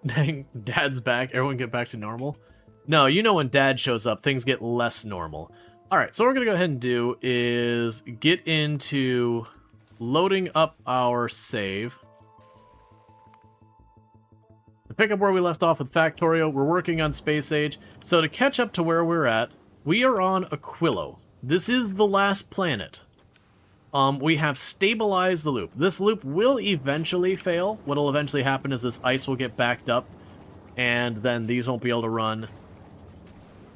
Dang, Dad's back. Everyone get back to normal. No, you know when Dad shows up, things get less normal. Alright, so what we're going to go ahead and do is get into loading up our save. To pick up where we left off with Factorio, we're working on Space Age. So to catch up to where we're at, we are on Aquillo. This is the last planet. We have stabilized the loop. This loop will eventually fail. What will eventually happen is this ice will get backed up, and then these won't be able to run.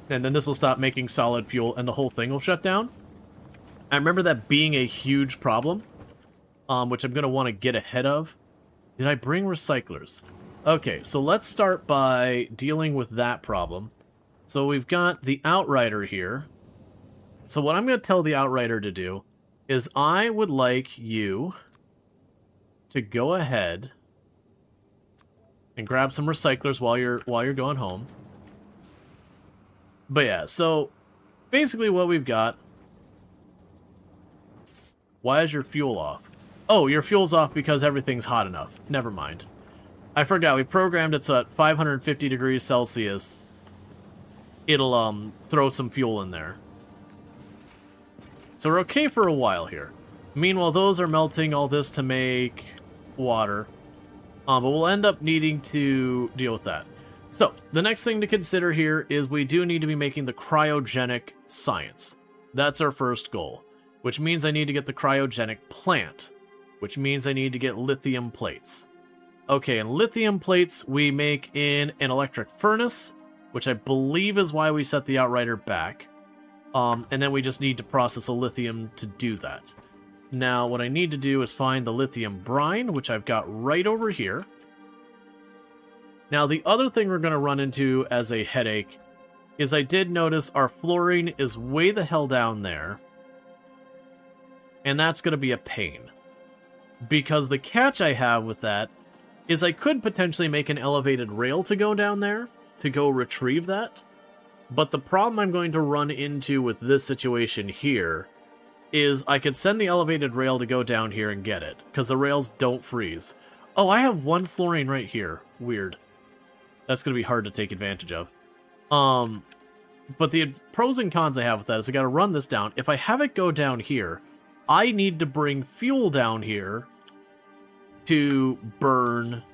And then this will stop making solid fuel, and the whole thing will shut down. I remember that being a huge problem, which I'm going to want to get ahead of. Did I bring recyclers? Okay, so let's start by dealing with that problem. So we've got the Outrider here. So what I'm going to tell the Outrider to do is I would like you to go ahead and grab some recyclers while you're going home. But yeah, so basically what we've got. Why is your fuel off? Oh, your fuel's off because everything's hot enough. Never mind. I forgot, we programmed it so at 550 degrees Celsius, it'll throw some fuel in there. So we're okay for a while here. Meanwhile, those are melting all this to make water. But we'll end up needing to deal with that. So, the next thing to consider here is we do need to be making the cryogenic science. That's our first goal. Which means I need to get the cryogenic plant. Which means I need to get lithium plates. Okay, and lithium plates we make in an electric furnace, which I believe is why we set the Outrider back. And then we just need to process a lithium to do that. Now, what I need to do is find the lithium brine, which I've got right over here. Now, the other thing we're going to run into as a headache is I did notice our fluorine is way the hell down there. And that's going to be a pain. Because the catch I have with that is I could potentially make an elevated rail to go down there to go retrieve that. But the problem I'm going to run into with this situation here is I could send the elevated rail to go down here and get it, because the rails don't freeze. Oh, I have one fluorine right here. Weird. That's going to be hard to take advantage of. But the pros and cons I have with that is I got to run this down. If I have it go down here, I need to bring fuel down here to burn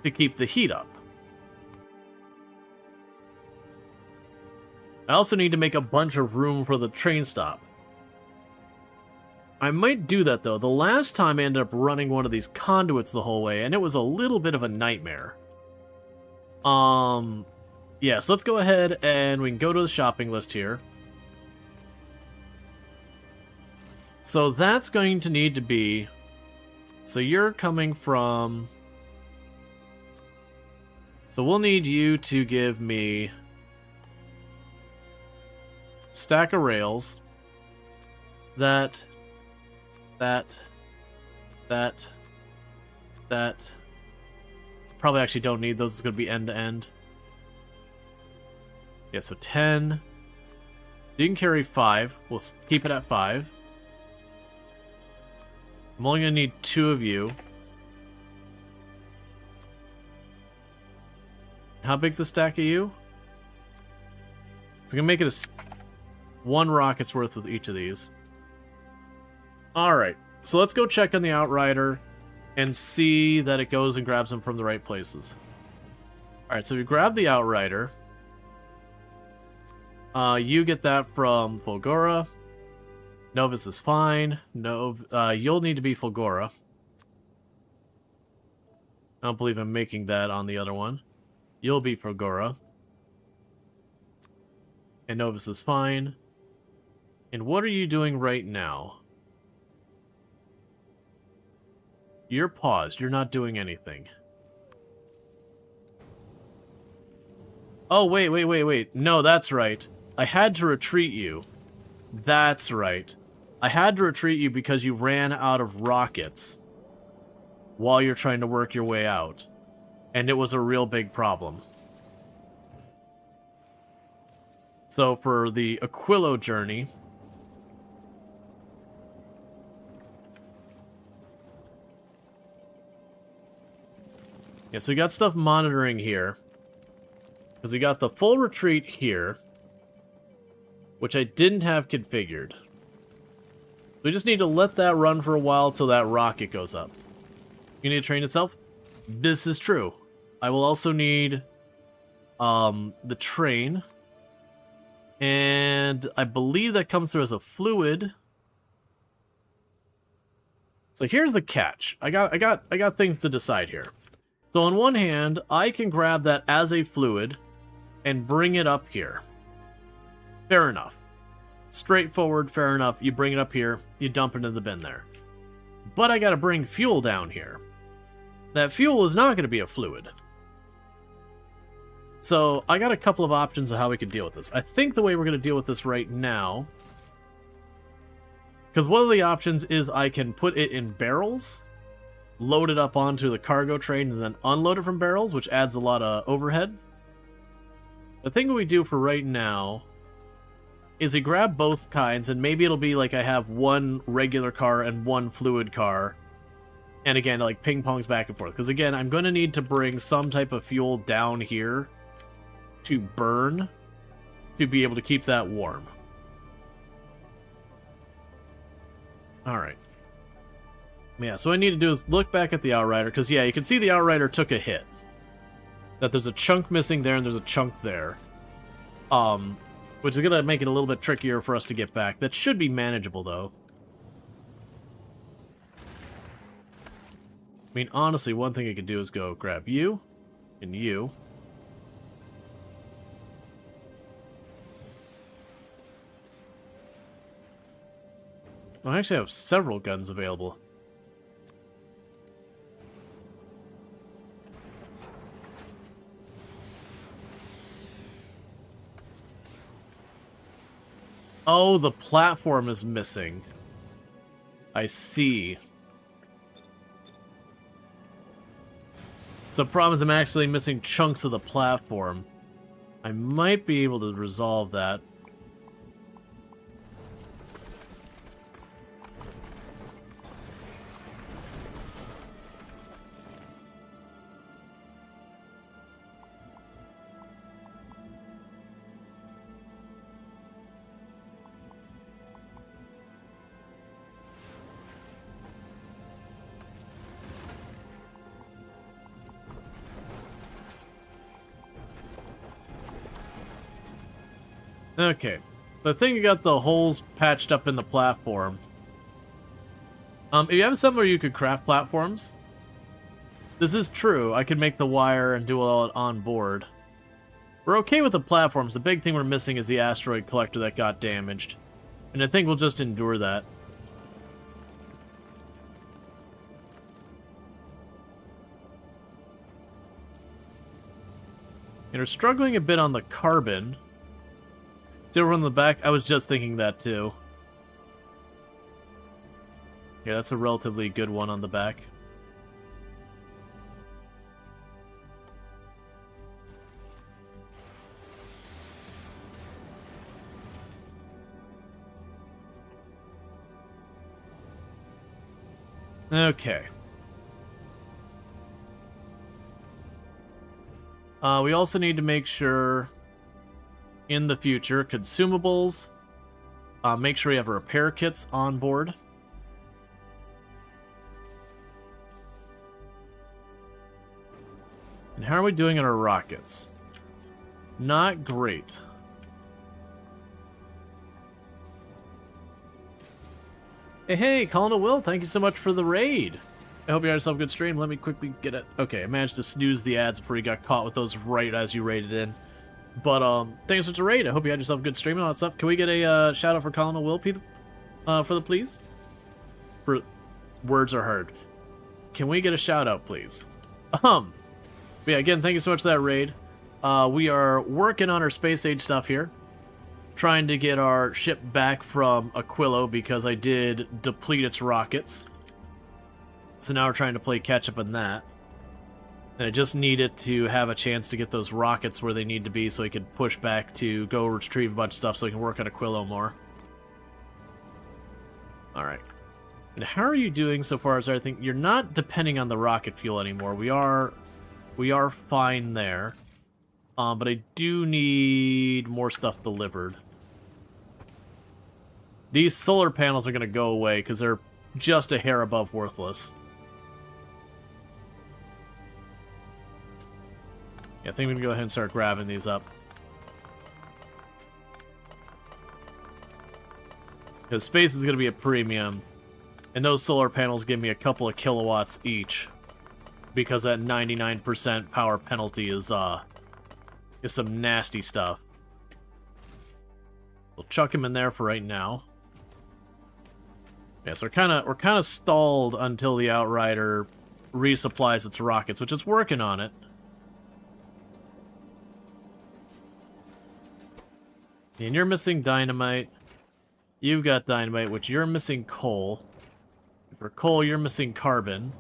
to keep the heat up. I also need to make a bunch of room for the train stop. I might do that, though. The last time I ended up running one of these conduits the whole way, and it was a little bit of a nightmare. Yeah, so let's go ahead and we can go to the shopping list here. So that's going to need to be... So you're coming from... So we'll need you to give me... stack of rails. That. Probably actually don't need those. It's going to be end to end. Yeah, so 10. You can carry 5. We'll keep it at 5. I'm only going to need 2 of you. How big's the stack of you? So I'm going to make it 1 rocket's worth with each of these. Alright, so let's go check on the Outrider and see that it goes and grabs them from the right places. Alright, so we grab the Outrider. You get that from Fulgora. Novus is fine. You'll need to be Fulgora. I don't believe I'm making that on the other one. You'll be Fulgora. And Novus is fine. And what are you doing right now? You're paused. You're not doing anything. Oh, wait. No, that's right. I had to retreat you. That's right. I had to retreat you because you ran out of rockets while you're trying to work your way out. And it was a real big problem. So for the Aquillo journey... Yeah, so we got stuff monitoring here. Because we got the full retreat here, which I didn't have configured. We just need to let that run for a while till that rocket goes up. You need to train itself? This is true. I will also need the train. And I believe that comes through as a fluid. So here's the catch. I got things to decide here. So on one hand, I can grab that as a fluid and bring it up here. Fair enough. Straightforward, fair enough. You bring it up here, you dump it into the bin there. But I gotta bring fuel down here. That fuel is not gonna be a fluid. So I got a couple of options of how we can deal with this. I think the way we're gonna deal with this right now, because one of the options is I can put it in barrels, load it up onto the cargo train, and then unload it from barrels, which adds a lot of overhead. The thing we do for right now is we grab both kinds, and maybe it'll be like I have one regular car and one fluid car. And again, like ping-pongs back and forth. Because again, I'm going to need to bring some type of fuel down here to burn to be able to keep that warm. Alright. Yeah, so what I need to do is look back at the Outrider, because yeah, you can see the Outrider took a hit. That there's a chunk missing there and there's a chunk there. Which is going to make it a little bit trickier for us to get back. That should be manageable, though. I mean, honestly, one thing I could do is go grab you and you. I actually have several guns available. Oh, the platform is missing. I see. So the problem is I'm actually missing chunks of the platform. I might be able to resolve that. Okay, the thing you got the holes patched up in the platform. If you have somewhere you could craft platforms, this is true. I could make the wire and do all it on board. We're okay with the platforms. The big thing we're missing is the asteroid collector that got damaged, and I think we'll just endure that. And we're struggling a bit on the carbon. Still run the back? I was just thinking that too. Yeah, that's a relatively good one on the back. Okay. We also need to make sure in the future, consumables, make sure you have repair kits on board. And how are we doing on our rockets? Not great. Hey, Colonel Will, thank you so much for the raid. I hope you had yourself a good stream. Let me quickly get it. Okay, I managed to snooze the ads before you got caught with those right as you raided in. But, thanks for the raid. I hope you had yourself a good stream and all that stuff. Can we get a, shout out for Colonel Will, for the please? Words are hard. Can we get a shout out, please? But yeah, again, thank you so much for that raid. We are working on our space age stuff here. Trying to get our ship back from Aquillo because I did deplete its rockets. So now we're trying to play catch up on that. And I just needed to have a chance to get those rockets where they need to be so we could push back to go retrieve a bunch of stuff so we can work on Aquillo more. Alright. And how are you doing so far as everything? You're not depending on the rocket fuel anymore. We are We are fine there. But I do need more stuff delivered. These solar panels are going to go away because they're just a hair above worthless. Yeah, I think we can go ahead and start grabbing these up. Because space is going to be a premium. And those solar panels give me a couple of kilowatts each. Because that 99% power penalty is some nasty stuff. We'll chuck him in there for right now. Yeah, so we're kind of stalled until the Outrider resupplies its rockets, which is working on it. And you're missing dynamite. You've got dynamite, which you're missing coal. For coal, you're missing carbon.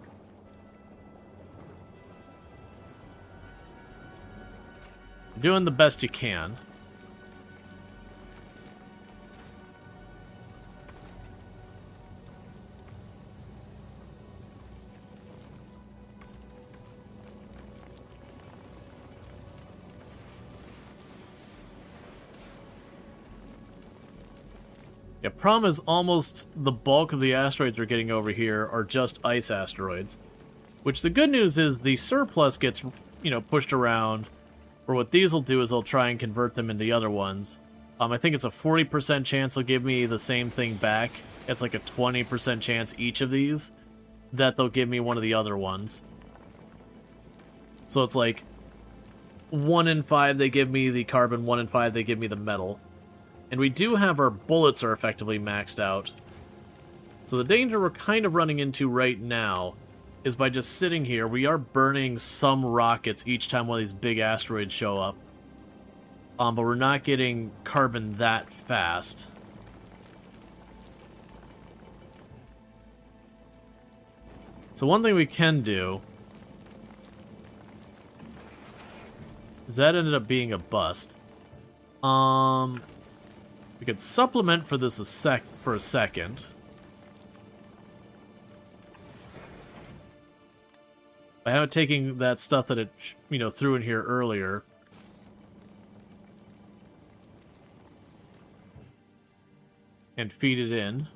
Doing the best you can. Yeah, problem is almost the bulk of the asteroids we're getting over here are just ice asteroids. Which the good news is the surplus gets, you know, pushed around. Or what these will do is they'll try and convert them into the other ones. I think it's a 40% chance they'll give me the same thing back. It's like a 20% chance each of these that they'll give me one of the other ones. So it's like 1 in 5 they give me the carbon, 1 in 5 they give me the metal. And we do have our bullets are effectively maxed out. So the danger we're kind of running into right now is by just sitting here, we are burning some rockets each time one of these big asteroids show up. But we're not getting carbon that fast. So one thing we can do is that ended up being a bust. We could supplement for this for a second. I haven't taken that stuff that it, you know, threw in here earlier. And feed it in.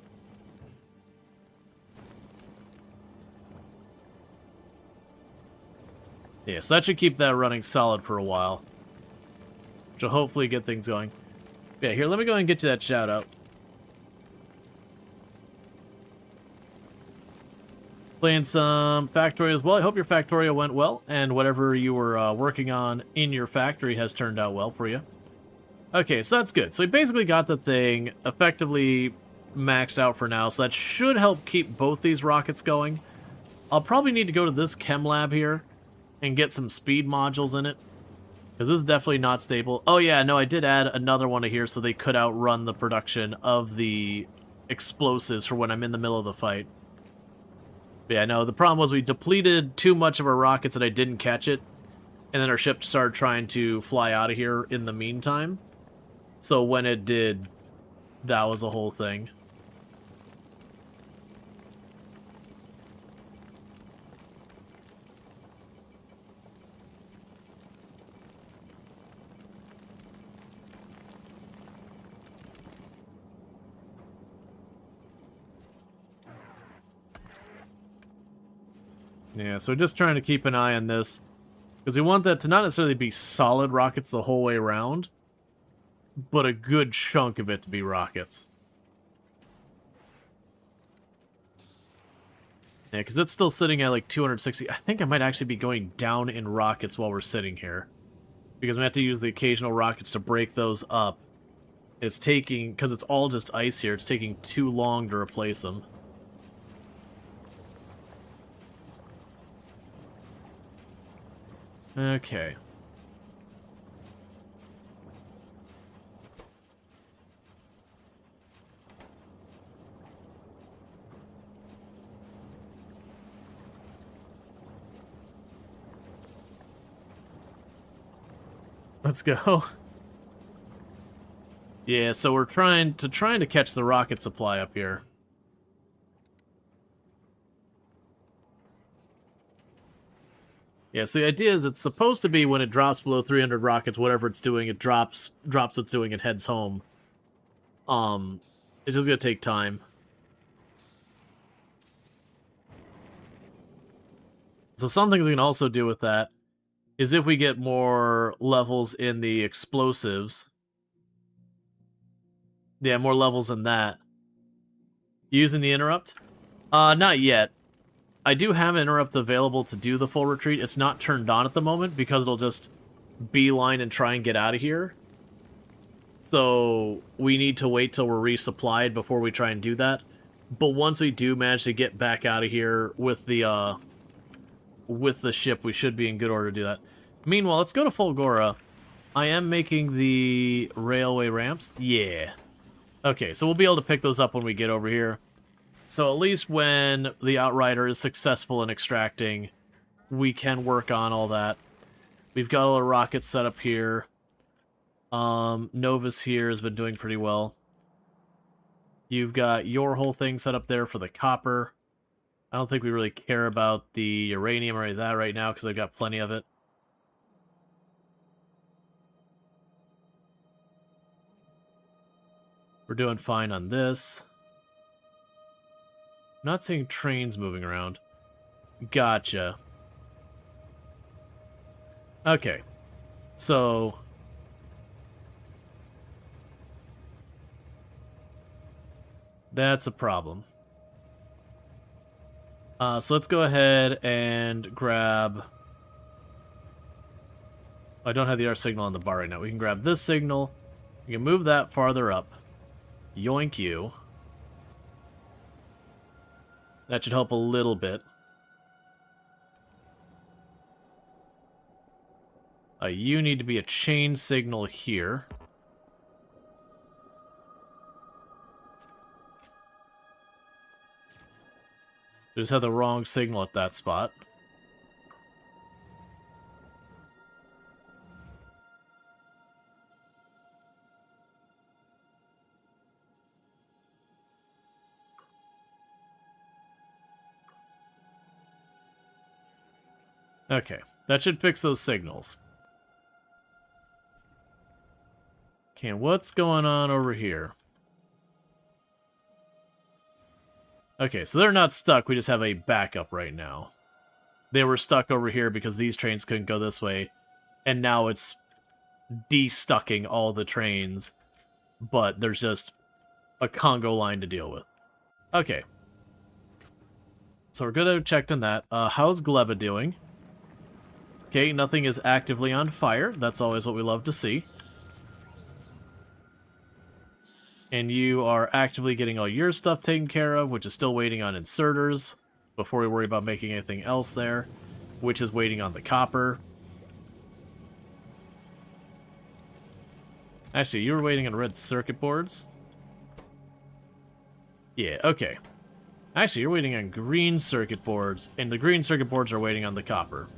Yeah, so that should keep that running solid for a while. Which will hopefully get things going. Yeah, here, let me go ahead and get to that shout out. Playing some Factorio as well. I hope your Factorio went well, and whatever you were working on in your factory has turned out well for you. Okay, so that's good. So we basically got the thing effectively maxed out for now, so that should help keep both these rockets going. I'll probably need to go to this chem lab here and get some speed modules in it, because this is definitely not stable. Oh yeah, no, I did add another one here so they could outrun the production of the explosives for when I'm in the middle of the fight. Yeah, no, the problem was we depleted too much of our rockets and I didn't catch it. And then our ship started trying to fly out of here in the meantime. So when it did, that was a whole thing. Yeah, so just trying to keep an eye on this. Because we want that to not necessarily be solid rockets the whole way around, but a good chunk of it to be rockets. Yeah, because it's still sitting at like 260. I think I might actually be going down in rockets while we're sitting here. Because we have to use the occasional rockets to break those up. It's taking, because it's all just ice here, it's taking too long to replace them. Okay. Let's go. Yeah, so we're trying to catch the rocket supply up here. Yeah, so the idea is it's supposed to be when it drops below 300 rockets, whatever it's doing, it drops what it's doing and heads home. It's just gonna take time. So something we can also do with that is if we get more levels in the explosives. Yeah, more levels in that. Using the interrupt? Not yet. I do have an interrupt available to do the full retreat. It's not turned on at the moment because it'll just beeline and try and get out of here. So we need to wait till we're resupplied before we try and do that. But once we do manage to get back out of here with the ship, we should be in good order to do that. Meanwhile, let's go to Fulgora. I am making the railway ramps. Yeah. Okay, so we'll be able to pick those up when we get over here. So at least when the Outrider is successful in extracting, we can work on all that. We've got all the rockets set up here. Novus here has been doing pretty well. You've got your whole thing set up there for the copper. I don't think we really care about the uranium or any of that right now because I've got plenty of it. We're doing fine on this. I'm not seeing trains moving around. Gotcha. Okay. So that's a problem. So let's go ahead and grab... I don't have the R signal on the bar right now. We can grab this signal. We can move that farther up. Yoink you. That should help a little bit. You need to be a chain signal here. We just had the wrong signal at that spot. Okay, that should fix those signals. Okay, what's going on over here? Okay, so they're not stuck, we just have a backup right now. They were stuck over here because these trains couldn't go this way, and now it's de-stucking all the trains, but there's just a Congo line to deal with. Okay. So we're good to have checked on that. How's Gleba doing? Okay, nothing is actively on fire. That's always what we love to see. And you are actively getting all your stuff taken care of, which is still waiting on inserters, before we worry about making anything else there, which is waiting on the copper. Actually, you were waiting on red circuit boards? Yeah, okay. Actually, you're waiting on green circuit boards, and the green circuit boards are waiting on the copper.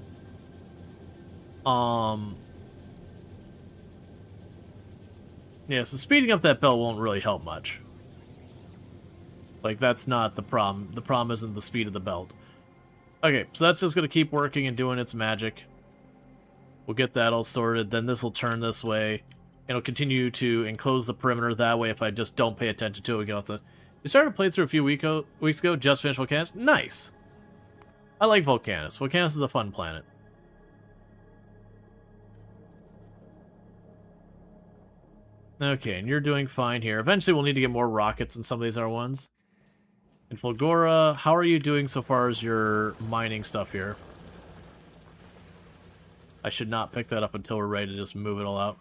Yeah, so speeding up that belt won't really help much. Like, that's not the problem. The problem isn't the speed of the belt. Okay, so that's just going to keep working and doing its magic. We'll get that all sorted, then this will turn this way, and it'll continue to enclose the perimeter that way if I just don't pay attention to it. We get off the... We started to play through a few weeks ago, just finished Volcanus. Nice! I like Volcanus. Volcanus is a fun planet. Okay, and you're doing fine here. Eventually we'll need to get more rockets in some of these other ones. And Fulgora, how are you doing so far as your mining stuff here? I should not pick that up until we're ready to just move it all out.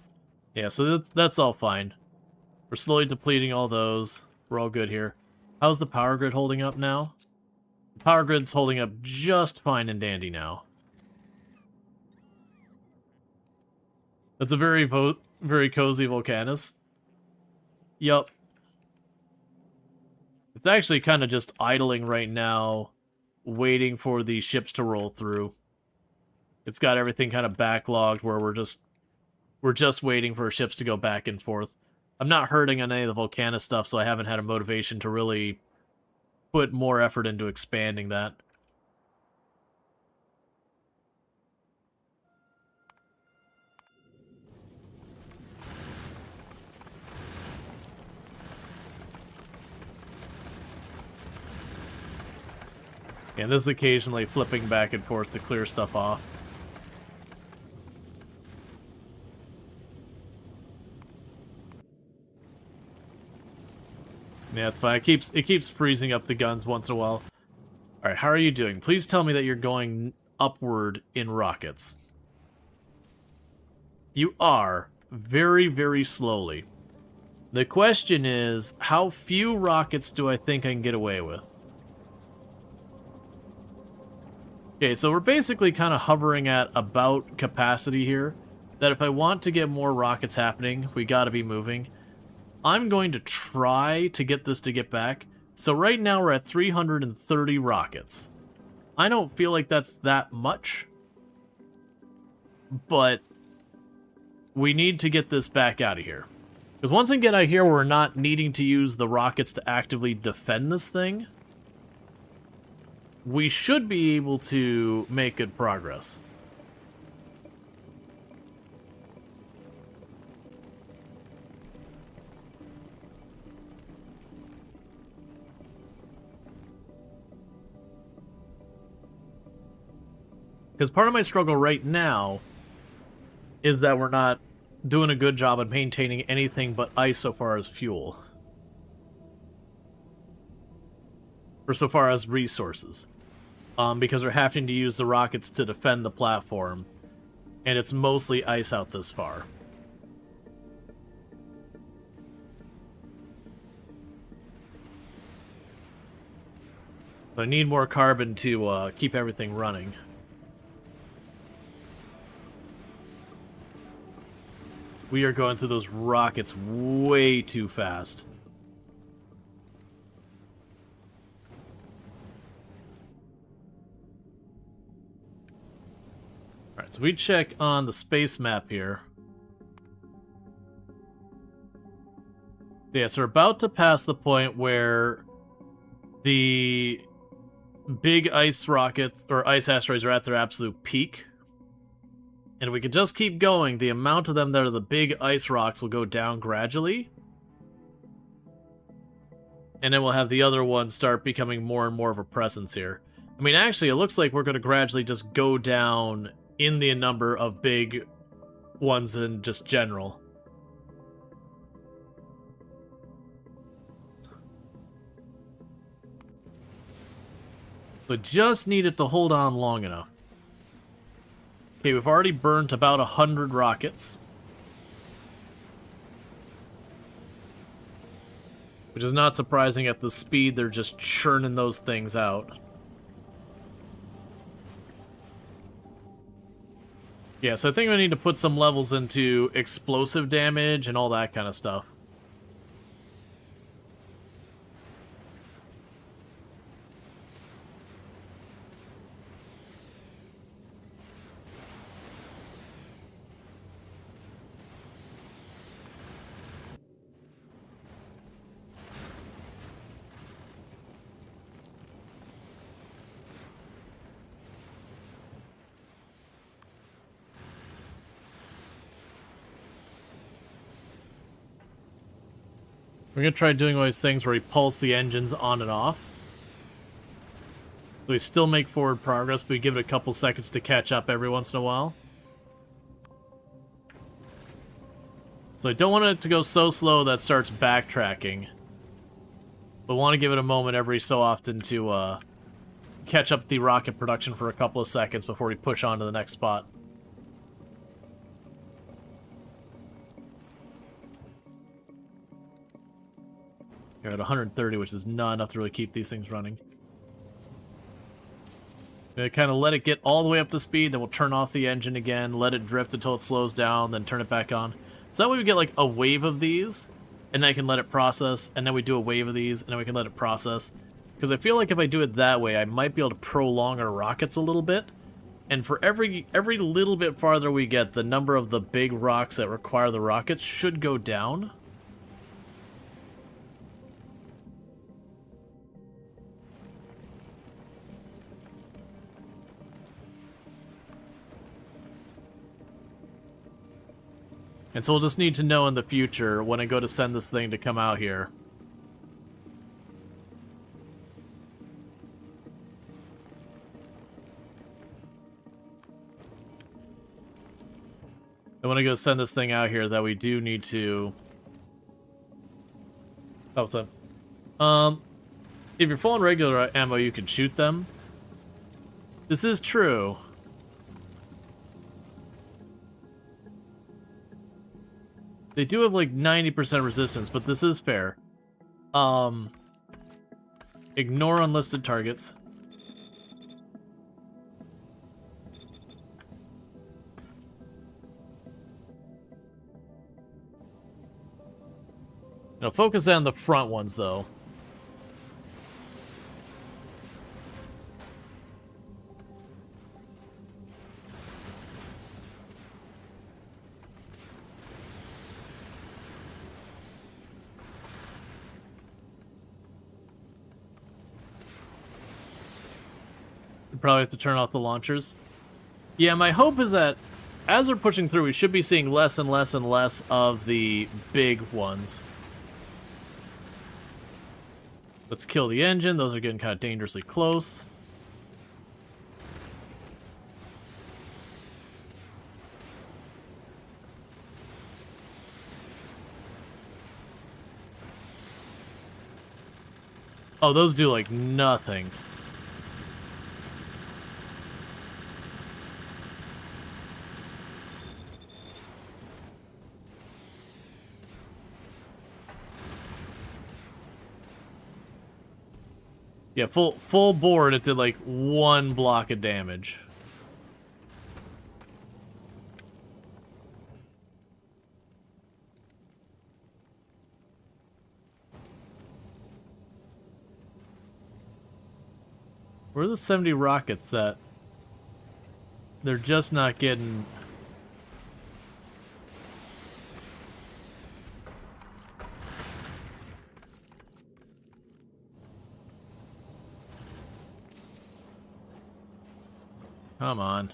Yeah, so that's all fine. We're slowly depleting all those. We're all good here. How's the power grid holding up now? The power grid's holding up just fine and dandy now. That's a very cozy Volcanus. Yup. It's actually kind of just idling right now, waiting for the ships to roll through. It's got everything kind of backlogged where we're just waiting for ships to go back and forth. I'm not hurting on any of the Volcanus stuff, so I haven't had a motivation to really put more effort into expanding that. And this is occasionally flipping back and forth to clear stuff off. Yeah, it's fine. It keeps freezing up the guns once in a while. Alright, how are you doing? Please tell me that you're going upward in rockets. You are. Very, very slowly. The question is, how few rockets do I think I can get away with? Okay, so we're basically kind of hovering at about capacity here. That if I want to get more rockets happening, we gotta be moving. I'm going to try to get this to get back. So right now we're at 330 rockets. I don't feel like that's that much. But we need to get this back out of here. Because once I get out of here, we're not needing to use the rockets to actively defend this thing. We should be able to make good progress. Because part of my struggle right now is that we're not doing a good job at maintaining anything but ice so far as fuel. Or so far as resources. Because we're having to use the rockets to defend the platform. And it's mostly ice out this far. So I need more carbon to keep everything running. We are going through those rockets way too fast. Alright, so we check on the space map here. Yeah, so we're about to pass the point where the big ice rockets, or ice asteroids, are at their absolute peak. And if we could just keep going, the amount of them that are the big ice rocks will go down gradually. And then we'll have the other ones start becoming more and more of a presence here. I mean, actually, it looks like we're going to gradually just go down in the number of big ones in just general. But just need it to hold on long enough. Okay, we've already burnt about 100 rockets. Which is not surprising at the speed they're just churning those things out. Yeah, so I think we need to put some levels into explosive damage and all that kind of stuff. We're going to try doing one of those things where we pulse the engines on and off. So we still make forward progress, but we give it a couple seconds to catch up every once in a while. So I don't want it to go so slow that starts backtracking. But want to give it a moment every so often to catch up the rocket production for a couple of seconds before we push on to the next spot. You're at 130, which is not enough to really keep these things running. Gonna kind of let it get all the way up to speed, then we'll turn off the engine again, let it drift until it slows down, then turn it back on. So that way we get like a wave of these, and then I can let it process, and then we do a wave of these, and then we can let it process. Because I feel like if I do it that way, I might be able to prolong our rockets a little bit. And for every little bit farther we get, the number of the big rocks that require the rockets should go down. And so we'll just need to know in the future when I go to send this thing to come out here. I want to go send this thing out here that we do need to... Oh, what's up? If you're full on regular ammo, you can shoot them. This is true. They do have like 90% resistance, but this is fair. Ignore unlisted targets. Now focus on the front ones, though. We probably have to turn off the launchers. Yeah, my hope is that as we're pushing through, we should be seeing less and less and less of the big ones. Let's kill the engine. Those are getting kind of dangerously close. Oh, those do like nothing. Yeah, full board, it did like 1 block of damage. Where are the 70 rockets at? They're just not getting... Come on.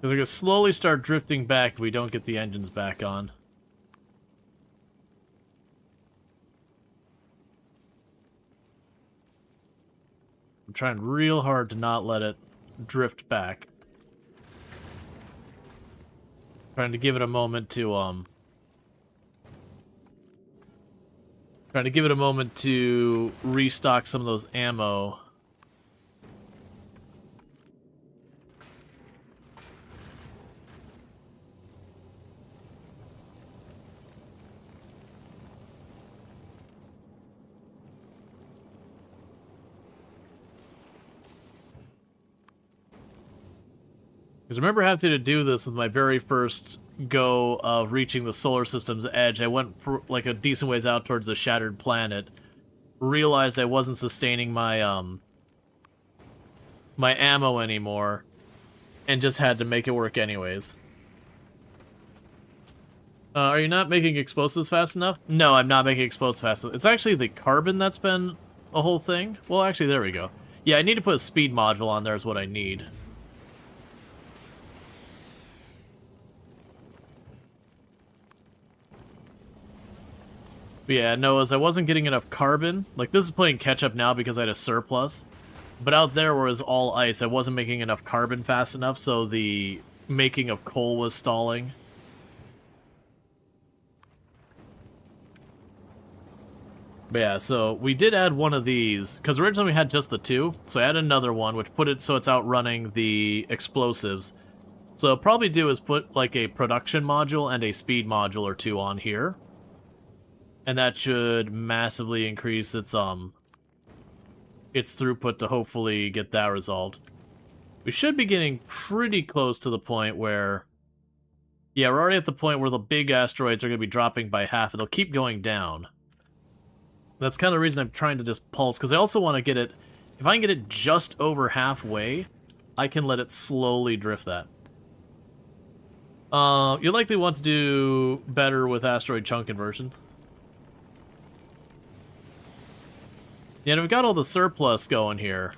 They're going to slowly start drifting back if we don't get the engines back on. I'm trying real hard to not let it drift back. Trying to give it a moment to, Trying to give it a moment to restock some of those ammo. Because I remember having to do this with my very first go of reaching the solar system's edge. I went for like a decent ways out towards the shattered planet. Realized I wasn't sustaining my my ammo anymore, and just had to make it work anyways. Are you not making explosives fast enough? No, I'm not making explosives fast enough. It's actually the carbon that's been a whole thing. Well, actually, there we go. Yeah, I need to put a speed module on there is what I need. But yeah, no, as I wasn't getting enough carbon. Like, this is playing catch-up now because I had a surplus. But out there where it was all ice, I wasn't making enough carbon fast enough, so the making of coal was stalling. But yeah, so we did add one of these, because originally we had just the 2, so I added another one, which put it so it's outrunning the explosives. So what I'll probably do is put, like, a production module and a speed module or 2 on here. And that should massively increase its throughput to hopefully get that resolved. We should be getting pretty close to the point where... Yeah, we're already at the point where the big asteroids are going to be dropping by half, and they'll keep going down. That's kind of the reason I'm trying to just pulse, because I also want to get it... If I can get it just over halfway, I can let it slowly drift that. You'll likely want to do better with asteroid chunk conversion. Yeah, and we've got all the surplus going here.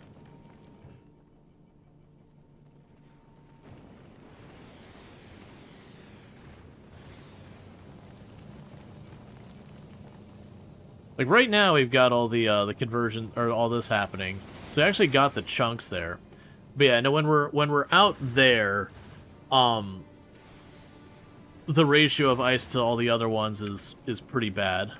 Like right now, we've got all the conversion or all this happening, so we actually got the chunks there. But yeah, no, when we're out there, the ratio of ice to all the other ones is pretty bad.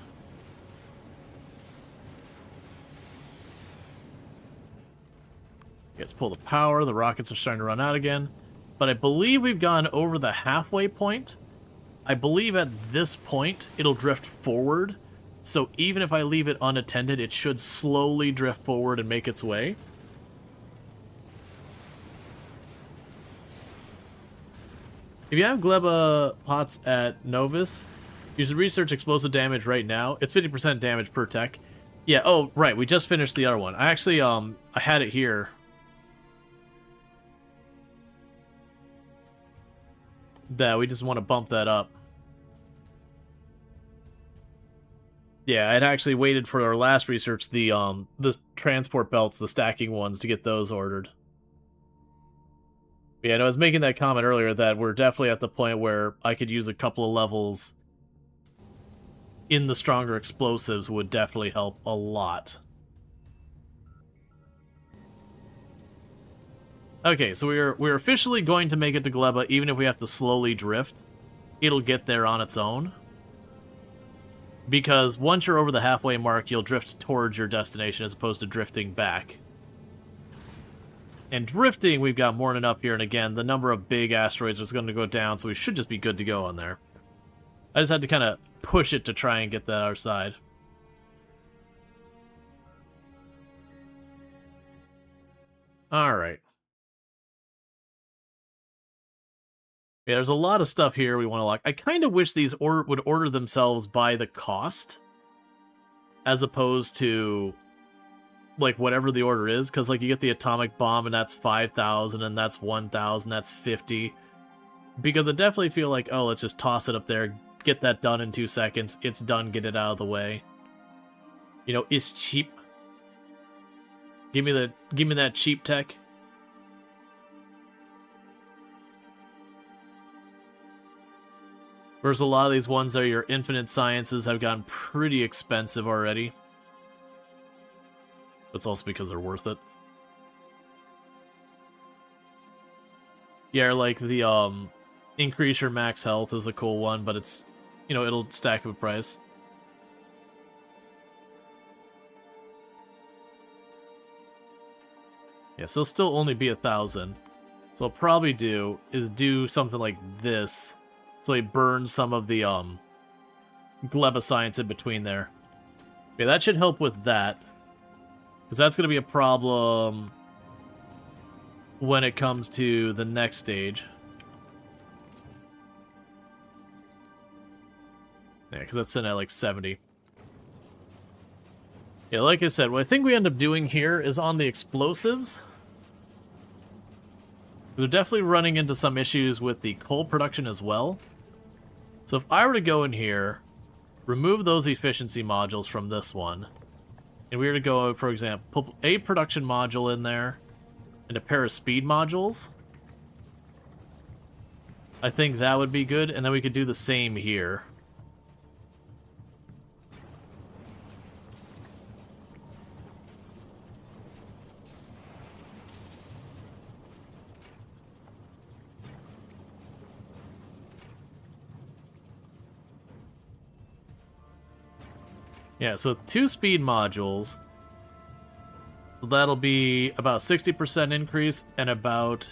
Let's pull the power. The rockets are starting to run out again. But I believe we've gone over the halfway point. I believe at this point, it'll drift forward. So even if I leave it unattended, it should slowly drift forward and make its way. If you have Gleba pots at Novus, you should research explosive damage right now. It's 50% damage per tech. Yeah, oh, right, we just finished the other one. I actually, I had it here. That we just want to bump that up. Yeah, I'd actually waited for our last research, the transport belts, the stacking ones, to get those ordered. Yeah, and I was making that comment earlier that we're definitely at the point where I could use a couple of levels in the stronger explosives would definitely help a lot. Okay, so we're officially going to make it to Gleba, even if we have to slowly drift. It'll get there on its own. Because once you're over the halfway mark, you'll drift towards your destination as opposed to drifting back. And drifting, we've got more than enough here, and again, the number of big asteroids is going to go down, so we should just be good to go on there. I just had to kind of push it to try and get that our side. Alright. Yeah, there's a lot of stuff here we want to lock. I kind of wish these would order themselves by the cost, as opposed to, like, whatever the order is, because, like, you get the atomic bomb, and that's 5,000, and that's 1,000, that's 50. Because I definitely feel like, oh, let's just toss it up there, get that done in 2 seconds, it's done, get it out of the way. You know, it's cheap. Give me that cheap tech. Whereas a lot of these ones that are your infinite sciences have gotten pretty expensive already. That's also because they're worth it. Yeah, like the increase your max health is a cool one, but it's, you know, it'll stack up a price. Yeah, so it'll still only be 1,000. So what I'll probably do is do something like this. So he burns some of the Gleba science in between there. Yeah, that should help with that. Because that's going to be a problem when it comes to the next stage. Yeah, because that's in at like 70. Yeah, like I said, what I think we end up doing here is on the explosives. They're definitely running into some issues with the coal production as well. So if I were to go in here, remove those efficiency modules from this one, and we were to go, for example, put a production module in there, and a pair of speed modules, I think that would be good, and then we could do the same here. Yeah, so 2 speed modules, that'll be about 60% increase and about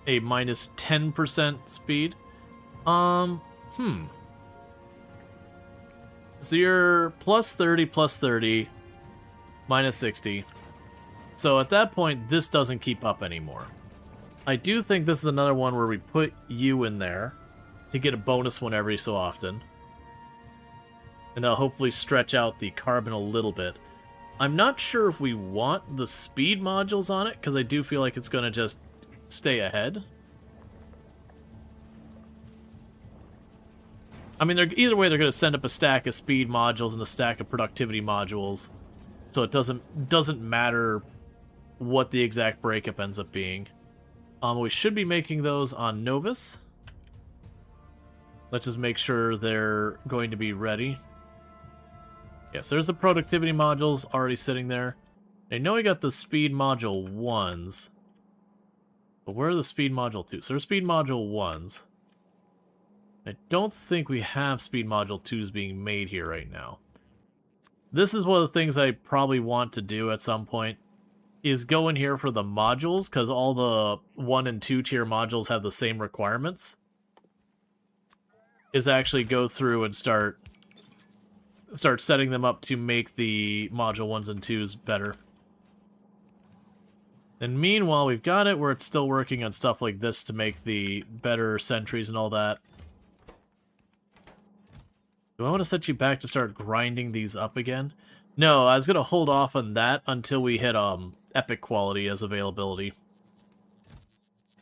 a minus 10% speed. So you're plus 30, minus 60. So at that point, this doesn't keep up anymore. I do think this is another one where we put you in there to get a bonus one every so often. And that'll hopefully stretch out the carbon a little bit. I'm not sure if we want the speed modules on it, because I do feel like it's going to just stay ahead. I mean, either way, they're going to send up a stack of speed modules and a stack of productivity modules. So it doesn't matter what the exact breakup ends up being. We should be making those on Novus. Let's just make sure they're going to be ready. Yes, there's the productivity modules already sitting there. I know we got the speed module 1s. But where are the speed module 2s? So there's speed module 1s. I don't think we have speed module 2s being made here right now. This is one of the things I probably want to do at some point, is go in here for the modules, because all the 1 and 2 tier modules have the same requirements. Is actually go through and start setting them up to make the module 1s and 2s better. And meanwhile, we've got it where it's still working on stuff like this to make the better sentries and all that. Do I want to set you back to start grinding these up again? No, I was going to hold off on that until we hit epic quality as availability.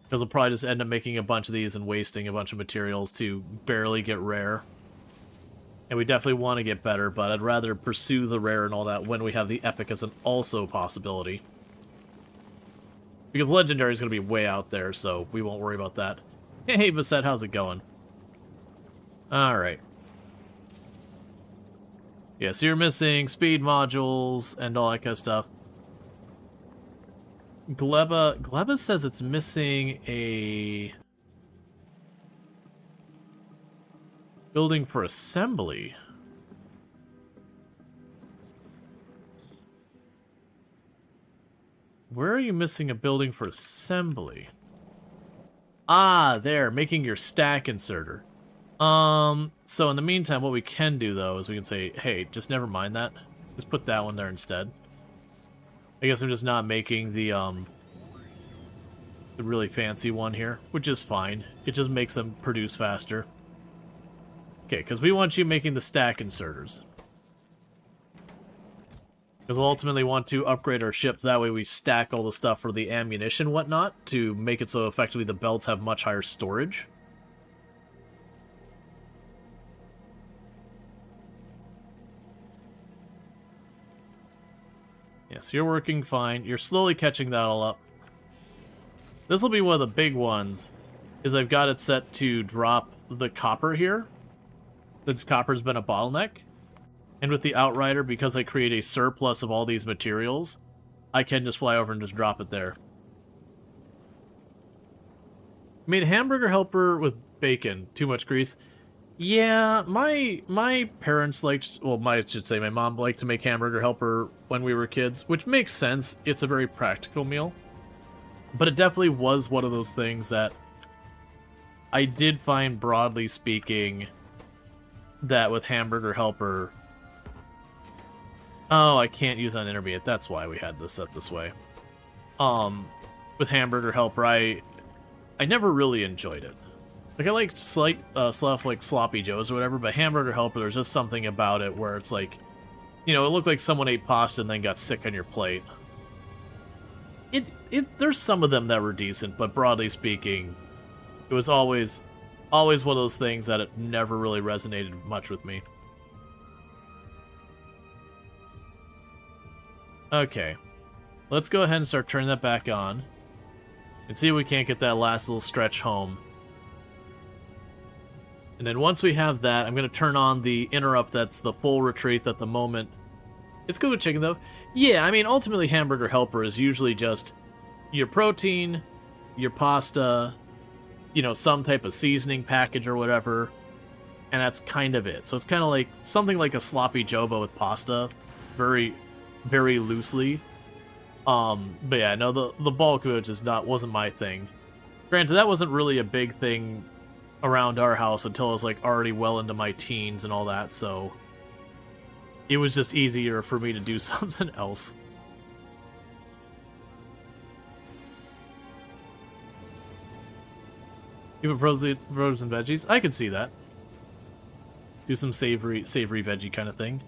Because we'll probably just end up making a bunch of these and wasting a bunch of materials to barely get rare. And we definitely want to get better, but I'd rather pursue the rare and all that when we have the epic as an also possibility. Because legendary is going to be way out there, so we won't worry about that. Hey, Basset, how's it going? Alright. Yeah, so you're missing speed modules and all that kind of stuff. Gleba says it's missing a building for assembly. Where are you missing a building for assembly? Ah, there, making your stack inserter. So in the meantime, what we can do, though, is we can say, hey, just never mind that. Just put that one there instead. I guess I'm just not making the really fancy one here, which is fine. It just makes them produce faster. Okay, because we want you making the stack inserters. Because we'll ultimately want to upgrade our ships, that way we stack all the stuff for the ammunition and whatnot, to make it so effectively the belts have much higher storage. Yes, you're working fine. You're slowly catching that all up. This will be one of the big ones, is I've got it set to drop the copper here, since copper's been a bottleneck. And with the Outrider, because I create a surplus of all these materials, I can just fly over and just drop it there. Made a hamburger helper with bacon. Too much grease. Yeah, my parents liked, well, I should say my mom liked to make hamburger helper when we were kids, which makes sense. It's a very practical meal. But it definitely was one of those things that I did find, broadly speaking, that with hamburger helper... Oh, I can't use on intermediate. That's why we had this set this way. With hamburger helper, I never really enjoyed it. Like, I liked stuff like Sloppy Joes or whatever, but hamburger helper, there's just something about it where it's like, you know, it looked like someone ate pasta and then got sick on your plate. There's some of them that were decent, but broadly speaking, it was always one of those things that it never really resonated much with me. Okay, let's go ahead and start turning that back on and see if we can't get that last little stretch home. And then once we have that, I'm going to turn on the interrupt that's the full retreat at the moment. It's good with chicken, though. Yeah, I mean, ultimately, hamburger helper is usually just your protein, your pasta, you know, some type of seasoning package or whatever, and that's kind of it. So it's kind of like something like a sloppy joe, but with pasta, very, very loosely. But yeah, no, the bulk of it just wasn't my thing. Granted, that wasn't really a big thing around our house until I was like already well into my teens and all that, so it was just easier for me to do something else. You put frozen veggies? I could see that. Do some savory veggie kind of thing.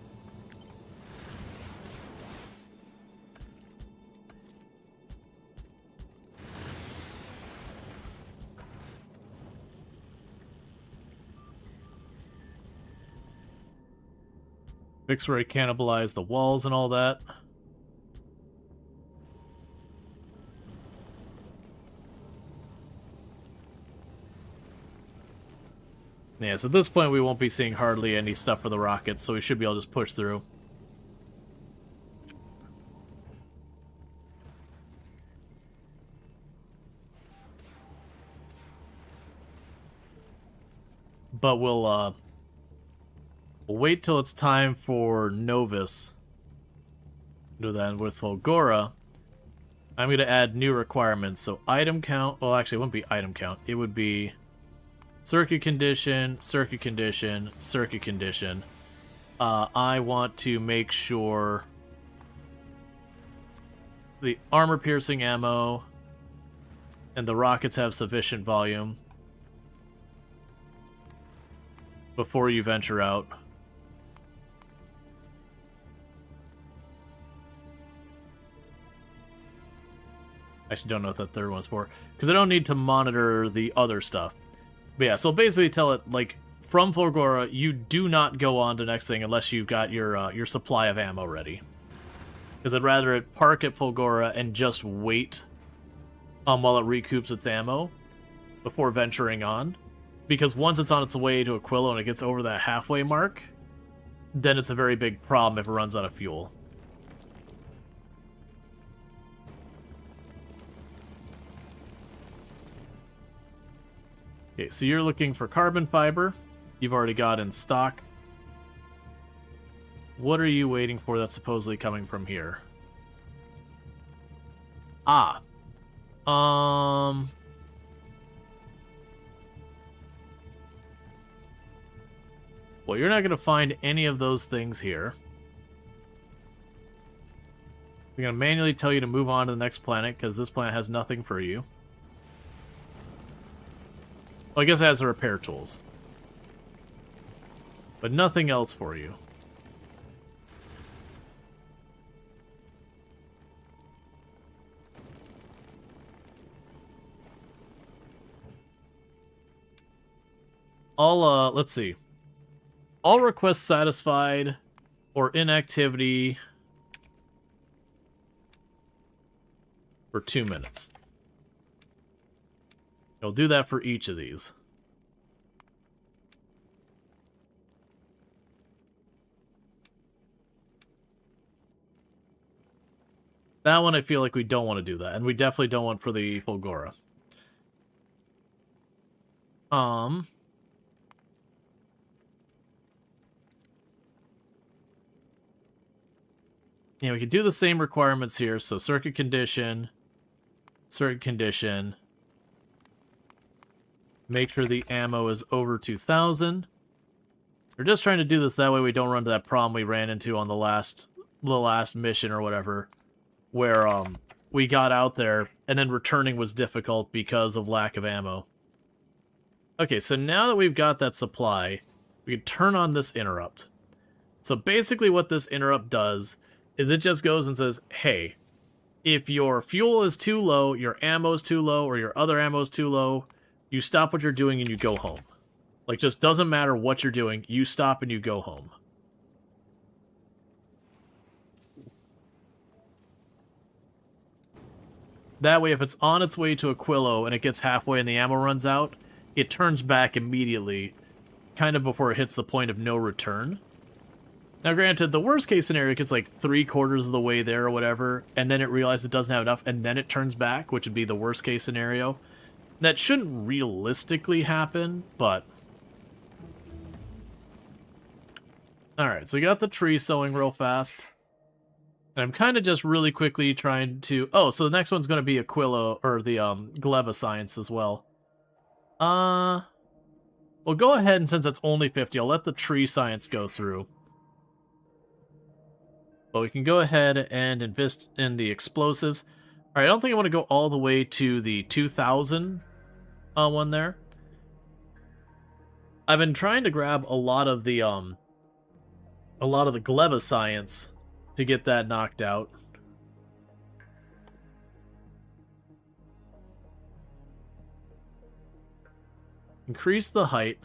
Fix where I cannibalize the walls and all that. Yeah, so at this point we won't be seeing hardly any stuff for the rockets, so we should be able to just push through. but we'll wait till it's time for Novus. Do that with Fulgora. I'm going to add new requirements. So item count, well actually it wouldn't be item count. It would be circuit condition, circuit condition, circuit condition. I want to make sure the armor-piercing ammo and the rockets have sufficient volume before you venture out. I actually don't know what that third one's for, because I don't need to monitor the other stuff. But yeah, so basically tell it, like, from Fulgora, you do not go on to the next thing unless you've got your supply of ammo ready. Because I'd rather it park at Fulgora and just wait while it recoups its ammo before venturing on. Because once it's on its way to Aquillo and it gets over that halfway mark, then it's a very big problem if it runs out of fuel. Okay, so you're looking for carbon fiber. You've already got in stock. What are you waiting for that's supposedly coming from here? Ah. Well, you're not going to find any of those things here. I'm going to manually tell you to move on to the next planet, because this planet has nothing for you. Well, I guess it has the repair tools. But nothing else for you. Let's see. All requests satisfied or inactivity for 2 minutes. You'll do that for each of these. That one I feel like we don't want to do that, and we definitely don't want for the Fulgora. Yeah, we could do the same requirements here, so circuit condition, make sure the ammo is over 2,000. We're just trying to do this that way we don't run into that problem we ran into on the last mission or whatever, where we got out there and then returning was difficult because of lack of ammo. Okay, so now that we've got that supply, we can turn on this interrupt. So basically what this interrupt does is it just goes and says, hey, if your fuel is too low, your ammo is too low, or your other ammo is too low, you stop what you're doing and you go home. Like, just doesn't matter what you're doing, you stop and you go home. That way, if it's on its way to Aquillo and it gets halfway and the ammo runs out, it turns back immediately, kind of before it hits the point of no return. Now, granted, the worst case scenario gets like 3/4 of the way there or whatever, and then it realizes it doesn't have enough, and then it turns back, which would be the worst case scenario. That shouldn't realistically happen, but... Alright, so we got the tree sowing real fast. And I'm kind of just really quickly trying to... Oh, so the next one's going to be Aquillo, or the Gleba science as well. Well, go ahead, and since it's only 50, I'll let the tree science go through. But we can go ahead and invest in the explosives. Alright, I don't think I want to go all the way to the 2,000 one there. I've been trying to grab a lot of the Gleba science to get that knocked out. Increase the height.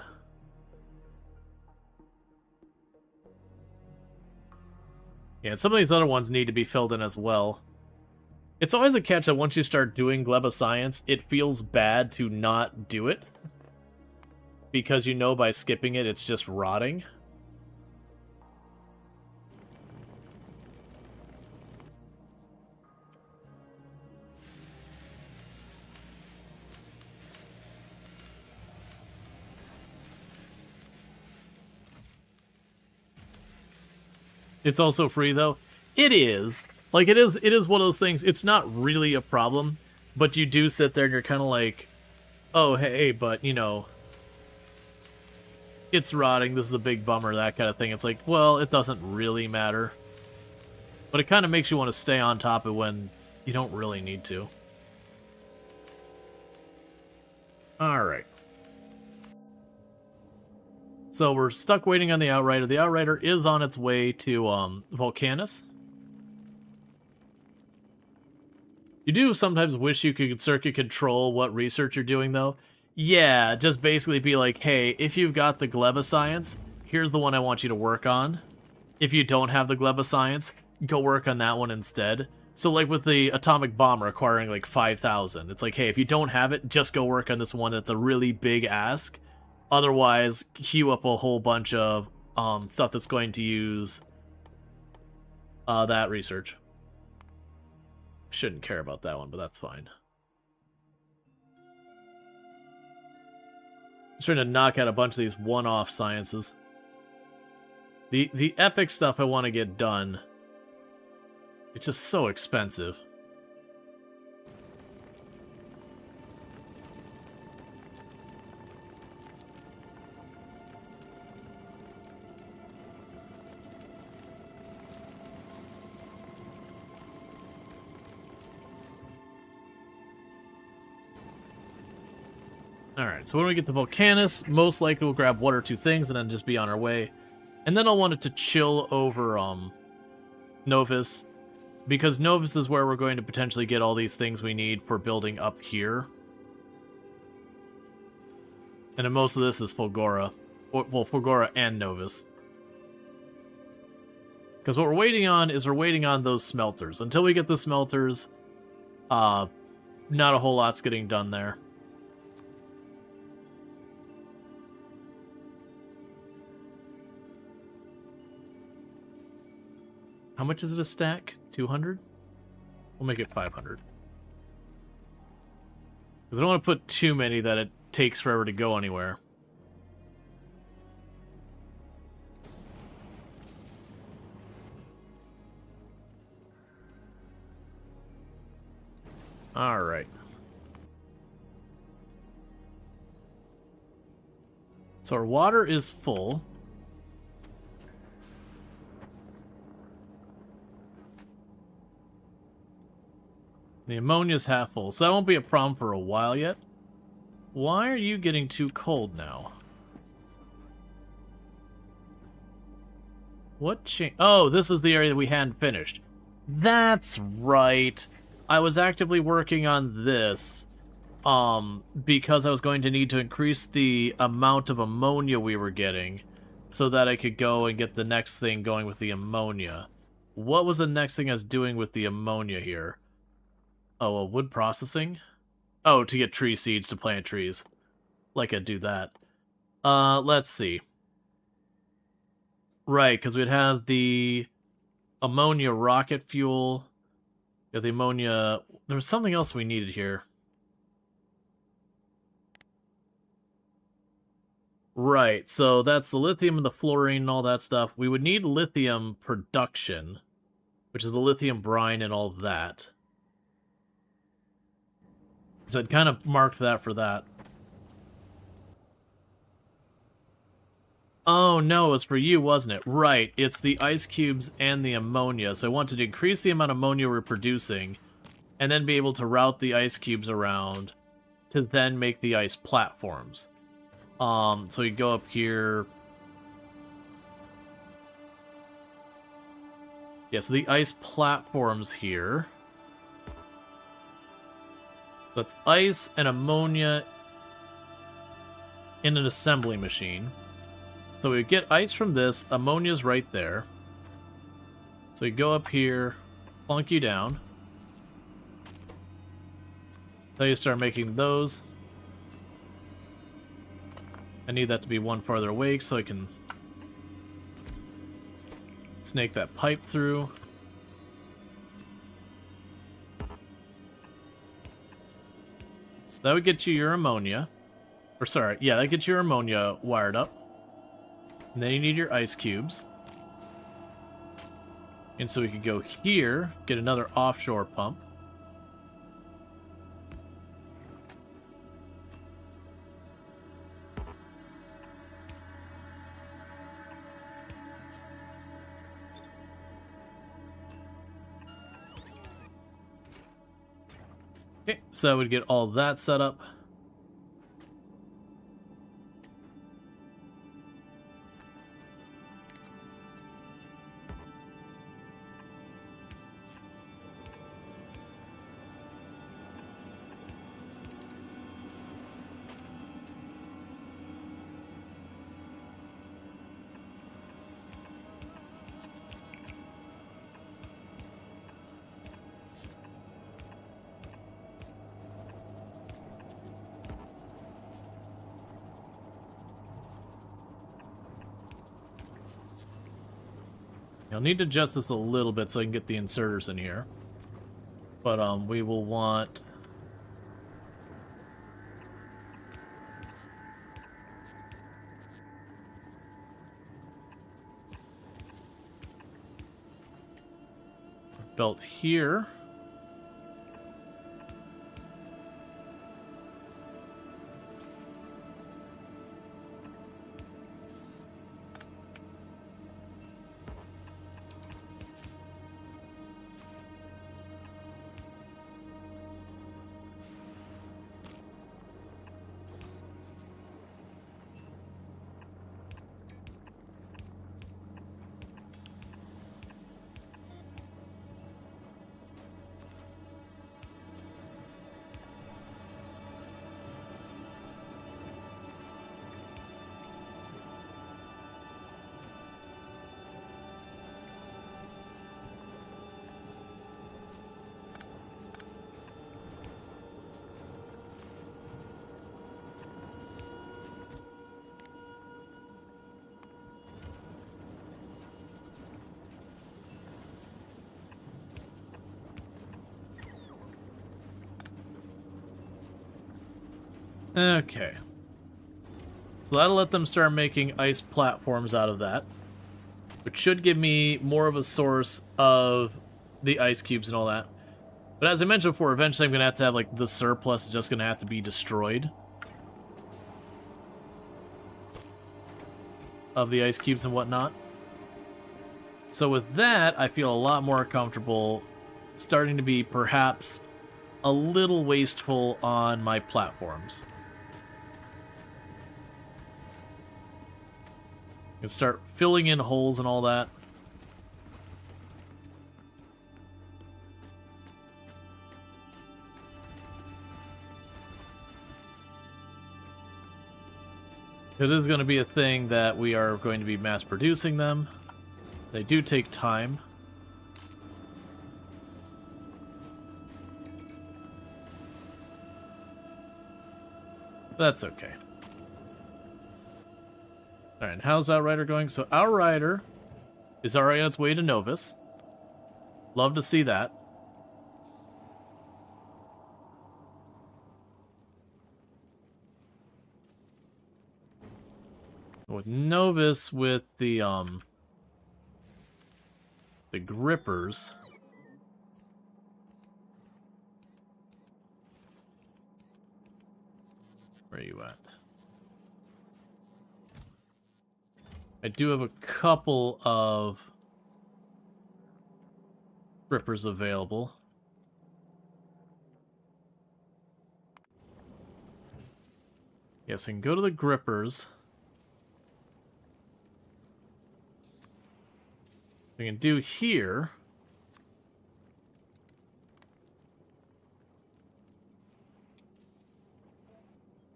Yeah, and some of these other ones need to be filled in as well. It's always a catch that once you start doing Gleba science, it feels bad to not do it. Because you know by skipping it, it's just rotting. It's also free, though. It is. Like, it is one of those things. It's not really a problem, but you do sit there and you're kind of like, oh, hey, but, you know, it's rotting, this is a big bummer, that kind of thing. It's like, well, it doesn't really matter. But it kind of makes you want to stay on top of it when you don't really need to. Alright. So we're stuck waiting on the Outrider. The Outrider is on its way to Volcanus. You do sometimes wish you could circuit control what research you're doing, though. Yeah, just basically be like, hey, if you've got the Gleba Science, here's the one I want you to work on. If you don't have the Gleba Science, go work on that one instead. So like with the atomic bomb requiring like 5,000, it's like, hey, if you don't have it, just go work on this one that's a really big ask. Otherwise, queue up a whole bunch of stuff that's going to use that research. Shouldn't care about that one, but that's fine. Just trying to knock out a bunch of these one-off sciences. The epic stuff I want to get done. It's just so expensive. Alright, so when we get to Volcanus, most likely we'll grab one or two things and then just be on our way. And then I'll want it to chill over Novus, because Novus is where we're going to potentially get all these things we need for building up here. And then most of this is Fulgora. Well, Fulgora and Novus. Because what we're waiting on is we're waiting on those smelters. Until we get the smelters, not a whole lot's getting done there. How much is it a stack? 200? We'll make it 500. Because I don't want to put too many that it takes forever to go anywhere. Alright. So our water is full. The ammonia's half full, so that won't be a problem for a while yet. Why are you getting too cold now? What changed? Oh, this is the area that we hadn't finished. That's right. I was actively working on this, because I was going to need to increase the amount of ammonia we were getting, so that I could go and get the next thing going with the ammonia. What was the next thing I was doing with the ammonia here? Oh, wood processing? Oh, to get tree seeds to plant trees. Like I'd do that. Let's see. Right, because we'd have the ammonia rocket fuel. Got the ammonia... There was something else we needed here. Right, so that's the lithium and the fluorine and all that stuff. We would need lithium production, which is the lithium brine and all that. So I'd kind of marked that for that. Oh no, it was for you, wasn't it? Right, it's the ice cubes and the ammonia. So I wanted to increase the amount of ammonia we're producing, and then be able to route the ice cubes around to then make the ice platforms. So you go up here. Yeah, so the ice platforms here. That's ice and ammonia in an assembly machine. So we get ice from this, ammonia's right there. So you go up here, plunk you down. Then you start making those. I need that to be one farther away so I can snake that pipe through. That would get you your ammonia. Or sorry, yeah, that gets your ammonia wired up. And then you need your ice cubes. And so we could go here, get another offshore pump. Okay, so I would get all that set up. I'll need to adjust this a little bit so I can get the inserters in here. But we will want a belt here. Okay. So that'll let them start making ice platforms out of that, which should give me more of a source of the ice cubes and all that. But as I mentioned before, eventually I'm going to have like, the surplus is just going to have to be destroyed of the ice cubes and whatnot. So with that, I feel a lot more comfortable starting to be perhaps a little wasteful on my platforms. And start filling in holes and all that. It is going to be a thing that we are going to be mass producing them. They do take time. That's okay. Alright, how's Outrider going? So Outrider is already on its way to Novus. Love to see that. With Novus, with the grippers. Where are you at? I do have a couple of grippers available. Yes, I can go to the grippers. We can do here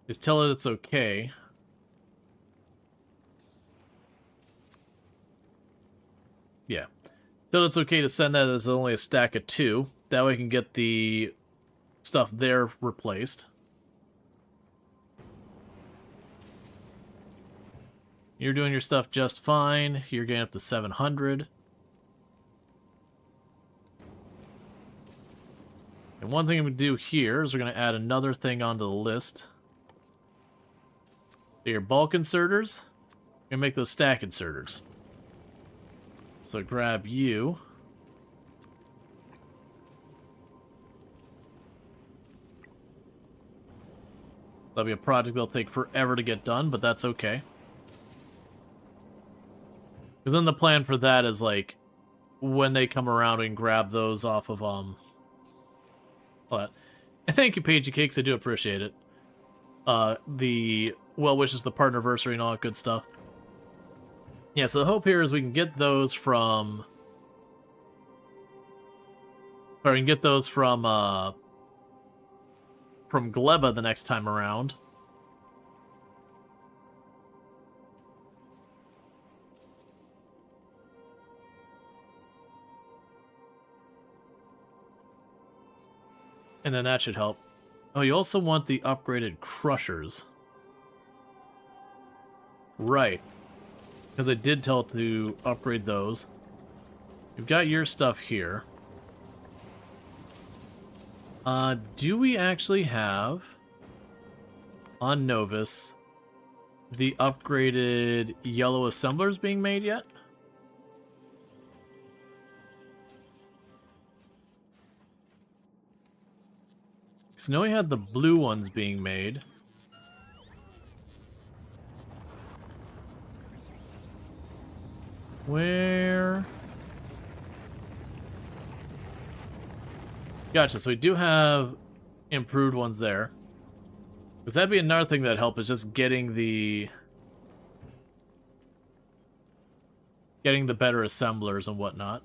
is tell it it's okay. Yeah. Tell it's okay to send that as only a stack of 2. That way I can get the stuff there replaced. You're doing your stuff just fine. You're getting up to 700. And one thing we do here is we're going to add another thing onto the list. So your bulk inserters, you're going to make those stack inserters. So grab you. That'll be a project that'll take forever to get done, but that's okay. Because then the plan for that is, like, when they come around and grab those off of, But thank you, Pagey Cakes, I do appreciate it. The well wishes, the partnerversary, and all that good stuff. Yeah, so the hope here is we can get those from... Or we can get those from Gleba the next time around. And then that should help. Oh, you also want the upgraded crushers. Right. Because I did tell it to upgrade those. You've got your stuff here. Do we actually have, on Novus, the upgraded yellow assemblers being made yet? Because I know we had the blue ones being made. Where? Gotcha, so we do have improved ones there. Because that'd be another thing that'd help, is just getting the better assemblers and whatnot.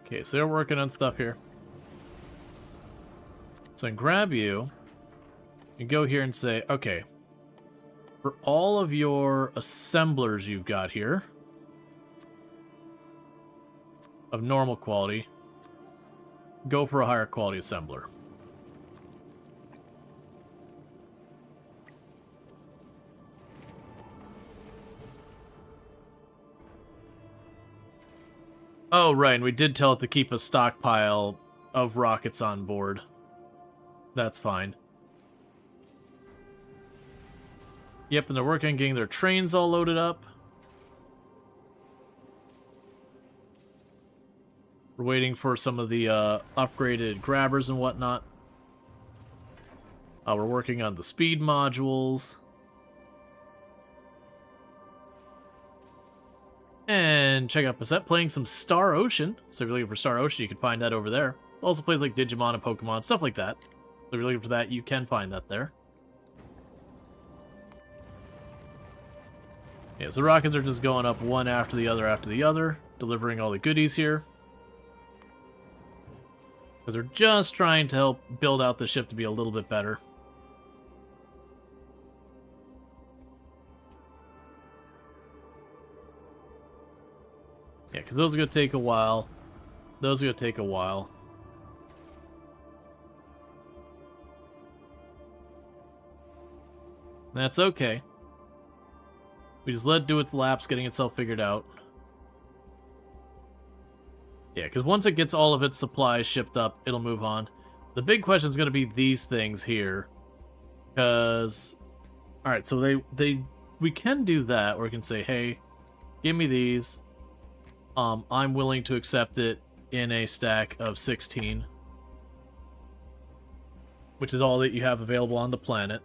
Okay, so they're working on stuff here. So I can grab you and go here and say, okay, for all of your assemblers you've got here of normal quality, go for a higher quality assembler. Oh, right, and we did tell it to keep a stockpile of rockets on board. That's fine. Yep, and they're working on getting their trains all loaded up. We're waiting for some of the upgraded grabbers and whatnot. We're working on the speed modules. And check out Basette playing some Star Ocean. So if you're looking for Star Ocean, you can find that over there. Also plays like Digimon and Pokemon, stuff like that. So if you're looking for that, you can find that there. Yeah, so rockets are just going up one after the other, delivering all the goodies here. Because they're just trying to help build out the ship to be a little bit better. Yeah, because those are going to take a while. Those are going to take a while. That's okay. We just let it do its laps, getting itself figured out. Yeah, because once it gets all of its supplies shipped up, it'll move on. The big question is going to be these things here. Because... Alright, so we can do that, or we can say, hey, give me these. I'm willing to accept it in a stack of 16. Which is all that you have available on the planet.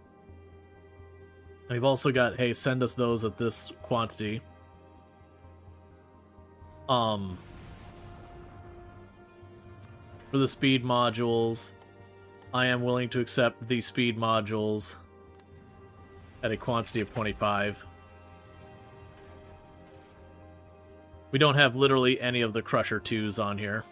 And we've also got, hey, send us those at this quantity. For the speed modules, I am willing to accept the speed modules at a quantity of 25. We don't have literally any of the Crusher 2s on here.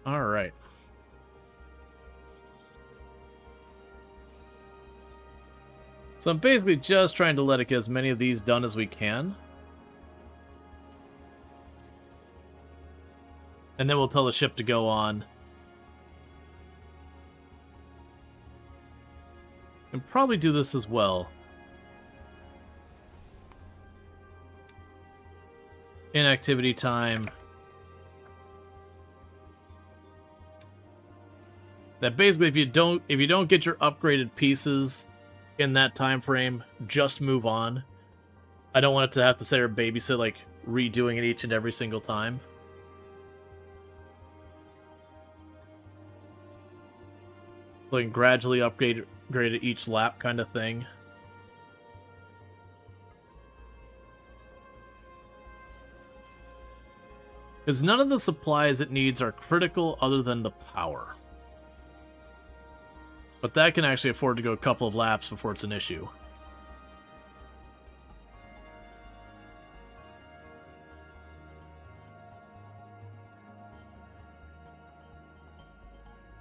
Alright. So I'm basically just trying to let it get as many of these done as we can. And then we'll tell the ship to go on. And probably do this as well. inactivity time. That basically, if you don't get your upgraded pieces in that time frame, just move on. I don't want it to have to sit or babysit, like redoing it each and every single time. Like gradually upgrade it each lap kind of thing. Because none of the supplies it needs are critical other than the power. But that can actually afford to go a couple of laps before it's an issue.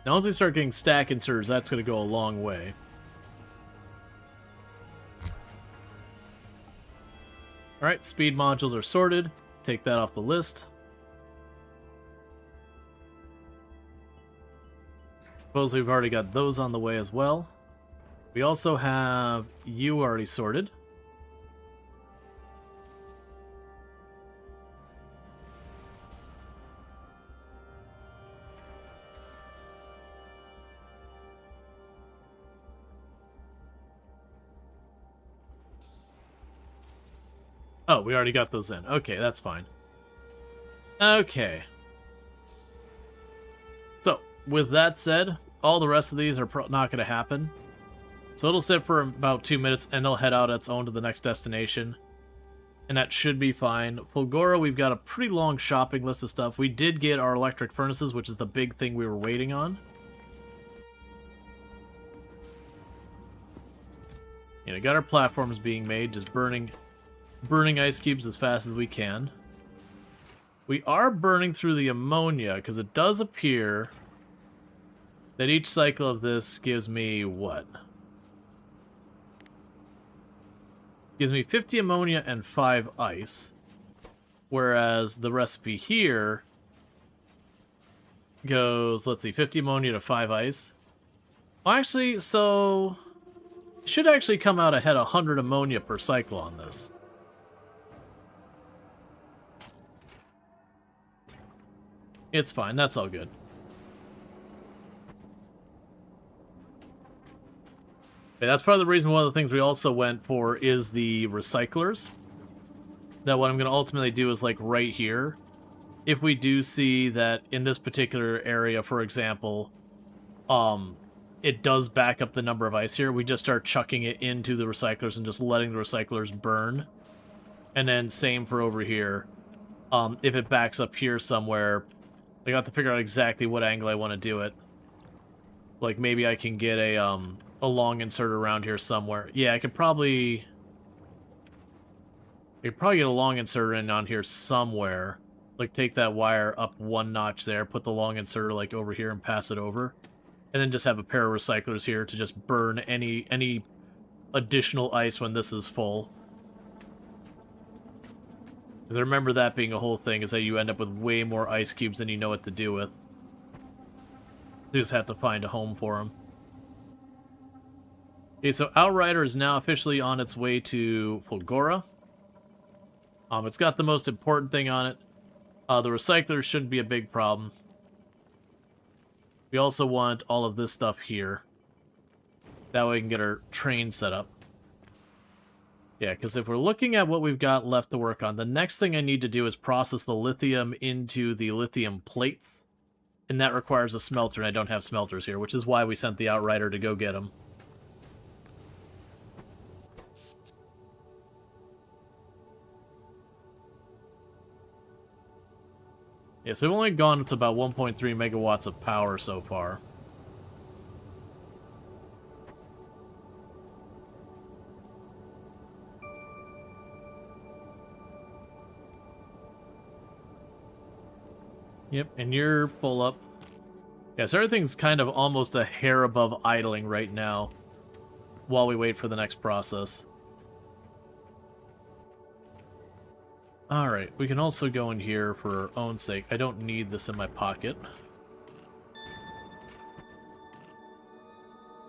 Now once we start getting stack inserters, that's going to go a long way. Alright, speed modules are sorted. Take that off the list. Suppose we've already got those on the way as well. We also have you already sorted. Oh, we already got those in. Okay, that's fine. Okay. So, with that said, all the rest of these are not going to happen. So it'll sit for about 2 minutes, and it'll head out its own to the next destination. And that should be fine. Fulgora, we've got a pretty long shopping list of stuff. We did get our electric furnaces, which is the big thing we were waiting on. You know, got our platforms being made, just burning ice cubes as fast as we can. We are burning through the ammonia, because it does appear that each cycle of this gives me what? Gives me 50 ammonia and 5 ice. Whereas the recipe here goes, let's see, 50 ammonia to 5 ice. Well, actually, so it should actually come out ahead 100 ammonia per cycle on this. It's fine, that's all good. Okay, that's part of the reason one of the things we also went for is the recyclers. That what I'm going to ultimately do is, like, right here. If we do see that in this particular area, for example, it does back up the number of ice here, we just start chucking it into the recyclers and just letting the recyclers burn. And then same for over here. If it backs up here somewhere, I got to figure out exactly what angle I want to do it. Like, maybe I can get a long insert around here somewhere. Yeah, I could probably get a long insert in on here somewhere. Like, take that wire up 1 notch there, put the long inserter, like, over here and pass it over. And then just have a pair of recyclers here to just burn any additional ice when this is full. Because I remember that being a whole thing, is that you end up with way more ice cubes than you know what to do with. You just have to find a home for them. Okay, so Outrider is now officially on its way to Fulgora. It's got the most important thing on it. The recyclers shouldn't be a big problem. We also want all of this stuff here. That way we can get our train set up. Yeah, because if we're looking at what we've got left to work on, the next thing I need to do is process the lithium into the lithium plates. And that requires a smelter, and I don't have smelters here, which is why we sent the Outrider to go get them. Yeah, so we've only gone up to about 1.3 megawatts of power so far. Yep, and you're full up. Yeah, so everything's kind of almost a hair above idling right now while we wait for the next process. Alright, we can also go in here for our own sake. I don't need this in my pocket.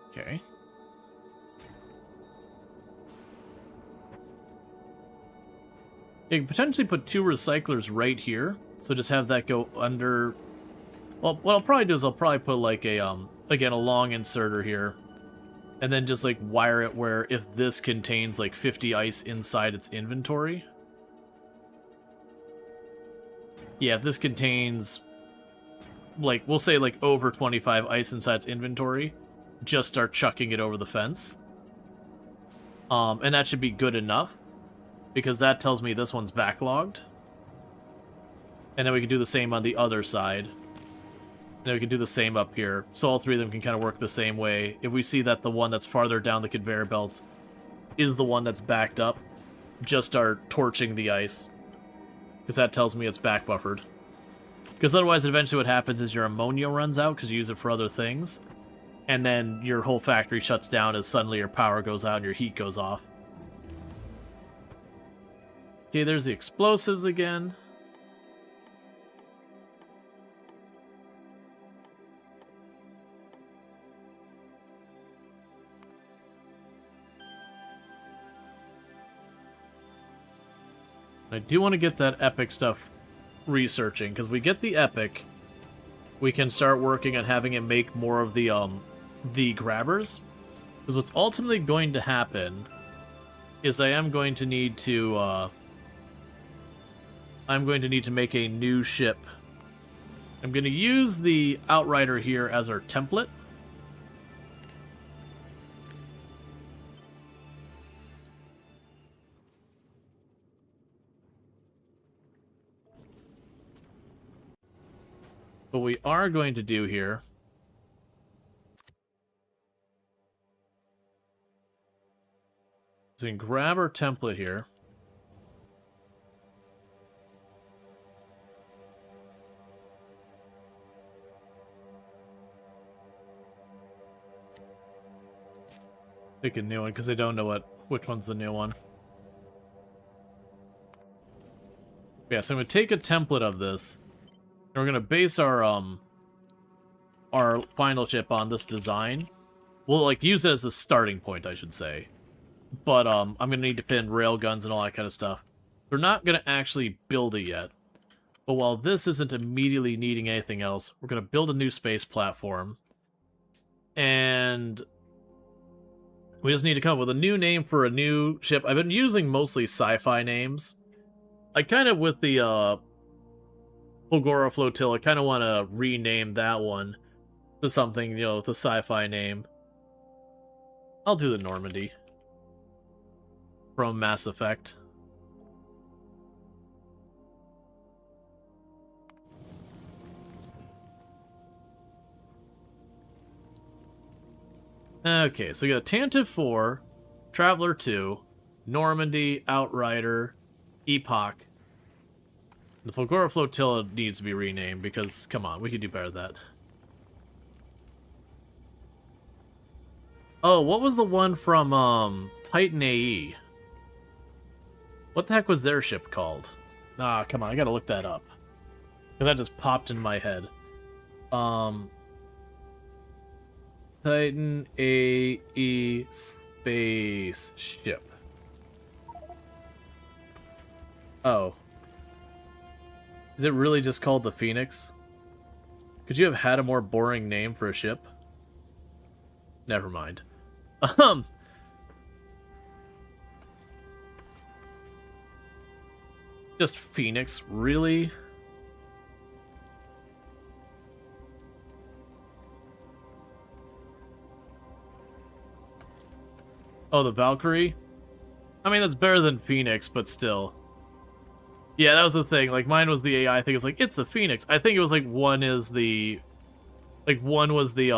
Okay. You can potentially put 2 recyclers right here. So just have that go under... Well, what I'll probably do is I'll probably put like a, again, a long inserter here. And then just like wire it where if this contains like 50 ice inside its inventory. Yeah, if this contains, like, we'll say like over 25 ice inside its inventory, just start chucking it over the fence. And that should be good enough, because that tells me this one's backlogged. And then we can do the same on the other side. And then we can do the same up here. So all 3 of them can kind of work the same way. If we see that the one that's farther down the conveyor belt is the one that's backed up, just start torching the ice. Because that tells me it's back buffered. Because otherwise, eventually what happens is your ammonia runs out because you use it for other things. And then your whole factory shuts down as suddenly your power goes out and your heat goes off. Okay, there's the explosives again. I do want to get that epic stuff researching, because we get the epic, we can start working on having it make more of the grabbers. Because what's ultimately going to happen is I am going to need to make a new ship. I'm going to use the Outrider here as our template. What we are going to do here is we can grab our template here. Pick a new one because I don't know which one's the new one. Yeah, so I'm going to take a template of this. And we're going to base our final ship on this design. We'll, like, use it as a starting point, I should say. But, I'm going to need to pin rail guns and all that kind of stuff. We're not going to actually build it yet. But while this isn't immediately needing anything else, we're going to build a new space platform. And we just need to come up with a new name for a new ship. I've been using mostly sci-fi names. I kind of, with the, Fulgora Flotilla, I kind of want to rename that one to something, you know, with a sci-fi name. I'll do the Normandy from Mass Effect. Okay, so we got Tantive 4, Traveler 2, Normandy, Outrider, Epoch. The Fulgora Flotilla needs to be renamed because, come on, we could do better than that. Oh, what was the one from, Titan AE? What the heck was their ship called? Ah, come on, I gotta look that up. Because that just popped in my head. Titan AE Spaceship. Oh. Is it really just called the Phoenix? Could you have had a more boring name for a ship? Never mind. Just Phoenix, really? Oh, the Valkyrie? I mean, that's better than Phoenix, but still. Yeah, that was the thing. Like, mine was the AI thing. It's like, it's the Phoenix. I think it was like one is the... Like, one was the,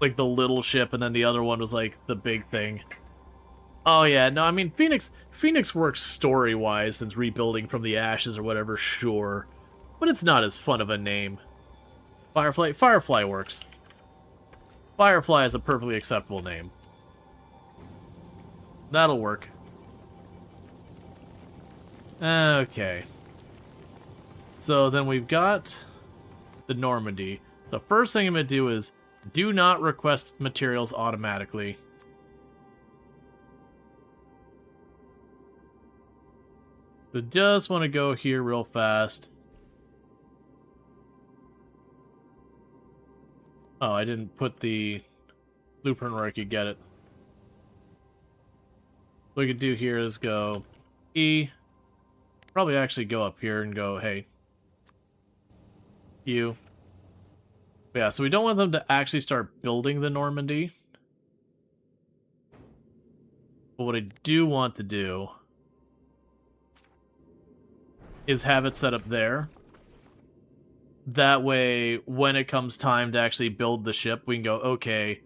like the little ship, and then the other one was like the big thing. Oh yeah, no, I mean, Phoenix works story-wise, since rebuilding from the ashes or whatever, sure. But it's not as fun of a name. Firefly works. Firefly is a perfectly acceptable name. That'll work. Okay. So then we've got the Normandy. So first thing I'm going to do is do not request materials automatically. I just want to go here real fast. Oh, I didn't put the blueprint where I could get it. What we could do here is go E. Probably actually go up here and go, hey, you. But yeah, so we don't want them to actually start building the Normandy. But what I do want to do is have it set up there. That way, when it comes time to actually build the ship, we can go, okay,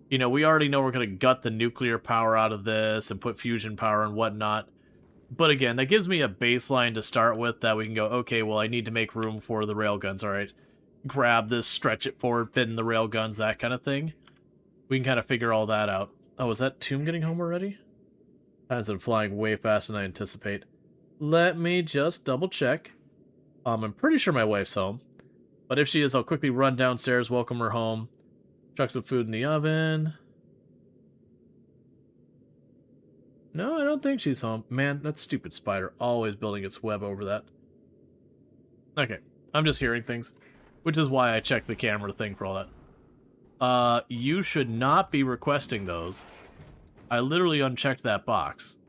you know, we already know we're going to gut the nuclear power out of this and put fusion power and whatnot. But again, that gives me a baseline to start with that we can go, okay, well, I need to make room for the railguns, all right. Grab this, stretch it forward, fit in the railguns, that kind of thing. We can kind of figure all that out. Oh, is that Tomb getting home already? That's been flying way faster than I anticipate. Let me just double check. I'm pretty sure my wife's home. But if she is, I'll quickly run downstairs, welcome her home. Chuck some food in the oven. No, I don't think she's home. Man, that stupid spider always building its web over that. Okay, I'm just hearing things. Which is why I checked the camera thing for all that. You should not be requesting those. I literally unchecked that box.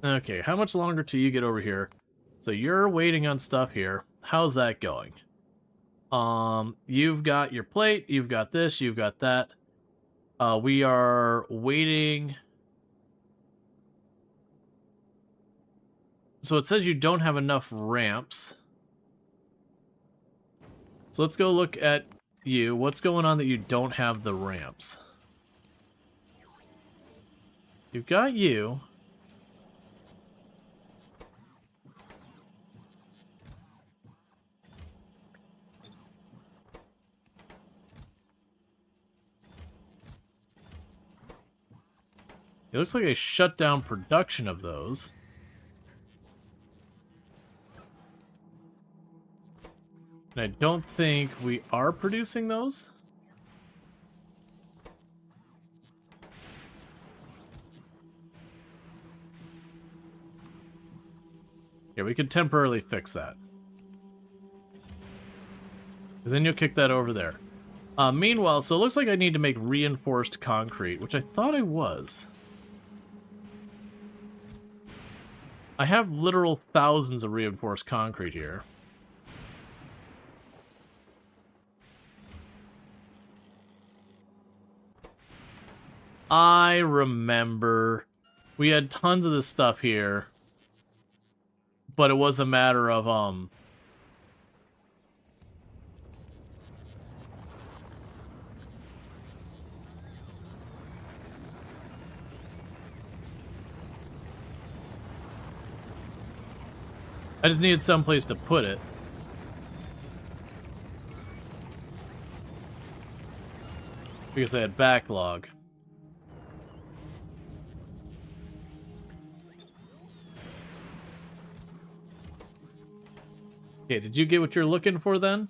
Okay, how much longer till you get over here? So you're waiting on stuff here. How's that going? You've got your plate, you've got this, you've got that. We are waiting. So it says you don't have enough ramps. So let's go look at you. What's going on that you don't have the ramps? You've got you. It looks like they shut down production of those. And I don't think we are producing those. Yeah, we could temporarily fix that. Because then you'll kick that over there. Meanwhile, so it looks like I need to make reinforced concrete, which I thought I was. I have literal thousands of reinforced concrete here. I remember we had tons of this stuff here, but it was a matter of, I just needed someplace to put it. Because I had backlog. Okay, did you get what you're looking for then?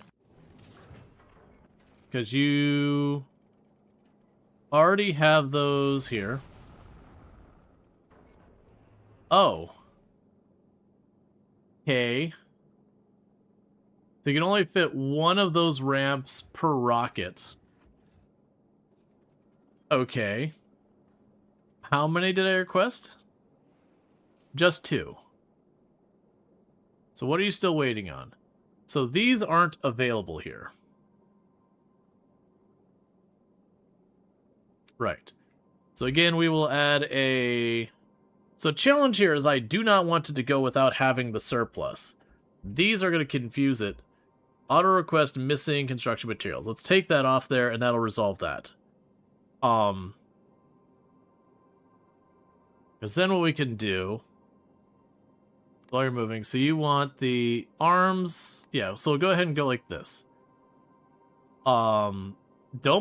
Because you already have those here. Oh. Okay. So you can only fit one of those ramps per rocket. Okay. How many did I request? Just 2. So what are you still waiting on? So these aren't available here. Right. So again, we will add a... So challenge here is I do not want it to go without having the surplus. These are going to confuse it. Auto request missing construction materials. Let's take that off there and that'll resolve that. Because then what we can do... While you're moving, so you want the arms... Yeah, so go ahead and go like this. Don't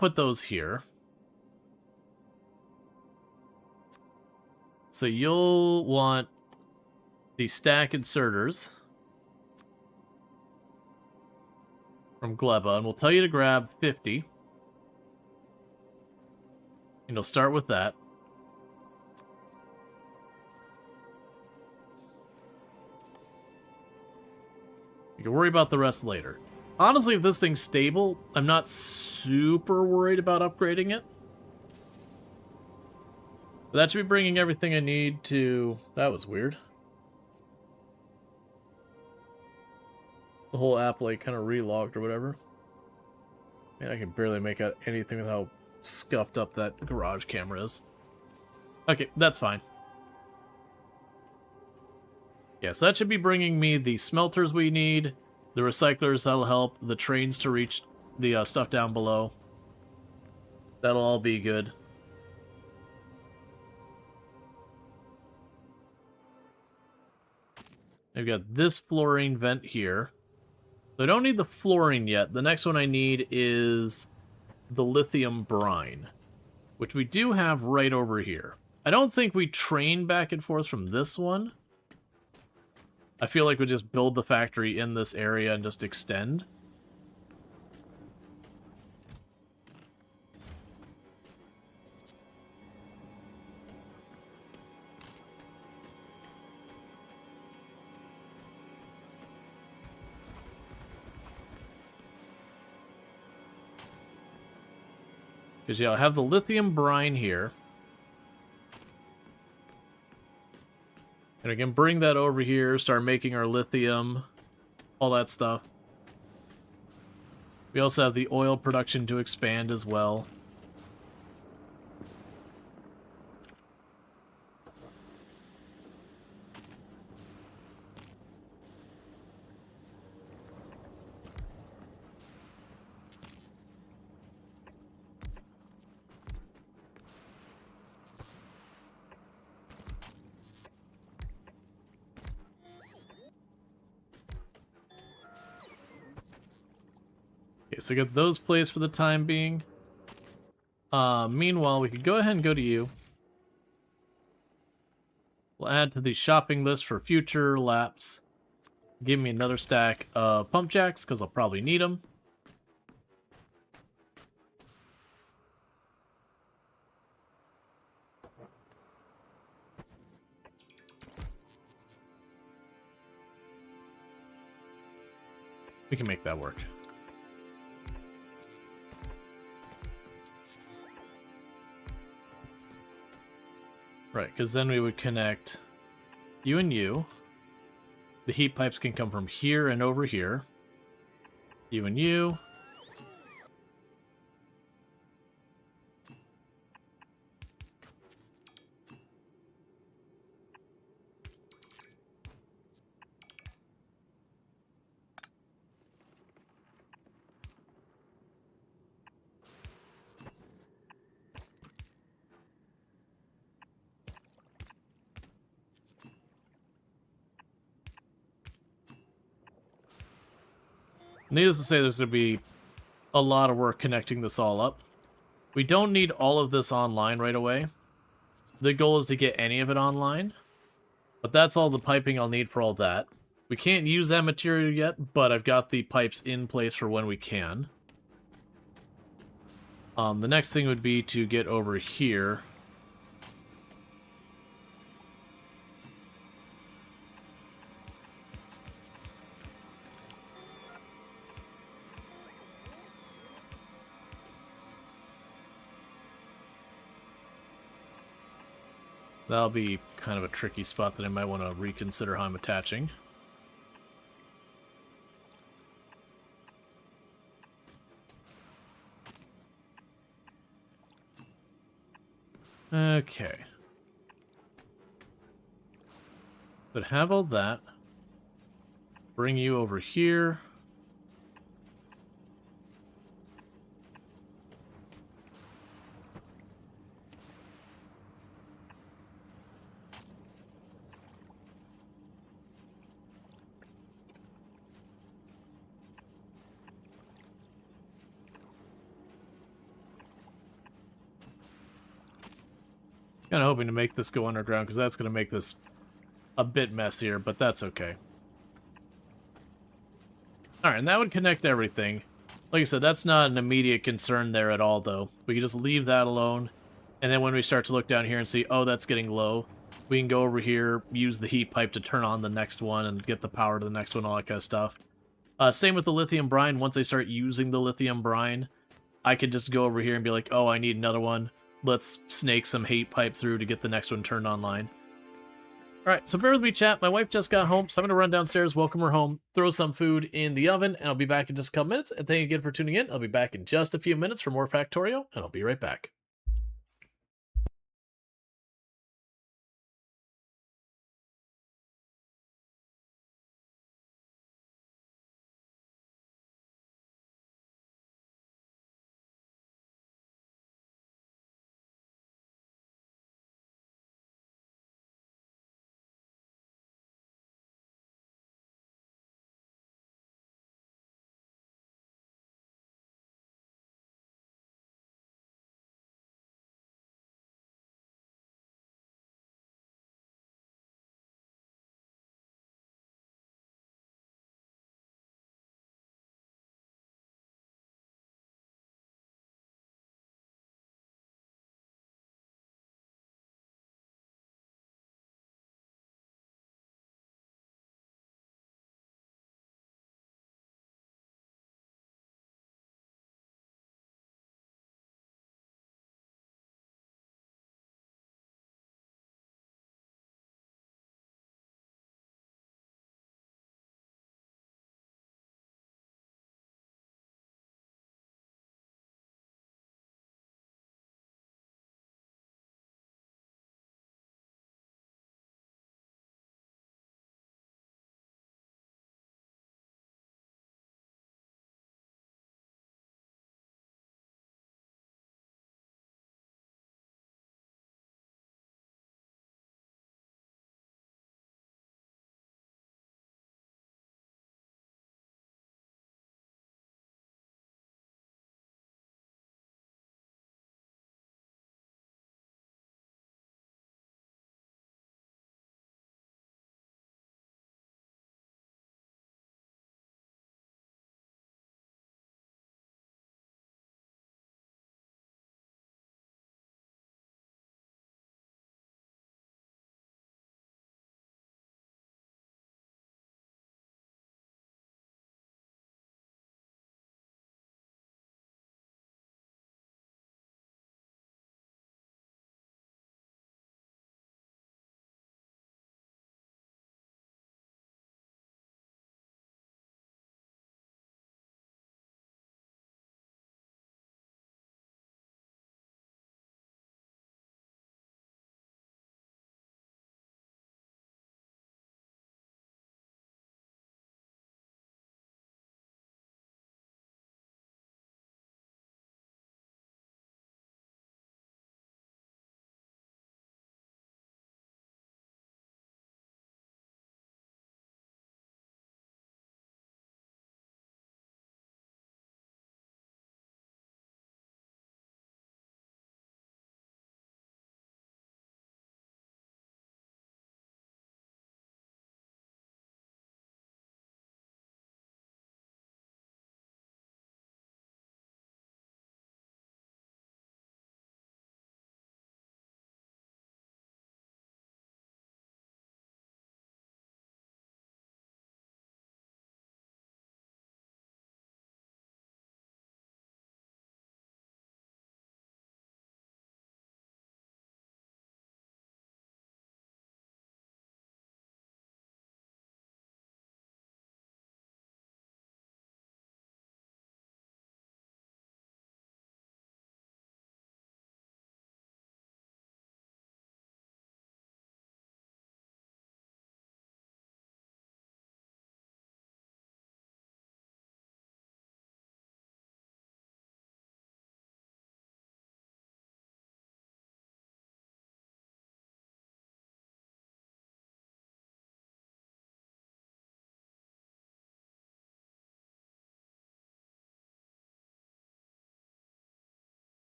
put those here. So you'll want the stack inserters from Gleba, and we'll tell you to grab 50. And you'll start with that. We can worry about the rest later. Honestly, if this thing's stable, I'm not super worried about upgrading it. But that should be bringing everything I need to... That was weird. The whole app, like, kind of relogged or whatever. Man, I can barely make out anything with how scuffed up that garage camera is. Okay, that's fine. Yes, that should be bringing me the smelters we need, the recyclers that'll help, the trains to reach the stuff down below. That'll all be good. I've got this fluorine vent here. So I don't need the fluorine yet. The next one I need is the lithium brine, which we do have right over here. I don't think we train back and forth from this one. I feel like we just build the factory in this area and just extend. Because, yeah, I have the lithium brine here. And we can bring that over here, start making our lithium, all that stuff. We also have the oil production to expand as well. Okay, so get those placed for the time being. Meanwhile, we could go ahead and go to you. We'll add to the shopping list for future laps. Give me another stack of pump jacks, because I'll probably need them. We can make that work. Right, because then we would connect you and you. The heat pipes can come from here and over here. You and you. Needless to say, there's going to be a lot of work connecting this all up. We don't need all of this online right away. The goal is to get any of it online. But that's all the piping I'll need for all that. We can't use that material yet, but I've got the pipes in place for when we can. The next thing would be to get over here. That'll be kind of a tricky spot that I might want to reconsider how I'm attaching. Okay. But have all that. Bring you over here. Kind of hoping to make this go underground, because that's going to make this a bit messier, but that's okay. Alright, and that would connect everything. Like I said, that's not an immediate concern there at all, though. We can just leave that alone, and then when we start to look down here and see, oh, that's getting low, we can go over here, use the heat pipe to turn on the next one, and get the power to the next one, all that kind of stuff. Same with the lithium brine. Once I start using the lithium brine, I could just go over here and be like, oh, I need another one. Let's snake some hate pipe through to get the next one turned online. Alright, so bear with me, chat. My wife just got home, so I'm going to run downstairs, welcome her home, throw some food in the oven, and I'll be back in just a couple minutes. And thank you again for tuning in. I'll be back in just a few minutes for more Factorio, and I'll be right back.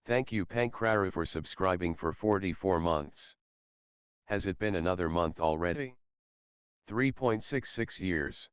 Thank you Pankraru for subscribing for 44 months. Has it been another month already? 3.66 years.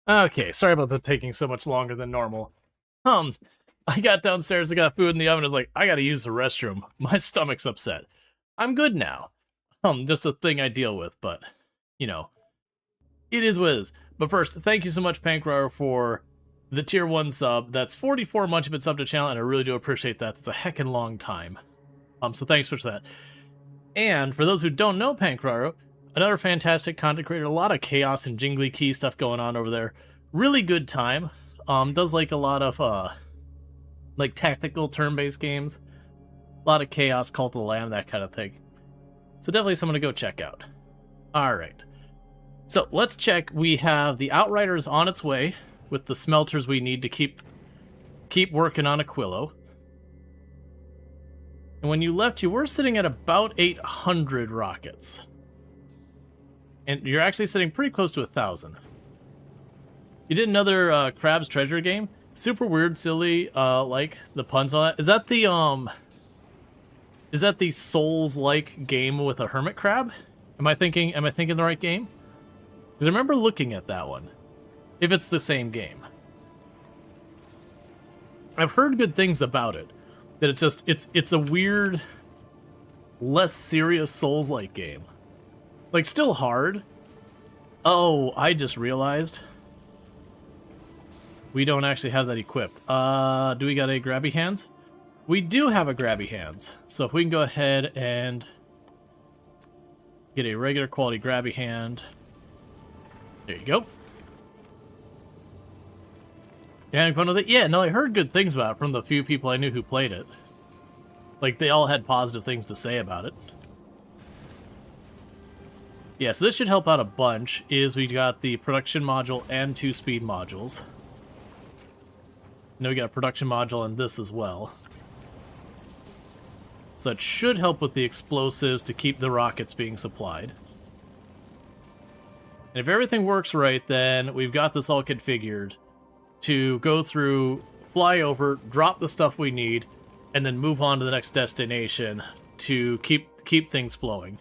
Okay, sorry about that taking so much longer than normal. Um, I got downstairs, I got food in the oven, I was like, I gotta use the restroom. My stomach's upset. I'm good now. Just a thing I deal with, but, you know, it is what it is. But first, thank you so much, Pancrar, for the tier 1 sub. That's 44 months you've been sub to channel, and I really do appreciate that. It's a heckin' long time. So thanks for that. And for those who don't know Pancraro, another fantastic content creator, a lot of chaos and jingly key stuff going on over there. Really good time. Does like a lot of like tactical turn-based games. A lot of chaos, Cult of the Lamb, that kind of thing. So definitely someone to go check out. Alright. So let's check. We have the Outriders on its way with the smelters we need to keep working on Aquillo. And when you left, you were sitting at about 800 rockets. And you're actually sitting pretty close to 1,000. You did another Crab's Treasure game. Super weird, silly, like the puns on that. Is that the Souls-like game with a hermit crab? Am I thinking the right game? Because I remember looking at that one. If it's the same game. I've heard good things about it. That it's a weird, less serious Souls-like game. Like, still hard. Oh, I just realized. We don't actually have that equipped. Do we got a grabby hands? We do have a grabby hands. So if we can go ahead and get a regular quality grabby hand. There you go. You having fun with it? Yeah, no, I heard good things about it from the few people I knew who played it. Like, they all had positive things to say about it. Yeah, so this should help out a bunch, is we got the production module and 2 speed modules. Now we got a production module and this as well. So it should help with the explosives to keep the rockets being supplied. And if everything works right, then we've got this all configured to go through, fly over, drop the stuff we need, and then move on to the next destination to keep things flowing.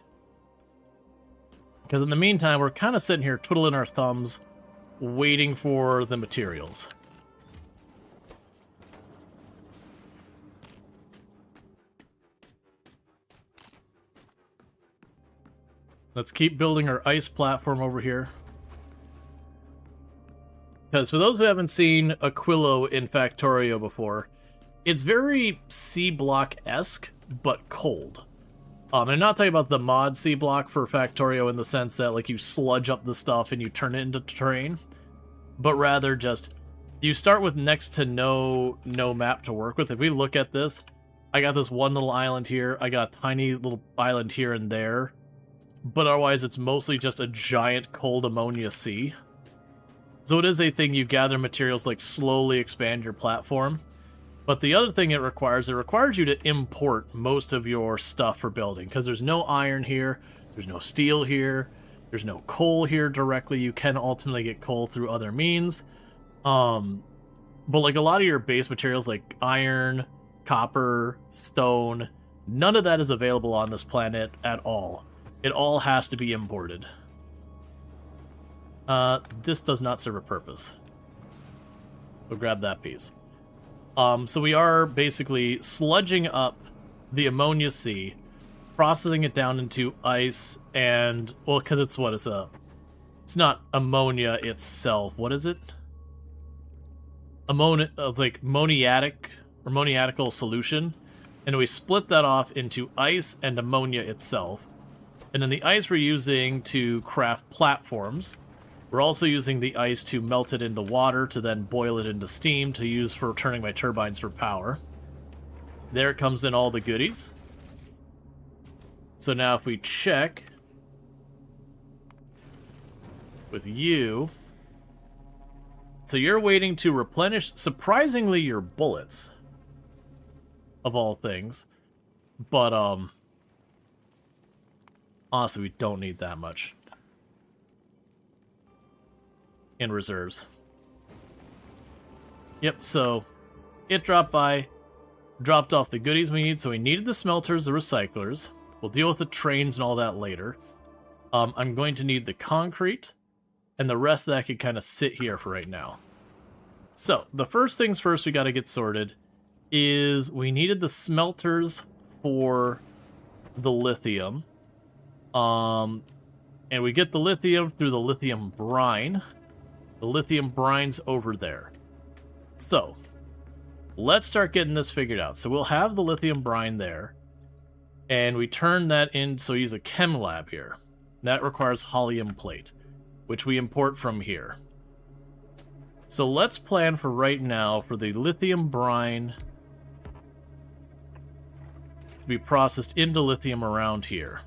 Because in the meantime, we're kind of sitting here twiddling our thumbs, waiting for the materials. Let's keep building our ice platform over here. Because for those who haven't seen Aquillo in Factorio before, it's very C-block-esque, but cold. I'm not talking about the mod C-block for Factorio in the sense that like you sludge up the stuff and you turn it into terrain, but rather just you start with next to no map to work with. If we look at this, I got this one little island here, I got a tiny little island here and there, but otherwise it's mostly just a giant cold ammonia sea. So it is a thing you gather materials, like slowly expand your platform. But the other thing it requires you to import most of your stuff for building, because there's no iron here, there's no steel here, there's no coal here directly. You can ultimately get coal through other means. But like a lot of your base materials like iron, copper, stone, none of that is available on this planet at all. It all has to be imported. This does not serve a purpose. We'll grab that piece. So we are basically sludging up the ammonia sea, processing it down into ice, and, well, because it's not ammonia itself. What is it? Ammonia, it's like ammoniatical solution. And we split that off into ice and ammonia itself. And then the ice we're using to craft platforms. We're also using the ice to melt it into water to then boil it into steam to use for turning my turbines for power. There comes in all the goodies. So now if we check with you, so you're waiting to replenish, surprisingly, your bullets, of all things. But, honestly, we don't need that much in reserves. Yep, so it dropped by, dropped off the goodies we need. So we needed the smelters, the recyclers. We'll deal with the trains and all that later. I'm going to need the concrete, and the rest of that can kind of sit here for right now. So, the first things first we got to get sorted is we needed the smelters for the lithium. And we get the lithium through the lithium brine. The lithium brine's over there. So, let's start getting this figured out. So we'll have the lithium brine there, and we turn that in, so we use a chem lab here. That requires helium plate, which we import from here. So let's plan for right now for the lithium brine to be processed into lithium around here.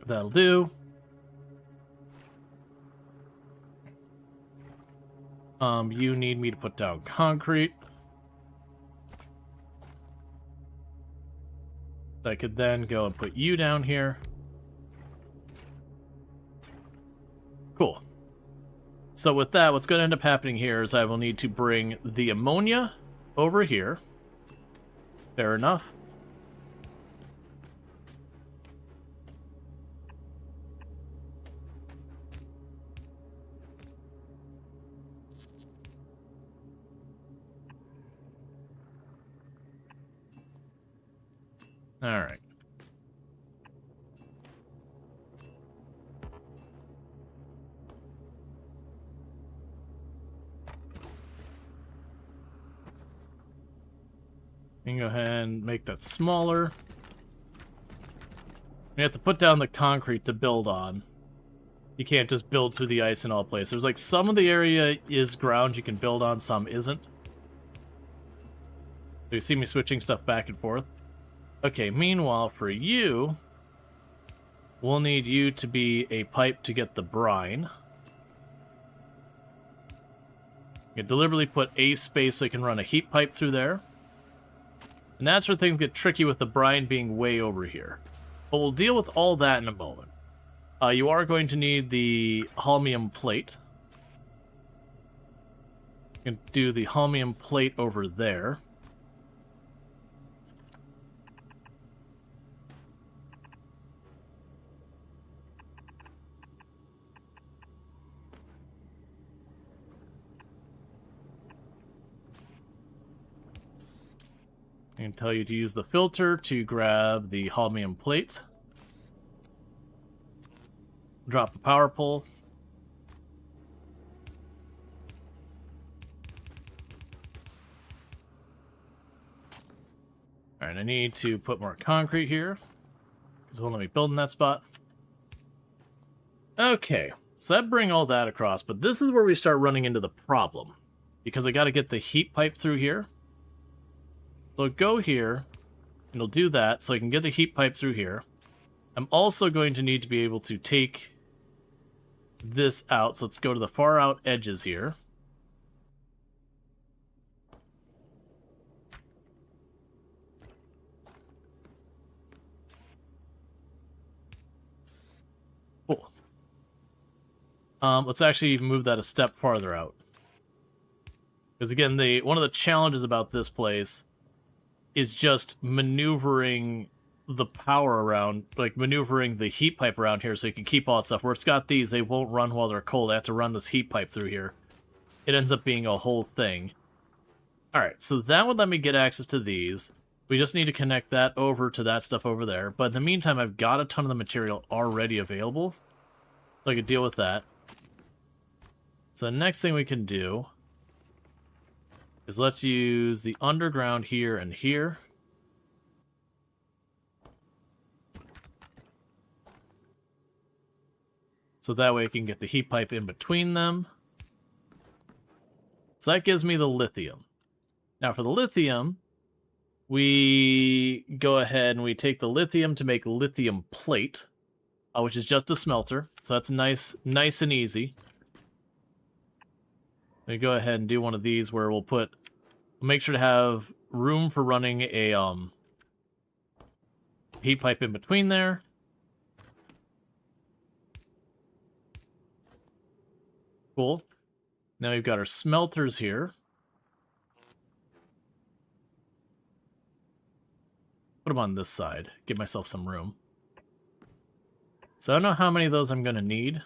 That'll do. You need me to put down concrete. I could then go and put you down here. Cool. So with that, what's going to end up happening here is I will need to bring the ammonia over here. Fair enough. All right. You can go ahead and make that smaller. You have to put down the concrete to build on. You can't just build through the ice in all places. There's like some of the area is ground you can build on, some isn't. You see me switching stuff back and forth. Okay, meanwhile, for you, we'll need you to be a pipe to get the brine. You deliberately put a space so you can run a heat pipe through there. And that's where things get tricky with the brine being way over here. But we'll deal with all that in a moment. You are going to need the holmium plate. You can do the holmium plate over there. I can tell you to use the filter to grab the holmium plate. Drop the power pole. Alright, I need to put more concrete here, because it won't let me build in that spot. Okay, so that brings all that across, but this is where we start running into the problem, because I got to get the heat pipe through here. So go here, and it'll do that, so I can get the heat pipe through here. I'm also going to need to be able to take this out, so let's go to the far out edges here. Cool. Let's actually move that a step farther out. Because again, one of the challenges about this place is just maneuvering the power around, like maneuvering the heat pipe around here so you can keep all that stuff. Where it's got these, they won't run while they're cold. I have to run this heat pipe through here. It ends up being a whole thing. Alright, so that would let me get access to these. We just need to connect that over to that stuff over there. But in the meantime, I've got a ton of the material already available, so I could deal with that. So the next thing we can do is let's use the underground here and here. So that way I can get the heat pipe in between them. So that gives me the lithium. Now for the lithium, we go ahead and we take the lithium to make lithium plate, which is just a smelter. So that's nice and easy. We go ahead and do one of these where we'll make sure to have room for running a heat pipe in between there. Cool. Now we've got our smelters here. Put them on this side. Give myself some room. So I don't know how many of those I'm going to need.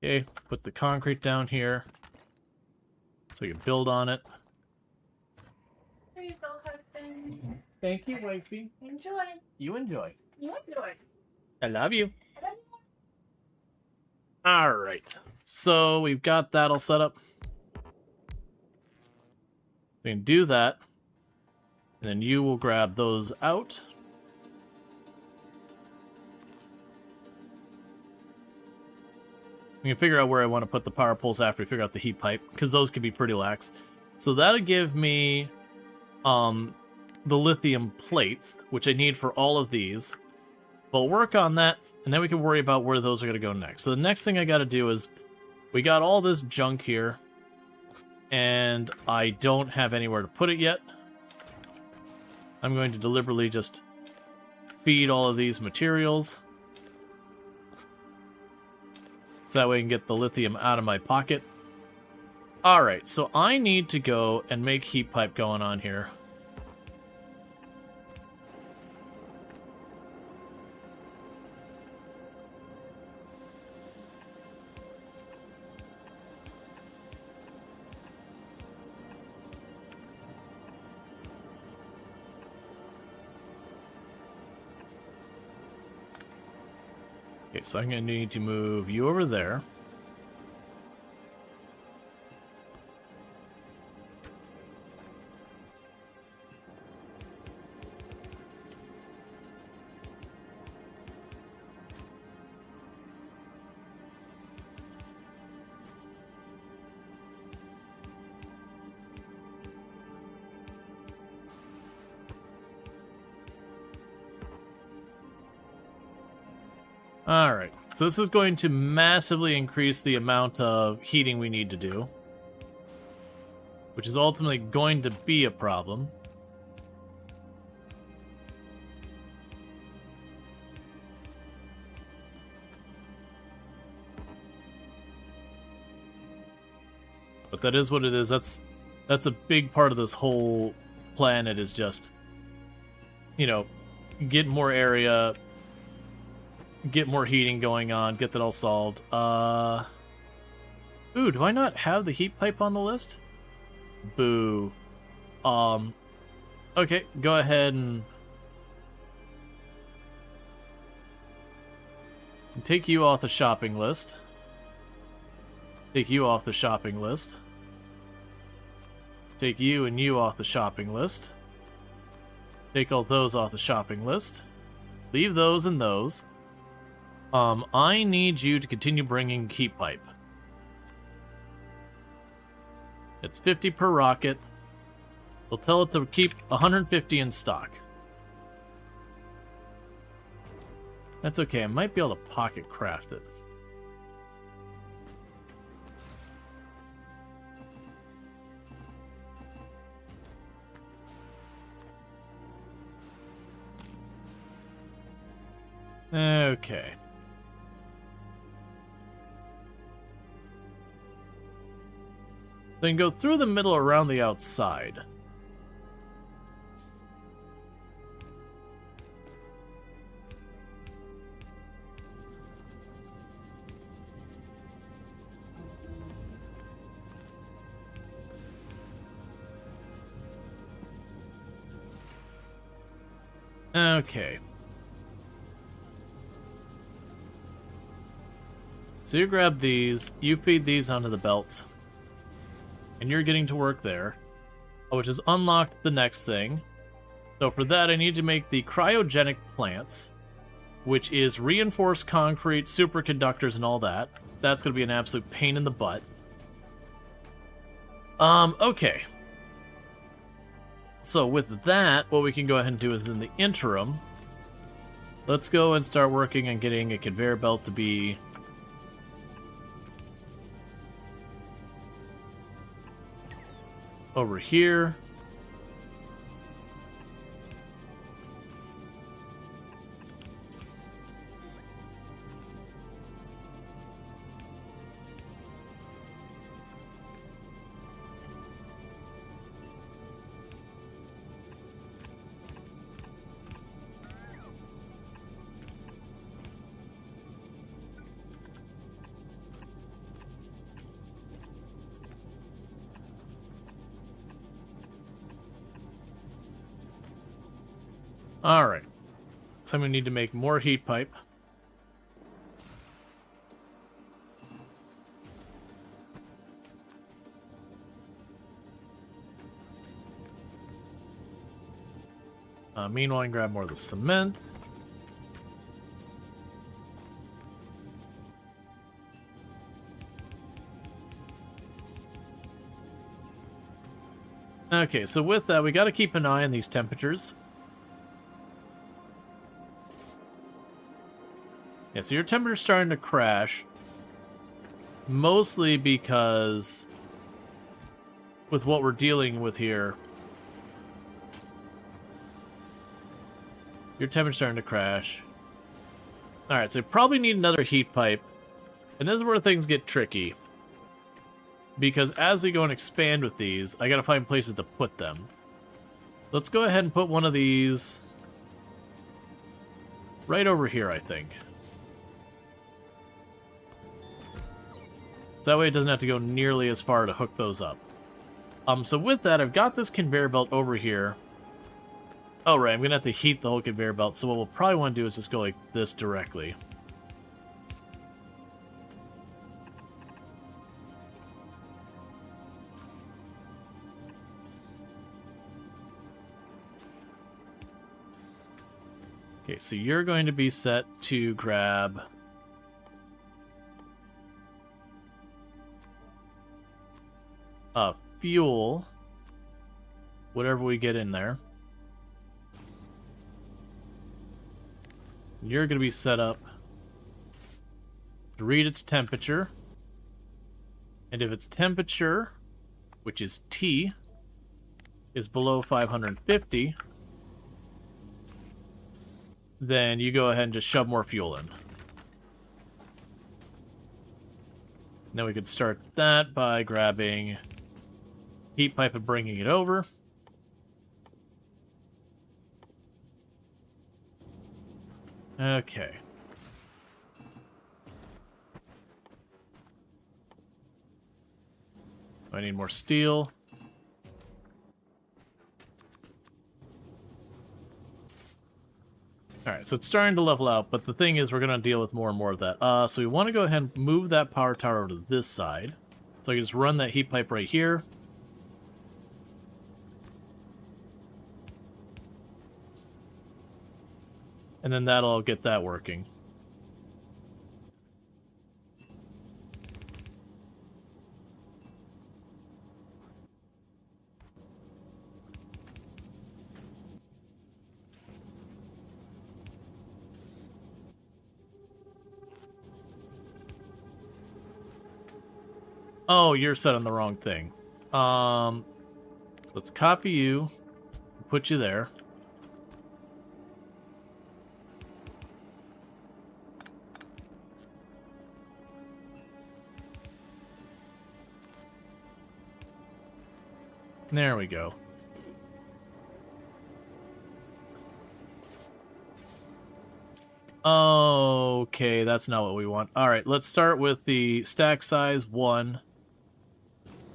Okay, put the concrete down here so you can build on it. There you go, husband. Thank you, wifey. Enjoy. You enjoy. You enjoy. I love you. I love you. All right. So we've got that all set up. We can do that. And then you will grab those out. We can figure out where I want to put the power poles after we figure out the heat pipe, because those could be pretty lax. So that'll give me the lithium plates, which I need for all of these. We'll work on that, and then we can worry about where those are going to go next. So the next thing I got to do is, we got all this junk here, and I don't have anywhere to put it yet. I'm going to deliberately just feed all of these materials, so that way I can get the lithium out of my pocket. Alright, so I need to go and make heat pipe going on here. Okay, so I'm going to need to move you over there. Alright, so this is going to massively increase the amount of heating we need to do, which is ultimately going to be a problem. But that is what it is. That's a big part of this whole planet, is just, you know, get more area, get more heating going on, get that all solved. Ooh, do I not have the heat pipe on the list? Boo. Okay, go ahead and take you off the shopping list. Take you off the shopping list. Take you and you off the shopping list. Take all those off the shopping list. Leave those and those. I need you to continue bringing heat pipe. It's 50 per rocket. We'll tell it to keep 150 in stock. That's okay, I might be able to pocket craft it. Okay. Then go through the middle around the outside. Okay. So you grab these, you feed these onto the belts. And you're getting to work there, which has unlocked the next thing. So for that, I need to make the cryogenic plants, which is reinforced concrete, superconductors, and all that. That's going to be an absolute pain in the butt. Okay. So with that, what we can go ahead and do is, in the interim, let's go and start working on getting a conveyor belt to be over here. Alright. So I'm going to need to make more heat pipe. Meanwhile, I can grab more of the cement. Okay, so with that, we got to keep an eye on these temperatures. Yeah, so your temperature's starting to crash. Mostly because with what we're dealing with here, your temperature's starting to crash. Alright, so you probably need another heat pipe. And this is where things get tricky. Because as we go and expand with these, I gotta find places to put them. Let's go ahead and put one of these right over here, I think. So that way it doesn't have to go nearly as far to hook those up. So with that, I've got this conveyor belt over here. Oh, right, I'm gonna have to heat the whole conveyor belt, so what we'll probably want to do is just go like this directly. Okay, so you're going to be set to grab fuel, whatever we get in there. You're going to be set up to read its temperature. And if its temperature, which is T, is below 550, then you go ahead and just shove more fuel in. Now we could start that by grabbing heat pipe and bringing it over. Okay. I need more steel. Alright, so it's starting to level out, but the thing is we're going to deal with more and more of that. So we want to go ahead and move that power tower over to this side. So I can just run that heat pipe right here. And then that'll get that working. Oh, you're set on the wrong thing. Let's copy you, put you there. There we go. Okay, that's not what we want. Alright, let's start with the stack size 1.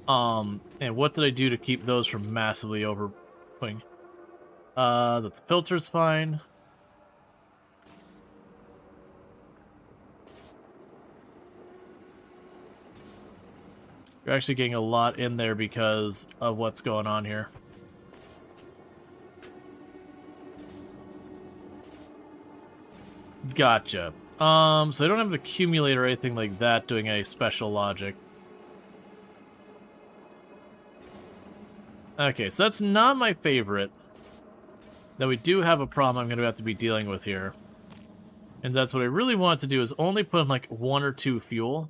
And what did I do to keep those from massively overputting? That the filter's fine. You're actually getting a lot in there because of what's going on here. Gotcha. So I don't have an accumulator or anything like that doing any special logic. Okay, so that's not my favorite. Now we do have a problem I'm going to have to be dealing with here. And that's what I really want to do is only put in like 1 or 2 fuel.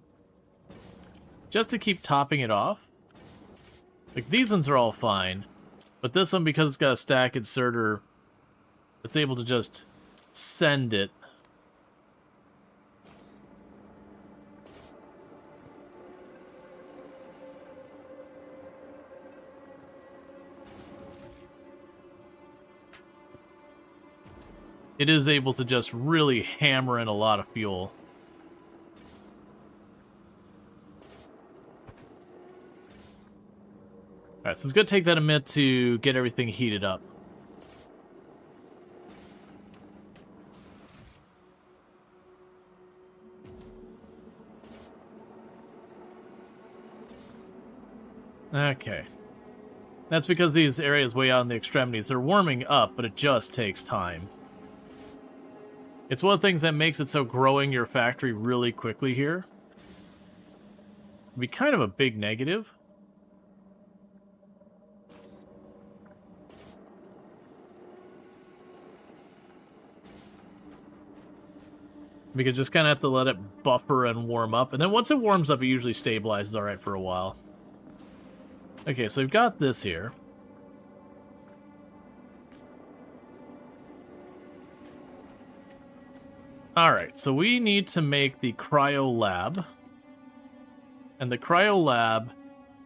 Just to keep topping it off. Like these ones are all fine. But this one, because it's got a stack inserter, it's able to just send it. It is able to just really hammer in a lot of fuel. Alright, so it's going to take that a minute to get everything heated up. Okay. That's because these areas way out in the extremities, they're warming up, but it just takes time. It's one of the things that makes it so growing your factory really quickly here would be kind of a big negative. Because just kind of have to let it buffer and warm up. And then once it warms up, it usually stabilizes alright for a while. Okay, so we've got this here. Alright, so we need to make the cryo lab. And the cryo lab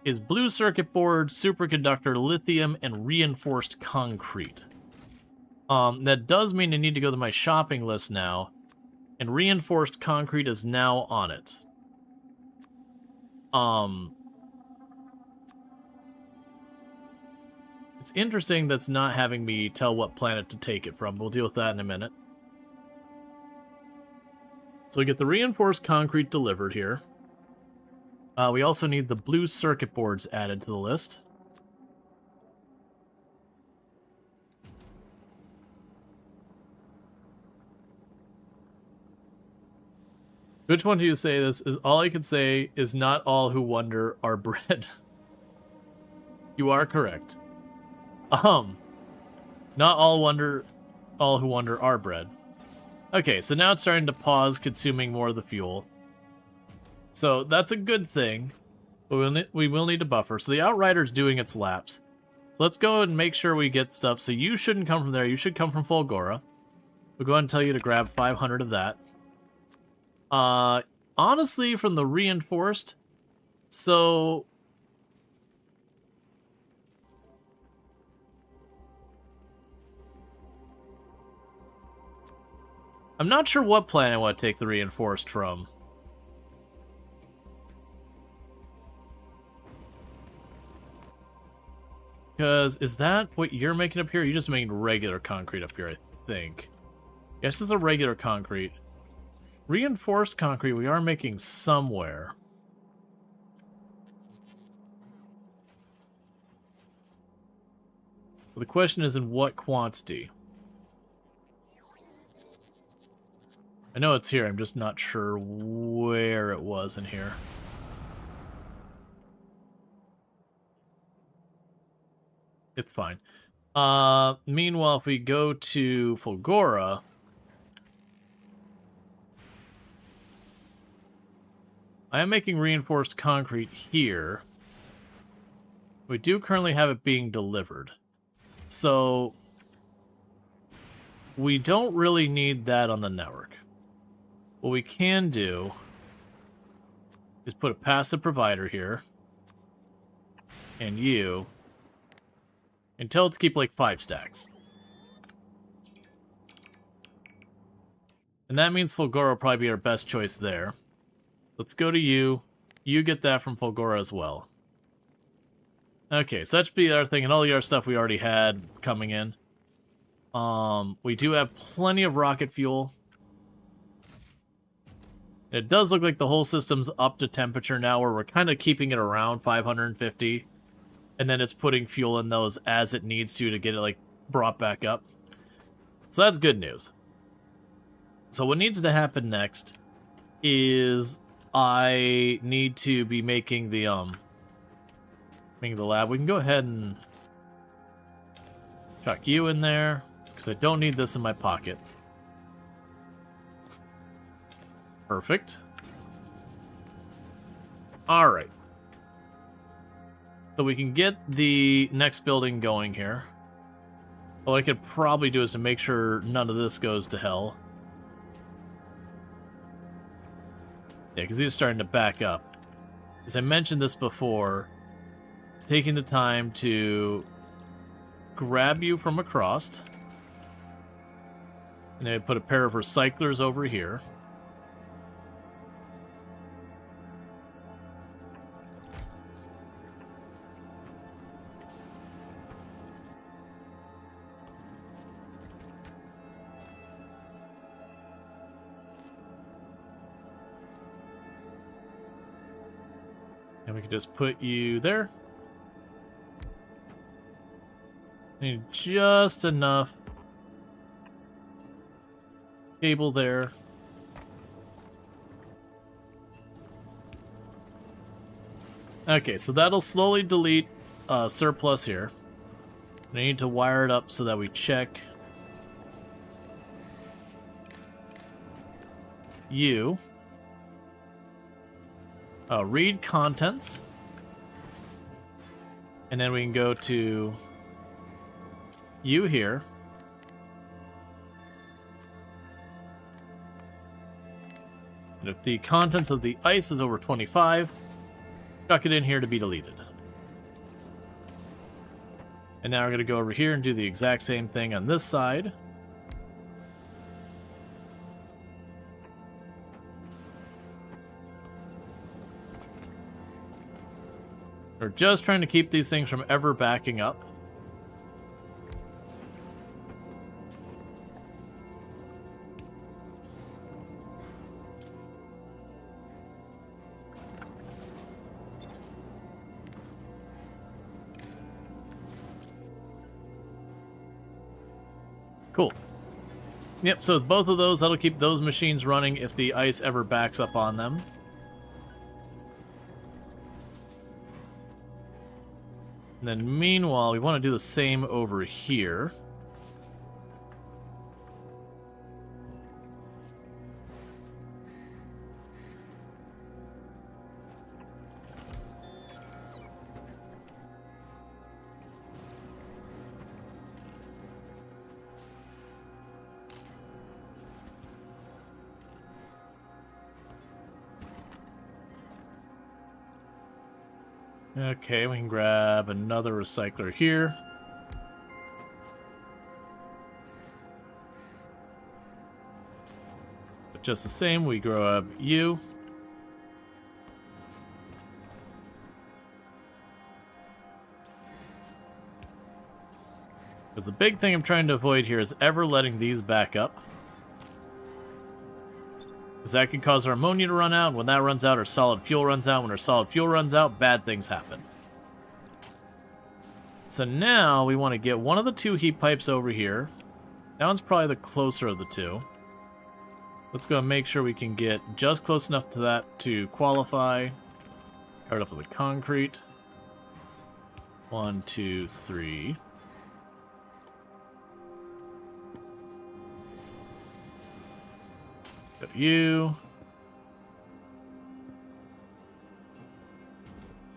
is blue circuit board, superconductor, lithium, and reinforced concrete. That does mean I need to go to my shopping list now. And reinforced concrete is now on it. It's interesting that's not having me tell what planet to take it from. We'll deal with that in a minute. So we get the reinforced concrete delivered here. We also need the blue circuit boards added to the list. Which one do you say this is? All I can say is not all who wonder are bred. You are correct. Not all who wonder are bred. Okay, so now it's starting to pause consuming more of the fuel. So that's a good thing, but we will need to buffer. So the Outrider's doing its laps. So let's go and make sure we get stuff. So you shouldn't come from there. You should come from Fulgora. We'll go ahead and tell you to grab 500 of that. Honestly, from the reinforced, so... I'm not sure what planet I want to take the reinforced from. Because, is that what you're making up here? You're just making regular concrete up here, I think. Yes, this is a regular concrete. Reinforced concrete we are making somewhere. But the question is in what quantity? I know it's here, I'm just not sure where it was in here. It's fine. Meanwhile, if we go to Fulgora... I am making reinforced concrete here. We do currently have it being delivered. So, we don't really need that on the network. What we can do is put a passive provider here. And you. And tell it to keep like 5 stacks. And that means Fulgora will probably be our best choice there. Let's go to you. You get that from Fulgora as well. Okay, so that should be our thing, and all the other stuff we already had coming in. We do have plenty of rocket fuel. It does look like the whole system's up to temperature now, where we're kind of keeping it around 550. And then it's putting fuel in those as it needs to get it, like, brought back up. So that's good news. So what needs to happen next is... I need to be making the lab. We can go ahead and chuck you in there, because I don't need this in my pocket. Perfect. Alright. So we can get the next building going here. What I could probably do is to make sure none of this goes to hell. Yeah, because he's starting to back up. As I mentioned this before, taking the time to grab you from across. And then put a pair of recyclers over here. And we can just put you there. Need just enough cable there. Okay, so that'll slowly delete surplus here. I need to wire it up so that we check you. Read contents. And then we can go to you here. And if the contents of the ice is over 25, chuck it in here to be deleted. And now we're going to go over here and do the exact same thing on this side. We're just trying to keep these things from ever backing up. Cool. Yep, so both of those, that'll keep those machines running if the ice ever backs up on them. And then meanwhile, we want to do the same over here. Okay, we can grab another recycler here. But just the same, we grab you. Because the big thing I'm trying to avoid here is ever letting these back up. Because that could cause our ammonia to run out. When that runs out, our solid fuel runs out. When our solid fuel runs out, bad things happen. So now we want to get one of the two heat pipes over here. That one's probably the closer of the two. Let's go and make sure we can get just close enough to that to qualify. Cover it up with the concrete. 1, 2, 3. Go to you.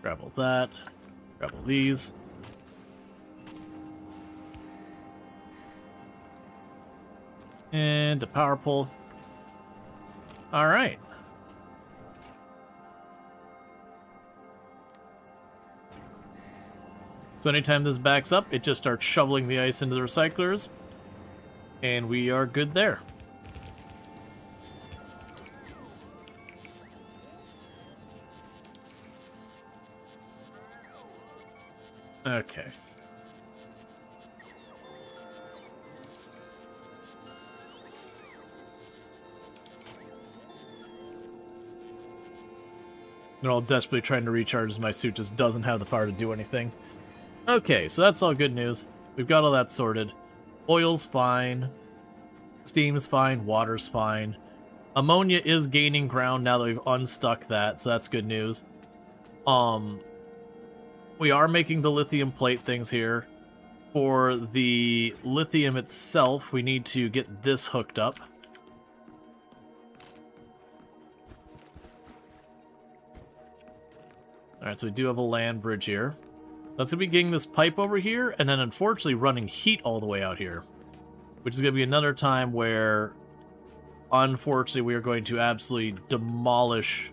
Grab all that. Grab all these. And a power pole. Alright. So anytime this backs up, it just starts shoveling the ice into the recyclers. And we are good there. Okay. They're all desperately trying to recharge as my suit just doesn't have the power to do anything. Okay, so that's all good news. We've got all that sorted. Oil's fine. Steam's fine. Water's fine. Ammonia is gaining ground now that we've unstuck that, so that's good news. We are making the lithium plate things here. For the lithium itself, we need to get this hooked up. Alright, so we do have a land bridge here. That's going to be getting this pipe over here, and then unfortunately running heat all the way out here. Which is going to be another time where, unfortunately, we are going to absolutely demolish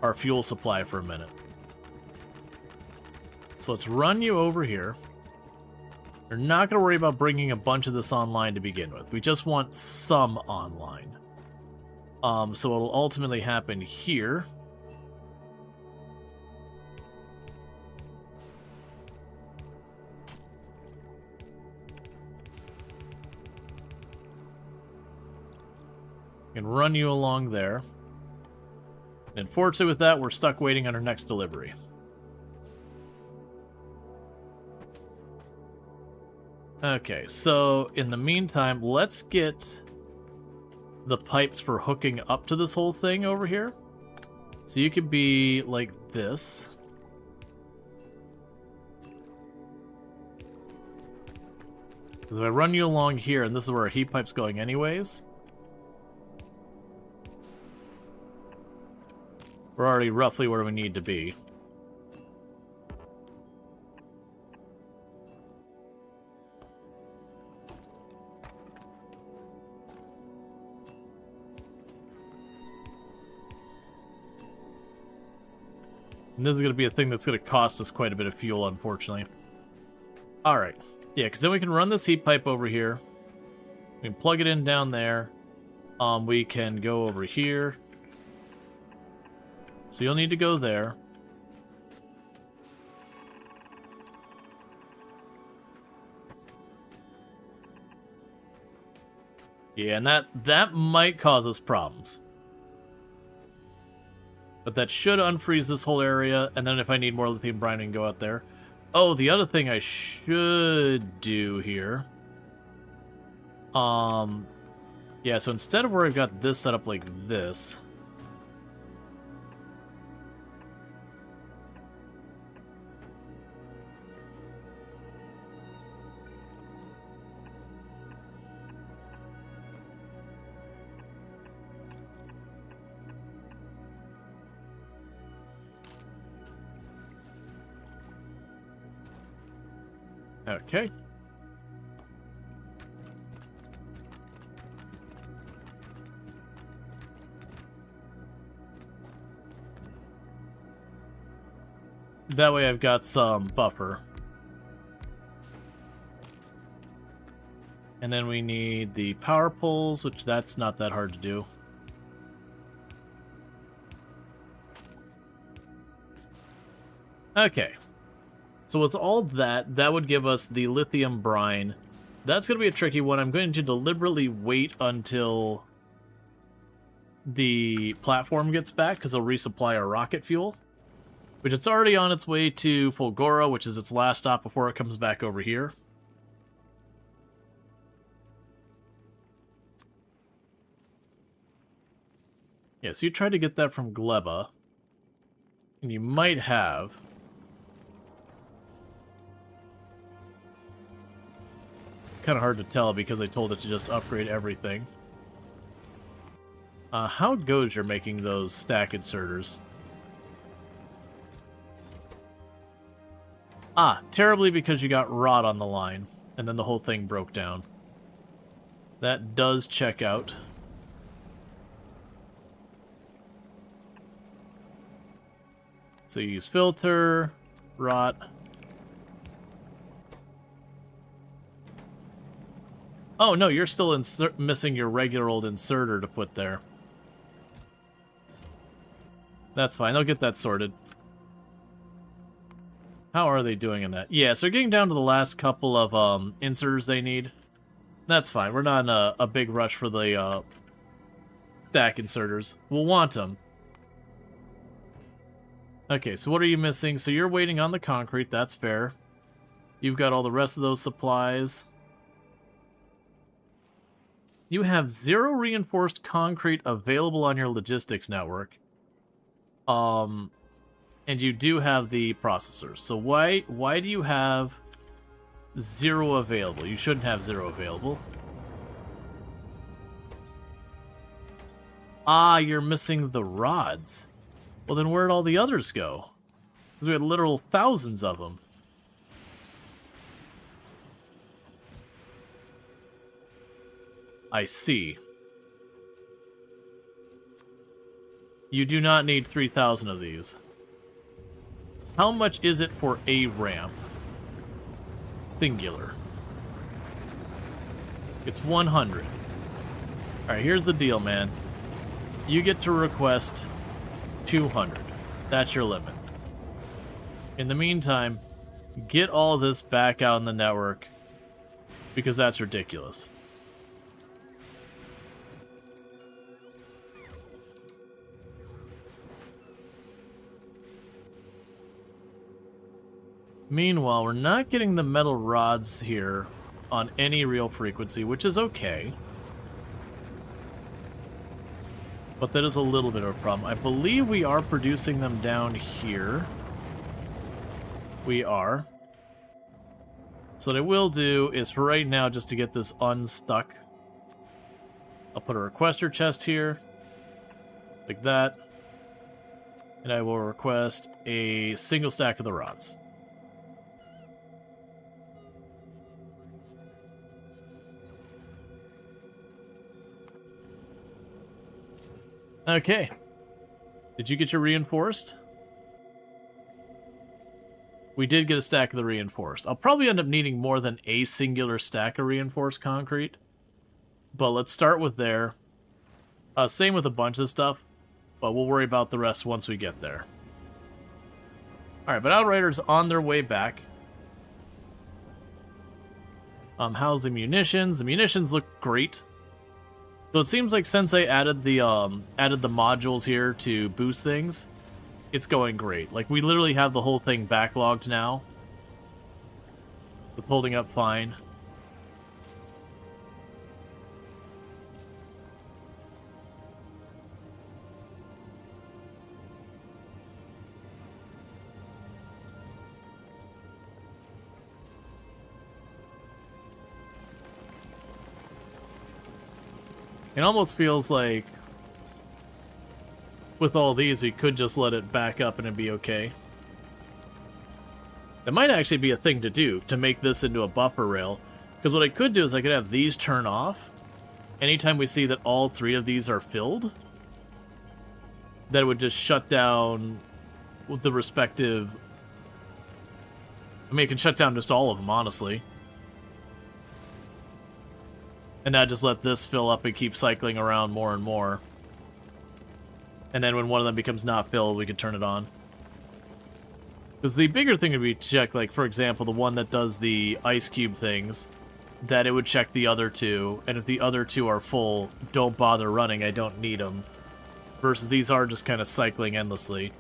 our fuel supply for a minute. So let's run you over here. We're not going to worry about bringing a bunch of this online to begin with. We just want some online. So what will ultimately happen here... can run you along there. Unfortunately with that, we're stuck waiting on our next delivery. Okay, so in the meantime, let's get the pipes for hooking up to this whole thing over here. So you could be like this. Because if I run you along here, and this is where our heat pipe's going anyways, we're already roughly where we need to be. And this is going to be a thing that's going to cost us quite a bit of fuel, unfortunately. Alright. Yeah, because then we can run this heat pipe over here. We can plug it in down there. We can go over here. So you'll need to go there. Yeah, and that might cause us problems. But that should unfreeze this whole area, and then if I need more lithium brine, I can go out there. Oh, the other thing I should do here... Yeah, so instead of where I've got this set up like this... Okay. That way I've got some buffer. And then we need the power poles, which that's not that hard to do. Okay. So with all that, that would give us the lithium brine. That's going to be a tricky one. I'm going to deliberately wait until the platform gets back, because they'll resupply our rocket fuel. Which it's already on its way to Fulgora, which is its last stop before it comes back over here. Yeah, so you tried to get that from Gleba. And you might have... Kind of hard to tell because I told it to just upgrade everything. How goes you're making those stack inserters? Ah, terribly because you got rot on the line, and then the whole thing broke down. That does check out. So you use filter, rot. Oh, no, you're still missing your regular old inserter to put there. That's fine. I'll get that sorted. How are they doing in that? Yeah, so they're getting down to the last couple of inserters they need. That's fine. We're not in a big rush for the stack inserters. We'll want them. Okay, so what are you missing? So you're waiting on the concrete. That's fair. You've got all the rest of those supplies. You have 0 reinforced concrete available on your logistics network. And you do have the processors. So why do you have 0 available? You shouldn't have 0 available. Ah, you're missing the rods. Well, then where'd all the others go? Because we had literal thousands of them. I see. You do not need 3,000 of these. How much is it for a ramp? Singular. It's 100. Alright, here's the deal, man. You get to request 200. That's your limit. In the meantime, get all this back out in the network, because that's ridiculous. Meanwhile, we're not getting the metal rods here on any real frequency, which is okay. But that is a little bit of a problem. I believe we are producing them down here. We are. So what I will do is for right now, just to get this unstuck, I'll put a requester chest here, like that. And I will request a single stack of the rods. Okay. Did you get your reinforced? We did get a stack of the reinforced. I'll probably end up needing more than a singular stack of reinforced concrete. But let's start with there. Same with a bunch of stuff. But we'll worry about the rest once we get there. Alright, but Outriders on their way back. How's the munitions? The munitions look great. So it seems like since I added the modules here to boost things, it's going great. Like, we literally have the whole thing backlogged now. It's holding up fine. It almost feels like with all these, we could just let it back up and it'd be okay. It might actually be a thing to do, to make this into a buffer rail. Because what I could do is I could have these turn off. Anytime we see that all three of these are filled, that it would just shut down with the respective... I mean, it can shut down just all of them, honestly. And now just let this fill up and keep cycling around more and more. And then when one of them becomes not filled, we can turn it on. Because the bigger thing would be to check, like, for example, the one that does the ice cube things, that it would check the other two, and if the other two are full, don't bother running, I don't need them. Versus these are just kind of cycling endlessly.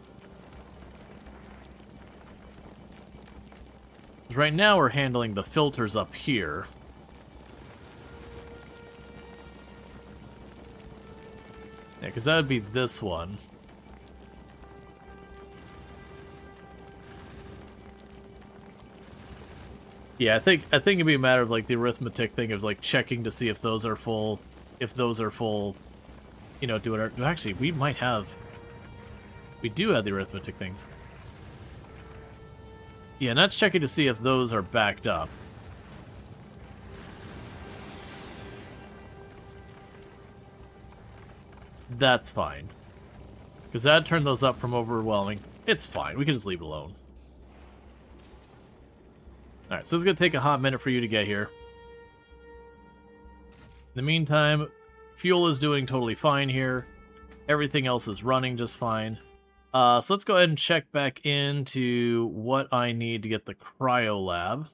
Right now we're handling the filters up here. Yeah, because that would be this one. Yeah, I think it'd be a matter of like the arithmetic thing of like checking to see if those are full. If those are full, you know, do it. Actually, we might have. We do have the arithmetic things. Yeah, and that's checking to see if those are backed up. That's fine. Because that turned those up from overwhelming. It's fine. We can just leave it alone. Alright, so it's going to take a hot minute for you to get here. In the meantime, fuel is doing totally fine here. Everything else is running just fine. So let's go ahead and check back into what I need to get the cryo lab.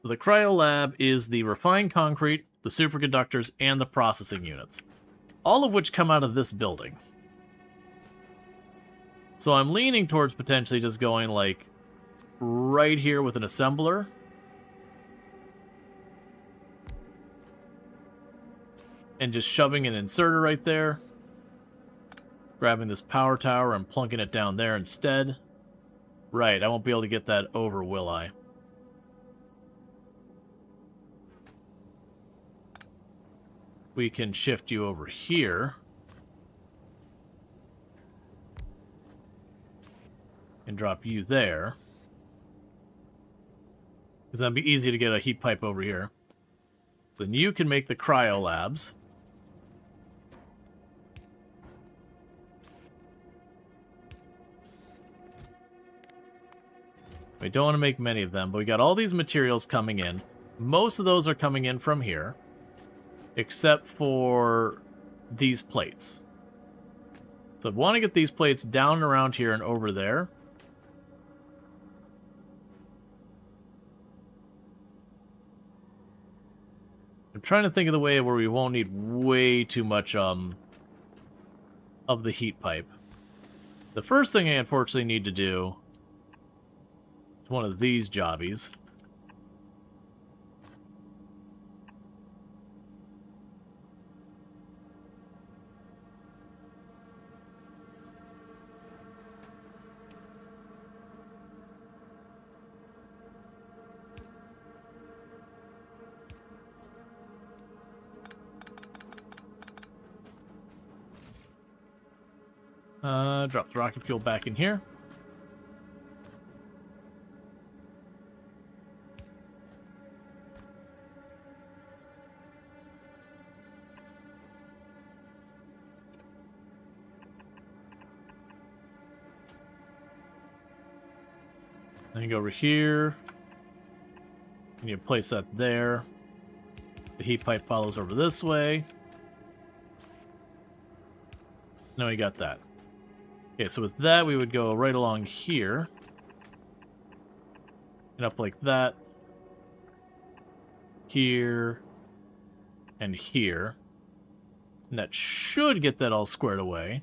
So the cryo lab is the refined concrete, the superconductors, and the processing units. All of which come out of this building. So I'm leaning towards potentially just going like right here with an assembler. And just shoving an inserter right there. Grabbing this power tower and plunking it down there instead. Right, I won't be able to get that over, will I? We can shift you over here. And drop you there. Because that'd be easy to get a heat pipe over here. Then you can make the cryo labs. We don't want to make many of them, but we got all these materials coming in. Most of those are coming in from here. Except for these plates. So I'd want to get these plates down and around here and over there. I'm trying to think of the way where we won't need way too much of the heat pipe. The first thing I unfortunately need to do is one of these jobbies. Drop the rocket fuel back in here. Then you go over here. And you place that there. The heat pipe follows over this way. Now we got that. Okay, so with that, we would go right along here. And up like that. Here. And here. And that should get that all squared away.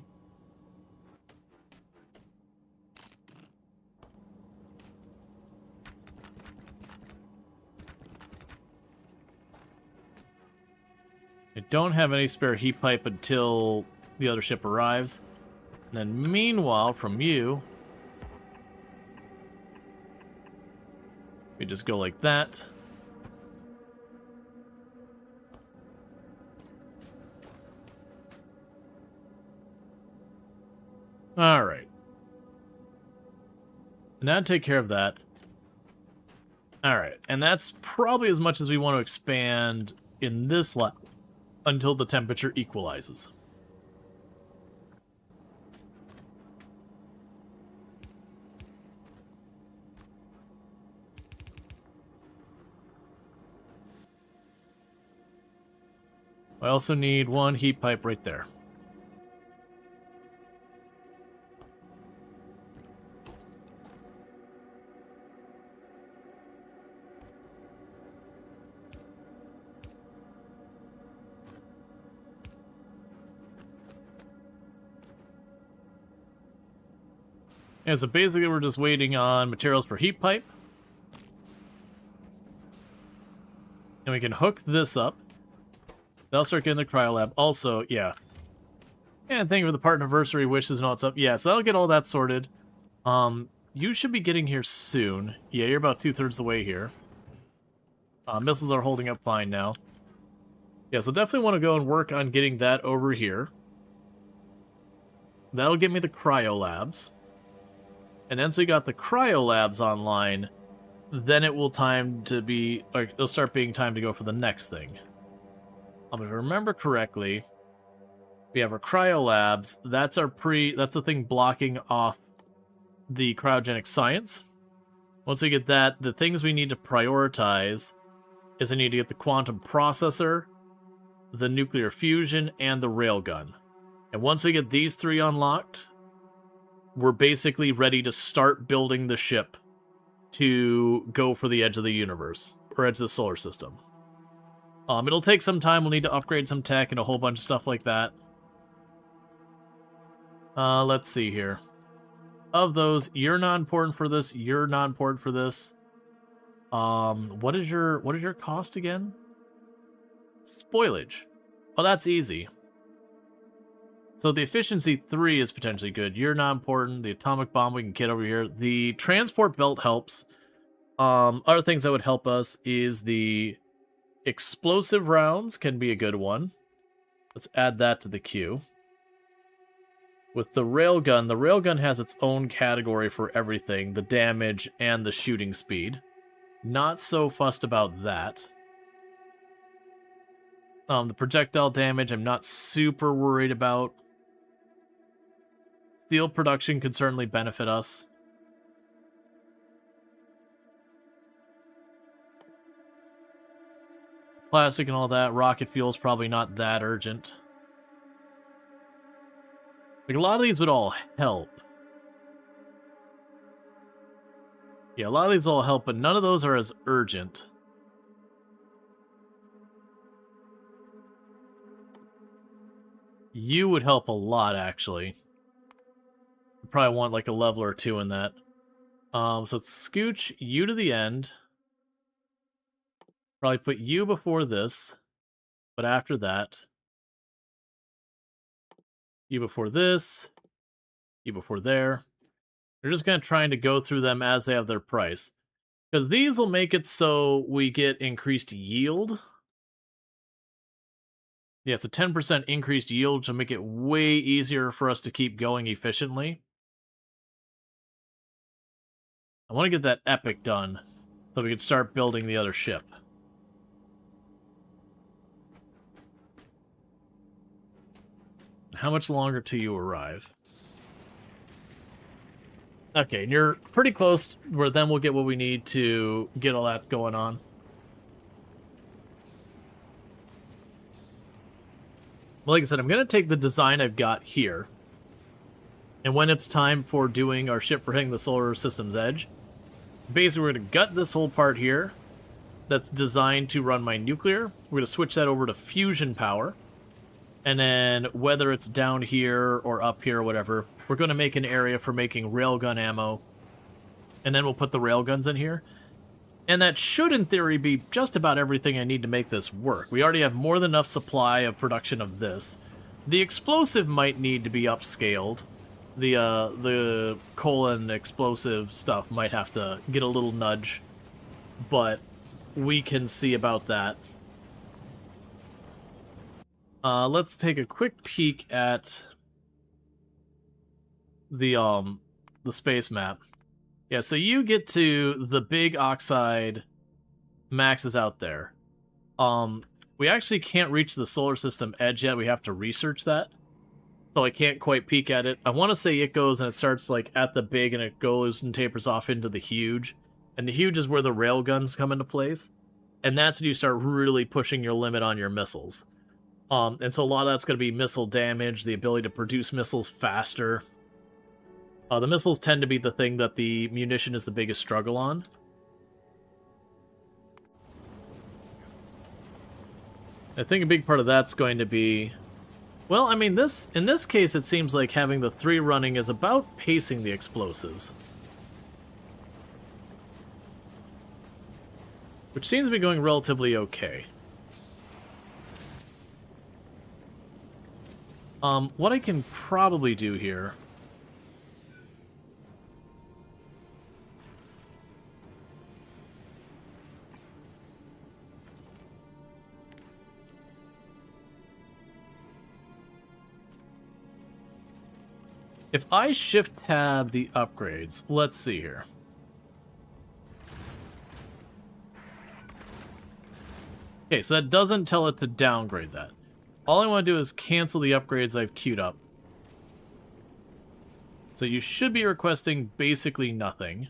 I don't have any spare heat pipe until the other ship arrives. And then meanwhile, from you, we just go like that. Alright. Now take care of that. Alright, and that's probably as much as we want to expand in this lap until the temperature equalizes. I also need one heat pipe right there. Yeah, so basically we're just waiting on materials for heat pipe. And we can hook this up. They'll start getting the cryolab. Also, yeah. And thank you for the partnerversary wishes and all that stuff. Yeah, so that'll get all that sorted. You should be getting here soon. Yeah, you're about 2/3 the way here. Missiles are holding up fine now. Yeah, so definitely want to go and work on getting that over here. That'll get me the cryolabs. And then so you got the cryolabs online, then it will it'll start being time to go for the next thing. If I remember correctly, we have our cryolabs. That's the thing blocking off the cryogenic science. Once we get that, the things we need to prioritize is I need to get the quantum processor, the nuclear fusion, and the railgun. And once we get these three unlocked, we're basically ready to start building the ship to go for the edge of the universe, or edge of the solar system. It'll take some time. We'll need to upgrade some tech and a whole bunch of stuff like that. Let's see here. Of those, you're not important for this. You're not important for this. What is your cost again? Spoilage. Oh, that's easy. So the efficiency 3 is potentially good. You're not important. The atomic bomb we can get over here. The transport belt helps. Other things that would help us is the explosive rounds can be a good one. Let's add that to the queue. With the railgun has its own category for everything. The damage and the shooting speed. Not so fussed about that. The projectile damage I'm not super worried about. Steel production could certainly benefit us. Plastic and all that. Rocket fuel is probably not that urgent. Like, a lot of these would all help. Yeah, a lot of these all help, but none of those are as urgent. You would help a lot, actually. You probably want like a level or two in that. So let's scooch you to the end. Probably put you before this, but after that, you before this, you before there. We're just kind of trying to go through them as they have their price. Because these will make it so we get increased yield. Yeah, it's a 10% increased yield to make it way easier for us to keep going efficiently. I want to get that epic done so we can start building the other ship. How much longer till you arrive? Okay, and you're pretty close where then we'll get what we need to get all that going on. Well, like I said, I'm going to take the design I've got here, and when it's time for doing our ship for hitting the solar system's edge, basically we're going to gut this whole part here that's designed to run my nuclear. We're going to switch that over to fusion power, and then whether it's down here or up here or whatever, we're going to make an area for making railgun ammo, and then we'll put the railguns in here. And that should, in theory, be just about everything I need to make this work. We already have more than enough supply of production of this. The explosive might need to be upscaled. The colon explosive stuff might have to get a little nudge, but we can see about that. Let's take a quick peek at the space map. Yeah, so you get to the big oxide maxes out there. We actually can't reach the solar system edge yet. We have to research that. So I can't quite peek at it. I want to say it goes and it starts like at the big and it goes and tapers off into the huge. And the huge is where the railguns come into place. And that's when you start really pushing your limit on your missiles. And so a lot of that's going to be missile damage, the ability to produce missiles faster. The missiles tend to be the thing that the munition is the biggest struggle on. I think a big part of that's going to be... Well, I mean, in this case, it seems like having the 3 running is about pacing the explosives. Which seems to be going relatively okay. What I can probably do here... If I shift-tab the upgrades, let's see here. Okay, so that doesn't tell it to downgrade that. All I want to do is cancel the upgrades I've queued up. So you should be requesting basically nothing.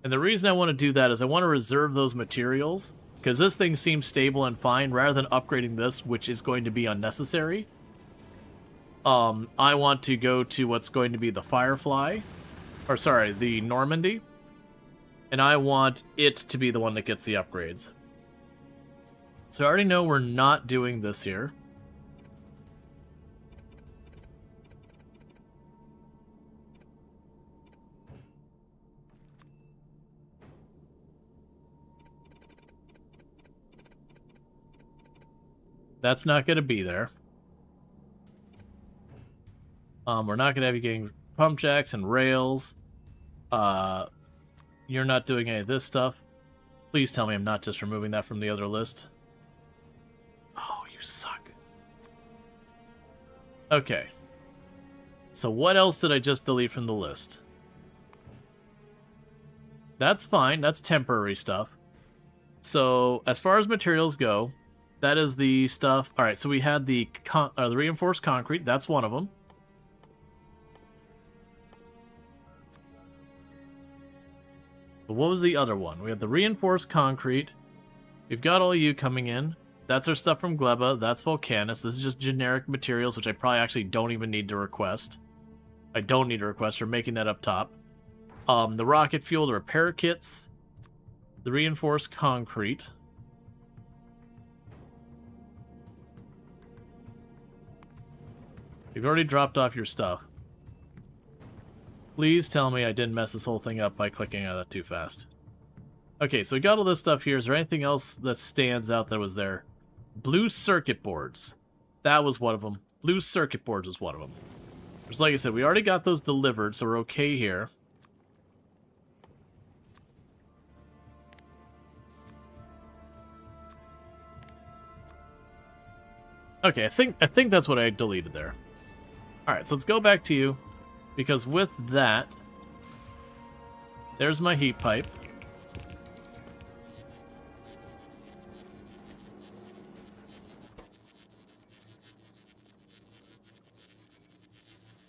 And the reason I want to do that is I want to reserve those materials, because this thing seems stable and fine, rather than upgrading this, which is going to be unnecessary. I want to go to what's going to be the Firefly, or sorry, the Normandy, and I want it to be the one that gets the upgrades. So I already know we're not doing this here. That's not going to be there. We're not going to have you getting pump jacks and rails. You're not doing any of this stuff. Please tell me I'm not just removing that from the other list. Oh, you suck. Okay. So what else did I just delete from the list? That's fine. That's temporary stuff. So as far as materials go, that is the stuff. All right, so we had the reinforced concrete. That's one of them. But what was the other one? We had the reinforced concrete. We've got all you coming in. That's our stuff from Gleba. That's Volcanus. This is just generic materials, which I probably actually don't even need to request. I don't need to request for making that up top. The rocket fuel, the repair kits, the reinforced concrete. You've already dropped off your stuff. Please tell me I didn't mess this whole thing up by clicking on that too fast. Okay, so we got all this stuff here. Is there anything else that stands out that was there? Blue circuit boards. That was one of them. Blue circuit boards was one of them. Just like I said, we already got those delivered, so we're okay here. Okay, I think that's what I deleted there. Alright, so let's go back to you, because with that, there's my heat pipe.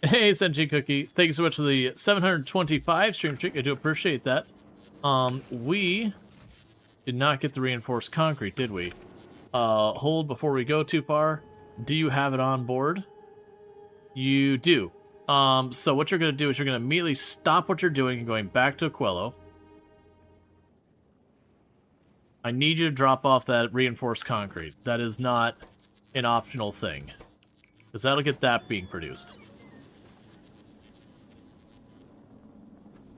Hey, Senji Cookie, thank you so much for the 725 stream trick. I do appreciate that. We did not get the reinforced concrete, did we? Hold before we go too far. Do you have it on board? You do. So what you're going to do is you're going to immediately stop what you're doing and going back to Aquillo. I need you to drop off that reinforced concrete. That is not an optional thing, because that'll get that being produced.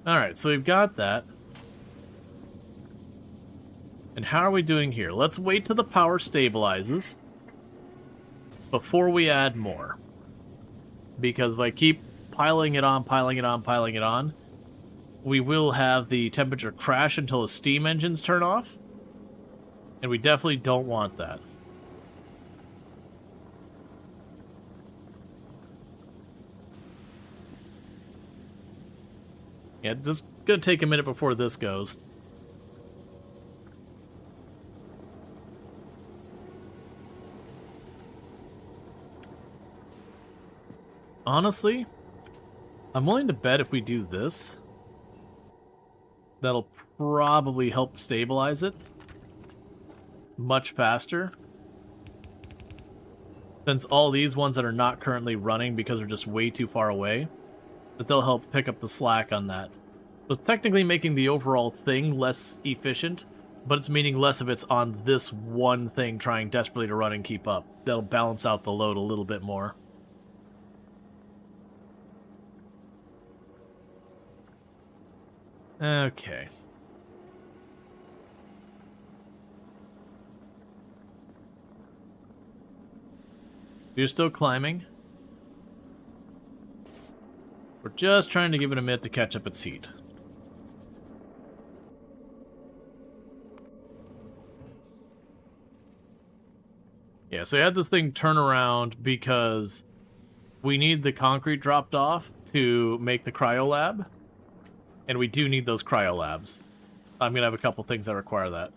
Alright, so we've got that. And how are we doing here? Let's wait till the power stabilizes before we add more. Because if I keep piling it on, we will have the temperature crash until the steam engines turn off. And we definitely don't want that. Yeah, just gonna take a minute before this goes. Honestly, I'm willing to bet if we do this, that'll probably help stabilize it much faster. Since all these ones that are not currently running because they're just way too far away, that they'll help pick up the slack on that. So it's technically making the overall thing less efficient, but it's meaning less of it's on this one thing trying desperately to run and keep up. That'll balance out the load a little bit more. Okay. You're still climbing. We're just trying to give it a minute to catch up its heat. Yeah, so I had this thing turn around because we need the concrete dropped off to make the cryo lab. And we do need those cryo labs. I'm gonna have a couple things that require that.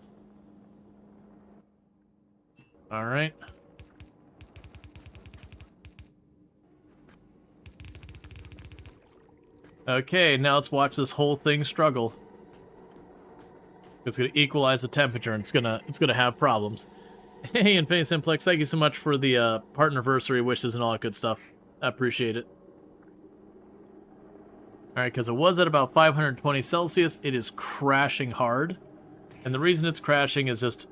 Alright. Okay, now let's watch this whole thing struggle. It's gonna equalize the temperature and it's gonna have problems. Hey, Infinity Simplex, thank you so much for the partnerversary wishes and all that good stuff. I appreciate it. Alright, because it was at about 520 Celsius, it is crashing hard. And the reason it's crashing is just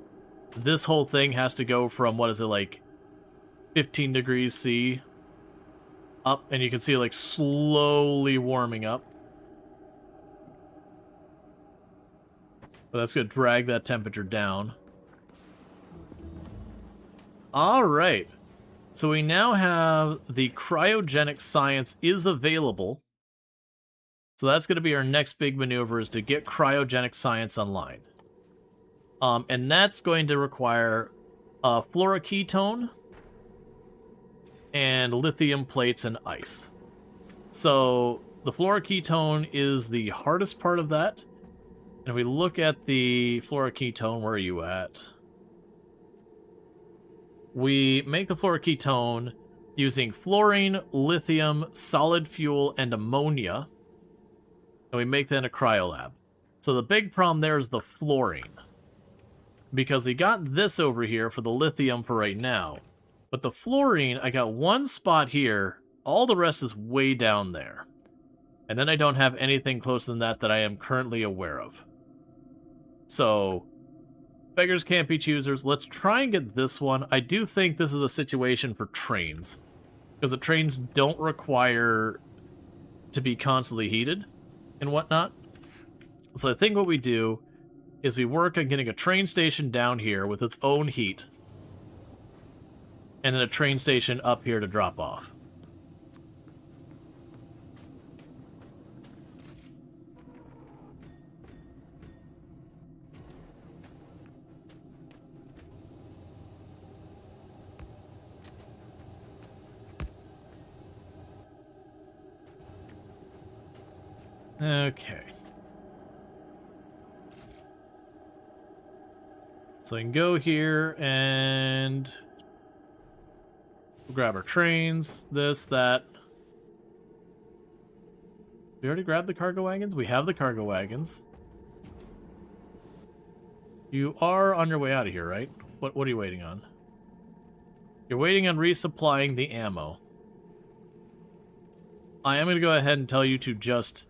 this whole thing has to go from, what is it, like 15 degrees C up, and you can see it like slowly warming up. But that's going to drag that temperature down. Alright, so we now have the cryogenic science is available. So that's going to be our next big maneuver, is to get cryogenic science online. And that's going to require a fluoroketone and lithium plates and ice. So the fluoroketone is the hardest part of that. And if we look at the fluoroketone, where are you at? We make the fluoroketone using fluorine, lithium, solid fuel, and ammonia. And we make that in a cryolab. So the big problem there is the fluorine. Because we got this over here for the lithium for right now. But the fluorine, I got one spot here. All the rest is way down there. And then I don't have anything closer than that I am currently aware of. So, beggars can't be choosers. Let's try and get this one. I do think this is a situation for trains. Because the trains don't require to be constantly heated and whatnot. So I think what we do is we work on getting a train station down here with its own heat. And then a train station up here to drop off. Okay. So I can go here and grab our trains, this, that. We already grabbed the cargo wagons? We have the cargo wagons. You are on your way out of here, right? What are you waiting on? You're waiting on resupplying the ammo. I am going to go ahead and tell you to just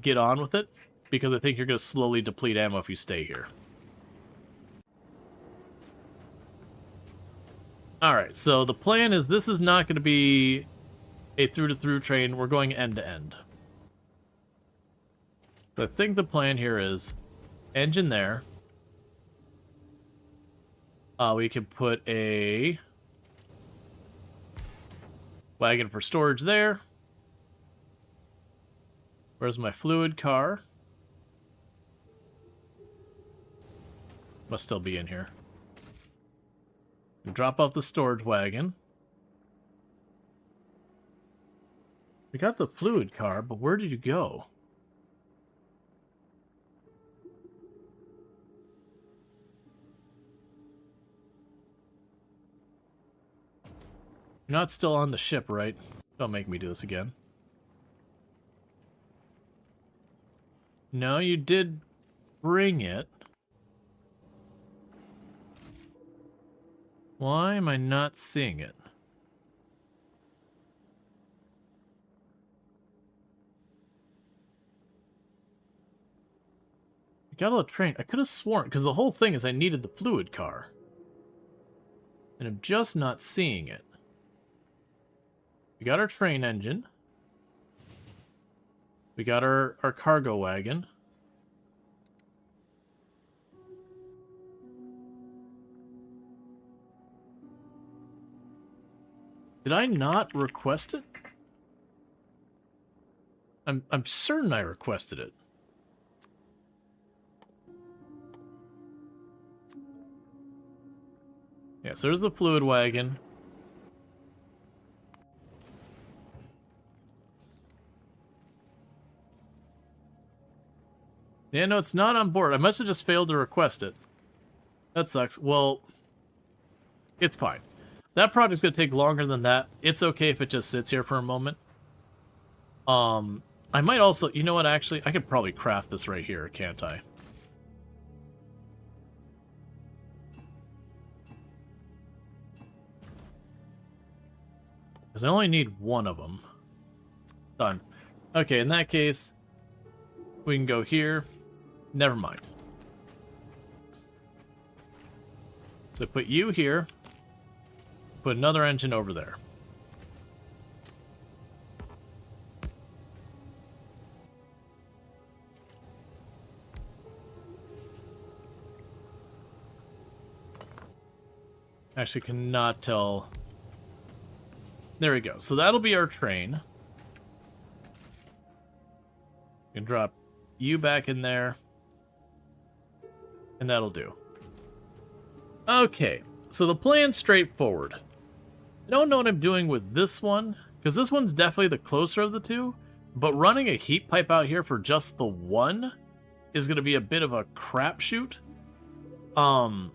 get on with it, because I think you're going to slowly deplete ammo if you stay here. Alright, so the plan is this is not going to be a through-to-through train. We're going end-to-end. So I think the plan here is engine there. We can put a wagon for storage there. Where's my fluid car? Must still be in here. Drop off the storage wagon. We got the fluid car, but where did you go? You're not still on the ship, right? Don't make me do this again. No, you did bring it. Why am I not seeing it? I got a train. I could have sworn, because the whole thing is I needed the fluid car. And I'm just not seeing it. We got our train engine. We got our cargo wagon. Did I not request it? I'm certain I requested it. Yeah, so there's the fluid wagon. Yeah, no, it's not on board. I must have just failed to request it. That sucks. Well, it's fine. That project's gonna take longer than that. It's okay if it just sits here for a moment. I might also... You know what, actually? I could probably craft this right here, can't I? Because I only need one of them. Done. Okay, in that case, we can go here. Never mind. So put you here. Put another engine over there. Actually, cannot tell. There we go. So that'll be our train. You can drop you back in there. And that'll do. Okay. So the plan's straightforward. I don't know what I'm doing with this one, because this one's definitely the closer of the two, but running a heat pipe out here for just the one is going to be a bit of a crapshoot. And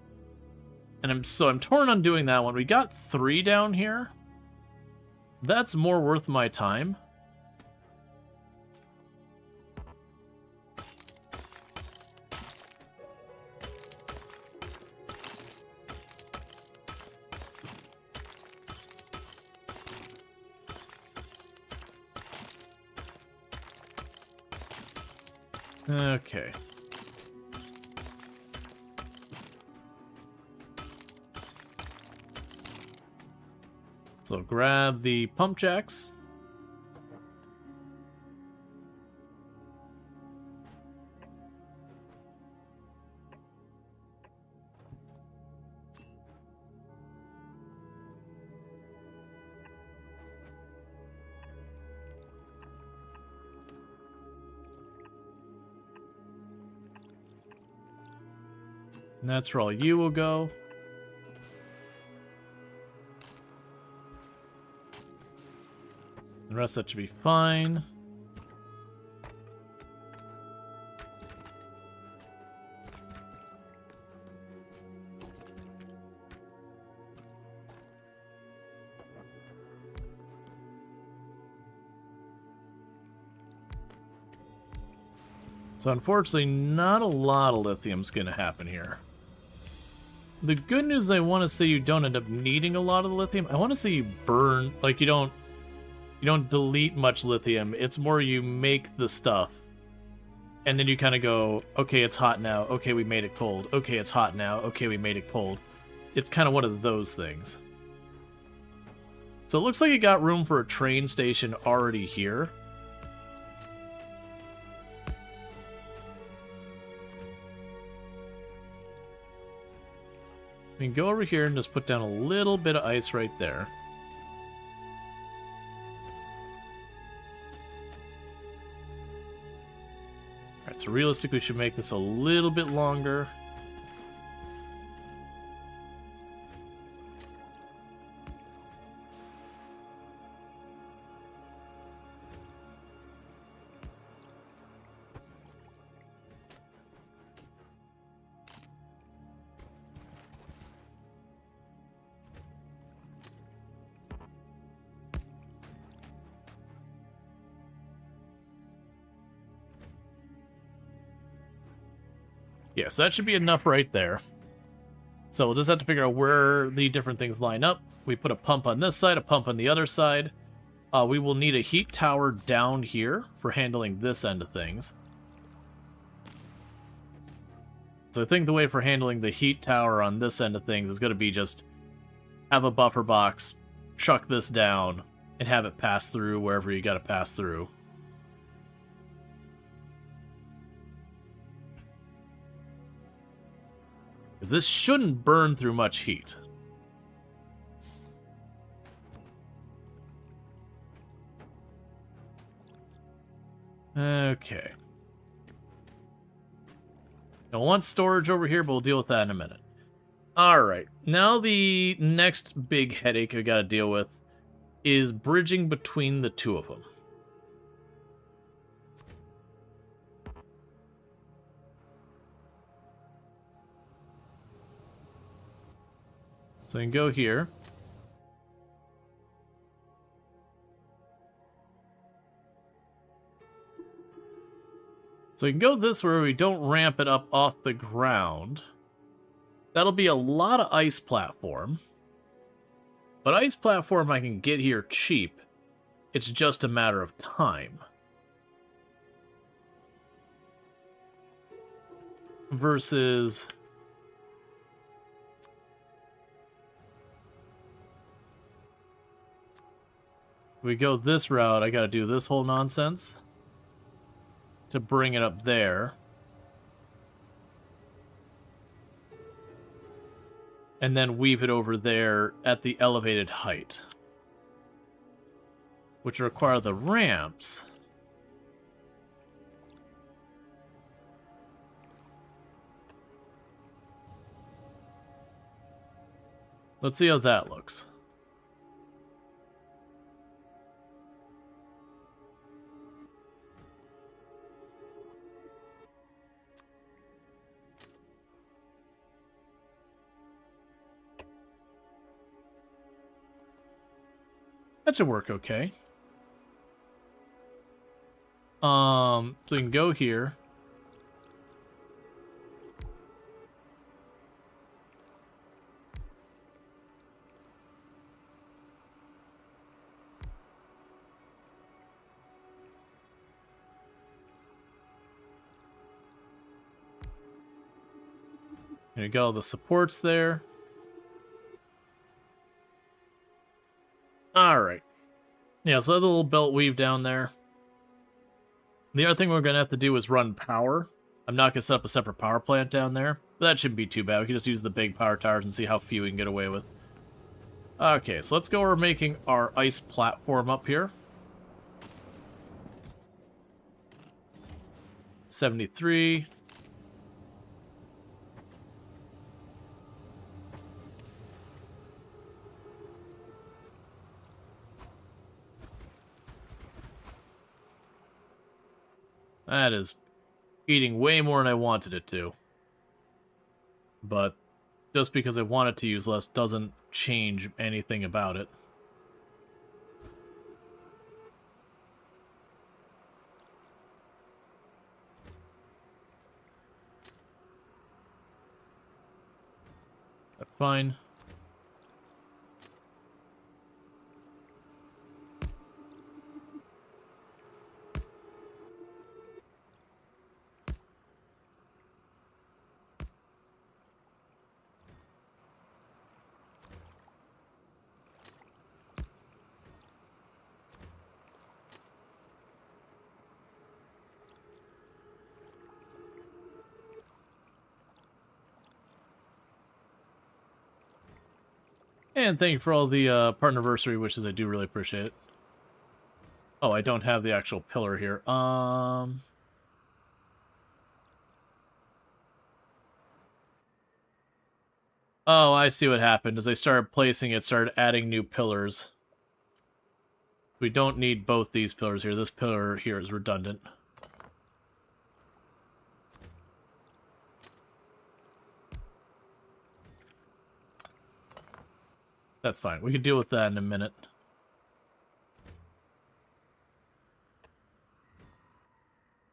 I'm torn on doing that one. We got 3 down here. That's more worth my time. Okay. So grab the pump jacks. And that's where all you will go. The rest of that should be fine. So unfortunately, not a lot of lithium's going to happen here. The good news, I want to say you don't end up needing a lot of the lithium. I want to say you burn, like you don't delete much lithium. It's more you make the stuff. And then you kind of go, okay, it's hot now. Okay, we made it cold. Okay, it's hot now. Okay, we made it cold. It's kind of one of those things. So it looks like you got room for a train station already here. We can go over here and just put down a little bit of ice right there. Alright, so realistically we should make this a little bit longer. Yes, that should be enough right there. So we'll just have to figure out where the different things line up. We put a pump on this side, a pump on the other side. We will need a heat tower down here for handling this end of things. So I think the way for handling the heat tower on this end of things is going to be just have a buffer box, chuck this down, and have it pass through wherever you got to pass through. Because this shouldn't burn through much heat. Okay. I want storage over here, but we'll deal with that in a minute. Alright, now the next big headache I gotta deal with is bridging between the two of them. So I can go here. So we can go this way where we don't ramp it up off the ground. That'll be a lot of ice platform. But ice platform I can get here cheap. It's just a matter of time. Versus... we go this route, I gotta do this whole nonsense to bring it up there. And then weave it over there at the elevated height. Which require the ramps. Let's see how that looks. That should work okay. So we can go here. There you go, the supports there. Alright. Yeah, so the little belt weave down there. The other thing we're going to have to do is run power. I'm not going to set up a separate power plant down there. But that shouldn't be too bad. We can just use the big power towers and see how few we can get away with. Okay, so let's go over making our ice platform up here. 73. That is eating way more than I wanted it to. But just because I want it to use less doesn't change anything about it. That's fine. And thank you for all the partnerversary wishes. I do really appreciate it. Oh, I don't have the actual pillar here. Oh, I see what happened. As I started placing it, started adding new pillars. We don't need both these pillars here. This pillar here is redundant. That's fine. We can deal with that in a minute.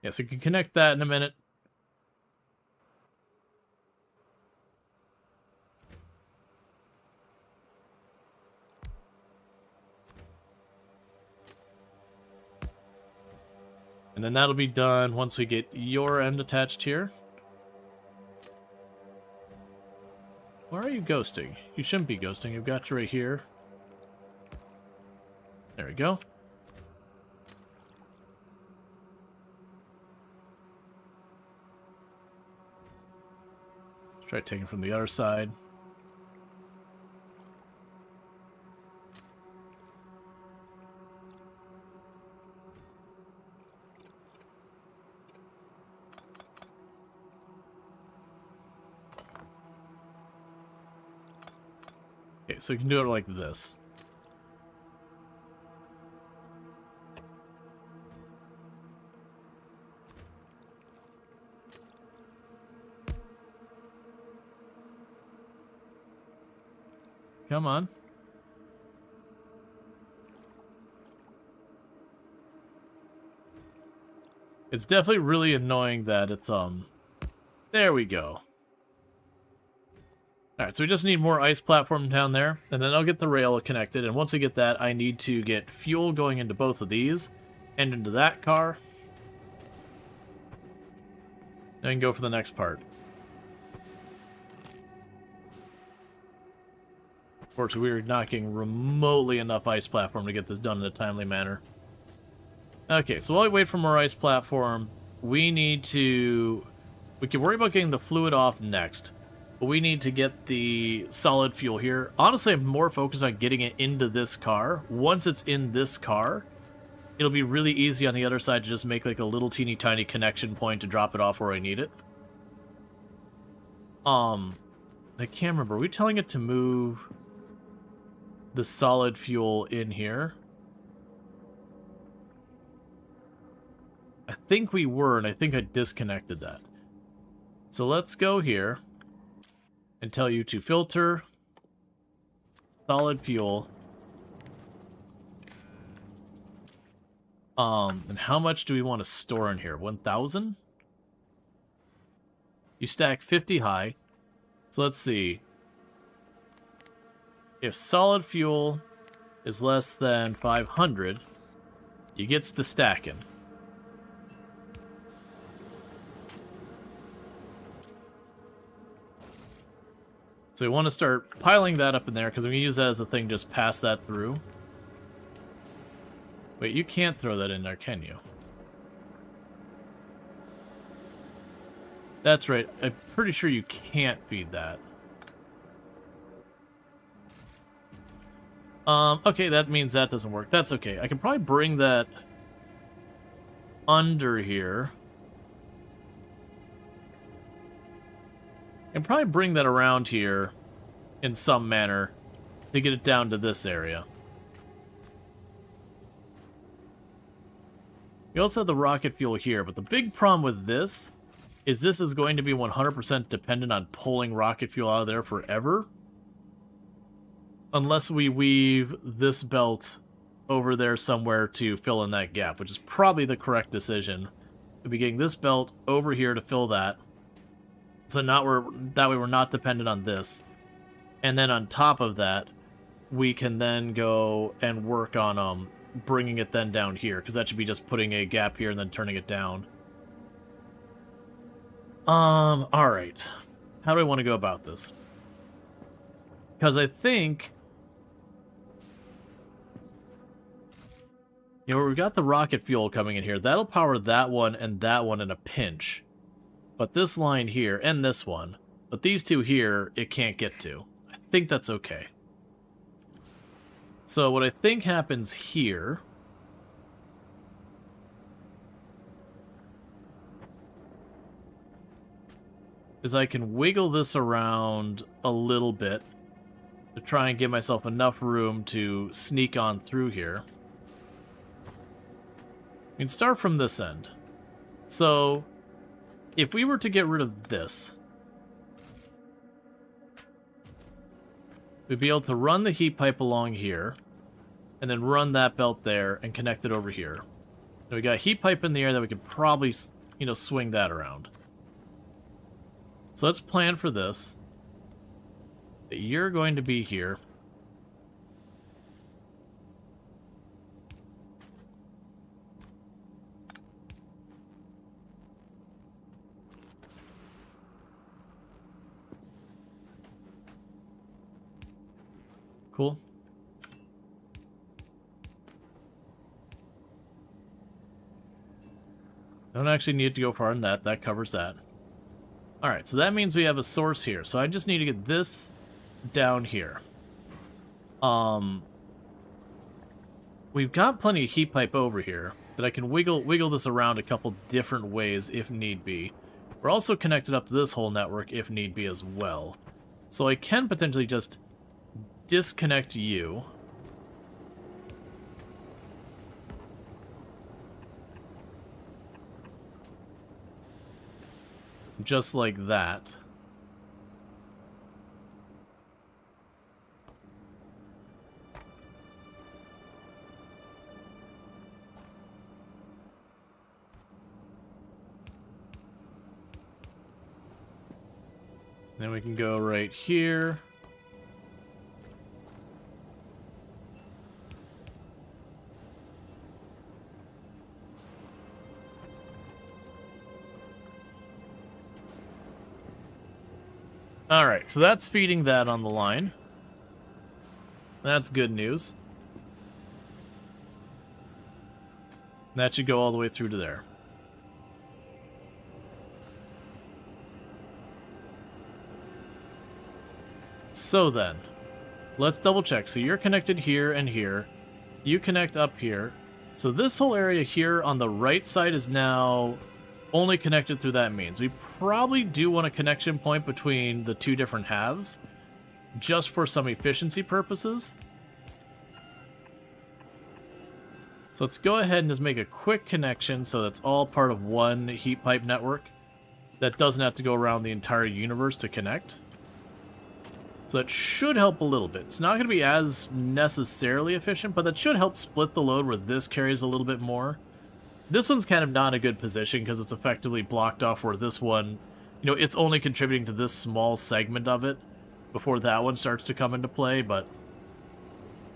Yeah, so you can connect that in a minute. And then that'll be done once we get your end attached here. Why are you ghosting? You shouldn't be ghosting. I've got you right here. There we go. Let's try taking from the other side. Okay, so you can do it like this. Come on. It's definitely really annoying that it's, there we go. Alright, so we just need more ice platform down there, and then I'll get the rail connected, and once I get that, I need to get fuel going into both of these, and into that car. Then I can go for the next part. Fortunately, we were not getting remotely enough ice platform to get this done in a timely manner. Okay, so while we wait for more ice platform, we need to... We can worry about getting the fluid off next. But we need to get the solid fuel here. Honestly, I'm more focused on getting it into this car. Once it's in this car, it'll be really easy on the other side to just make like a little teeny tiny connection point to drop it off where I need it. I can't remember. Are we telling it to move the solid fuel in here? I think we were, and I think I disconnected that. So let's go here and tell you to filter solid fuel. And how much do we want to store in here? 1,000? You stack 50 high. So let's see. If solid fuel is less than 500, you gets to stacking. So we want to start piling that up in there, because we can use that as a thing, just pass that through. Wait, you can't throw that in there, can you? That's right. I'm pretty sure you can't feed that. Okay, that means that doesn't work. That's okay. I can probably bring that under here. And probably bring that around here in some manner to get it down to this area. We also have the rocket fuel here, but the big problem with this is going to be 100% dependent on pulling rocket fuel out of there forever. Unless we weave this belt over there somewhere to fill in that gap, which is probably the correct decision. We'll be getting this belt over here to fill that. So that way we're not dependent on this. And then on top of that, we can then go and work on bringing it then down here, because that should be just putting a gap here and then turning it down. Alright. How do I want to go about this? Because I think... You know, we've got the rocket fuel coming in here. That'll power that one and that one in a pinch. But this line here, and this one, but these two here, it can't get to. I think that's okay. So what I think happens here... is I can wiggle this around a little bit to try and give myself enough room to sneak on through here. We can start from this end. So, if we were to get rid of this, we'd be able to run the heat pipe along here, and then run that belt there and connect it over here. Now we got a heat pipe in the air that we could probably, you know, swing that around. So let's plan for this. You're going to be here. Cool. Don't actually need to go far in that. That covers that. Alright, so that means we have a source here. So I just need to get this down here. We've got plenty of heat pipe over here that I can wiggle this around a couple different ways if need be. We're also connected up to this whole network if need be as well. So I can potentially just disconnect you. Just like that. Then we can go right here. Alright, so that's feeding that on the line. That's good news. That should go all the way through to there. So then, let's double check. So you're connected here and here. You connect up here. So this whole area here on the right side is now only connected through that means. We probably do want a connection point between the two different halves, just for some efficiency purposes. So let's go ahead and just make a quick connection so that's all part of one heat pipe network. That doesn't have to go around the entire universe to connect. So that should help a little bit. It's not going to be as necessarily efficient, but that should help split the load where this carries a little bit more. This one's kind of not a good position because it's effectively blocked off where this one, you know, it's only contributing to this small segment of it before that one starts to come into play, but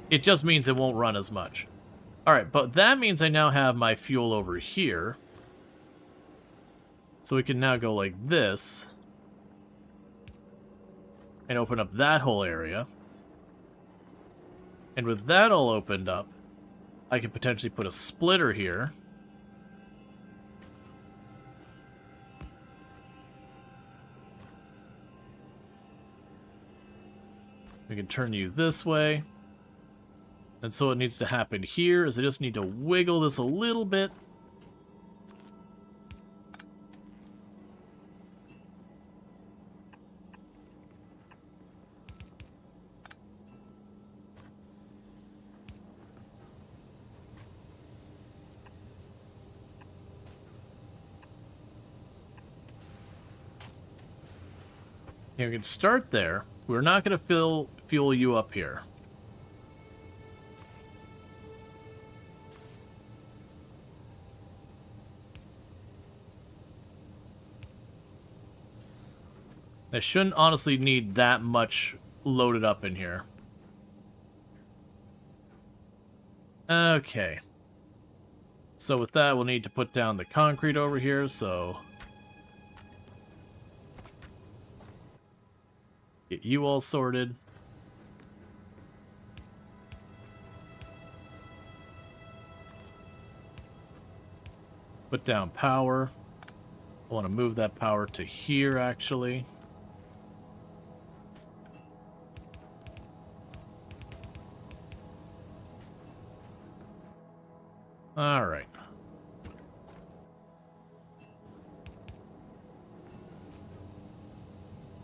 it just means it won't run as much. Alright, but that means I now have my fuel over here. So we can now go like this and open up that whole area. And with that all opened up, I could potentially put a splitter here. We can turn you this way. And so what needs to happen here is I just need to wiggle this a little bit. Okay, we can start there. We're not going to fuel you up here. I shouldn't honestly need that much loaded up in here. Okay. So with that, we'll need to put down the concrete over here, so... Get you all sorted. Put down power. I want to move that power to here, actually. All right.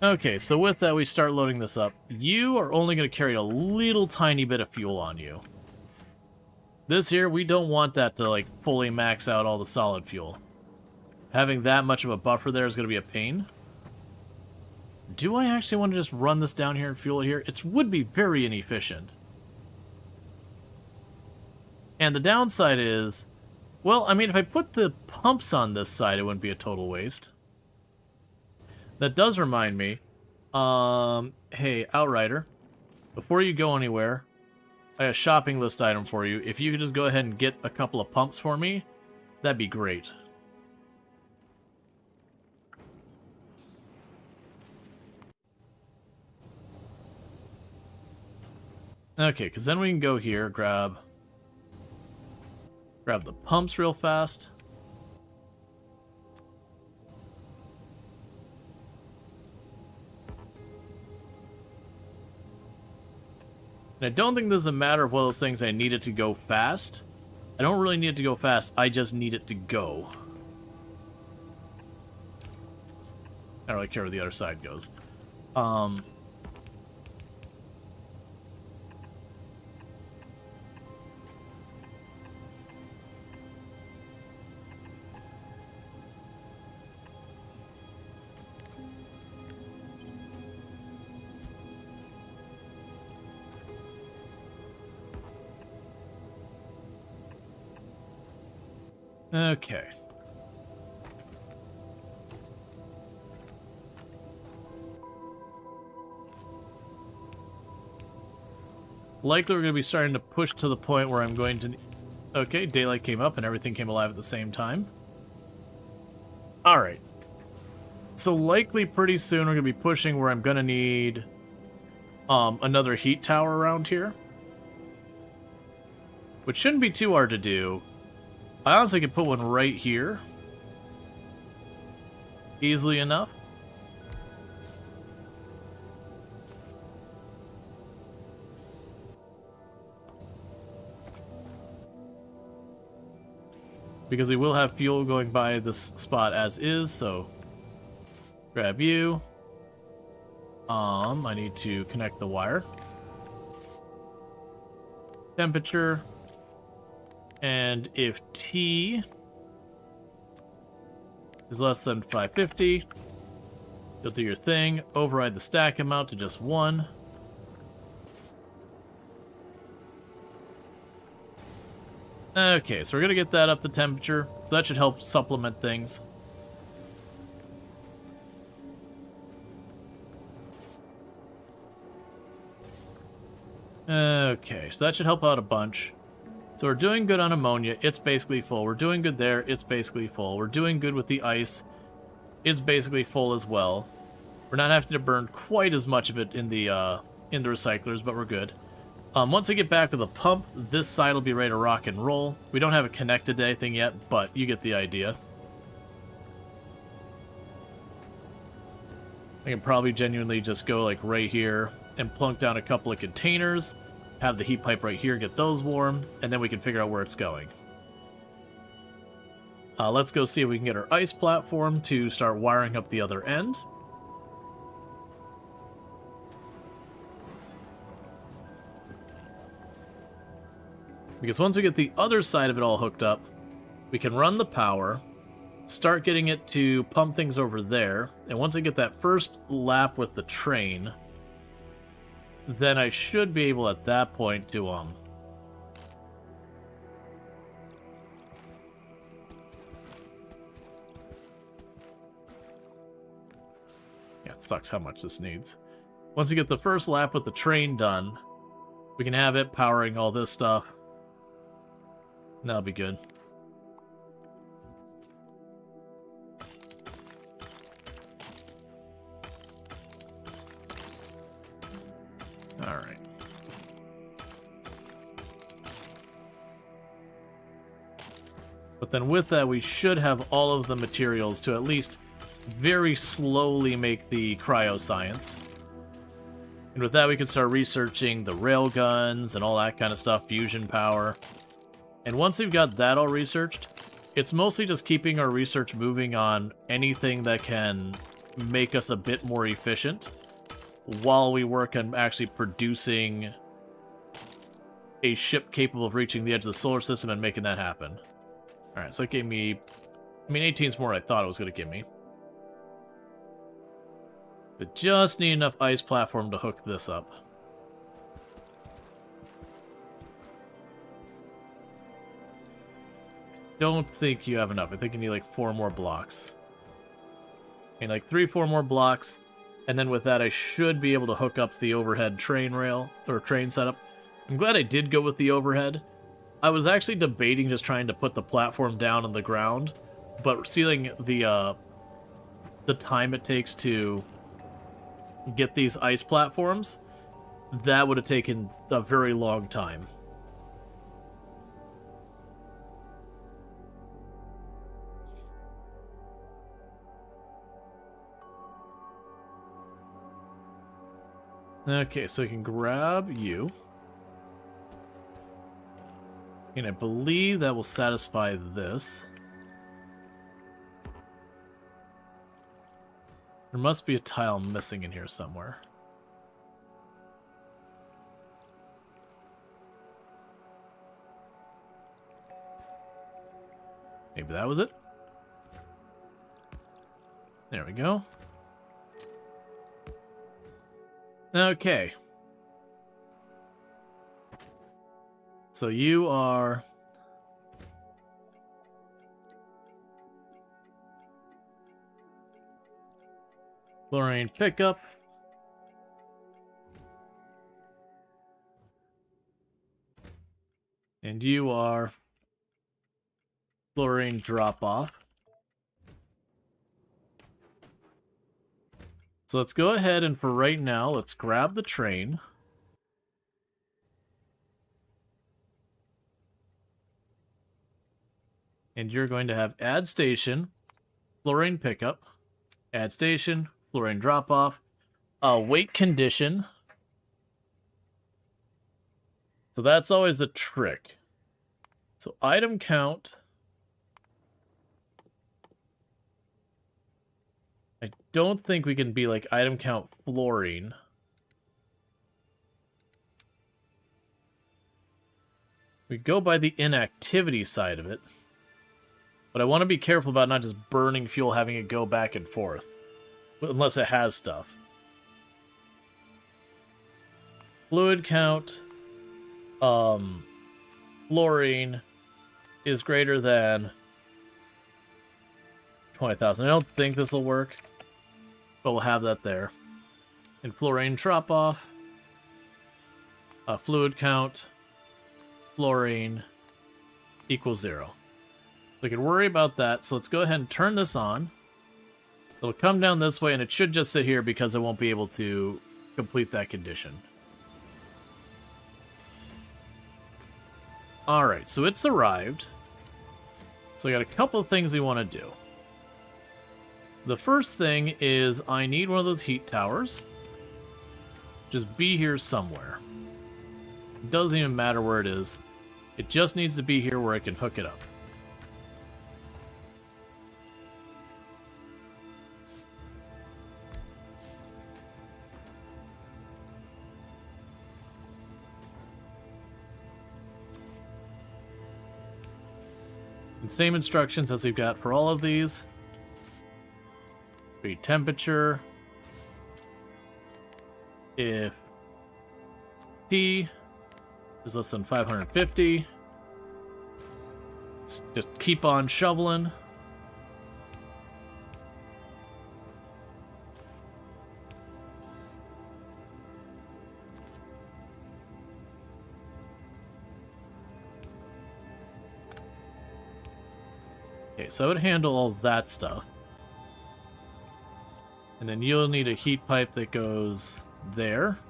Okay, so with that, we start loading this up. You are only going to carry a little tiny bit of fuel on you. This here, we don't want that to, like, fully max out all the solid fuel. Having that much of a buffer there is going to be a pain. Do I actually want to just run this down here and fuel it here? It would be very inefficient. And the downside is, well, I mean, if I put the pumps on this side, it wouldn't be a total waste. That does remind me, hey, Outrider, before you go anywhere, I have a shopping list item for you. If you could just go ahead and get a couple of pumps for me, that'd be great. Okay, because then we can go here, grab the pumps real fast. And I don't think this is a matter of one of those things I need it to go fast. I don't really need it to go fast, I just need it to go. I don't really care where the other side goes. Okay. Likely we're going to be starting to push to the point where I'm going to... Okay, daylight came up and everything came alive at the same time. Alright. So likely pretty soon we're going to be pushing where I'm going to need another heat tower around here. Which shouldn't be too hard to do. I honestly could put one right here. Easily enough. Because we will have fuel going by this spot as is, so grab you. I need to connect the wire. Temperature. And if T is less than 550, you'll do your thing, override the stack amount to just 1. Okay, so we're going to get that up to temperature, so that should help supplement things. Okay, so that should help out a bunch. So we're doing good on ammonia, it's basically full. We're doing good there, it's basically full. We're doing good with the ice, it's basically full as well. We're not having to burn quite as much of it in the recyclers, but we're good. Once I get back with the pump, this side will be ready to rock and roll. We don't have it connected to anything yet, but you get the idea. I can probably genuinely just go like right here and plunk down a couple of containers. Have the heat pipe right here, get those warm, and then we can figure out where it's going. Let's go see if we can get our ice platform to start wiring up the other end. Because once we get the other side of it all hooked up, we can run the power, start getting it to pump things over there, and once I get that first lap with the train, then I should be able at that point to, yeah, it sucks how much this needs. Once we get the first lap with the train done, we can have it powering all this stuff. That'll be good. Alright. But then with that, we should have all of the materials to at least very slowly make the cryoscience. And with that, we can start researching the railguns and all that kind of stuff, fusion power. And once we've got that all researched, it's mostly just keeping our research moving on anything that can make us a bit more efficient while we work on actually producing a ship capable of reaching the edge of the solar system and making that happen. Alright, so it gave me... I mean, 18 is more than I thought it was going to give me. But just need enough ice platform to hook this up. Don't think you have enough. I think you need like 4 more blocks. I mean, like 3-4 more blocks. And then with that, I should be able to hook up the overhead train rail, or train setup. I'm glad I did go with the overhead. I was actually debating just trying to put the platform down on the ground, but seeing the time it takes to get these ice platforms, that would have taken a very long time. Okay, so we can grab you. And I believe that will satisfy this. There must be a tile missing in here somewhere. Maybe that was it. There we go. Okay. So you are... Fluorine pickup. And you are... Fluorine drop off. So let's go ahead and for right now, let's grab the train. And you're going to have add station, fluorine pickup, add station, fluorine drop off, weight condition. So that's always the trick. So item count. I don't think we can be like item count fluorine. We go by the inactivity side of it. But I want to be careful about not just burning fuel, having it go back and forth. Unless it has stuff. Fluid count. Fluorine is greater than 20,000. I don't think this will work. But we'll have that there. And fluorine drop off. Fluid count. Fluorine equals 0. We can worry about that, so let's go ahead and turn this on. It'll come down this way, and it should just sit here because it won't be able to complete that condition. Alright, so it's arrived. So we got a couple of things we want to do. The first thing is I need one of those heat towers. Just be here somewhere. It doesn't even matter where it is. It just needs to be here where I can hook it up. And same instructions as we've got for all of these. Be temperature. If T is less than 550, just keep on shoveling. Okay, so I would handle all that stuff. And then you'll need a heat pipe that goes there.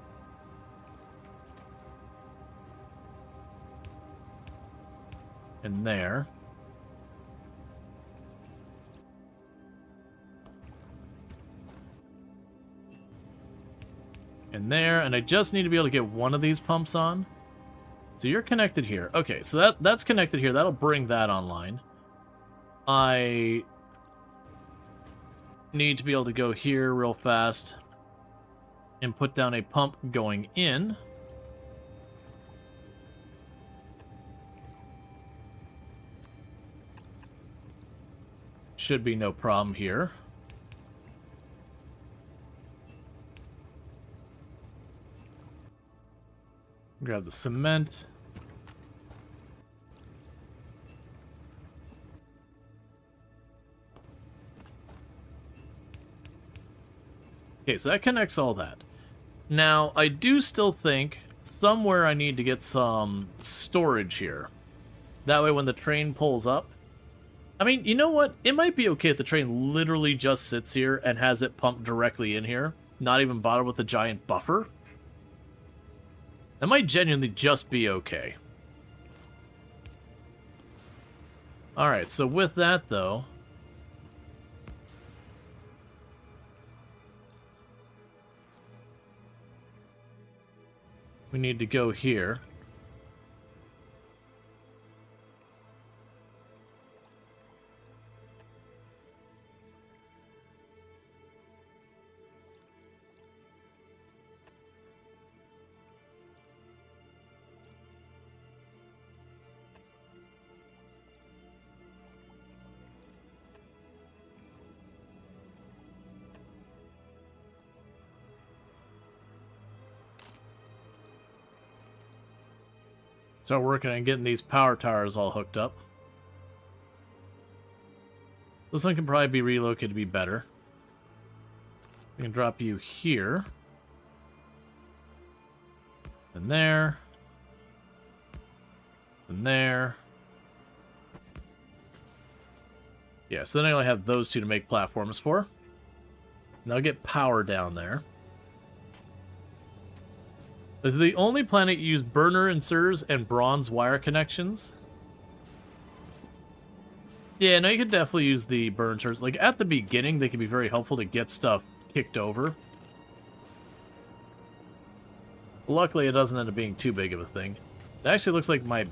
And there. And there, and I just need to be able to get one of these pumps on. So you're connected here. Okay, so that's connected here. That'll bring that online. I need to be able to go here real fast and put down a pump going in. Should be no problem here. Grab the cement. Okay, so that connects all that. Now, I do still think somewhere I need to get some storage here. That way when the train pulls up... I mean, you know what? It might be okay if the train literally just sits here and has it pumped directly in here. Not even bothered with a giant buffer. That might genuinely just be okay. Alright, so with that, though... we need to go here. Start working on getting these power towers all hooked up. This one can probably be relocated to be better. We can drop you here. And there. And there. Yeah, so then I only have those two to make platforms for. And I'll get power down there. Is it the only planet use burner inserters and bronze wire connections? Yeah, no, you could definitely use the burn inserters. Like, at the beginning, they can be very helpful to get stuff kicked over. Luckily, it doesn't end up being too big of a thing. It actually looks like my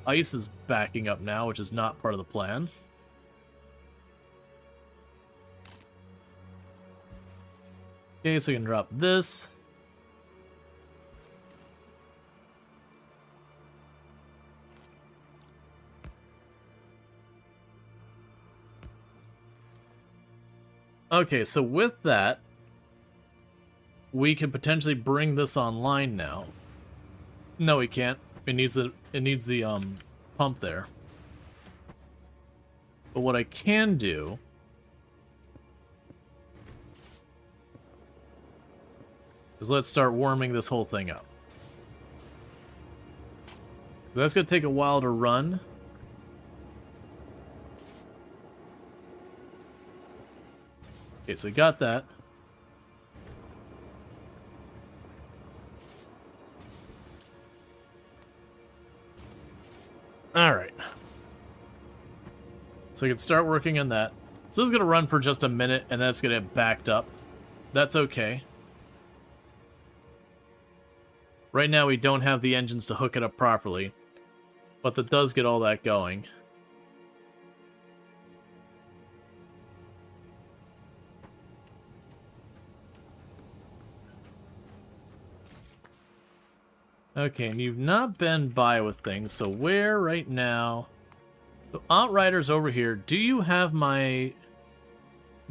ice is backing up now, which is not part of the plan. Okay, so we can drop this. Okay, so with that, we can potentially bring this online now. No, we can't. It needs the pump there. But what I can do is let's start warming this whole thing up. That's going to take a while to run. Okay, so we got that. Alright. So we can start working on that. So this is going to run for just a minute, and then it's going to get backed up. That's okay. Right now we don't have the engines to hook it up properly, but that does get all that going. Okay, and you've not been by with things, so where right now... So Outrider's over here. Do you have my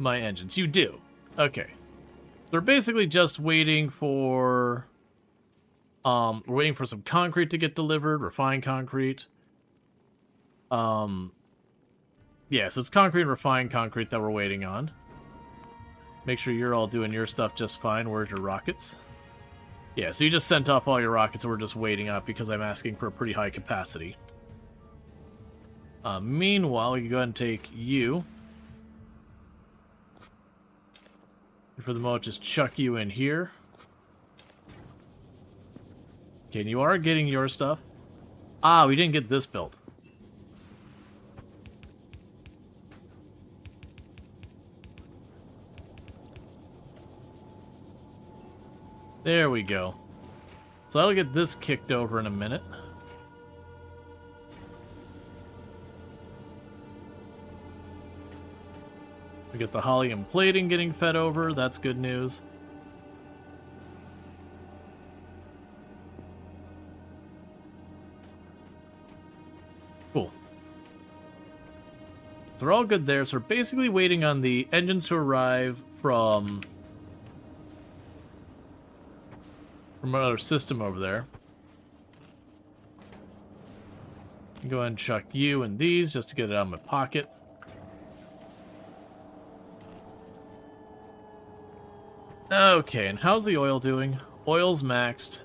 engines? You do. Okay. They're basically just waiting for... we're waiting for some concrete to get delivered, refined concrete. Yeah, so it's concrete and refined concrete that we're waiting on. Make sure you're all doing your stuff just fine. Where's your rockets? Yeah, so you just sent off all your rockets and we're just waiting up because I'm asking for a pretty high capacity. Meanwhile, we can go ahead and take you. And for the moment, just chuck you in here. Okay, and you are getting your stuff. Ah, we didn't get this built. There we go. So I'll get this kicked over in a minute. We get the Hollium plating getting fed over. That's good news. Cool. So we're all good there. So we're basically waiting on the engines to arrive from another system over there. Go ahead and chuck you and these just to get it out of my pocket. Okay, and how's the oil doing? Oil's maxed.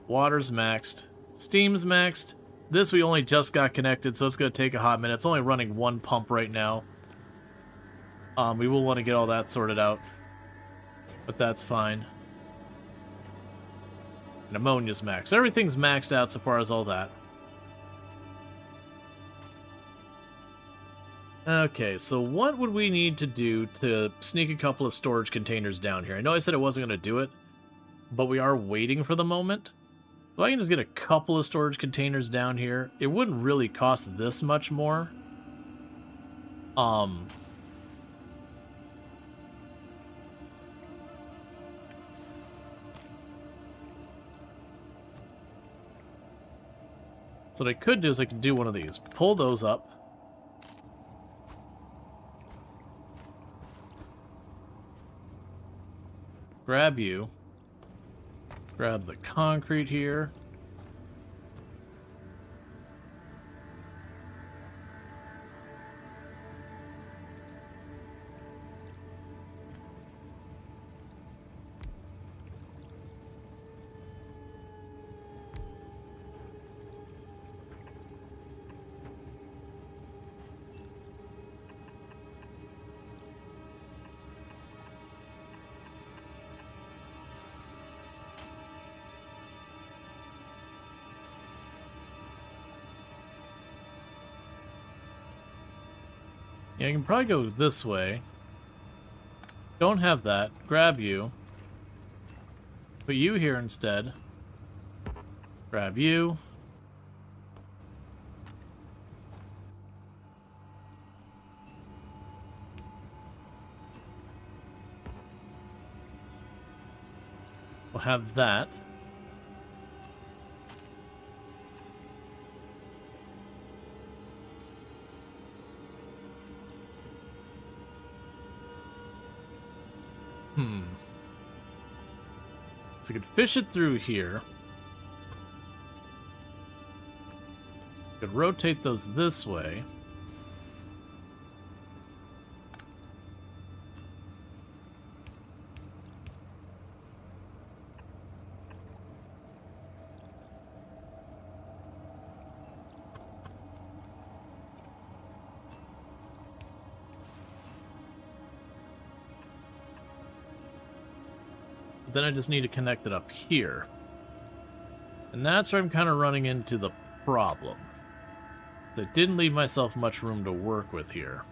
Water's maxed. Steam's maxed. This we only just got connected, so it's going to take a hot minute. It's only running one pump right now. We will want to get all that sorted out. But that's fine. And ammonia's maxed. Everything's maxed out so far as all that. Okay, so what would we need to do to sneak a couple of storage containers down here? I know I said I wasn't going to do it, but we are waiting for the moment. If I can just get a couple of storage containers down here, it wouldn't really cost this much more. So what I could do is I could do one of these. Pull those up. Grab you. Grab the concrete here. Yeah, I can probably go this way. Don't have that. Grab you. Put you here instead. Grab you. We'll have that. So I could fish it through here. Could rotate those this way. Then I just need to connect it up here. And that's where I'm kind of running into the problem. I didn't leave myself much room to work with here.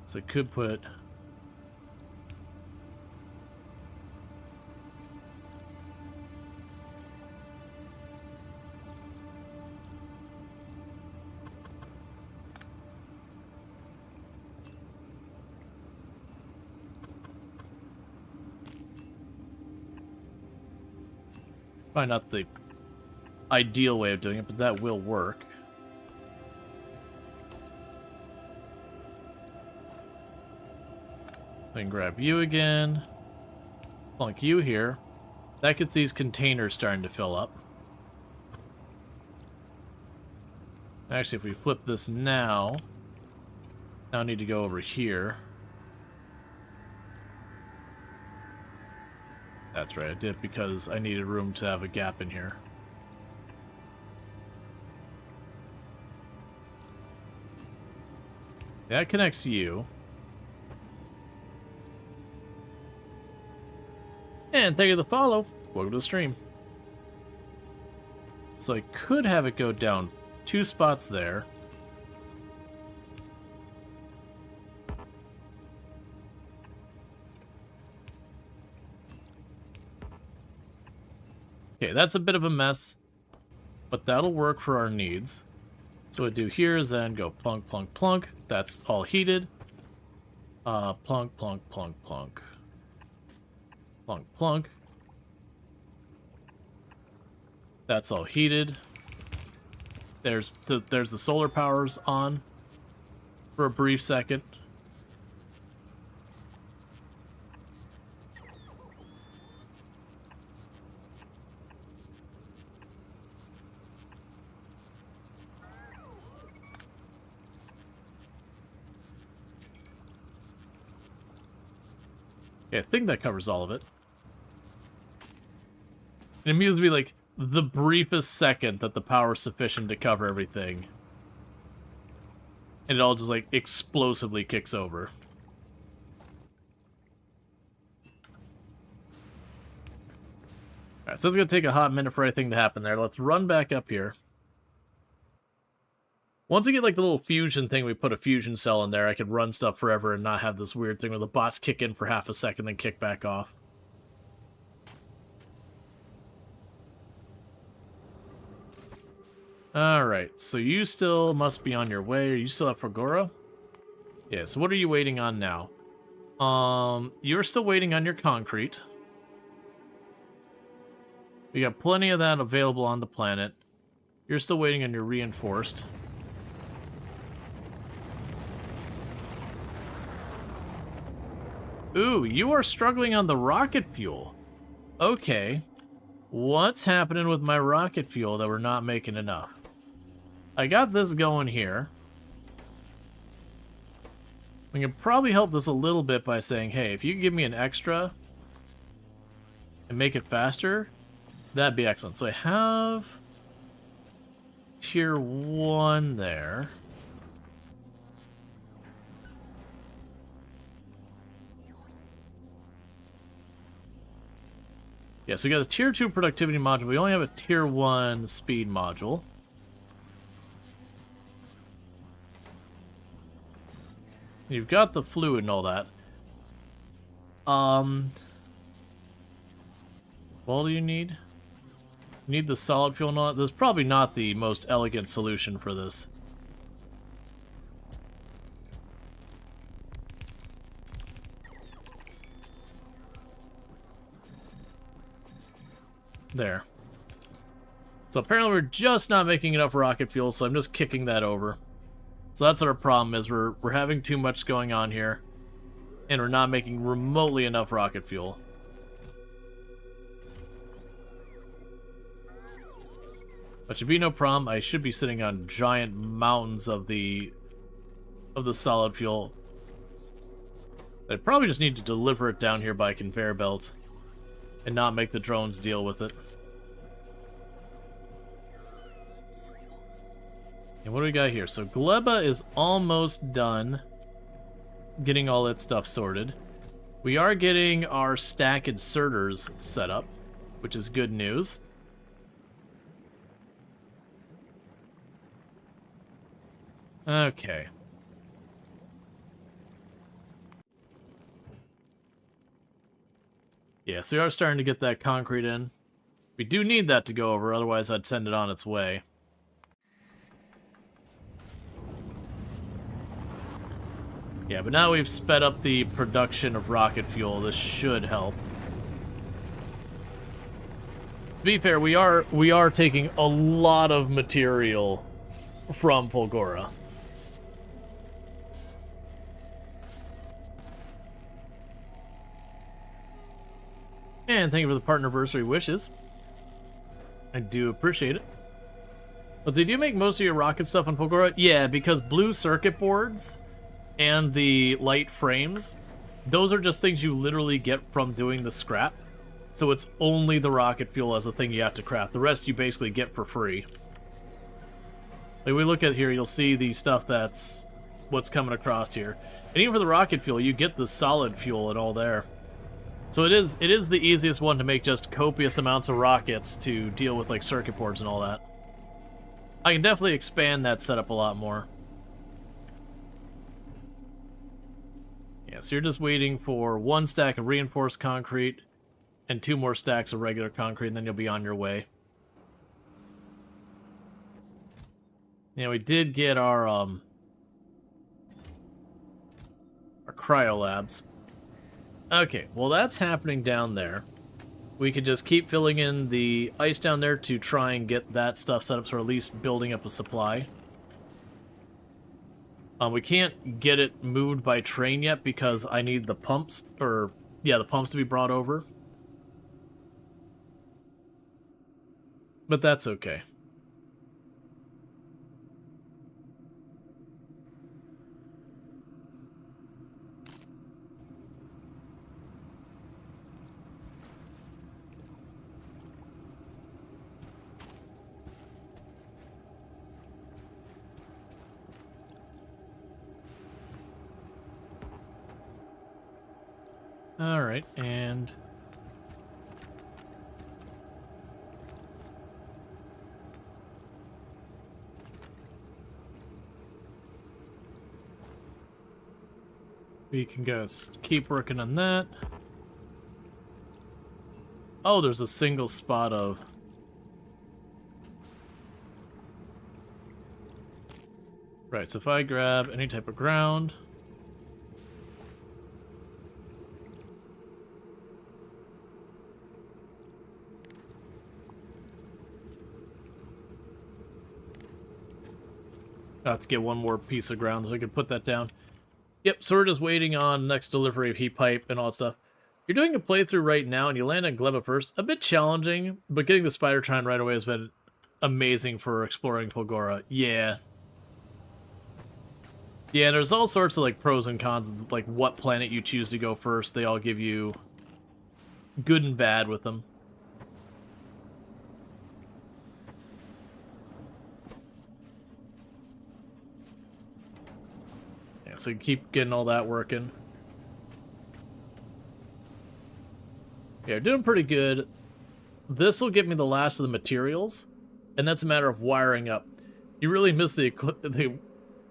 So I could put... Probably not the ideal way of doing it, but that will work. I can grab you again. Plunk you here. That gets these containers starting to fill up. Actually, if we flip this now I need to go over here. That's right, I did it because I needed room to have a gap in here. That connects you. And thank you for the follow. Welcome to the stream. So I could have it go down 2 spots there. Okay, that's a bit of a mess, but that'll work for our needs. So what I do here is then go plunk, plunk, plunk. That's all heated. Plunk, plunk, plunk, plunk. Plunk, plunk. That's all heated. There's the solar powers on for a brief second. Yeah, I think that covers all of it. It amuses me, like, the briefest second that the power is sufficient to cover everything. And it all just, like, explosively kicks over. Alright, so it's gonna take a hot minute for anything to happen there. Let's run back up here. Once I get, like, the little fusion thing, we put a fusion cell in there, I could run stuff forever and not have this weird thing where the bots kick in for half a second, then kick back off. Alright, so you still must be on your way. Are you still at Factorio? Yeah, so what are you waiting on now? You're still waiting on your concrete. We got plenty of that available on the planet. You're still waiting on your reinforced. Ooh, you are struggling on the rocket fuel. Okay. What's happening with my rocket fuel that we're not making enough? I got this going here. We can probably help this a little bit by saying, hey, if you give me an extra and make it faster, that'd be excellent. So I have tier 1 there. Yeah, so we got a tier 2 productivity module. We only have a tier 1 speed module. You've got the fluid and all that. What do you need? You need the solid fuel and all that. This is probably not the most elegant solution for this. There. So apparently we're just not making enough rocket fuel, so I'm just kicking that over. So that's what our problem is. We're having too much going on here, and we're not making remotely enough rocket fuel. But should be no problem. I should be sitting on giant mountains of the solid fuel. I probably just need to deliver it down here by conveyor belt and not make the drones deal with it. And what do we got here? So Gleba is almost done getting all that stuff sorted. We are getting our stack inserters set up, which is good news. Okay. Yeah, so we are starting to get that concrete in. We do need that to go over, otherwise I'd send it on its way. Yeah, but now we've sped up the production of rocket fuel. This should help. To be fair, we are taking a lot of material from Fulgora. And thank you for the partnerversary wishes. I do appreciate it. But they do make most of your rocket stuff on Fulgora? Yeah, because blue circuit boards and the light frames, those are just things you literally get from doing the scrap. So it's only the rocket fuel as a thing you have to craft. The rest you basically get for free. Like we look at here, you'll see the stuff that's what's coming across here. And even for the rocket fuel, you get the solid fuel and all there. So it is the easiest one to make just copious amounts of rockets to deal with like circuit boards and all that. I can definitely expand that setup a lot more. Yeah, so you're just waiting for 1 stack of reinforced concrete and 2 more stacks of regular concrete, and then you'll be on your way. Yeah, we did get our cryo labs. Okay, well that's happening down there. We could just keep filling in the ice down there to try and get that stuff set up, so we're at least building up a supply. We can't get it moved by train yet because I need the pumps, the pumps to be brought over. But that's okay. Alright, and... we can go keep working on that. Oh, there's a single spot of... right, so if I grab any type of ground... let's get one more piece of ground so I can put that down. Yep, so we're just waiting on next delivery of heat pipe and all that stuff. You're doing a playthrough right now and you land on Gleba first. A bit challenging, but getting the Spider-Tron right away has been amazing for exploring Fulgora. Yeah. Yeah, there's all sorts of like pros and cons of like what planet you choose to go first. They all give you good and bad with them. So keep getting all that working. Yeah, we're doing pretty good. This will give me the last of the materials, and that's a matter of wiring up. You really missed the clip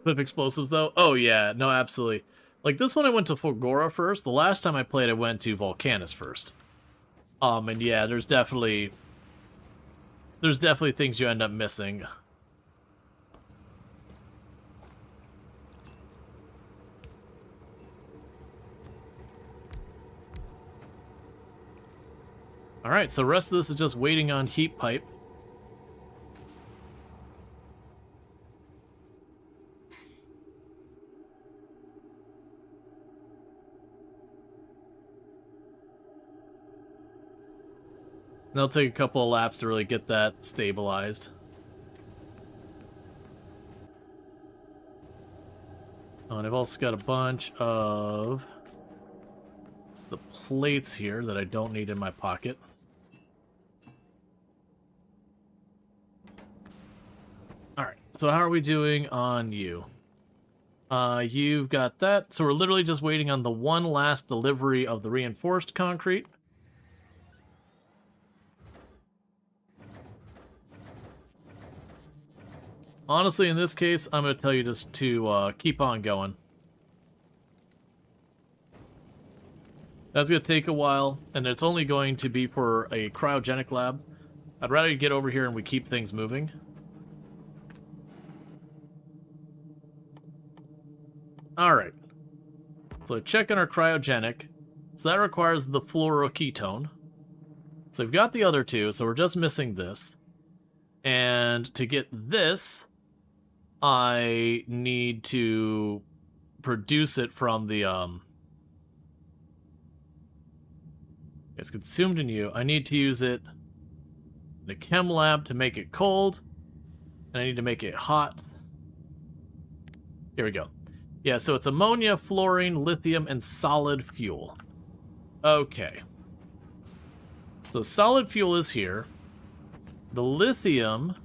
explosives, though? Oh, yeah. No, absolutely. Like, this one I went to Fulgora first. The last time I played, I went to Volcanus first. And yeah, there's definitely things you end up missing. Alright, so the rest of this is just waiting on heat pipe. And it'll take a couple of laps to really get that stabilized. Oh, and I've also got a bunch of the plates here that I don't need in my pocket. Alright, so how are we doing on you? You've got that. So we're literally just waiting on the one last delivery of the reinforced concrete. Honestly, in this case, I'm going to tell you just to keep on going. That's going to take a while, and it's only going to be for a cryogenic lab. I'd rather you get over here and we keep things moving. Alright. So check on our cryogenic. So that requires the fluoroketone. So we've got the other two, so we're just missing this. And to get this, I need to produce it from the, it's consumed in you. I need to use it in the chem lab to make it cold. And I need to make it hot. Here we go. Yeah, so it's ammonia, fluorine, lithium, and solid fuel. Okay. So solid fuel is here. The lithium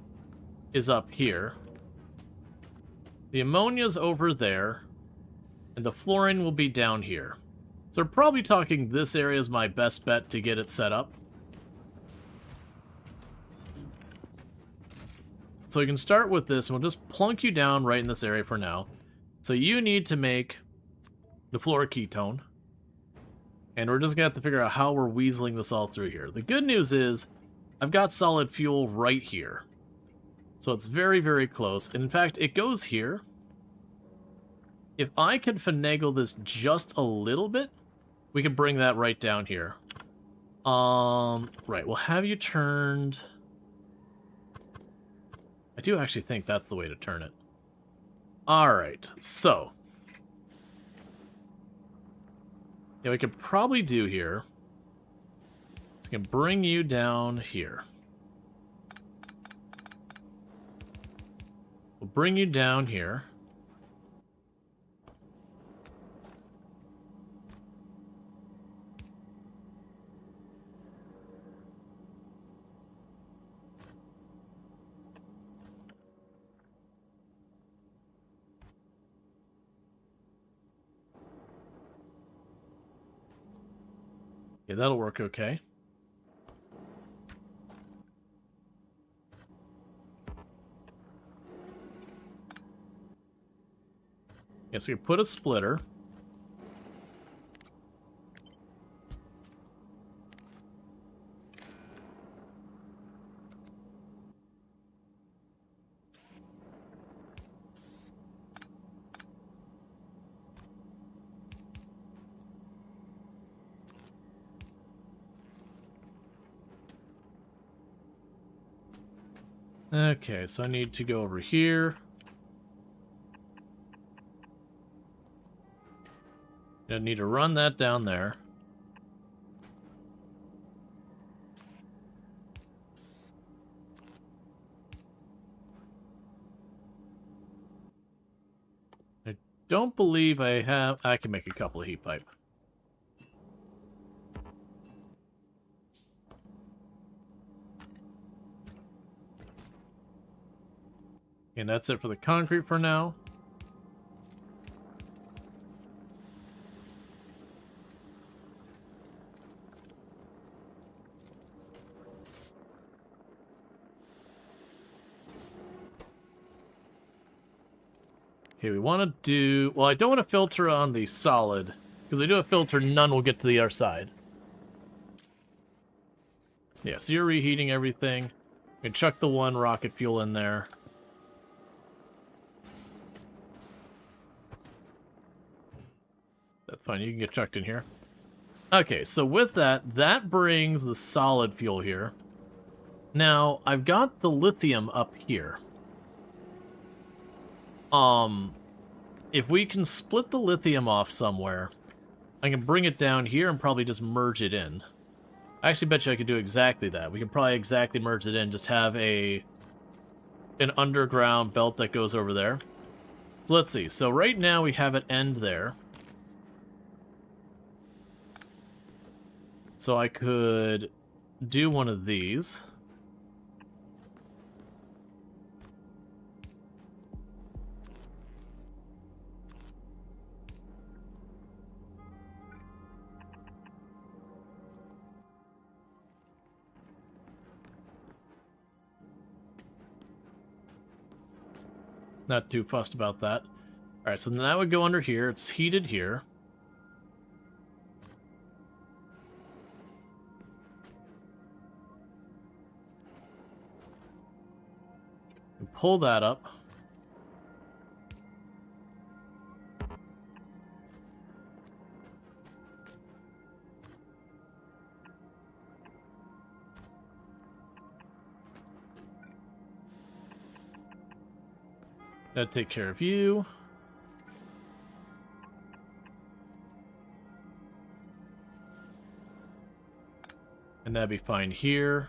is up here. The ammonia's over there. And the flooring will be down here. So we're probably talking this area is my best bet to get it set up. So we can start with this, and we'll just plunk you down right in this area for now. So you need to make the fluoroketone. And we're just going to have to figure out how we're weaseling this all through here. The good news is, I've got solid fuel right here. So it's very, very close. And in fact, it goes here. If I could finagle this just a little bit, we could bring that right down here. Right, we'll have you turned... I do actually think that's the way to turn it. Alright, so... yeah, we could probably do here... is we can bring you down here. We'll bring you down here. Yeah, that'll work okay. Yeah, so you put a splitter. Okay, so I need to go over here. I need to run that down there. I don't believe I have... I can make a couple of heat pipe. And that's it for the concrete for now. Okay, we want to do... well, I don't want to filter on the solid, because we do a filter, none will get to the other side. Yeah, so you're reheating everything. You can chuck the one rocket fuel in there. That's fine, you can get chucked in here. Okay, so with that, that brings the solid fuel here. Now, I've got the lithium up here. If we can split the lithium off somewhere, I can bring it down here and probably just merge it in. I actually bet you I could do exactly that. We can probably exactly merge it in, just have an underground belt that goes over there. So let's see. So right now we have it end there. So I could do one of these. Not too fussed about that. Alright, so then that would go under here. It's heated here. Pull that up. That'd take care of you. And that'd be fine here.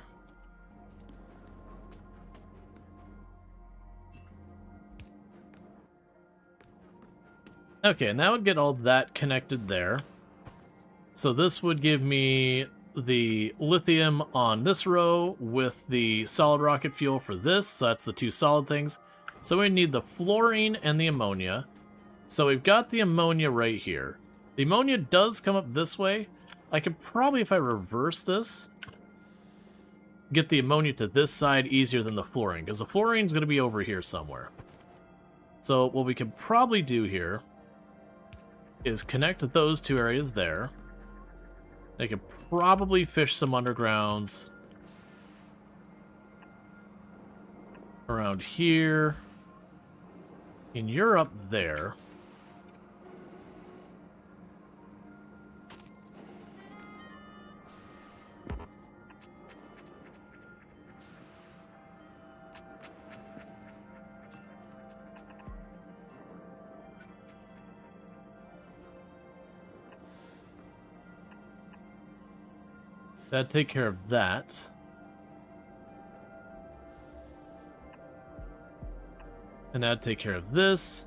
Okay, and that would get all that connected there. So this would give me the lithium on this row with the solid rocket fuel for this. So that's the two solid things. So we need the fluorine and the ammonia. So we've got the ammonia right here. The ammonia does come up this way. I could probably, if I reverse this, get the ammonia to this side easier than the fluorine, because the fluorine's going to be over here somewhere. So what we could probably do here is connect those two areas there. They could probably fish some undergrounds around here. And you're up there. That'd take care of that. And that'd take care of this.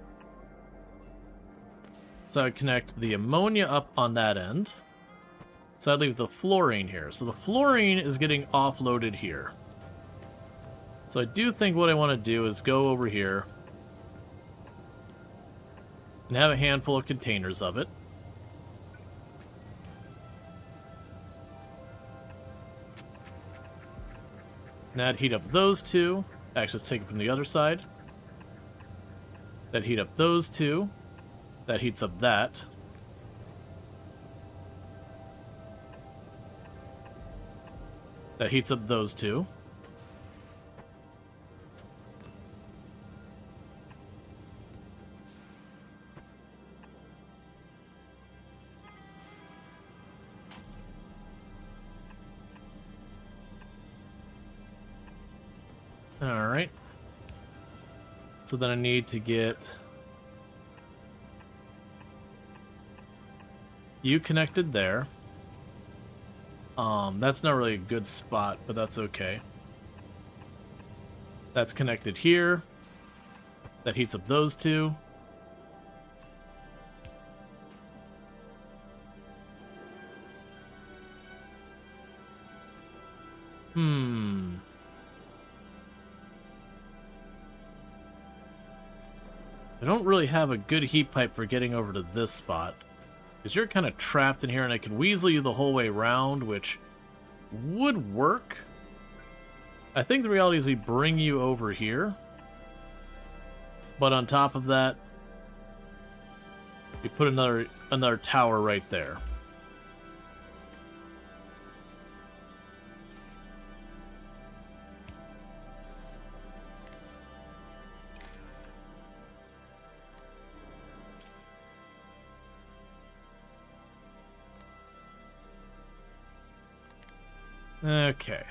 So I'd connect the ammonia up on that end. So I'd leave the fluorine here. So the fluorine is getting offloaded here. So I do think what I want to do is go over here and have a handful of containers of it. And that'd heat up those two. Actually, let's take it from the other side. That'd heat up those two. That heats up that. That heats up those two. Alright. So then I need to get you connected there. That's not really a good spot, but that's okay. That's connected here. That heats up those two. I don't really have a good heat pipe for getting over to this spot. Because you're kind of trapped in here, and I can weasel you the whole way around, which would work. I think the reality is we bring you over here. But on top of that, we put another tower right there. Okay.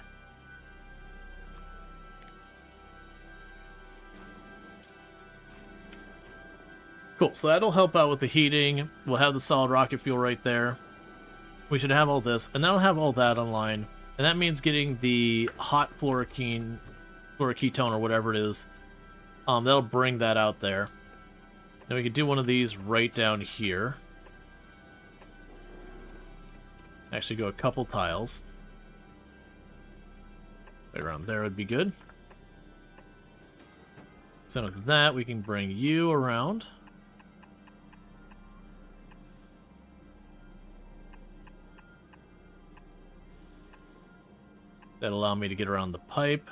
Cool, so that'll help out with the heating. We'll have the solid rocket fuel right there. We should have all this, and that'll have all that online. And that means getting the hot fluoroketone or whatever it is. That'll bring that out there. Then we could do one of these right down here. Actually go a couple tiles. Right around there would be good. So with that, we can bring you around. That'll allow me to get around the pipe.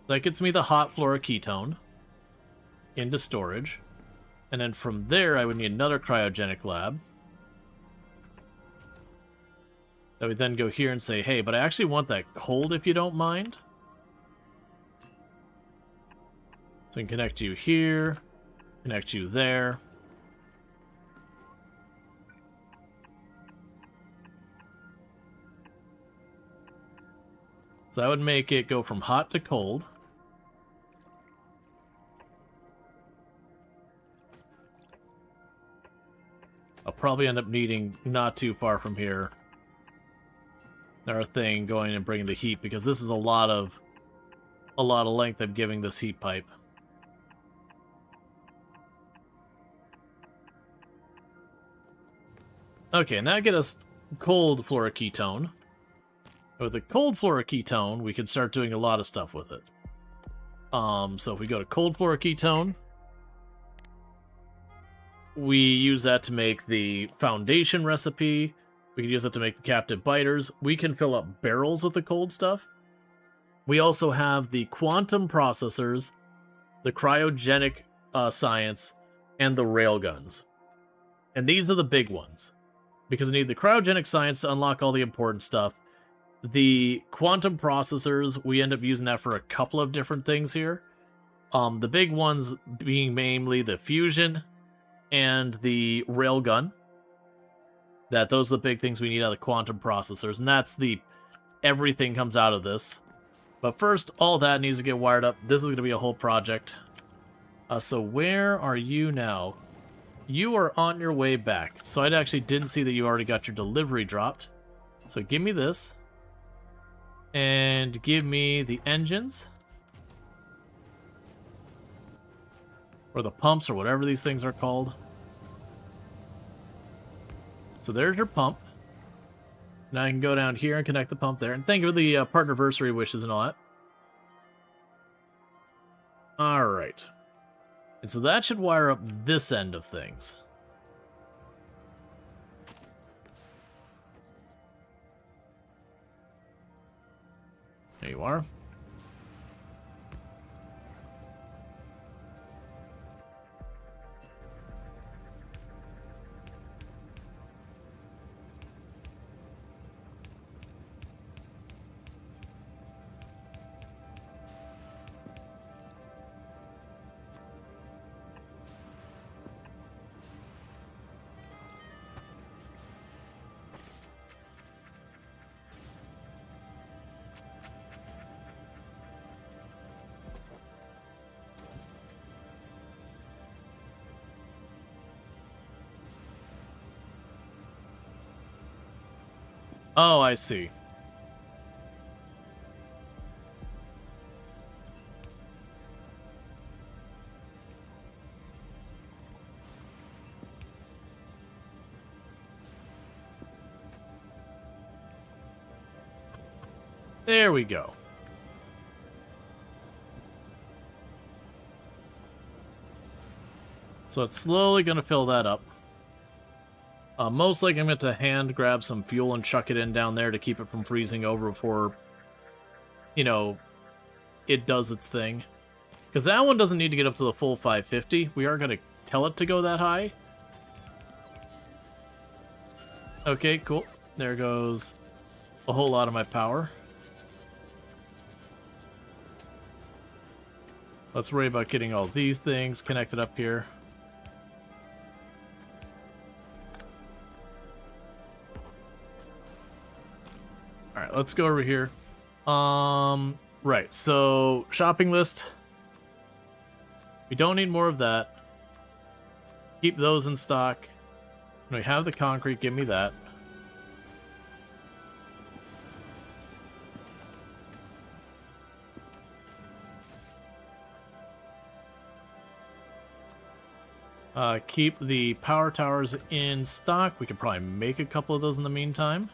That gets me the hot fluoroketone into storage. And then from there, I would need another cryogenic lab. That would then go here and say, hey, but I actually want that cold if you don't mind. So I can connect you here, connect you there. So that would make it go from hot to cold. I'll probably end up needing not too far from here our thing going and bringing the heat, because this is a lot of length I'm giving this heat pipe. Okay, now get us cold fluoroketone. With the cold fluoroketone, we can start doing a lot of stuff with it. So if we go to cold fluoroketone, We use that to make the foundation recipe. We can use that to make the captive biters. We can fill up barrels with the cold stuff. We also have the quantum processors, the cryogenic science, and the railguns. And these are the big ones, because I need the cryogenic science to unlock all the important stuff. The quantum processors, we end up using that for a couple of different things here. The big ones being mainly the fusion and the railgun. Those are the big things we need out of the quantum processors, and that's the everything comes out of this. But first, all that needs to get wired up. This is going to be a whole project. So where are you now? You are on your way back. So I actually didn't see that you already got your delivery dropped. So give me this. And give me the engines. Or the pumps, or whatever these things are called. So there's your pump. Now I can go down here and connect the pump there. And thank you for the partnerversary wishes and all that. Alright. And so that should wire up this end of things. There you are. Oh, I see. There we go. So it's slowly going to fill that up. Most likely I'm going to hand grab some fuel and chuck it in down there to keep it from freezing over before, you know, it does its thing. Because that one doesn't need to get up to the full 550. We are going to tell it to go that high. Okay, cool. There goes a whole lot of my power. Let's worry about getting all these things connected up here. Alright, let's go over here. Right, so shopping list. We don't need more of that. Keep those in stock. And we have the concrete, give me that. Keep the power towers in stock. We could probably make a couple of those in the meantime.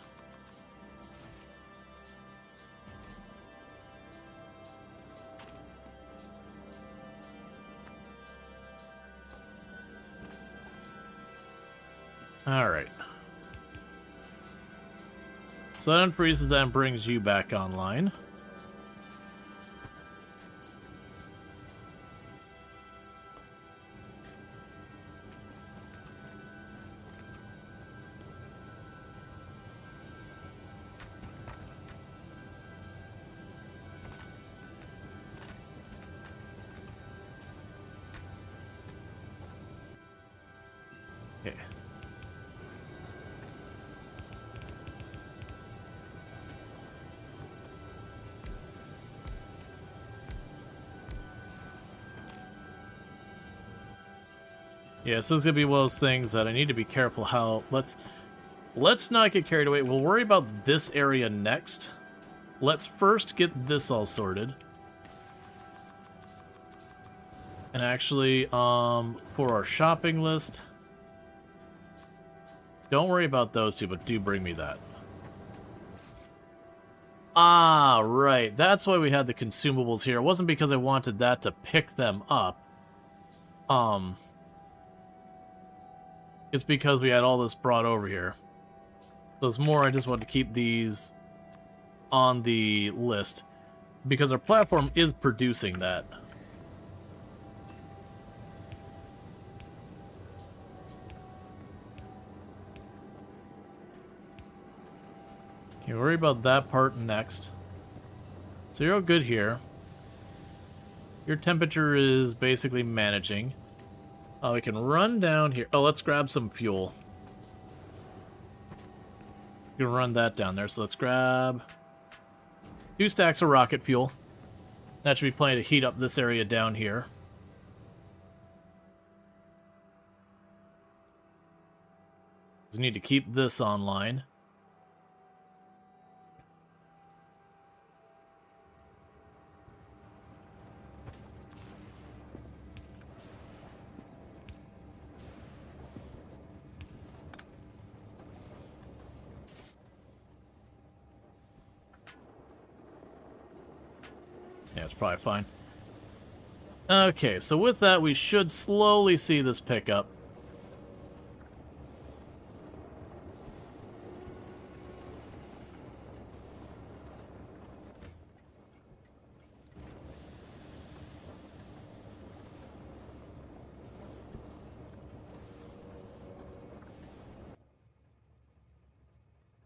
Alright. So that unfreezes that and brings you back online. Okay. Yeah, so it's gonna be one of those things that I need to be careful how... Let's not get carried away. We'll worry about this area next. Let's first get this all sorted. And actually, for our shopping list... Don't worry about those two, but do bring me that. Ah, right. That's why we had the consumables here. It wasn't because I wanted that to pick them up. it's because we had all this brought over here. So it's more I just want to keep these on the list because our platform is producing that. Can't worry about that part next. So you're all good here. Your temperature is basically managing. Oh, we can run down here. Oh, let's grab some fuel. We can run that down there. So let's grab 2 stacks of rocket fuel. That should be plenty to heat up this area down here. We need to keep this online. Yeah, it's probably fine. Okay, so with that, we should slowly see this pick up.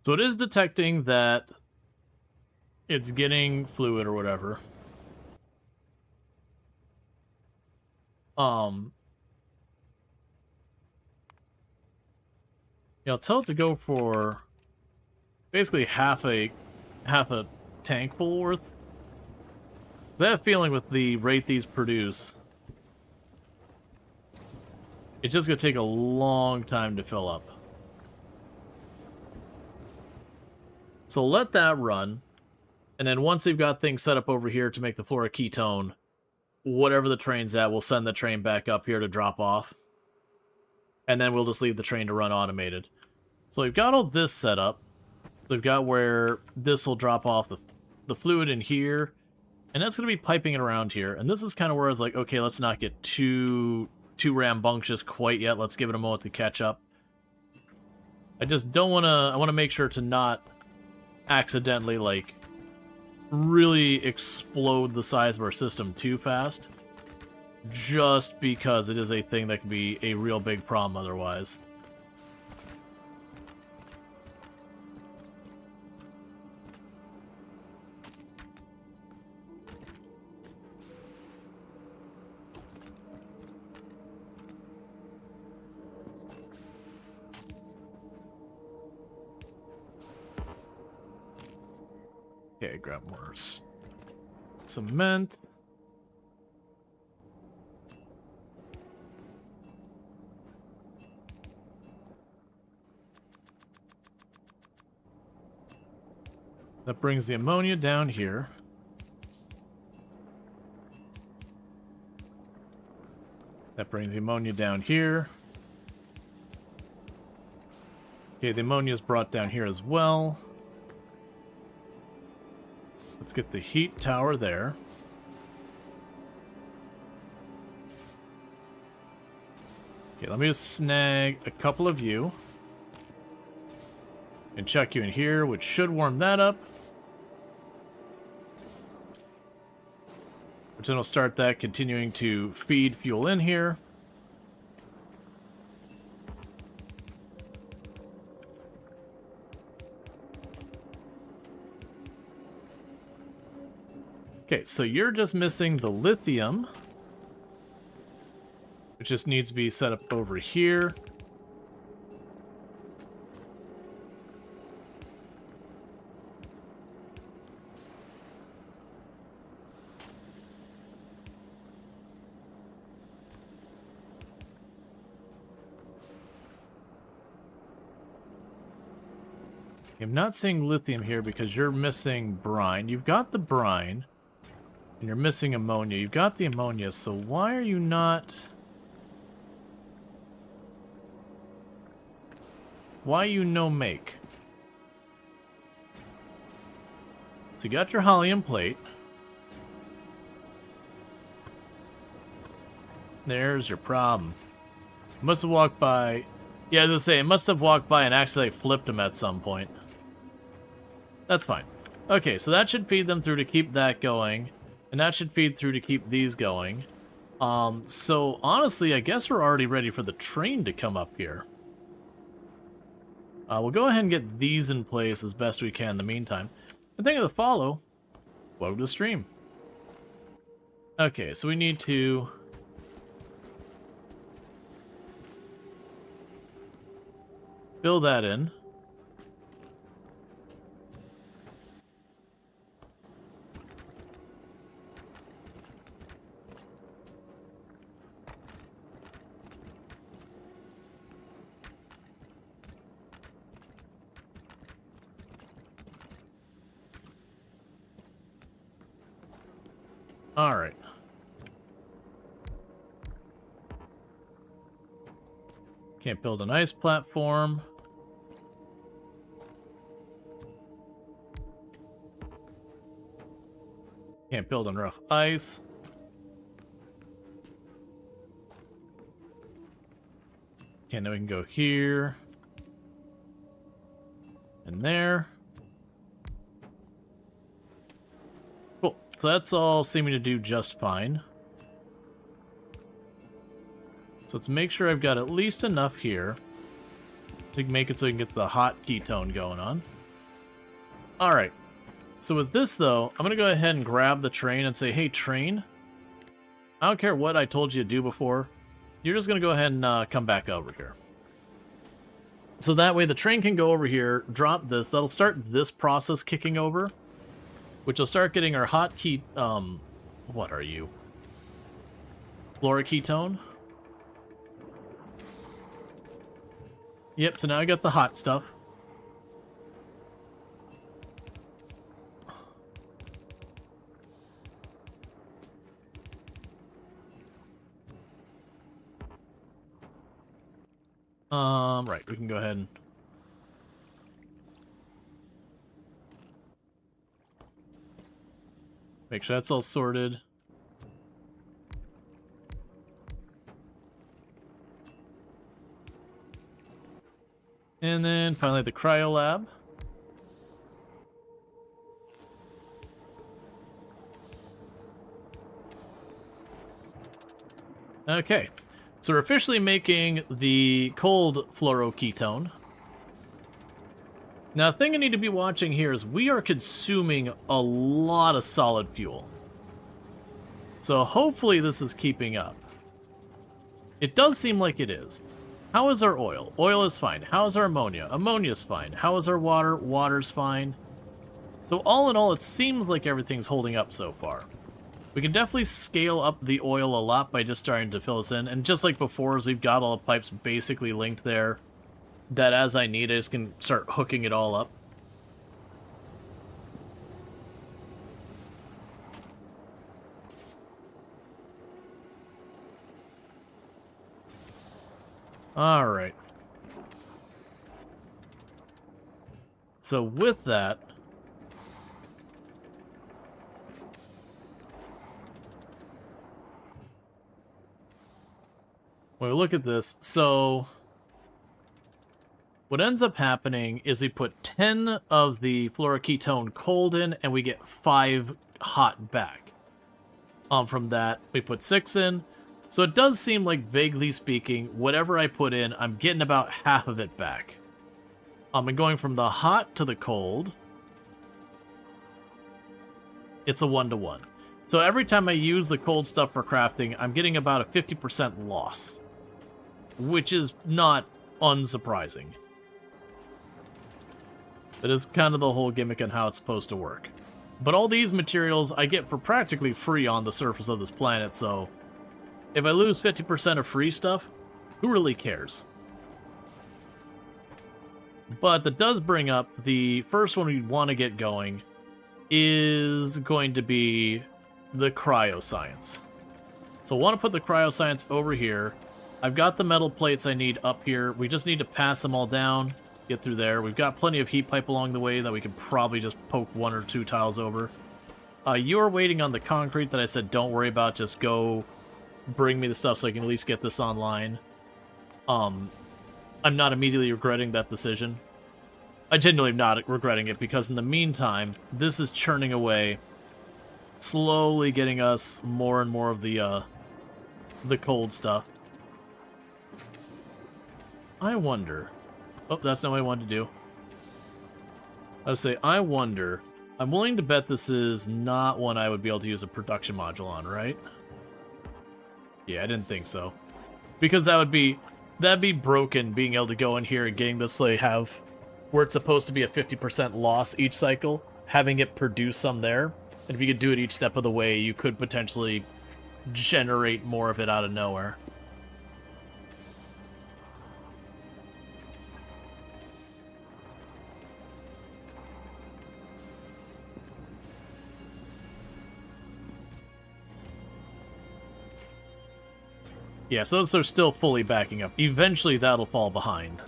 So it is detecting that it's getting fluid or whatever. Yeah, I'll tell it to go for basically half a tank full worth. I have a feeling with the rate these produce, it's just gonna take a long time to fill up. So let that run, and then once they've got things set up over here to make the floor a ketone, whatever the train's at, we'll send the train back up here to drop off. And then we'll just leave the train to run automated. So we've got all this set up. We've got where this will drop off the fluid in here. And that's going to be piping it around here. And this is kind of where I was like, okay, let's not get too rambunctious quite yet. Let's give it a moment to catch up. I just don't want to... I want to make sure to not accidentally, like, really explode the size of our system too fast. Just because it is a thing that can be a real big problem otherwise. Okay, grab more cement. That brings the ammonia down here. That brings the ammonia down here. Okay, the ammonia is brought down here as well. Let's get the heat tower there. Okay, let me just snag a couple of you. And chuck you in here, which should warm that up. Which then will start that continuing to feed fuel in here. Okay, so you're just missing the lithium, which just needs to be set up over here. I'm not seeing lithium here because you're missing brine. You've got the brine. And you're missing ammonia. You've got the ammonia, so why are you not... Why you no make? So you got your helium plate. There's your problem. Must have walked by Yeah, as I say, it must have walked by and actually flipped them at some point. That's fine. Okay, so that should feed them through to keep that going. And that should feed through to keep these going. So honestly, I guess we're already ready for the train to come up here. We'll go ahead and get these in place as best we can in the meantime. The thing to follow, welcome to the stream. Okay, so we need to fill that in. All right. Can't build an ice platform. Can't build on rough ice. Okay, now we can go here. And there. Cool. So that's all seeming to do just fine. So let's make sure I've got at least enough here to make it so we can get the hot ketone going on. Alright. So with this, though, I'm going to go ahead and grab the train and say, hey, train, I don't care what I told you to do before. You're just going to go ahead and come back over here. So that way the train can go over here, drop this. That'll start this process kicking over, which will start getting our hot what are you? Fluoroketone? Yep, so now I got the hot stuff. Right, we can go ahead and make sure that's all sorted. And then finally the cryo lab. Okay, so we're officially making the cold fluoroketone. Now, the thing I need to be watching here is we are consuming a lot of solid fuel. So hopefully this is keeping up. It does seem like it is. How is our oil? Oil is fine. How is our ammonia? Ammonia is fine. How is our water? Water's fine. So all in all, it seems like everything's holding up so far. We can definitely scale up the oil a lot by just starting to fill this in. And just like before, as we've got all the pipes basically linked there, that as I need, I just can start hooking it all up. Alright. So with that, when we look at this, so what ends up happening is we put 10 of the fluoroketone cold in, and we get 5 hot back. From that, we put 6 in. So it does seem like, vaguely speaking, whatever I put in, I'm getting about half of it back. And going from the hot to the cold, it's a 1-to-1. So every time I use the cold stuff for crafting, I'm getting about a 50% loss, which is not unsurprising. That is kind of the whole gimmick on how it's supposed to work. But all these materials I get for practically free on the surface of this planet, so if I lose 50% of free stuff, who really cares? But that does bring up the first one we want to get going is going to be the cryoscience. So I want to put the cryoscience over here. I've got the metal plates I need up here. We just need to pass them all down, get through there. We've got plenty of heat pipe along the way that we could probably just poke 1 or 2 tiles over. You're waiting on the concrete that I said don't worry about, just go bring me the stuff so I can at least get this online. I'm not immediately regretting that decision. I genuinely am not regretting it, because in the meantime, this is churning away, slowly getting us more and more of the cold stuff. I wonder... Oh, that's not what I wanted to do. Let's say, I wonder... I'm willing to bet this is not one I would be able to use a production module on, right? Yeah, I didn't think so. Because that'd be broken, being able to go in here and getting this, like, have... where it's supposed to be a 50% loss each cycle, having it produce some there. And if you could do it each step of the way, you could potentially generate more of it out of nowhere. Yeah, so those are still fully backing up. Eventually that'll fall behind.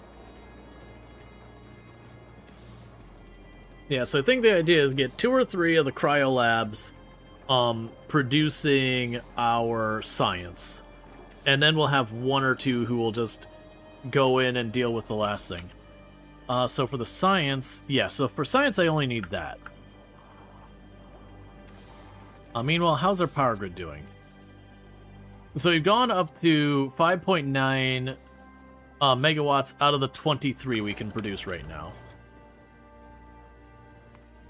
Yeah, so I think the idea is get 2 or 3 of the cryo labs producing our science. And then we'll have 1 or 2 who will just go in and deal with the last thing. So for the science, yeah, so for science I only need that. Meanwhile, how's our power grid doing? So we've gone up to 5.9 megawatts out of the 23 we can produce right now.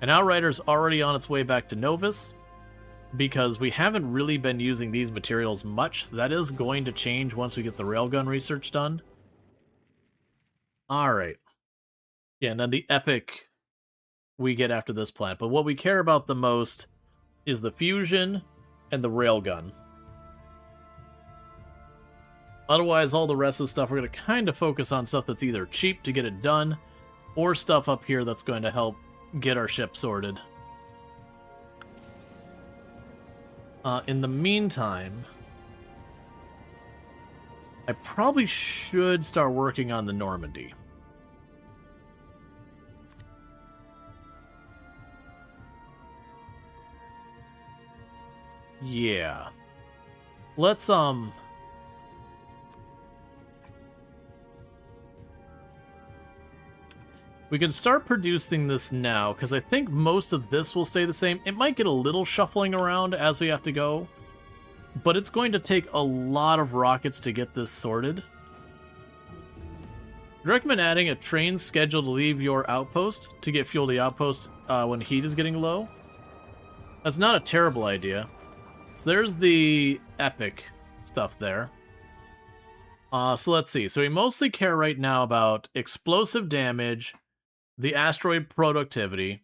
And Outrider's already on its way back to Novus, because we haven't really been using these materials much. That is going to change once we get the railgun research done. Alright. Yeah, and then the epic we get after this plant. But what we care about the most is the fusion and the railgun. Otherwise, all the rest of the stuff, we're going to kind of focus on stuff that's either cheap to get it done, or stuff up here that's going to help get our ship sorted. In the meantime, I probably should start working on the Normandy. Yeah. Let's, we can start producing this now, because I think most of this will stay the same. It might get a little shuffling around as we have to go, but it's going to take a lot of rockets to get this sorted. I'd recommend adding a train scheduled to leave your outpost to get fuel to the outpost when heat is getting low. That's not a terrible idea. So there's the epic stuff there. So let's see. So we mostly care right now about explosive damage, the asteroid productivity,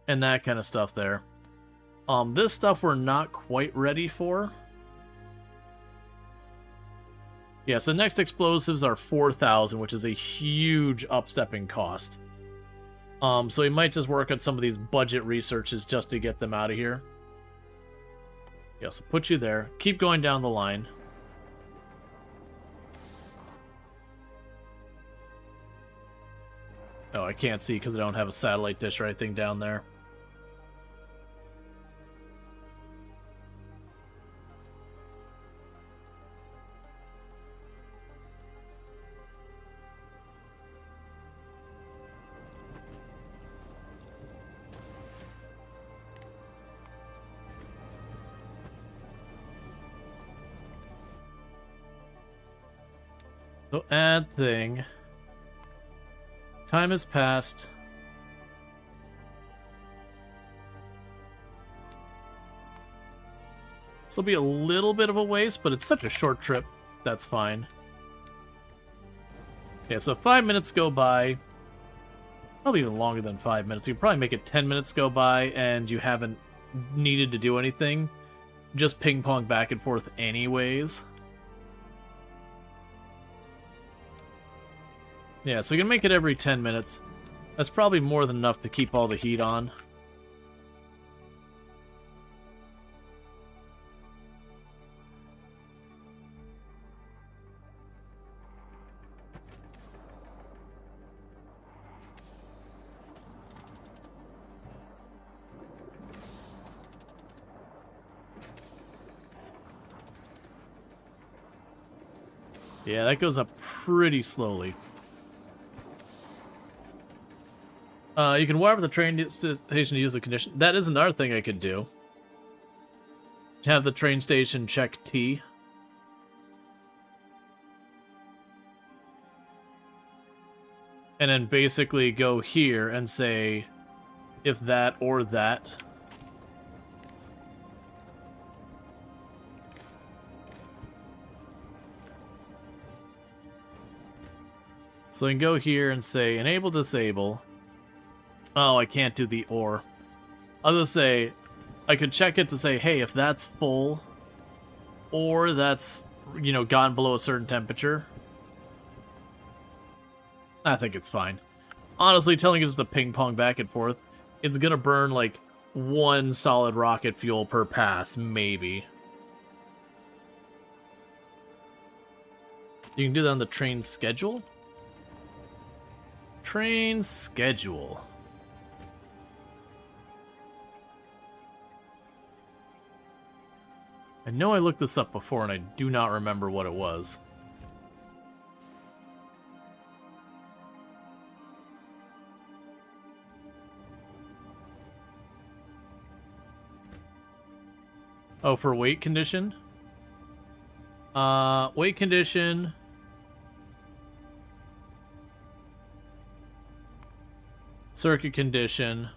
and that kind of stuff there. This stuff we're not quite ready for. Yeah, so next explosives are 4,000, which is a huge upstepping cost. So we might just work on some of these budget researches just to get them out of here. Yeah, so put you there. Keep going down the line. Oh, I can't see because I don't have a satellite dish or anything down there. So add thing. Time has passed. This will be a little bit of a waste, but it's such a short trip. That's fine. Okay, so 5 minutes go by. Probably even longer than 5 minutes. You can probably make it 10 minutes go by and you haven't needed to do anything. Just ping pong back and forth anyways. Yeah, so we can make it every 10 minutes. That's probably more than enough to keep all the heat on. Yeah, that goes up pretty slowly. You can wire up the train station to use the condition. That is another thing I could do. Have the train station check T. And then basically go here and say if that or that. So I can go here and say enable disable. Oh, I can't do the or. I'll just say I could check it to say, hey, if that's full or that's, you know, gone below a certain temperature, I think it's fine. Honestly, telling it just to ping pong back and forth, it's gonna burn like one solid rocket fuel per pass, maybe. You can do that on the train schedule? Train schedule. I know I looked this up before and I do not remember what it was. Oh, for weight condition? Weight condition. Circuit condition.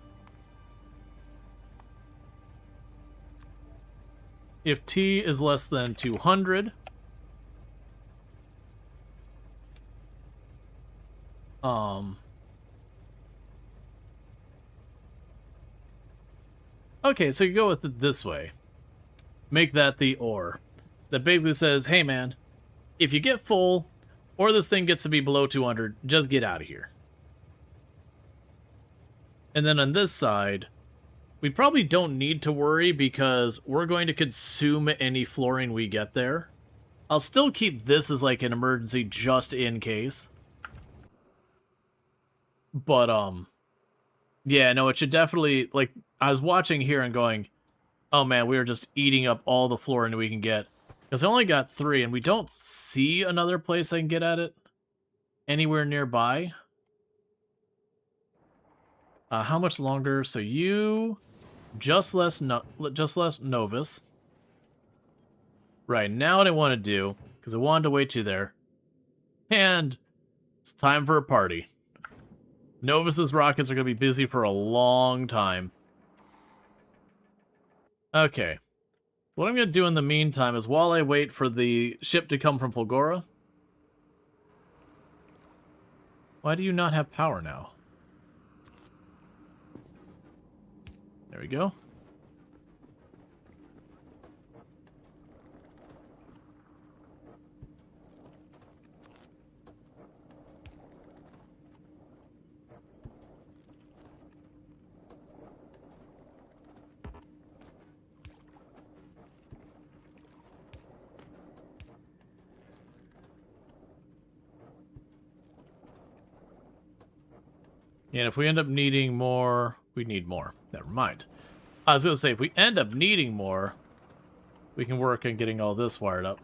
If T is less than 200. Okay, so you go with it this way. Make that the or. That basically says, hey man, if you get full, or this thing gets to be below 200, just get out of here. And then on this side, we probably don't need to worry because we're going to consume any fluorine we get there. I'll still keep this as like an emergency just in case. But, yeah, no, it should definitely, like, I was watching here and going, oh man, we are just eating up all the fluorine we can get. Because I only got 3, and we don't see another place I can get at it anywhere nearby. How much longer? So you, just less Novus. Right, now what I want to do, because I wanted to wait you there, and it's time for a party. Novus's rockets are going to be busy for a long time. Okay. So what I'm going to do in the meantime is while I wait for the ship to come from Fulgora... Why do you not have power now? There we go. And if we end up needing more, we need more. Never mind. I was going to say, if we end up needing more, we can work on getting all this wired up.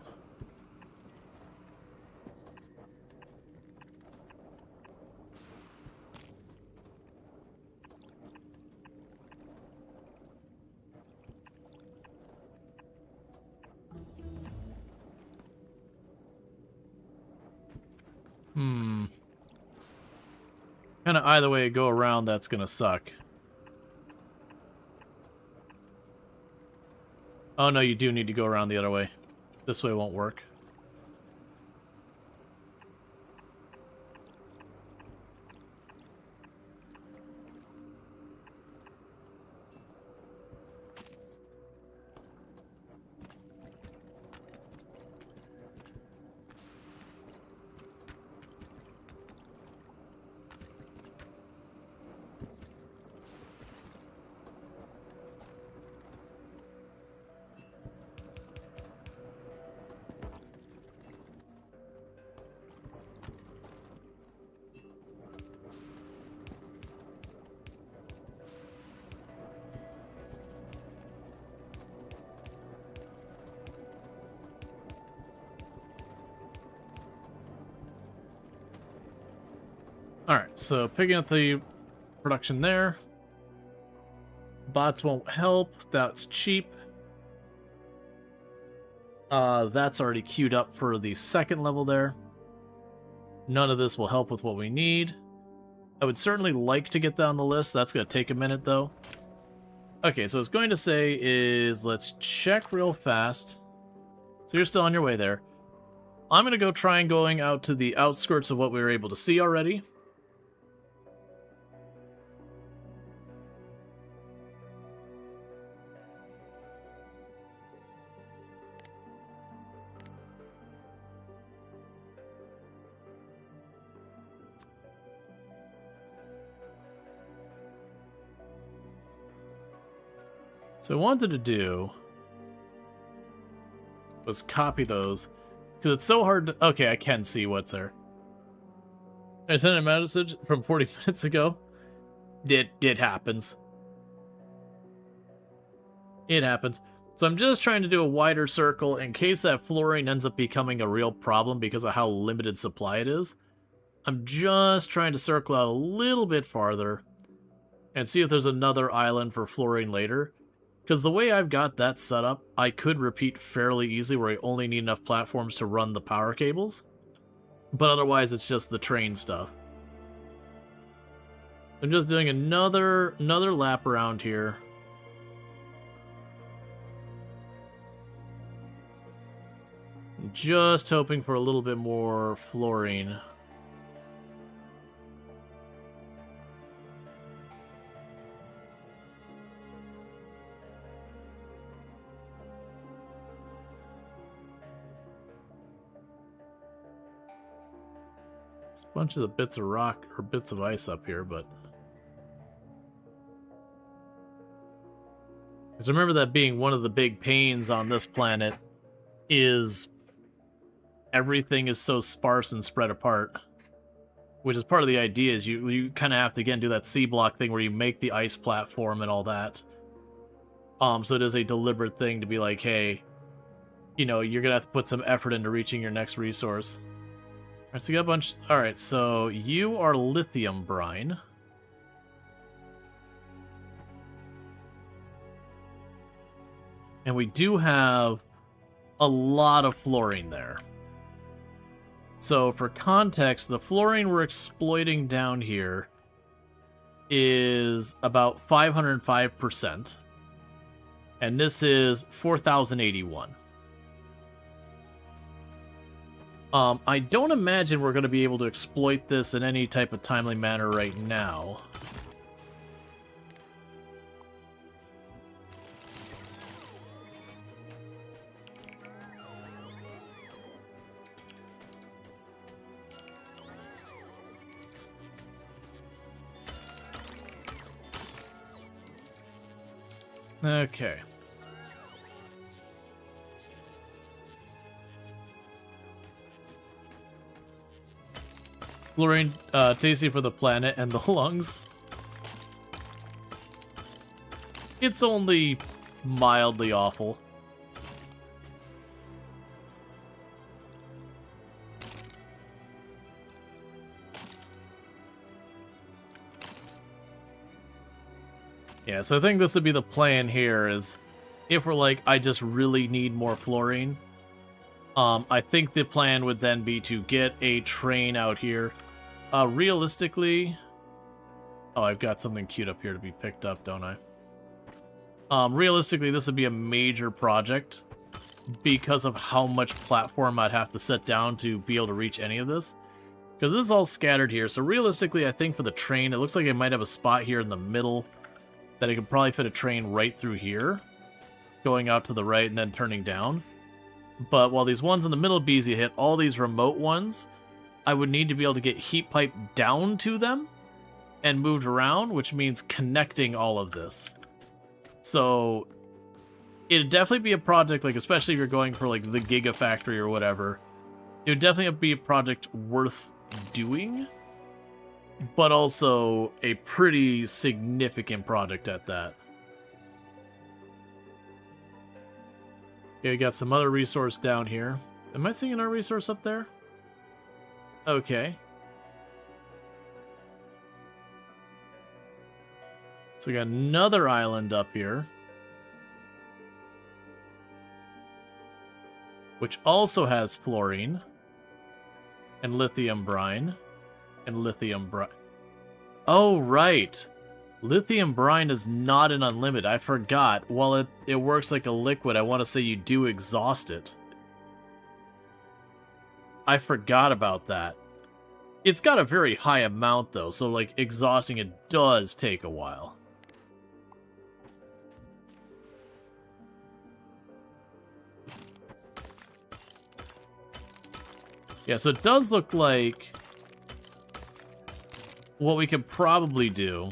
Kind of either way I go around, that's going to suck. Oh no, you do need to go around the other way. This way won't work. Alright, so picking up the production there. Bots won't help. That's cheap. That's already queued up for the second level there. None of this will help with what we need. I would certainly like to get that on the list. That's going to take a minute, though. Okay, so what it's going to say is, let's check real fast. So you're still on your way there. I'm going to go try and going out to the outskirts of what we were able to see already. So what I wanted to do was copy those, because it's so hard to... Okay, I can see what's there. I sent a message from 40 minutes ago. It happens. It happens. So I'm just trying to do a wider circle in case that fluorine ends up becoming a real problem because of how limited supply it is. I'm just trying to circle out a little bit farther and see if there's another island for fluorine later. Because the way I've got that set up, I could repeat fairly easily where I only need enough platforms to run the power cables. But otherwise, it's just the train stuff. I'm just doing another lap around here. Just hoping for a little bit more fluorine. There's bunches of bits of rock or bits of ice up here, but... Because remember that being one of the big pains on this planet is everything is so sparse and spread apart. Which is part of the idea, is you kind of have to, again, do that C-block thing where you make the ice platform and all that. So it is a deliberate thing to be like, hey, you know, you're going to have to put some effort into reaching your next resource. Alright, so you got a bunch... Alright, so you are lithium brine. And we do have a lot of fluorine there. So for context, the fluorine we're exploiting down here is about 505%. And this is 4,081. I don't imagine we're going to be able to exploit this in any type of timely manner right now. Okay. Fluorine, tasty for the planet and the lungs. It's only mildly awful. Yeah, so I think this would be the plan here, is if we're like, I just really need more fluorine, I think the plan would then be to get a train out here. Realistically... Oh, I've got something queued up here to be picked up, don't I? Realistically, this would be a major project because of how much platform I'd have to set down to be able to reach any of this. Because this is all scattered here, so realistically, I think for the train, it looks like it might have a spot here in the middle that it could probably fit a train right through here, going out to the right and then turning down. But while these ones in the middle would be easy to hit, all these remote ones, I would need to be able to get heat pipe down to them and moved around, which means connecting all of this. So it'd definitely be a project, like, especially if you're going for like the Gigafactory or whatever, it would definitely be a project worth doing, but also a pretty significant project at that. Okay, we got some other resource down here. Am I seeing another resource up there? Okay. So we got another island up here, which also has fluorine and lithium brine and lithium brine. Oh, right. Lithium brine is not an unlimited. I forgot. While it works like a liquid, I want to say you do exhaust it. I forgot about that. It's got a very high amount, though, so, like, exhausting it does take a while. Yeah, so it does look like what we could probably do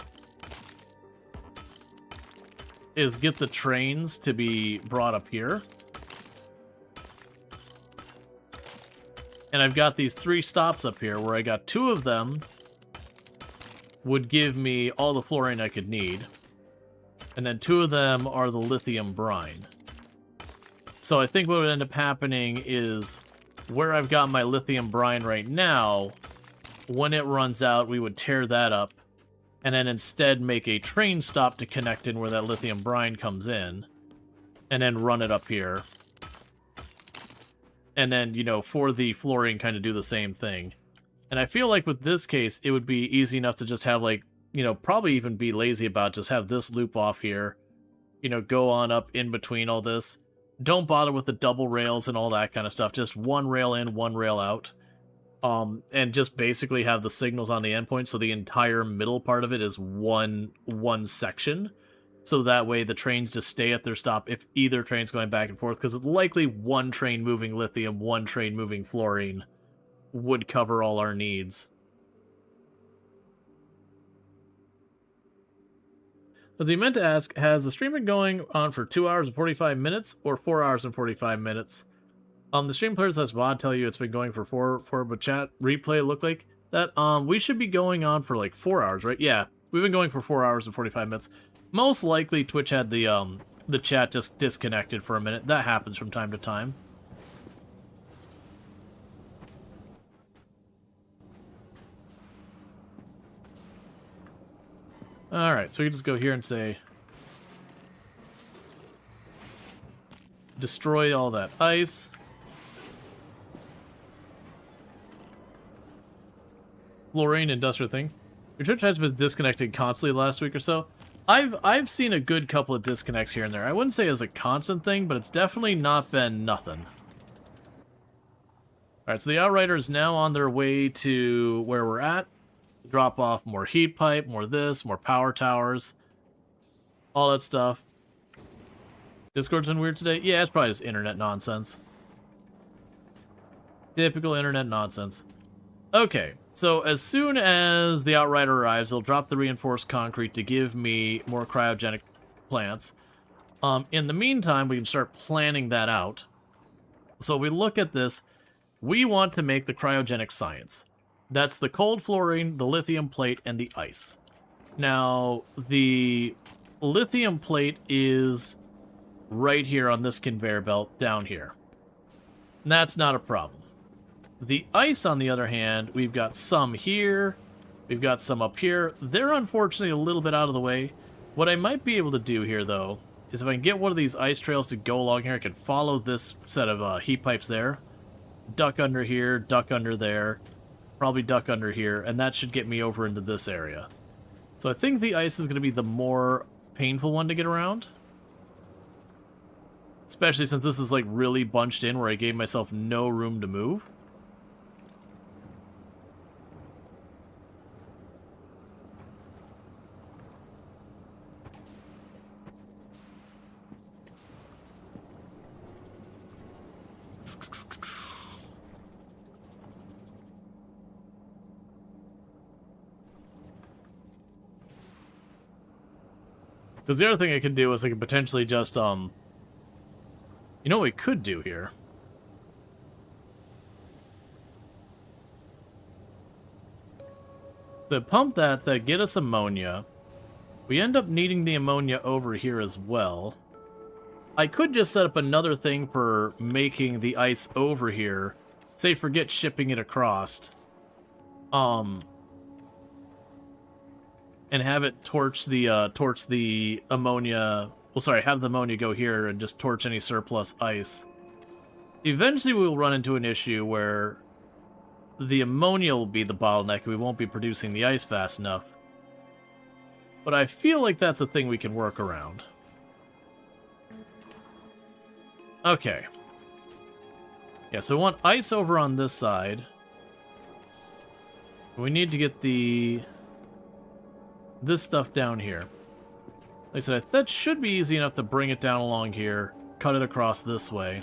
is get the trains to be brought up here. And I've got these 3 stops up here where I got 2 of them would give me all the fluorine I could need. And then 2 of them are the lithium brine. So I think what would end up happening is where I've got my lithium brine right now, when it runs out, we would tear that up and then instead make a train stop to connect in where that lithium brine comes in, and then run it up here. And then, you know, for the fluorine, kind of do the same thing. And I feel like with this case, it would be easy enough to just have, like, you know, probably even be lazy about just have this loop off here, you know, go on up in between all this. Don't bother with the double rails and all that kind of stuff. Just one rail in, one rail out. And just basically have the signals on the endpoint, so the entire middle part of it is one section. So that way the trains just stay at their stop if either train's going back and forth, because likely one train moving lithium, one train moving fluorine would cover all our needs. As he meant to ask, has the stream been going on for 2 hours and 45 minutes or 4 hours and 45 minutes? The stream players that's VOD tell you it's been going for 4, but chat replay look like that. We should be going on for like 4 hours, right? Yeah, we've been going for 4 hours and 45 minutes. Most likely Twitch had the chat just disconnected for a minute. That happens from time to time. Alright, so we can just go here and say destroy all that ice. Fluorine industrial thing. Your Twitch has been disconnected constantly last week or so. I've seen a good couple of disconnects here and there. I wouldn't say it's a constant thing, but it's definitely not been nothing. Alright, so the Outrider is now on their way to where we're at. Drop off more heat pipe, more this, more power towers. All that stuff. Discord's been weird today? Yeah, it's probably just internet nonsense. Typical internet nonsense. Okay, so as soon as the Outrider arrives, they'll drop the reinforced concrete to give me more cryogenic plants. In the meantime, we can start planning that out. So we look at this. We want to make the cryogenic science. That's the cold fluorine, the lithium plate, and the ice. Now, the lithium plate is right here on this conveyor belt down here. And that's not a problem. The ice, on the other hand, we've got some here, we've got some up here. They're unfortunately a little bit out of the way. What I might be able to do here, though, is if I can get one of these ice trails to go along here, I can follow this set of heat pipes there, duck under here, duck under there, probably duck under here, and that should get me over into this area. So I think the ice is going to be the more painful one to get around. Especially since this is like really bunched in where I gave myself no room to move. Because the other thing I could do is I could potentially just, you know what we could do here? To pump that get us ammonia. We end up needing the ammonia over here as well. I could just set up another thing for making the ice over here. Say, forget shipping it across. and have it torch the ammonia. Well, sorry, have the ammonia go here and just torch any surplus ice. Eventually, we will run into an issue where the ammonia will be the bottleneck, and we won't be producing the ice fast enough. But I feel like that's a thing we can work around. Okay. Yeah, so we want ice over on this side. We need to get this stuff down here. Like I said, that should be easy enough to bring it down along here, cut it across this way,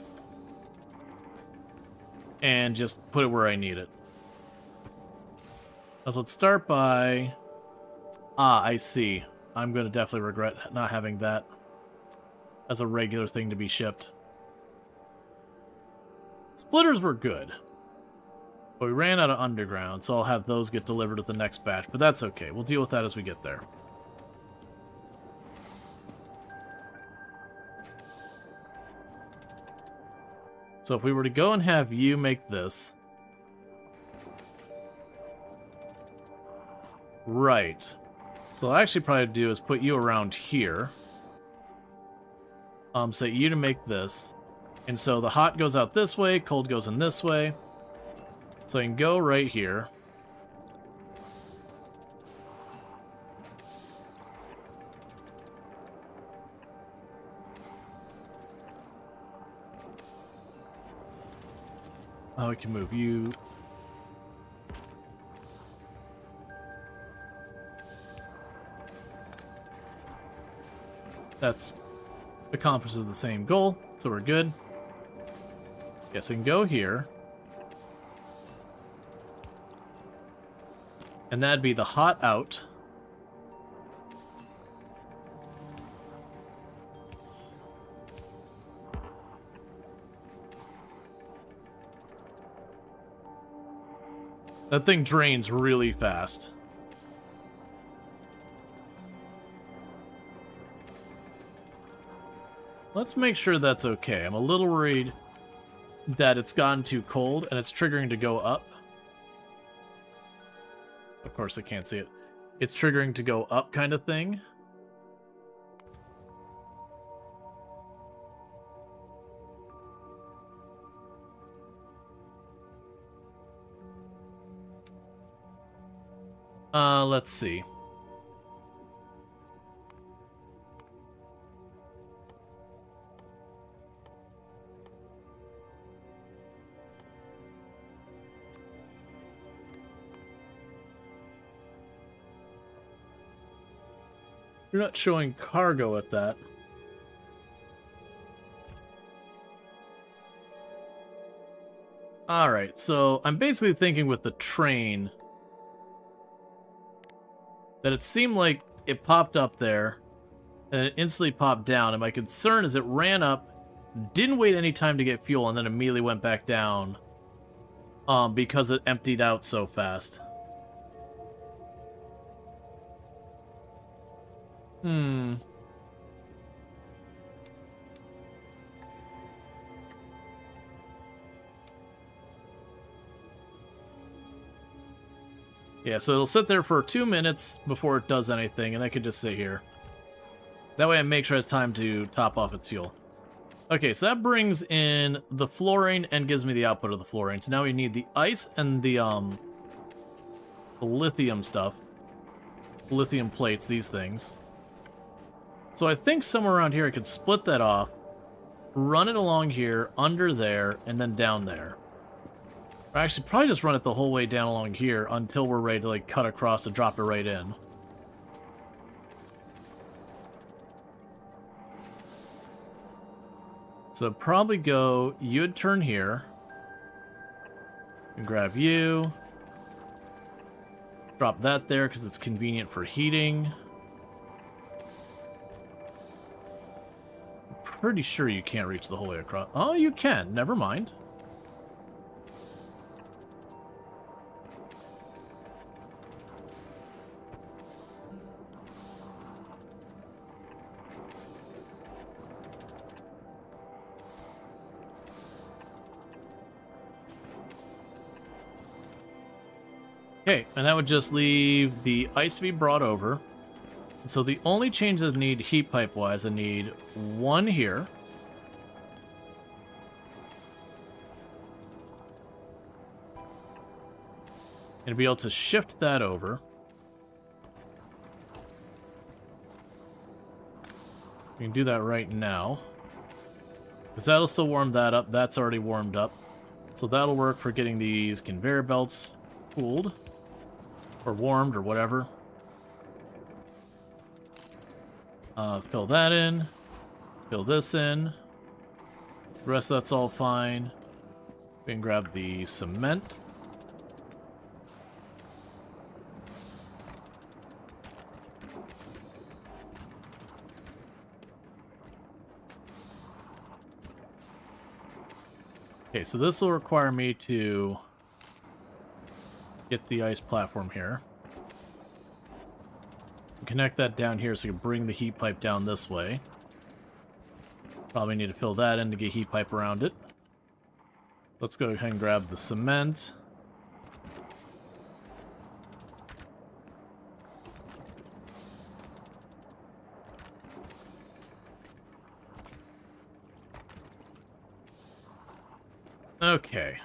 and just put it where I need it. So let's start by... Ah, I see. I'm going to definitely regret not having that as a regular thing to be shipped. Splitters were good, but we ran out of underground, so I'll have those get delivered with the next batch, but that's okay. We'll deal with that as we get there. So if we were to go and have you make this... Right. So what I'll actually probably do is put you around here. Set you to make this. And so the hot goes out this way, cold goes in this way. So I can go right here. Oh, we can move you. That's accomplishes the same goal, so we're good. Yes, I can go here. And that'd be the hot out. That thing drains really fast. Let's make sure that's okay. I'm a little worried that it's gotten too cold and it's triggering to go up. Of course, I can't see it. It's triggering to go up kind of thing. Let's see. You're not showing cargo at that. Alright, so I'm basically thinking with the train that it seemed like it popped up there and it instantly popped down, and my concern is it ran up, didn't wait any time to get fuel, and then immediately went back down because it emptied out so fast. Yeah, so it'll sit there for 2 minutes before it does anything, and I could just sit here. That way I make sure it has time to top off its fuel. Okay, so that brings in the fluorine and gives me the output of the fluorine. So now we need the ice and the lithium stuff. Lithium plates, these things. So I think somewhere around here I could split that off, run it along here, under there, and then down there. Or actually, probably just run it the whole way down along here until we're ready to like cut across and drop it right in. So probably go, you'd turn here, and grab you, drop that there because it's convenient for heating. I'm pretty sure you can't reach the whole way across. Oh, you can, never mind. Okay, and that would just leave the ice to be brought over. So the only changes I need heat pipe wise, I need one here. And to be able to shift that over. We can do that right now. Because that'll still warm that up. That's already warmed up. So that'll work for getting these conveyor belts cooled. Or warmed, or whatever. Fill that in. Fill this in. The rest of that's all fine. We can grab the cement. Okay, so this will require me to get the ice platform here. Connect that down here so you can bring the heat pipe down this way. Probably need to fill that in to get heat pipe around it. Let's go ahead and grab the cement. Okay.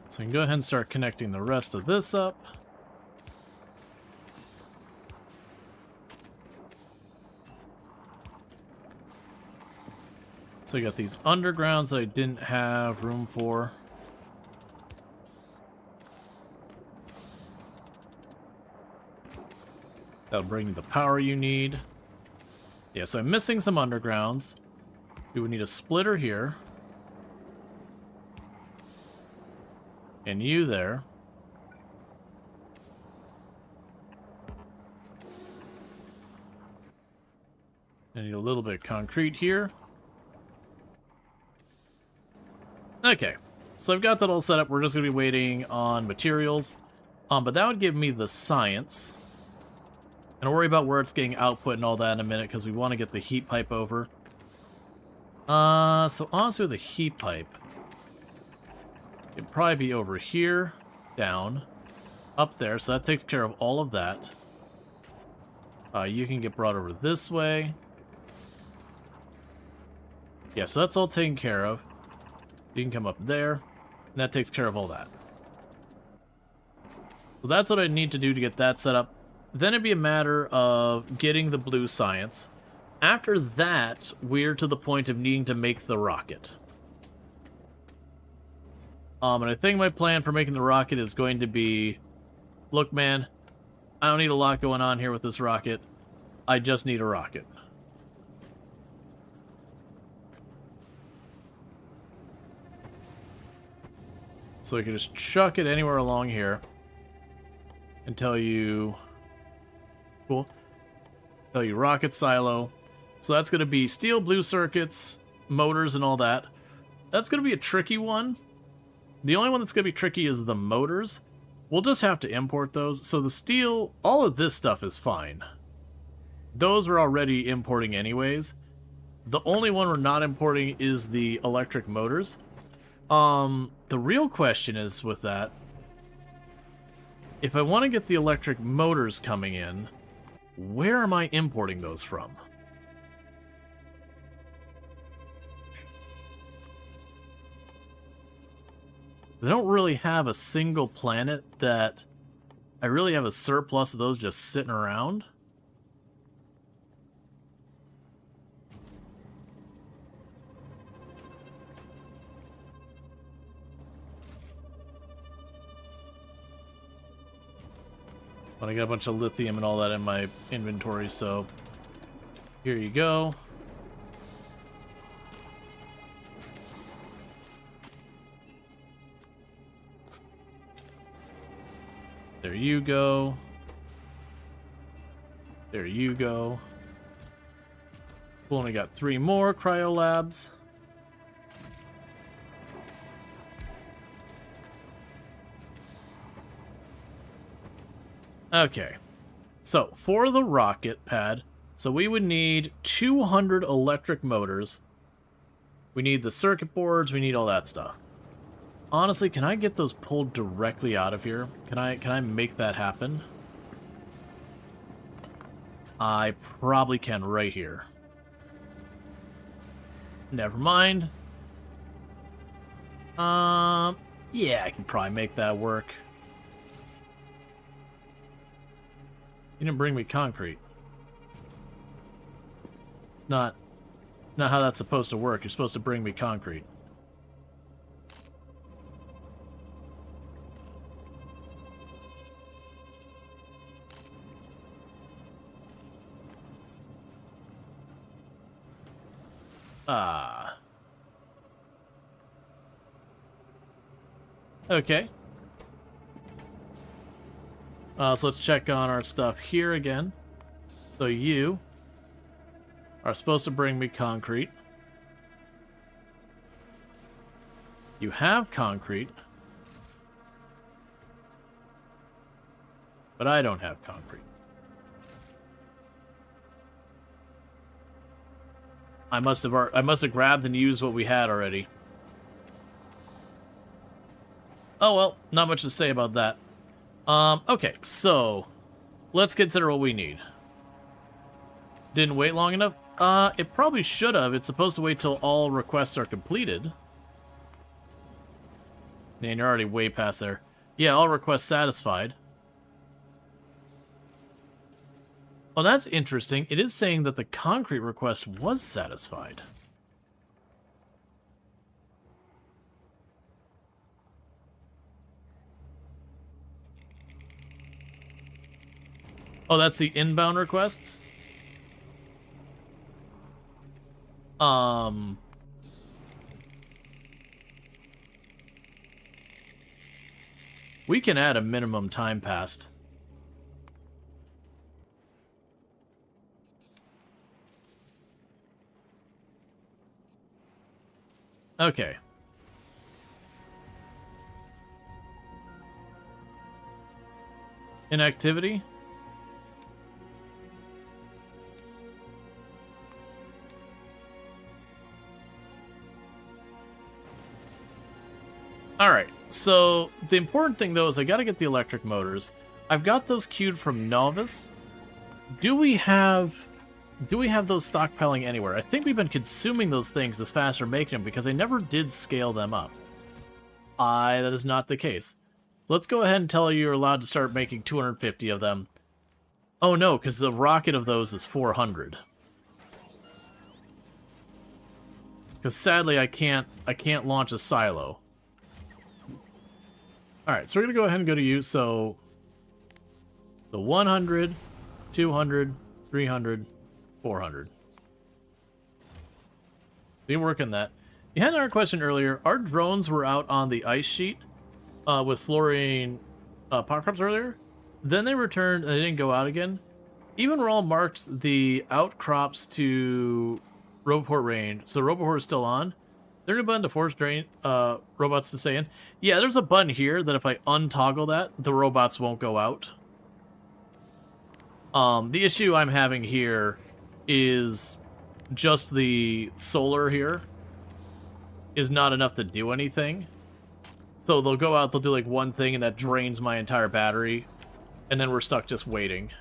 So we can go ahead and start connecting the rest of this up. So we got these undergrounds that I didn't have room for. That'll bring you the power you need. Yeah, so I'm missing some undergrounds. We would need a splitter here. And you there. I need a little bit of concrete here. Okay, so I've got that all set up. We're just going to be waiting on materials. But that would give me the science. And I'll worry about where it's getting output and all that in a minute, because we want to get the heat pipe over. So honestly with the heat pipe, it'd probably be over here, down, up there, so that takes care of all of that. You can get brought over this way. Yeah, so that's all taken care of. You can come up there, and that takes care of all that. So that's what I need to do to get that set up. Then it'd be a matter of getting the blue science. After that, we're to the point of needing to make the rocket. And I think my plan for making the rocket is going to be, look man, I don't need a lot going on here with this rocket. I just need a rocket. So we can just chuck it anywhere along here and tell you, cool, tell you rocket silo. So that's going to be steel blue circuits, motors and all that. That's going to be a tricky one. The only one that's going to be tricky is the motors. We'll just have to import those. So the steel, all of this stuff is fine. Those we're already importing anyways. The only one we're not importing is the electric motors. The real question is with that, if I want to get the electric motors coming in, where am I importing those from? I don't really have a single planet that I really have a surplus of those just sitting around. But I got a bunch of lithium and all that in my inventory, so here you go. There you go. There you go. We only got 3 more cryo labs. Okay, so for the rocket pad, so we would need 200 electric motors. We need the circuit boards, we need all that stuff. Honestly, can I get those pulled directly out of here? Can I make that happen? I probably can right here. Never mind. Yeah, I can probably make that work. You didn't bring me concrete. Not how that's supposed to work. You're supposed to bring me concrete. Ah. Okay. So let's check on our stuff here again. So you are supposed to bring me concrete. You have concrete. But I don't have concrete. I must have grabbed and used what we had already. Oh well, not much to say about that. Okay, so let's consider what we need. Didn't wait long enough? It probably should have. It's supposed to wait till all requests are completed. Man, you're already way past there. Yeah, all requests satisfied. Oh, that's interesting. It is saying that the concrete request was satisfied. Oh, that's the inbound requests? We can add a minimum time passed. Okay. Inactivity? Alright, so the important thing though is I gotta get the electric motors. I've got those queued from Novice. Do we have those stockpiling anywhere? I think we've been consuming those things as fast as we're making them because I never did scale them up. That is not the case. So let's go ahead and tell you you're allowed to start making 250 of them. Oh no, because the rocket of those is 400. Because sadly I can't launch a silo. Alright, so we're going to go ahead and go to you, so the 100, 200, 300, 400. Be working that. You had another question earlier. Our drones were out on the ice sheet with fluorine pop crops earlier. Then they returned and they didn't go out again. Even Rual marked the outcrops to Roboport range, so Roboport is still on. There's a button to force drain robots to stay in. Yeah, there's a button here that if I untoggle that, the robots won't go out. The issue I'm having here is just the solar here is not enough to do anything. So they'll go out, they'll do like one thing, and that drains my entire battery, and then we're stuck just waiting.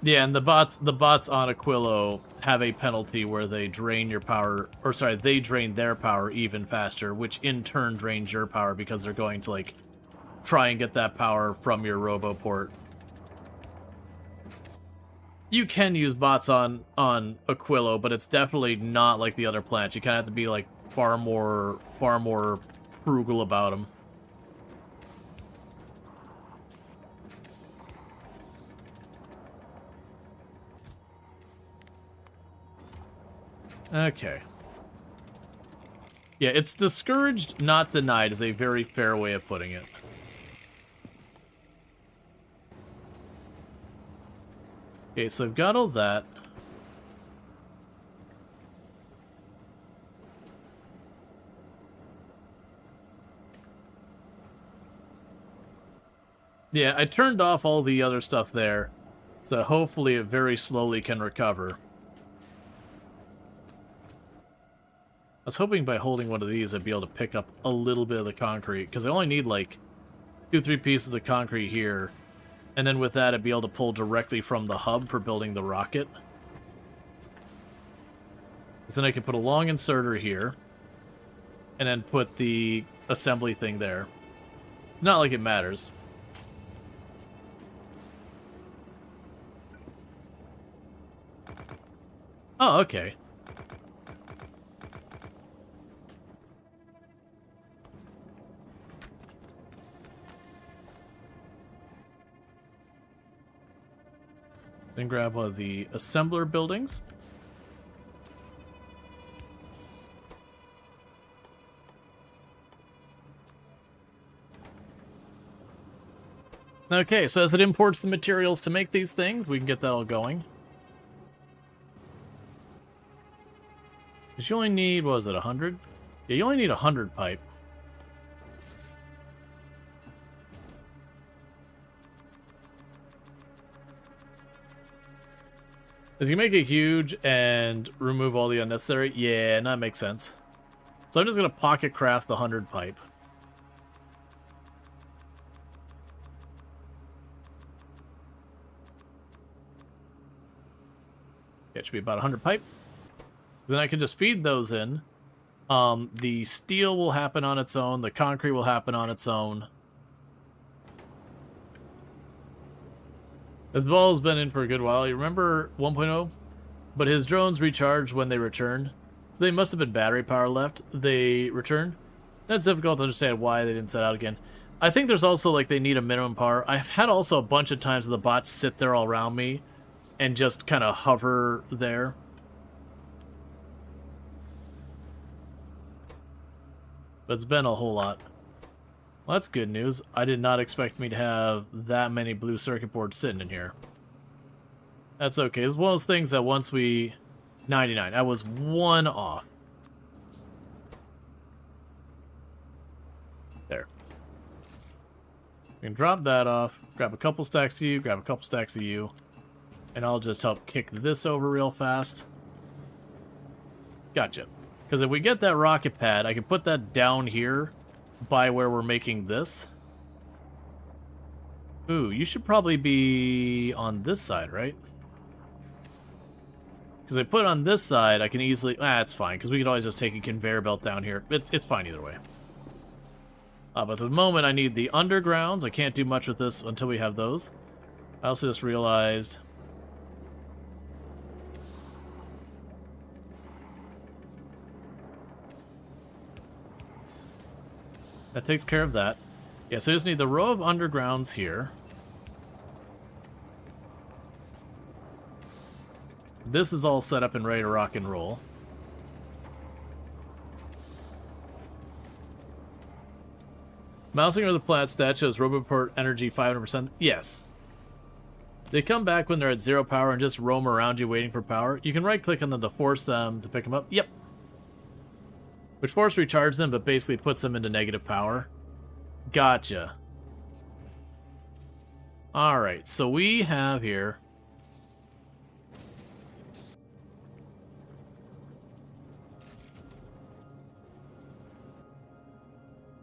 Yeah, and the bots on Aquillo have a penalty where they drain your power, or sorry, they drain their power even faster, which in turn drains your power because they're going to like try and get that power from your Roboport. You can use bots on Aquillo, but it's definitely not like the other planets. You kind of have to be like far more frugal about them. Okay. Yeah, it's discouraged, not denied is a very fair way of putting it. Okay, so I've got all that. Yeah, I turned off all the other stuff there, so hopefully it very slowly can recover. I was hoping by holding one of these I'd be able to pick up a little bit of the concrete, because I only need like 2-3 pieces of concrete here, and then with that I'd be able to pull directly from the hub for building the rocket. So then I can put a long inserter here, and then put the assembly thing there. It's not like it matters. Oh, okay. Then grab one of the assembler buildings. Okay, so as it imports the materials to make these things, we can get that all going. Because you only need, what was it, 100? Yeah, you only need 100 pipe. Because you make it huge and remove all the unnecessary. Yeah, that makes sense. So I'm just going to pocket craft the 100 pipe. It should be about 100 pipe. Then I can just feed those in. The steel will happen on its own. The concrete will happen on its own. The ball has been in for a good while. You remember 1.0? But his drones recharge when they return. So they must have been battery power left. They return. That's difficult to understand why they didn't set out again. I think there's also, like, they need a minimum power. I've had also a bunch of times where the bots sit there all around me and just kind of hover there. But it's been a whole lot. Well, that's good news. I did not expect me to have that many blue circuit boards sitting in here. That's okay. It's one of those things that once we... 99. I was one off. There. We can drop that off. Grab a couple stacks of you. Grab a couple stacks of you. And I'll just help kick this over real fast. Gotcha. Because if we get that rocket pad, I can put that down here by where we're making this. Ooh, you should probably be on this side, right? Because I put it on this side, I can easily... it's fine, because we could always just take a conveyor belt down here. It's fine either way. But at the moment, I need the undergrounds. I can't do much with this until we have those. I also just realized... that takes care of that. Yeah, so I just need the row of undergrounds here. This is all set up and ready to rock and roll. Mousing over the plat stat shows Roboport energy 500%. Yes. They come back when they're at 0 power and just roam around you waiting for power. You can right-click on them to force them to pick them up. Yep. Which force recharge them, but basically puts them into negative power. Gotcha. Alright, so we have here...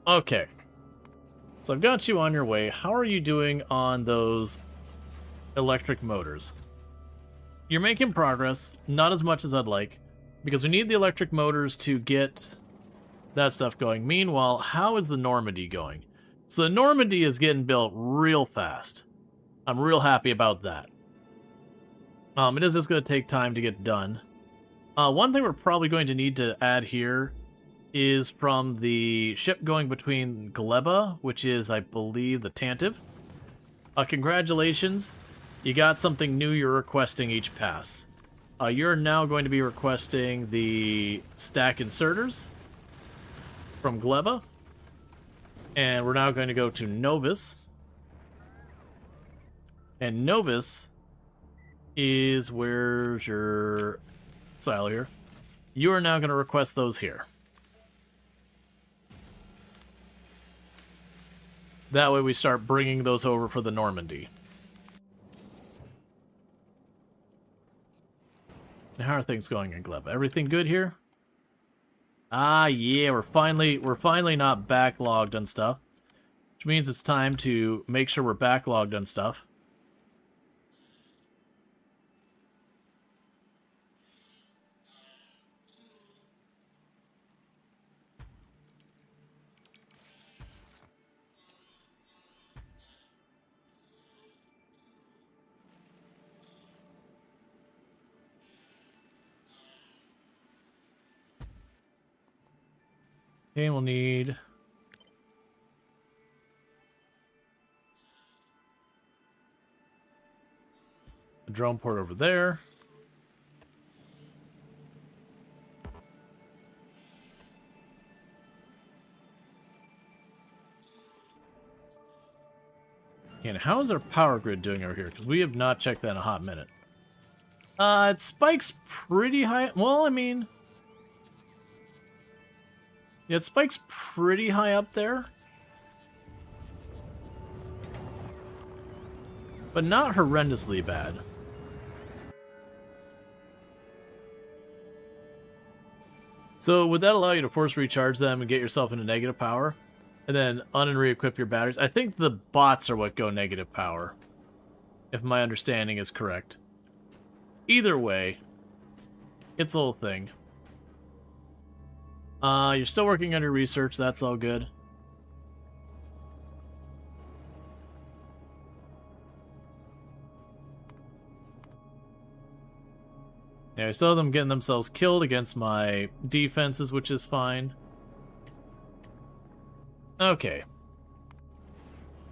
okay. So I've got you on your way. How are you doing on those electric motors? You're making progress, not as much as I'd like, because we need the electric motors to get that stuff going. Meanwhile, how is the Normandy going? So the Normandy is getting built real fast. I'm real happy about that. It is just going to take time to get done. One thing we're probably going to need to add here is from the ship going between Gleba, which is, I believe, the Tantive. Congratulations. You got something new you're requesting each pass. You're now going to be requesting the stack inserters from Gleba. And we're now going to go to Novus. And Novus is, where's your silo here? You are now going to request those here. That way we start bringing those over for the Normandy. Now, how are things going in Gleb? Everything good here? Ah, yeah, we're finally not backlogged on stuff. Which means it's time to make sure we're backlogged on stuff. Okay, we'll need a drone port over there. And how is our power grid doing over here? Because we have not checked that in a hot minute. It spikes pretty high. Well, I mean, yeah, it spikes pretty high up there. But not horrendously bad. So would that allow you to force recharge them and get yourself into negative power? And then un- and re-equip your batteries? I think the bots are what go negative power. If my understanding is correct. Either way, it's a whole thing. You're still working on your research, that's all good. Yeah, I saw them getting themselves killed against my defenses, which is fine. Okay.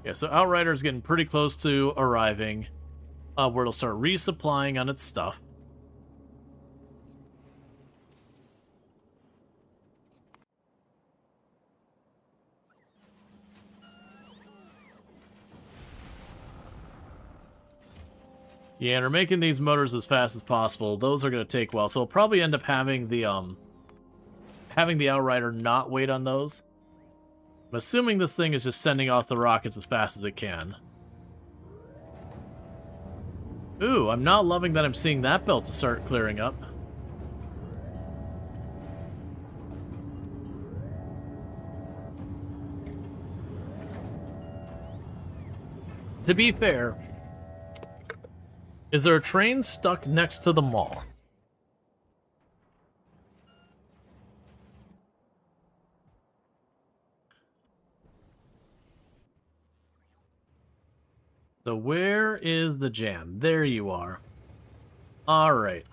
Yeah, so Outrider's getting pretty close to arriving, where it'll start resupplying on its stuff. Yeah, and we're making these motors as fast as possible. Those are going to take a while, so we'll probably end up having the Outrider not wait on those. I'm assuming this thing is just sending off the rockets as fast as it can. Ooh, I'm not loving that I'm seeing that belt to start clearing up. To be fair, is there a train stuck next to the mall? So where is the jam? There you are. Alright.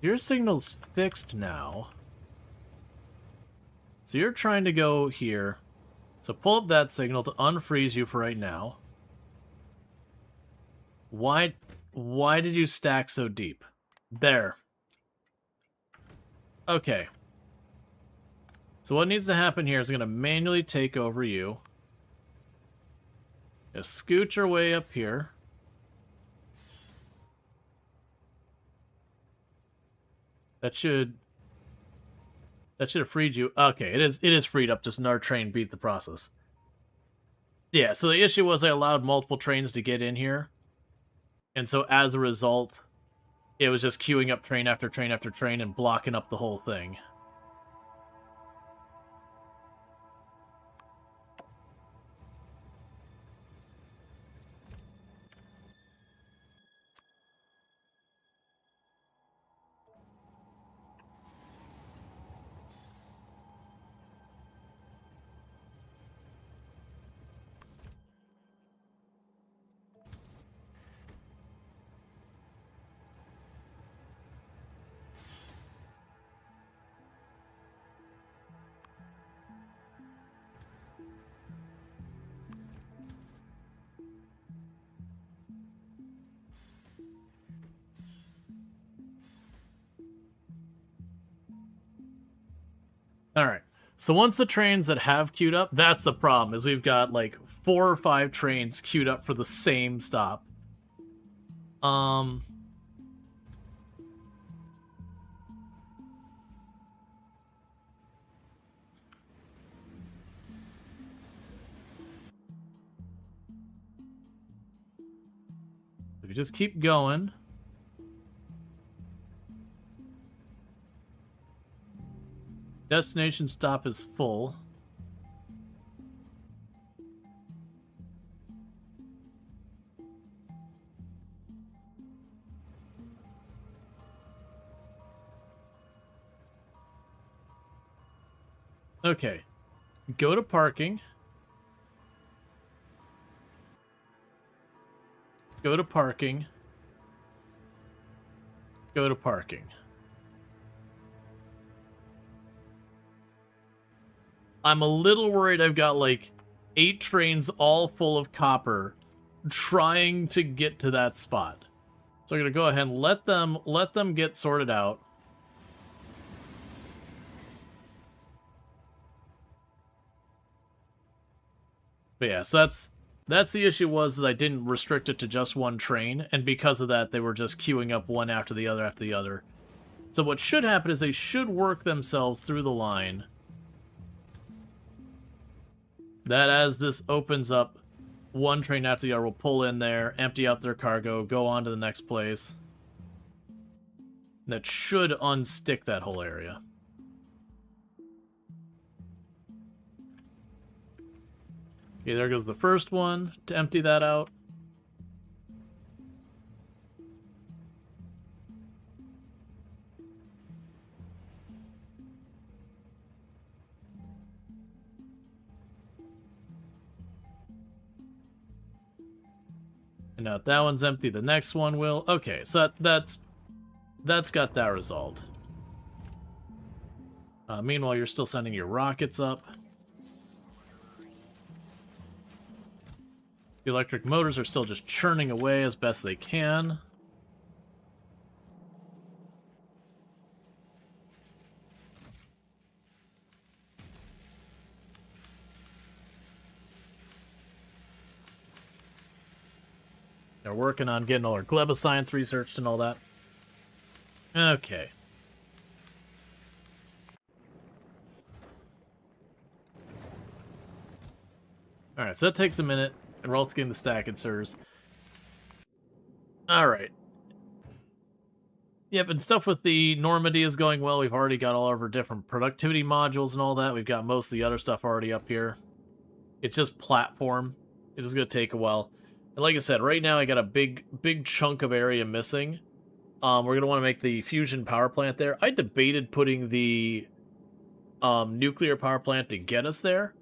Your signal's fixed now. So you're trying to go here. So pull up that signal to unfreeze you for right now. Why did you stack so deep? There. Okay. So what needs to happen here is going to manually take over you. Just scoot your way up here. That should have freed you. Okay, it is freed up, just another train beat the process. Yeah, so the issue was I allowed multiple trains to get in here. And so as a result, it was just queuing up train after train after train and blocking up the whole thing. Alright. So once the trains that have queued up, that's the problem, is we've got like 4 or 5 trains queued up for the same stop. we just keep going. Destination stop is full. Okay. Go to parking. Go to parking. Go to parking. I'm a little worried I've got like 8 trains all full of copper trying to get to that spot. So I'm gonna go ahead and let them get sorted out. But yeah, so that's the issue is I didn't restrict it to just one train, and because of that, they were just queuing up one after the other. So what should happen is they should work themselves through the line. That as this opens up, one train after the other will pull in there, empty out their cargo, go on to the next place. That should unstick that whole area. Okay, there goes the first one to empty that out. And now that one's empty, the next one will. Okay, so that's got that resolved. Meanwhile, you're still sending your rockets up. The electric motors are still just churning away as best they can. They're working on getting all our gleba science researched and all that. Okay. Alright, so that takes a minute. And we're also getting the stack inserters. Alright. Yep, and stuff with the Normandy is going well. We've already got all of our different productivity modules and all that. We've got most of the other stuff already up here. It's just platform. It's just going to take a while. And like I said, right now I got a big chunk of area missing. We're going to want to make the fusion power plant there. I debated putting the nuclear power plant to get us there.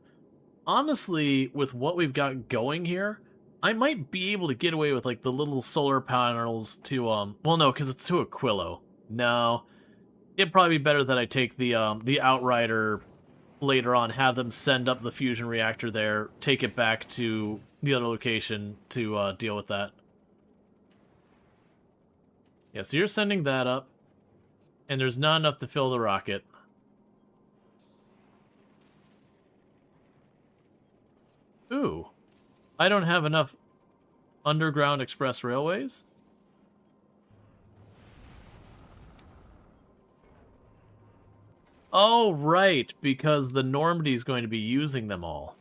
Honestly, with what we've got going here, I might be able to get away with, like, the little solar panels to, well, no, because it's to Aquillo. No. It'd probably be better that I take the Outrider later on, have them send up the fusion reactor there, take it back to the other location to, deal with that. Yeah, so you're sending that up, and there's not enough to fill the rocket. Ooh, I don't have enough underground express railways? Oh, right, because the Normandy is going to be using them all.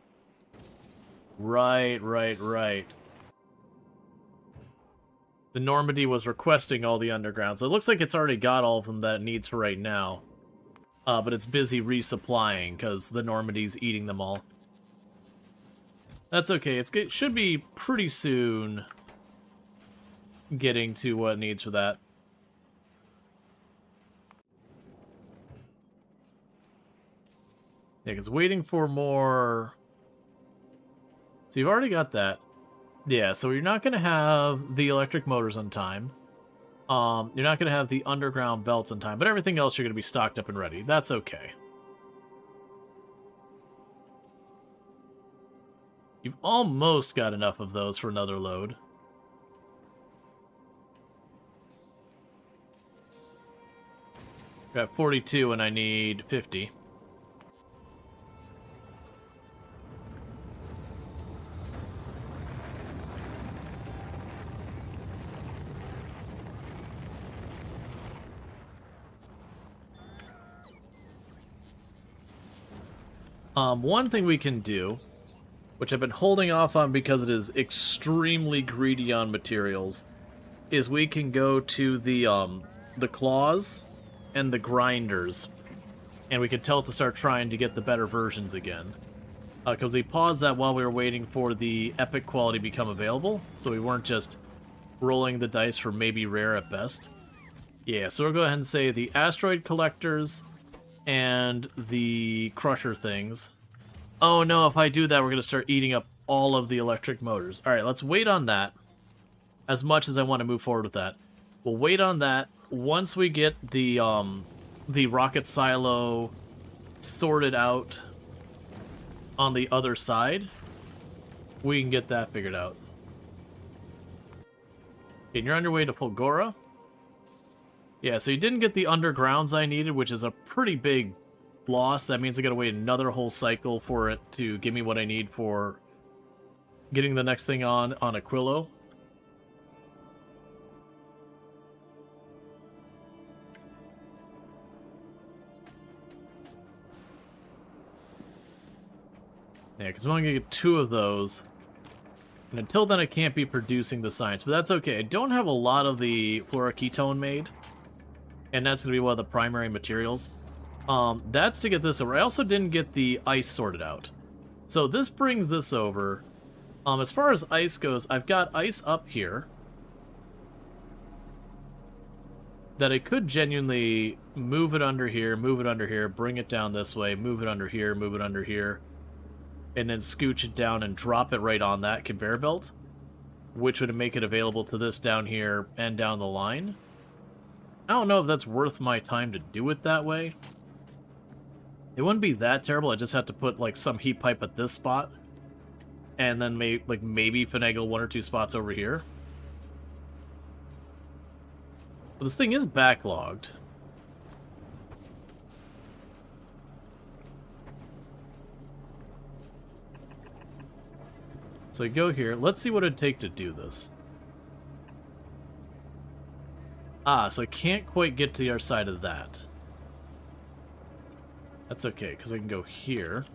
Right. The Normandy was requesting all the undergrounds. It looks like it's already got all of them that it needs for right now. But it's busy resupplying, because the Normandy's eating them all. That's okay. It should be pretty soon getting to what it needs for that. Yeah, because waiting for more... So you've already got that. Yeah, so you're not going to have the electric motors on time. You're not going to have the underground belts on time, but everything else you're going to be stocked up and ready. That's okay. You've almost got enough of those for another load. Got 42 and I need 50. One thing we can do, which I've been holding off on because it is extremely greedy on materials, is we can go to the claws and the grinders, and we can tell it to start trying to get the better versions again. Because we paused that while we were waiting for the epic quality to become available, so we weren't just rolling the dice for maybe rare at best. Yeah, so we'll go ahead and say the asteroid collectors and the crusher things. Oh no, if I do that, we're going to start eating up all of the electric motors. Alright, let's wait on that. As much as I want to move forward with that. We'll wait on that. Once we get the rocket silo sorted out on the other side, we can get that figured out. Okay, and you're on your way to Fulgora. Yeah, so you didn't get the undergrounds I needed, which is a pretty big loss. That means I gotta wait another whole cycle for it to give me what I need for getting the next thing on Aquillo. Yeah, because I'm only going to get 2 of those. And until then, I can't be producing the science. But that's okay. I don't have a lot of the fluoroketone made. And that's going to be one of the primary materials. That's to get this over. I also didn't get the ice sorted out. So this brings this over. As far as ice goes, I've got ice up here. That I could genuinely move it under here, bring it down this way, move it under here, move it under here. And then scooch it down and drop it right on that conveyor belt, which would make it available to this down here and down the line. I don't know if that's worth my time to do it that way. It wouldn't be that terrible. I just have to put like some heat pipe at this spot, and then maybe finagle 1 or 2 spots over here. But this thing is backlogged. So I go here. Let's see what it'd take to do this. Ah, so I can't quite get to the other side of that. That's okay, because I can go here.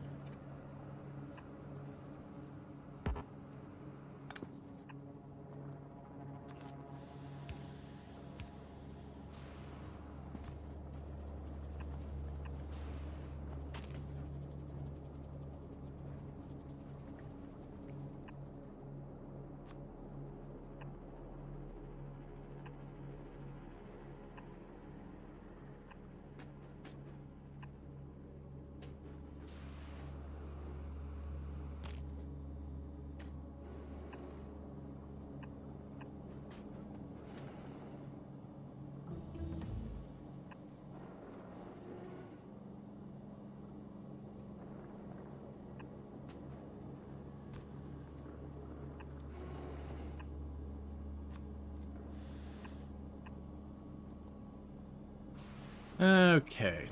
Okay.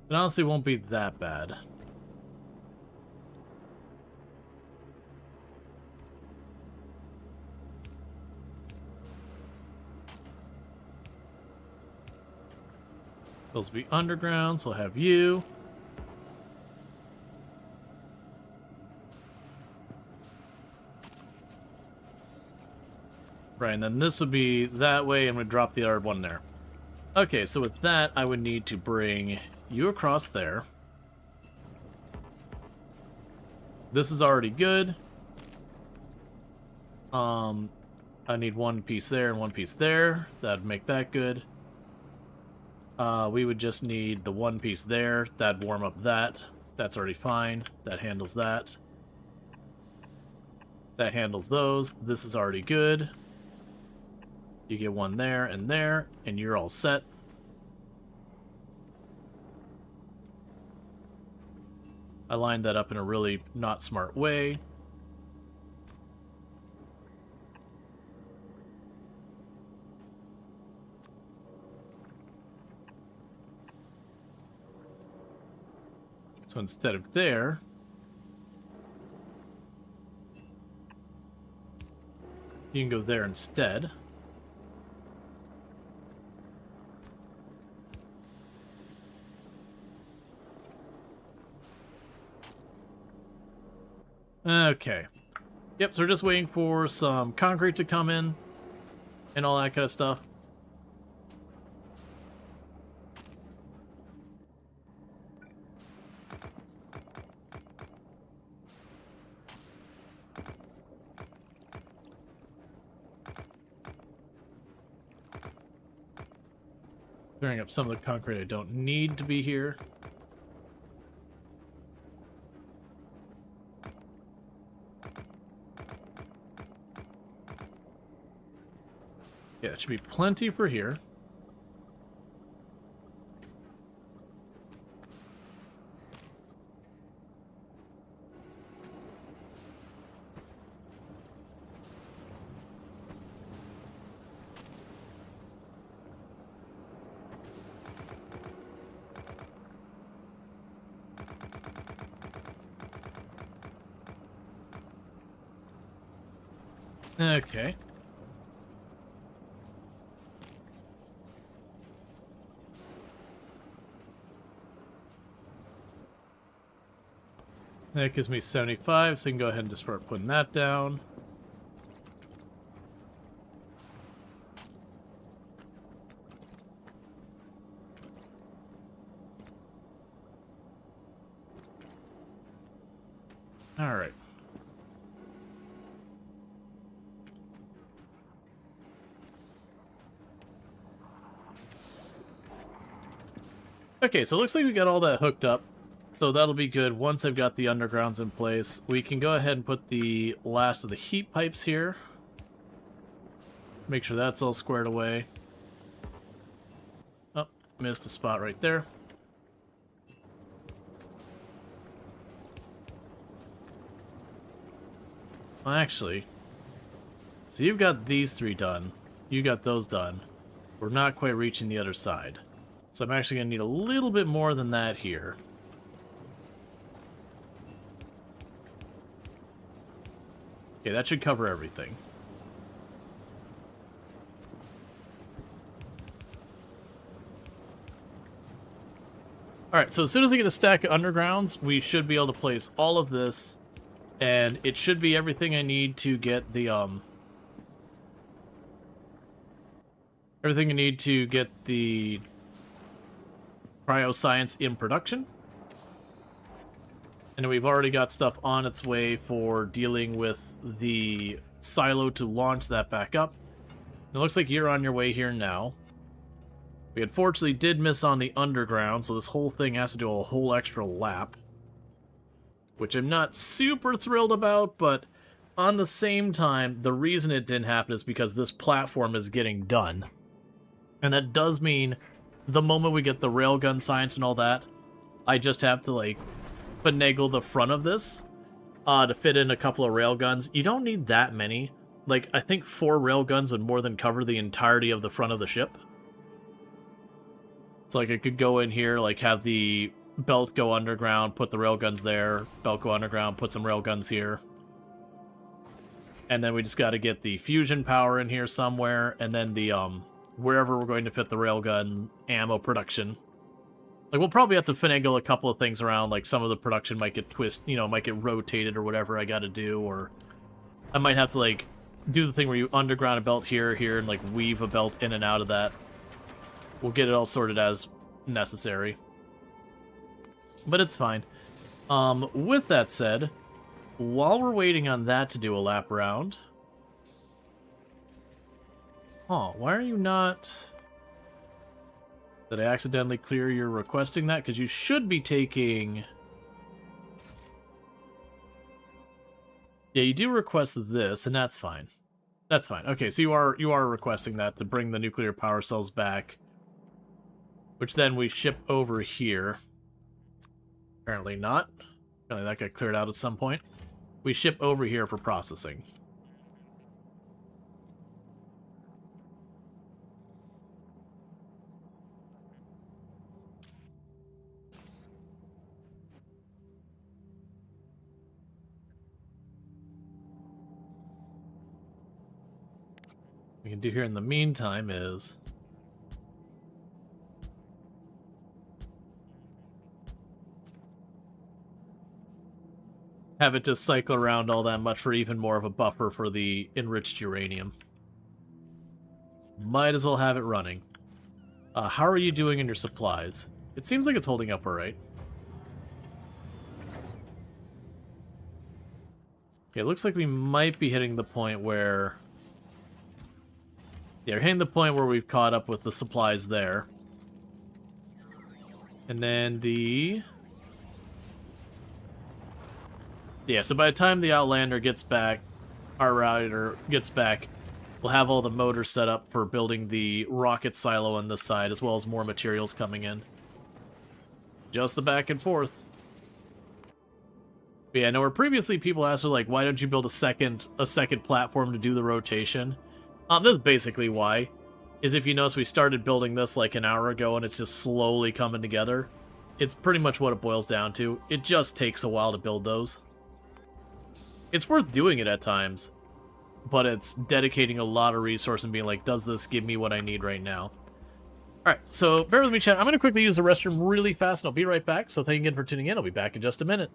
It honestly won't be that bad. Those will be underground, so we'll have you. Right, and then this would be that way, and we'd drop the other one there. Okay, so with that, I would need to bring you across there. This is already good. I need 1 piece there and 1 piece there. That'd make that good. We would just need the 1 piece there. That'd warm up that. That's already fine. That handles that. That handles those. This is already good. You get 1 there, and you're all set. I lined that up in a really not smart way. So instead of there, you can go there instead. Okay. Yep, so we're just waiting for some concrete to come in and all that kind of stuff. Clearing up some of the concrete I don't need to be here. Yeah, it should be plenty for here. Okay. That gives me 75, so I can go ahead and just start putting that down. All right. Okay, so it looks like we got all that hooked up. So that'll be good. Once I've got the undergrounds in place, we can go ahead and put the last of the heat pipes here. Make sure that's all squared away. Oh, missed a spot right there. Well, actually, so you've got these three done. You got those done. We're not quite reaching the other side. So I'm actually going to need a little bit more than that here. Okay, that should cover everything. Alright, so as soon as I get a stack of undergrounds, we should be able to place all of this, and it should be everything I need to get the, everything I need to get the cryoscience in production. And we've already got stuff on its way for dealing with the silo to launch that back up. It looks like you're on your way here now. We unfortunately did miss on the underground, so this whole thing has to do a whole extra lap. Which I'm not super thrilled about, but on the same time, the reason it didn't happen is because this platform is getting done. And that does mean the moment we get the railgun science and all that, I just have to, like, finagle the front of this to fit in a couple of railguns. You don't need that many. Like, I think 4 railguns would more than cover the entirety of the front of the ship. So, like, I could go in here, like, have the belt go underground, put the railguns there, belt go underground, put some railguns here. And then we just got to get the fusion power in here somewhere, and then the, wherever we're going to fit the railgun ammo production. Like, we'll probably have to finagle a couple of things around, like some of the production might get might get rotated or whatever I gotta do, or I might have to, like, do the thing where you underground a belt here, and, like, weave a belt in and out of that. We'll get it all sorted as necessary. But it's fine. With that said, while we're waiting on that to do a lap around... Oh, why are you not... Did I accidentally clear your requesting that? Because you should be taking... Yeah, you do request this, and that's fine. That's fine. Okay, so you are requesting that to bring the nuclear power cells back, which then we ship over here. Apparently not. Apparently that got cleared out at some point. We ship over here for processing. What we can do here in the meantime is... have it just cycle around all that much for even more of a buffer for the enriched uranium. Might as well have it running. How are you doing in your supplies? It seems like it's holding up alright. Okay, it looks like we might be hitting the point where... Yeah, we're hitting the point where we've caught up with the supplies there. And then the... Yeah, so by the time the Outlander gets back, our Rider gets back, we'll have all the motors set up for building the rocket silo on this side, as well as more materials coming in. Just the back and forth. But yeah, no, where previously people asked, like, why don't you build a second platform to do the rotation? This is basically why. Is if you notice, we started building this like an hour ago, and it's just slowly coming together. It's pretty much what it boils down to. It just takes a while to build those. It's worth doing it at times, but it's dedicating a lot of resource and being like, does this give me what I need right now? Alright, so bear with me, chat. I'm going to quickly use the restroom really fast, and I'll be right back. So thank you again for tuning in. I'll be back in just a minute.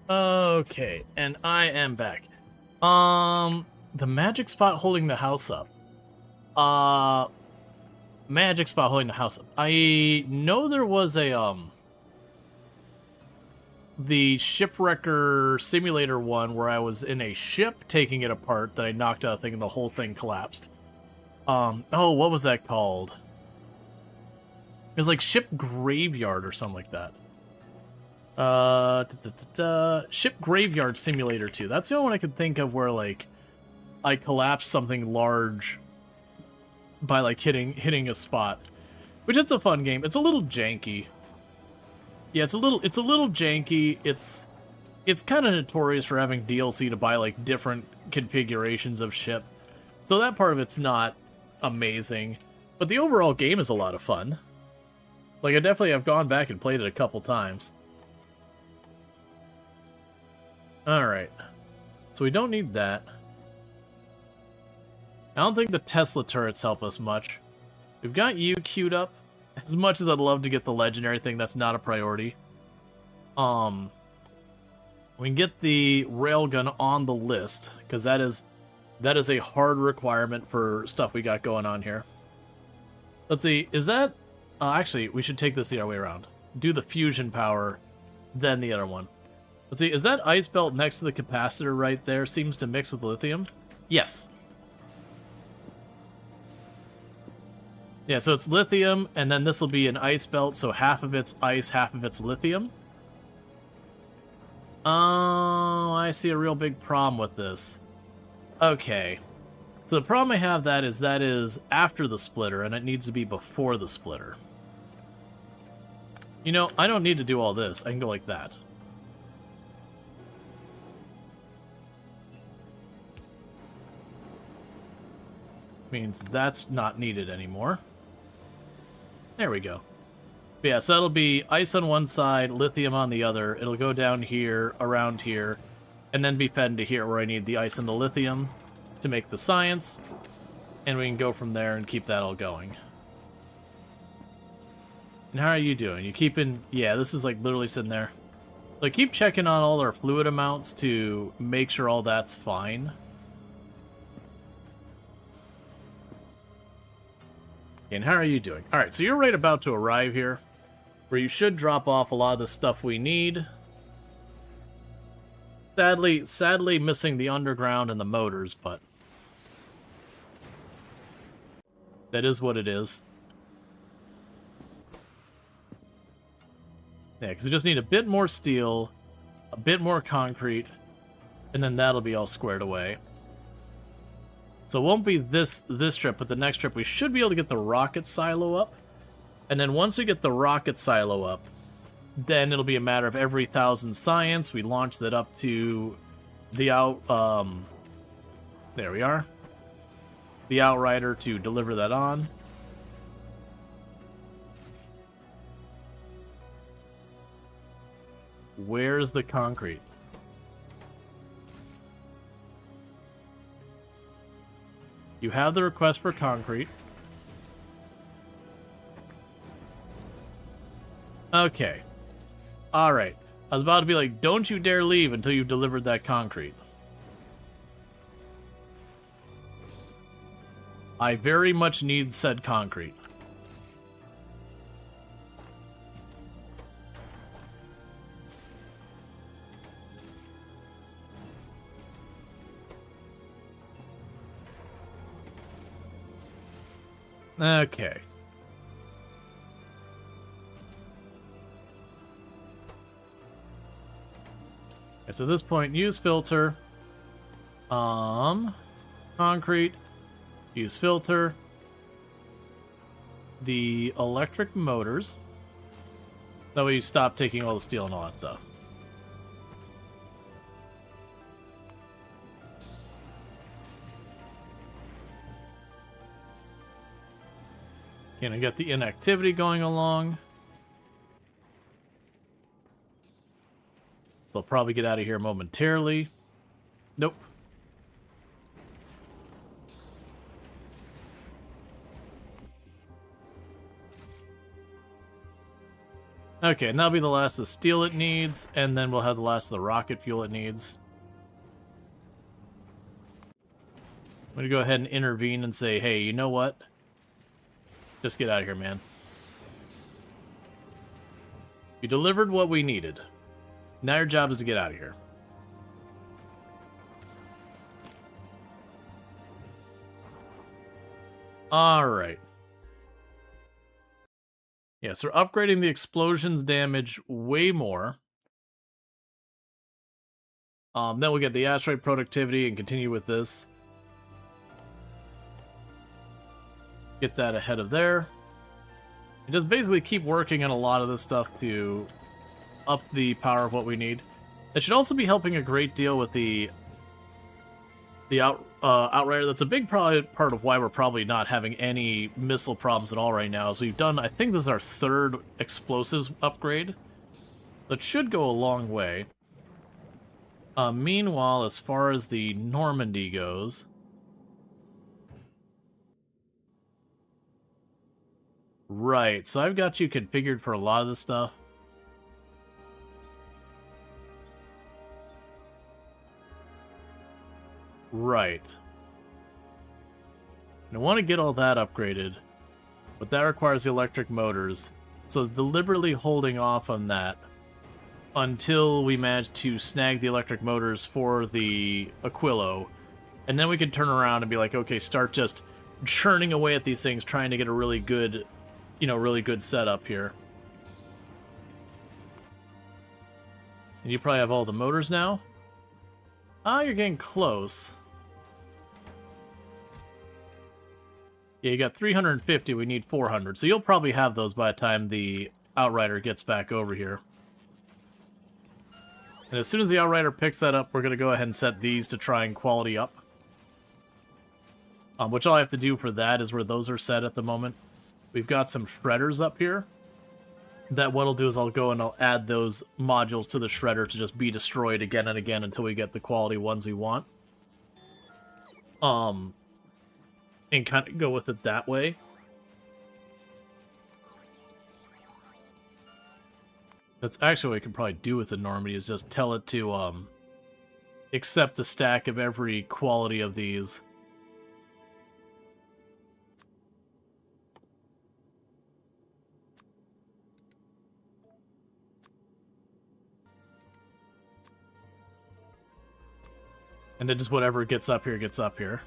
Okay, and I am back. The magic spot holding the house up. Magic spot holding the house up. I know there was a, the Shipwrecker Simulator one where I was in a ship taking it apart that I knocked out a thing and the whole thing collapsed. Oh, what was that called? It was like Ship Graveyard or something like that. Ship Graveyard Simulator 2. That's the only one I could think of where, like, I collapsed something large by, like, hitting a spot. Which, it's a fun game. It's a little janky. Yeah, it's a little janky. It's kind of notorious for having DLC to buy, like, different configurations of ship. So that part of it's not amazing. But the overall game is a lot of fun. Like, I definitely have gone back and played it a couple times. Alright. So we don't need that. I don't think the Tesla turrets help us much. We've got you queued up. As much as I'd love to get the legendary thing, that's not a priority. We can get the railgun on the list, because that is a hard requirement for stuff we got going on here. Let's see, is that... actually, we should take this the other way around. Do the fusion power, then the other one. Let's see, is that ice belt next to the capacitor right there seems to mix with lithium? Yes. Yeah, so it's lithium, and then this will be an ice belt, so half of it's ice, half of it's lithium. Oh, I see a real big problem with this. Okay. So the problem I have that is after the splitter, and it needs to be before the splitter. You know, I don't need to do all this. I can go like that. Means that's not needed anymore. There we go. But yeah, so that'll be ice on one side, lithium on the other. It'll go down here, around here, and then be fed into here where I need the ice and the lithium to make the science. And we can go from there and keep that all going. And how are you doing? You keeping... Yeah, this is like literally sitting there. Like, keep checking on all our fluid amounts to make sure all that's fine. And how are you doing? Alright, so you're right about to arrive here, where you should drop off a lot of the stuff we need. Sadly missing the underground and the motors, but that is what it is. Yeah, because we just need a bit more steel, a bit more concrete, and then that'll be all squared away. So it won't be this trip, but the next trip we should be able to get the rocket silo up. And then once we get the rocket silo up, then it'll be a matter of every 1,000 science, we launch that up to the there we are. The outrider to deliver that on. Where's the concrete? You have the request for concrete. Okay. Alright. I was about to be like, don't you dare leave until you've delivered that concrete. I very much need said concrete. Okay. Okay, so at this point, use filter. Concrete. Use filter. The electric motors. That way you stop taking all the steel and all that stuff. Can I get the inactivity going along? So I'll probably get out of here momentarily. Nope. Okay, and that'll be the last of the steel it needs, and then we'll have the last of the rocket fuel it needs. I'm gonna go ahead and intervene and say, hey, you know what? Just get out of here, man. You delivered what we needed. Now your job is to get out of here. Alright. Yeah, so we're upgrading the explosions damage way more. Then we'll get the asteroid productivity and continue with this. Get that ahead of there. And just basically keep working on a lot of this stuff to up the power of what we need. It should also be helping a great deal with the outrider. That's a big part of why we're probably not having any missile problems at all right now. Is we've done, I think this is our 3rd explosives upgrade. That should go a long way. Meanwhile, as far as the Normandy goes, right, so I've got you configured for a lot of this stuff. Right. And I want to get all that upgraded. but that requires the electric motors. So it's deliberately holding off on that until we manage to snag the electric motors for the Aquillo. And then we can turn around and be like, okay, start just churning away at these things, trying to get a really good, really good setup here. And you probably have all the motors now. Ah, you're getting close. Yeah, you got 350, we need 400. So you'll probably have those by the time the Outrider gets back over here. And as soon as the Outrider picks that up, we're going to go ahead and set these to try and quality up. Which all I have to do for that is where those are set at the moment. We've got some shredders up here. That what I'll do is I'll go and I'll add those modules to the shredder to just be destroyed again and again until we get the quality ones we want. And kind of go with it that way. That's actually what we can probably do with Enormity, is just tell it to accept a stack of every quality of these. And then just whatever gets up here, gets up here.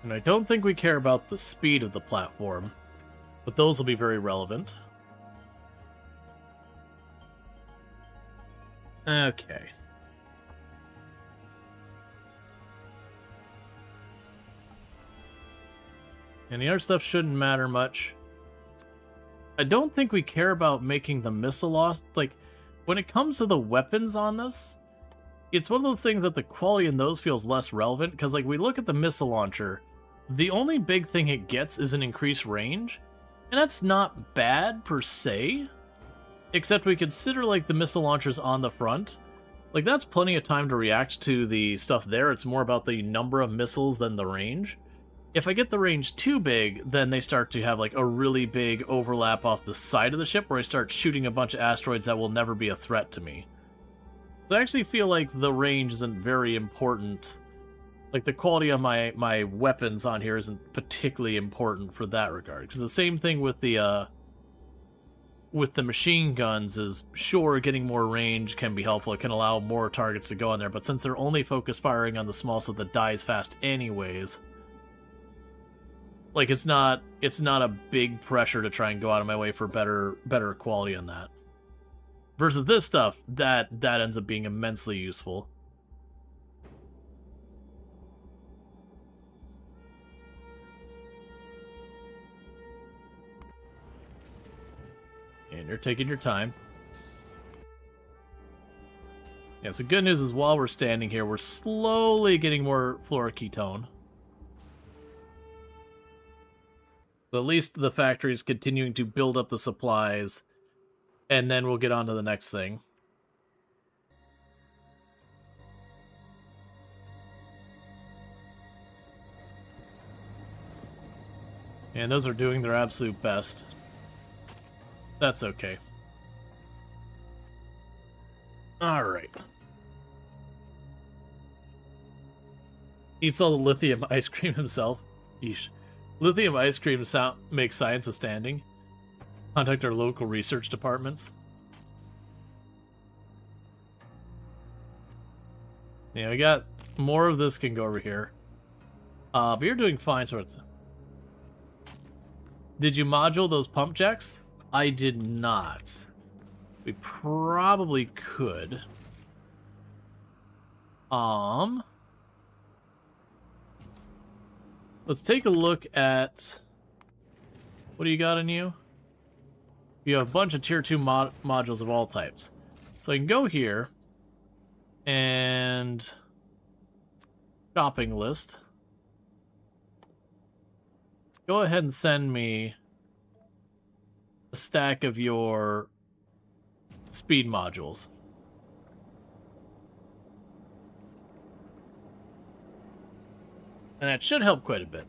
And I don't think we care about the speed of the platform, but those will be very relevant. Okay. And the other stuff shouldn't matter much. I don't think we care about making the missile loss. Like, when it comes to the weapons on this, it's one of those things that the quality in those feels less relevant, because, like, we look at the missile launcher, the only big thing it gets is an increased range, and that's not bad, per se, except we consider, like, the missile launchers on the front. Like, that's plenty of time to react to the stuff there. It's more about the number of missiles than the range. If I get the range too big, then they start to have, like, a really big overlap off the side of the ship where I start shooting a bunch of asteroids that will never be a threat to me. So I actually feel like the range isn't very important. Like, the quality of my weapons on here isn't particularly important for that regard. Because the same thing with the machine guns is, sure, getting more range can be helpful. It can allow more targets to go on there. But since they're only focus firing on the small stuff that dies fast anyways, like, it's not a big pressure to try and go out of my way for better quality on that. Versus this stuff, that ends up being immensely useful. And you're taking your time. Yeah, so good news is while we're standing here, we're slowly getting more fluoroketone. So at least the factory is continuing to build up the supplies, and then we'll get on to the next thing. And those are doing their absolute best. That's okay. Alright. Eats all the lithium ice cream himself. Yeesh. Lithium ice cream makes science astounding. Contact our local research departments. Yeah, we got more of this can go over here. But you're doing fine, so it's... Did you module those pump jacks? I did not. We probably could. Let's take a look at... What do you got in you? You have a bunch of tier 2 modules of all types. So I can go here and shopping list. Go ahead and send me a stack of your speed modules. And that should help quite a bit.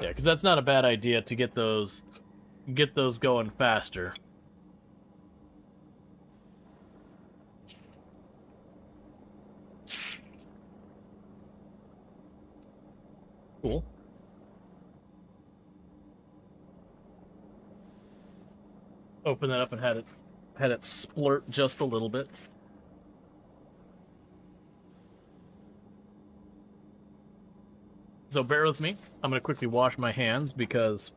Yeah, because that's not a bad idea to get those going faster. Cool. Open that up and had it splurt just a little bit. So bear with me. I'm going to quickly wash my hands because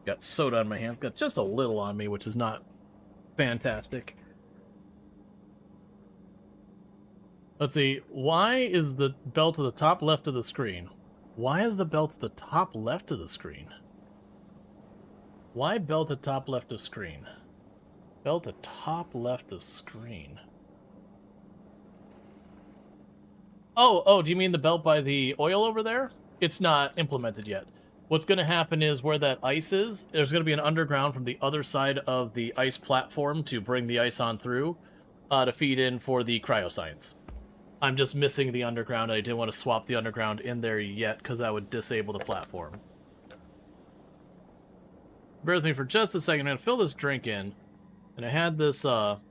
got soda on my hands. Got just a little on me, which is not fantastic. Let's see. Why is the belt to the top left of the screen? Why is the belt to the top left of the screen? Why belt at top left of screen? Belt at top left of screen. Oh, do you mean the belt by the oil over there? It's not implemented yet. What's going to happen is where that ice is, there's going to be an underground from the other side of the ice platform to bring the ice on through to feed in for the cryoscience. I'm just missing the underground. I didn't want to swap the underground in there yet because that would disable the platform. Bear with me for just a second. I'm going to fill this drink in. And I had this foam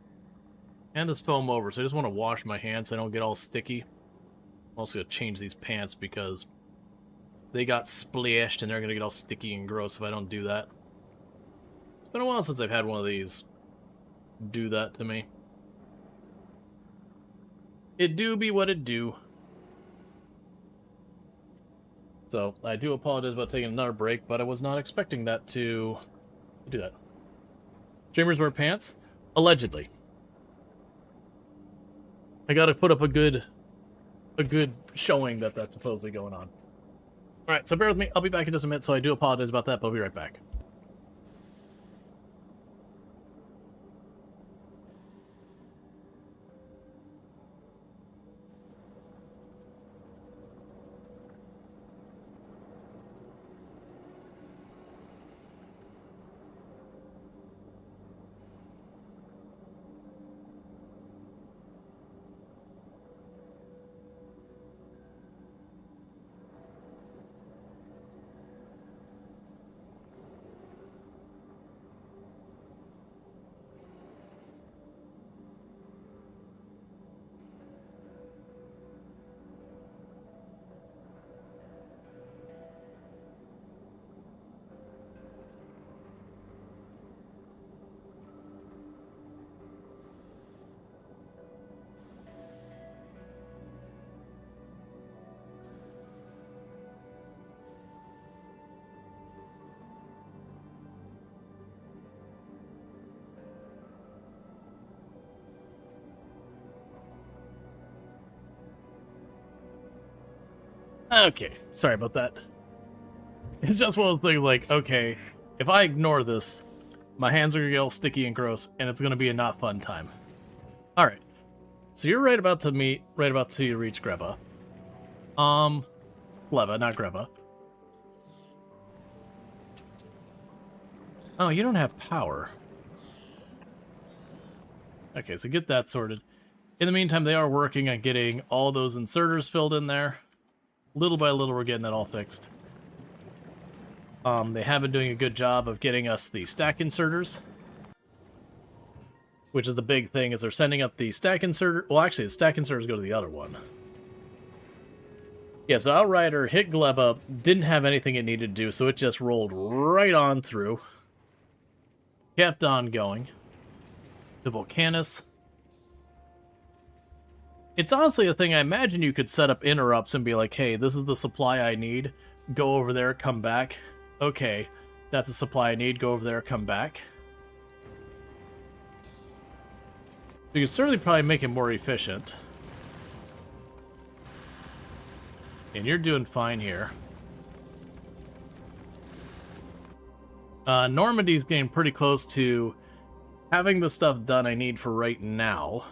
over, so I just want to wash my hands so I don't get all sticky. I'm also going to change these pants because they got splashed and they're going to get all sticky and gross if I don't do that. It's been a while since I've had one of these do that to me. It do be what it do. So, I do apologize about taking another break, but I was not expecting that to do that. Streamers wear pants? Allegedly. I gotta put up a good showing that that's supposedly going on. Alright, so bear with me. I'll be back in just a minute, so I do apologize about that, but I'll be right back. Okay, sorry about that. It's just one of those things like, okay, if I ignore this, my hands are gonna get all sticky and gross, and it's gonna be a not fun time. Alright. So you're right about to reach Greba. Gleba, not Greba. Oh, you don't have power. Okay, so get that sorted. In the meantime, they are working on getting all those inserters filled in there. Little by little, we're getting that all fixed. They have been doing a good job of getting us the stack inserters. Which is the big thing, is they're sending up the stack inserter. Well, actually, the stack inserters go to the other one. Yeah, so Outrider hit Gleba, didn't have anything it needed to do, so it just rolled right on through. Kept on going. The Volcanus. It's honestly a thing I imagine you could set up interrupts and be like, hey, this is the supply I need. Go over there, come back. Okay, that's a supply I need. Go over there, come back. You could certainly probably make it more efficient. And you're doing fine here. Normandy's getting pretty close to having the stuff done I need for right now.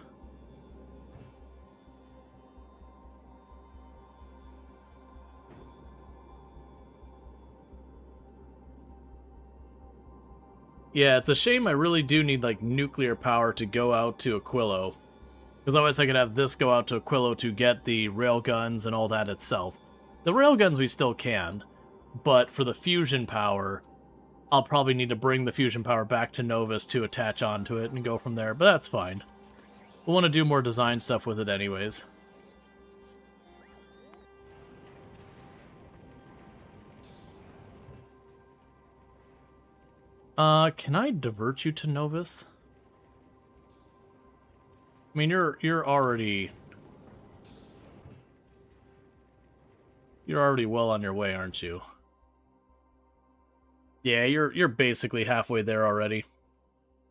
Yeah, it's a shame I really do need, like, nuclear power to go out to Aquillo. Because otherwise I could have this go out to Aquillo to get the railguns and all that itself. The railguns we still can. but for the fusion power, I'll probably need to bring the fusion power back to Novus to attach onto it and go from there, but that's fine. We'll want to do more design stuff with it anyways. Can I divert you to Novus? I mean, you're already well on your way, aren't you? Yeah, you're basically halfway there already.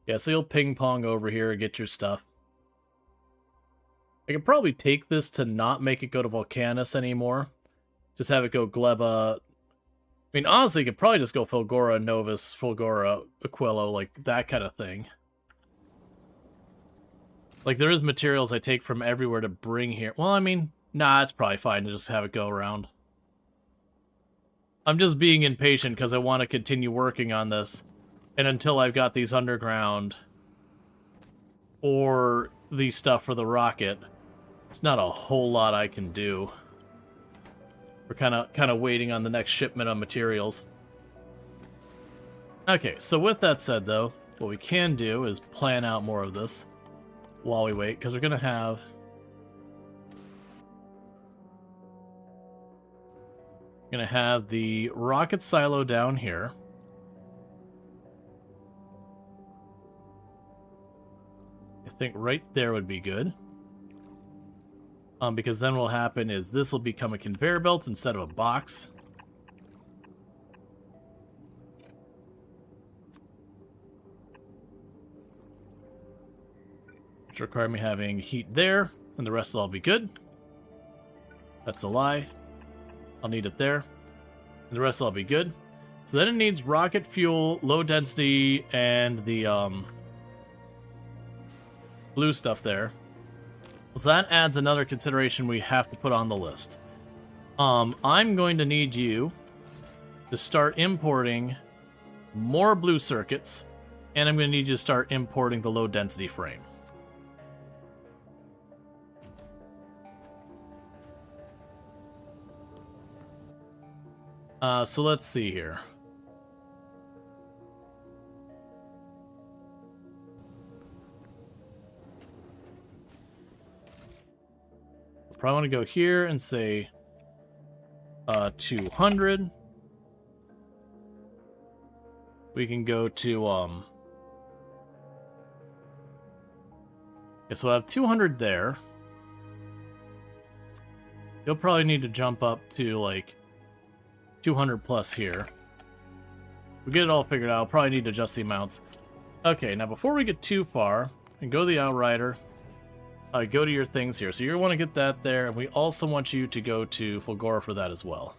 Yeah, so you'll ping pong over here and get your stuff. I could probably take this to not make it go to Volcanus anymore. Just have it go Gleba. I mean, honestly, you could probably just go Fulgora, Novus, Fulgora, Aquillo, like that kind of thing. Like, there is materials I take from everywhere to bring here. Well, I mean, nah, it's probably fine to just have it go around. I'm just being impatient because I want to continue working on this. And until I've got these underground or the stuff for the rocket, it's not a whole lot I can do. We're kind of waiting on the next shipment of materials. Okay, so with that said, though, what we can do is plan out more of this while we wait, because we're going to have... the rocket silo down here. I think right there would be good. Because then what'll happen is this will become a conveyor belt instead of a box. Which require me having heat there, and the rest will all be good. That's a lie. I'll need it there. And the rest will all be good. So then it needs rocket fuel, low density, and the blue stuff there. So that adds another consideration we have to put on the list. I'm going to need you to start importing more blue circuits, and I'm going to need you to start importing the low density frame. So let's see here. Probably want to go here and say 200. We can go to yeah, so I have 200 there. You'll probably need to jump up to like 200 plus here. We get it all figured out. I'll probably need to adjust the amounts. Okay, now before we get too far, and go to the Outrider. Go to your things here. So you want to get that there, and we also want you to go to Fulgora for that as well.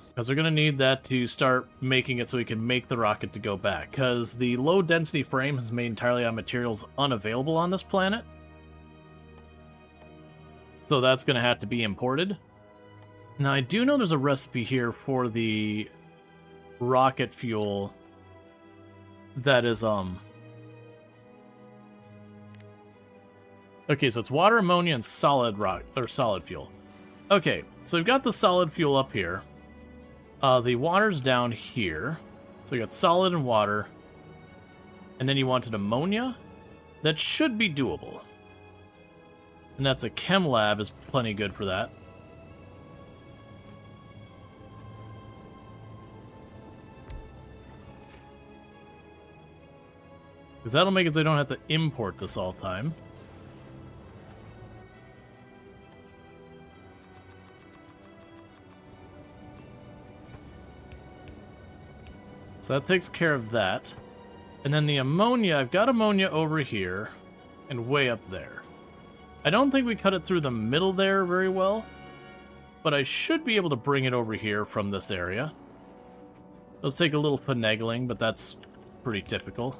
Because we're going to need that to start making it so we can make the rocket to go back. Because the low-density frame is made entirely on materials unavailable on this planet. So that's going to have to be imported. Now, I do know there's a recipe here for the rocket fuel that is, okay, so it's water, ammonia, and solid fuel. Okay, so we've got the solid fuel up here. The water's down here. So we got solid and water. And then you wanted ammonia? That should be doable. And that's a chem lab is plenty good for that. Because that'll make it so I don't have to import this all the time. So that takes care of that. And then the ammonia, I've got ammonia over here and way up there. I don't think we cut it through the middle there very well, but I should be able to bring it over here from this area. Let's take a little finagling, but that's pretty typical.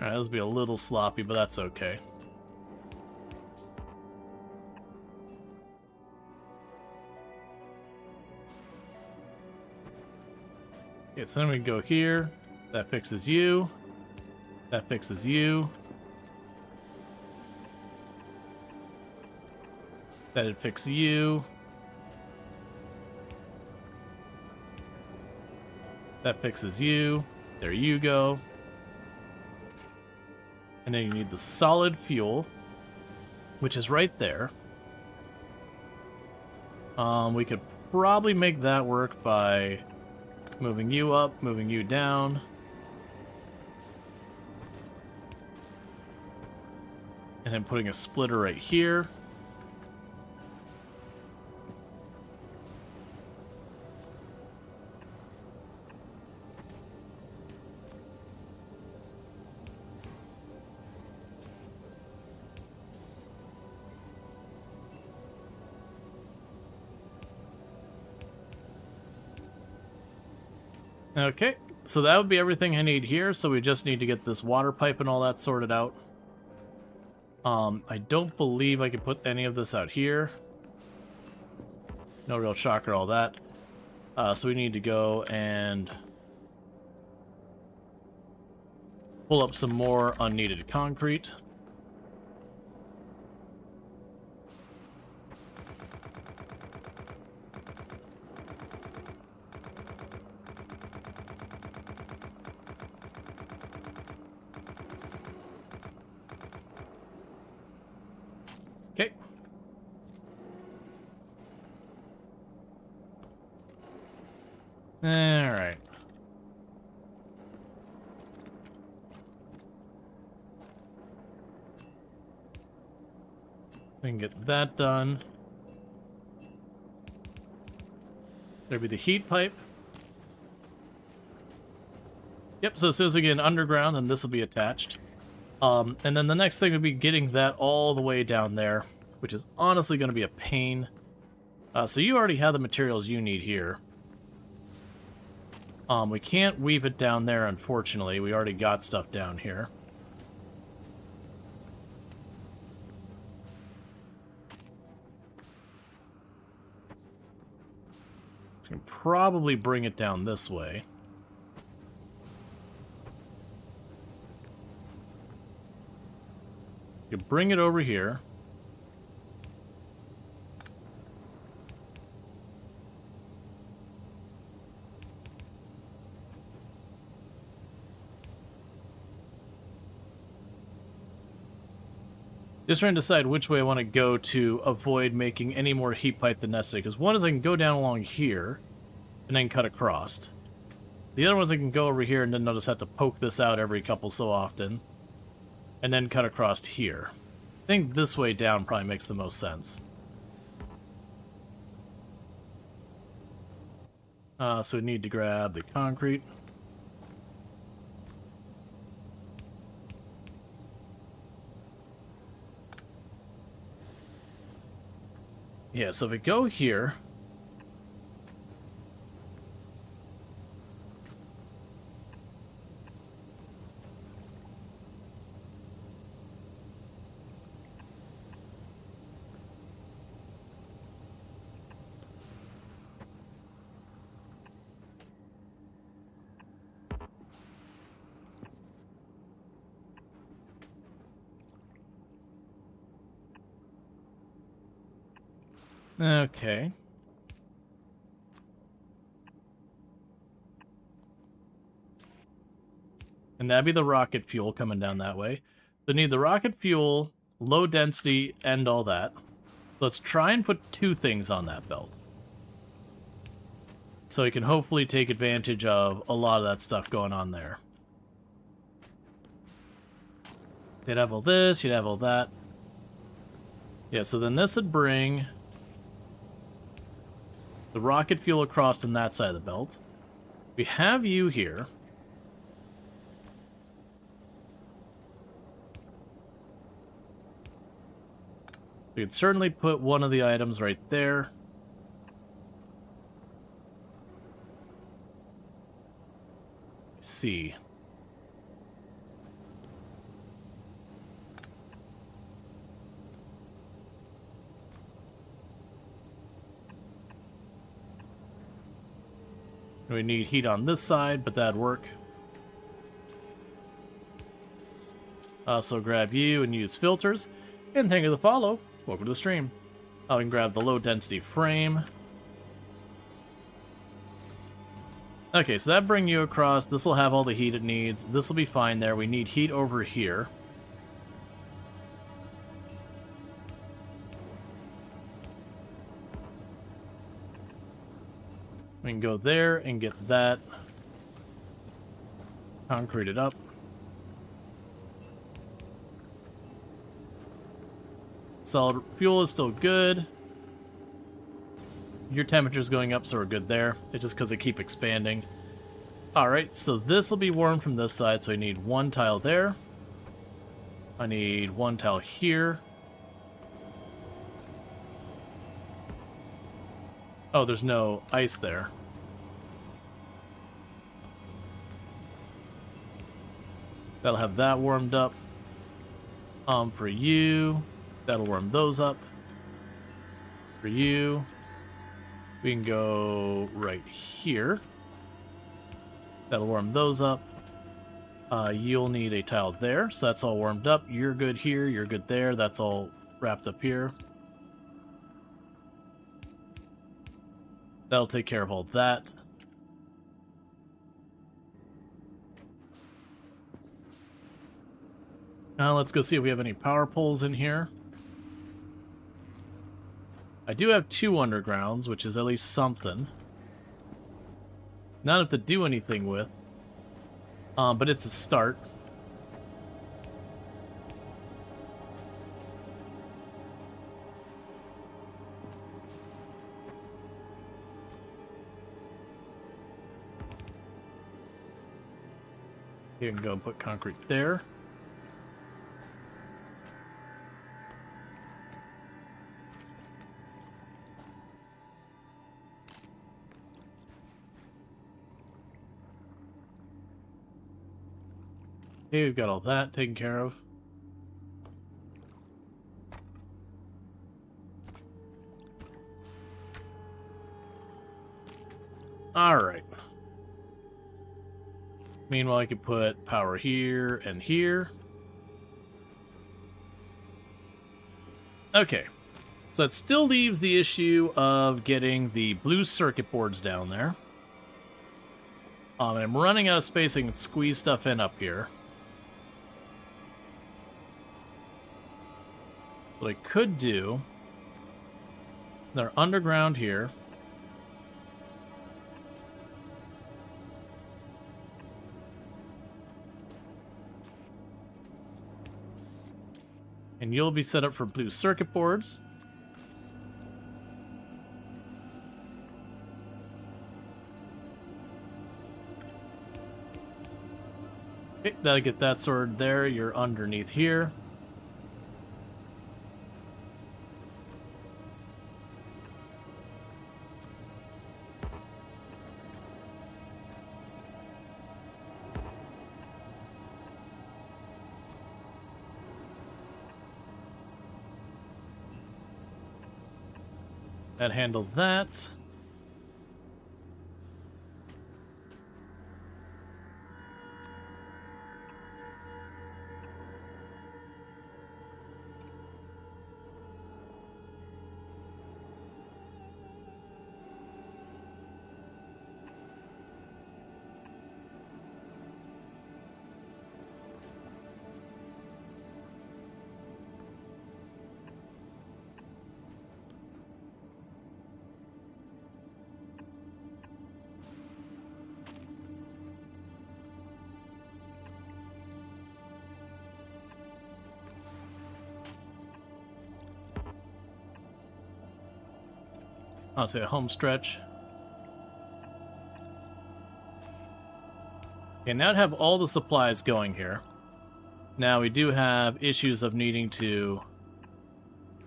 Alright, this will be a little sloppy, but that's okay. Okay, so then we go here. That fixes you. That fixes you. That'd fix you. That fixes you. There you go. And then you need the solid fuel, which is right there. We could probably make that work by moving you up, moving you down. And then putting a splitter right here. Okay, so that would be everything I need here, so we just need to get this water pipe and all that sorted out. I don't believe I could put any of this out here. No real shocker, all that. So we need to go and pull up some more unneeded concrete. Okay. Alright. We can get that done. There'll be the heat pipe. Yep, so as soon as we get underground, then this will be attached. And then the next thing would be getting that all the way down there, which is honestly going to be a pain. So you already have the materials you need here. We can't weave it down there, unfortunately. We already got stuff down here. So we can probably bring it down this way. You bring it over here. Just trying to decide which way I want to go to avoid making any more heat pipe than necessary. Because one is I can go down along here and then cut across. The other one is I can go over here and then I'll just have to poke this out every couple so often. And then cut across here. I think this way down probably makes the most sense. So we need to grab the concrete. Yeah, so if we go here... Okay. And that'd be the rocket fuel coming down that way. So need the rocket fuel, low density, and all that. Let's try and put two things on that belt. So we can hopefully take advantage of a lot of that stuff going on there. You'd have all this, you'd have all that. Yeah, so then this would bring the rocket fuel across on that side of the belt. We have you here. We could certainly put one of the items right there. Let's see. We need heat on this side, but that'd work. Also grab you and use filters. And thank you for the follow. Welcome to the stream. We can grab the low density frame. Okay, so that brings you across. This will have all the heat it needs. This will be fine there. We need heat over here. We can go there and get that. Concrete it up. Solid fuel is still good. Your temperature's going up, so we're good there. It's just because they keep expanding. Alright, so this will be warm from this side, so I need one tile there. I need one tile here. Oh, there's no ice there. That'll have that warmed up. For you, that'll warm those up. For you, we can go right here. That'll warm those up. You'll need a tile there, so that's all warmed up. You're good here, you're good there. That's all wrapped up here. That'll take care of all that. Now let's go see if we have any power poles in here. I do have 2 undergrounds, which is at least something. Not enough to do anything with. But it's a start. You can go and put concrete there. Okay, we've got all that taken care of. Alright. Meanwhile, I could put power here and here. Okay. So that still leaves the issue of getting the blue circuit boards down there. And I'm running out of space. I can squeeze stuff in up here. What I could do, they're underground here. And you'll be set up for blue circuit boards. Okay, that'll get that sorted there. You're underneath here. That handled that. I'll say a home stretch. Okay, now to have all the supplies going here. Now we do have issues of needing to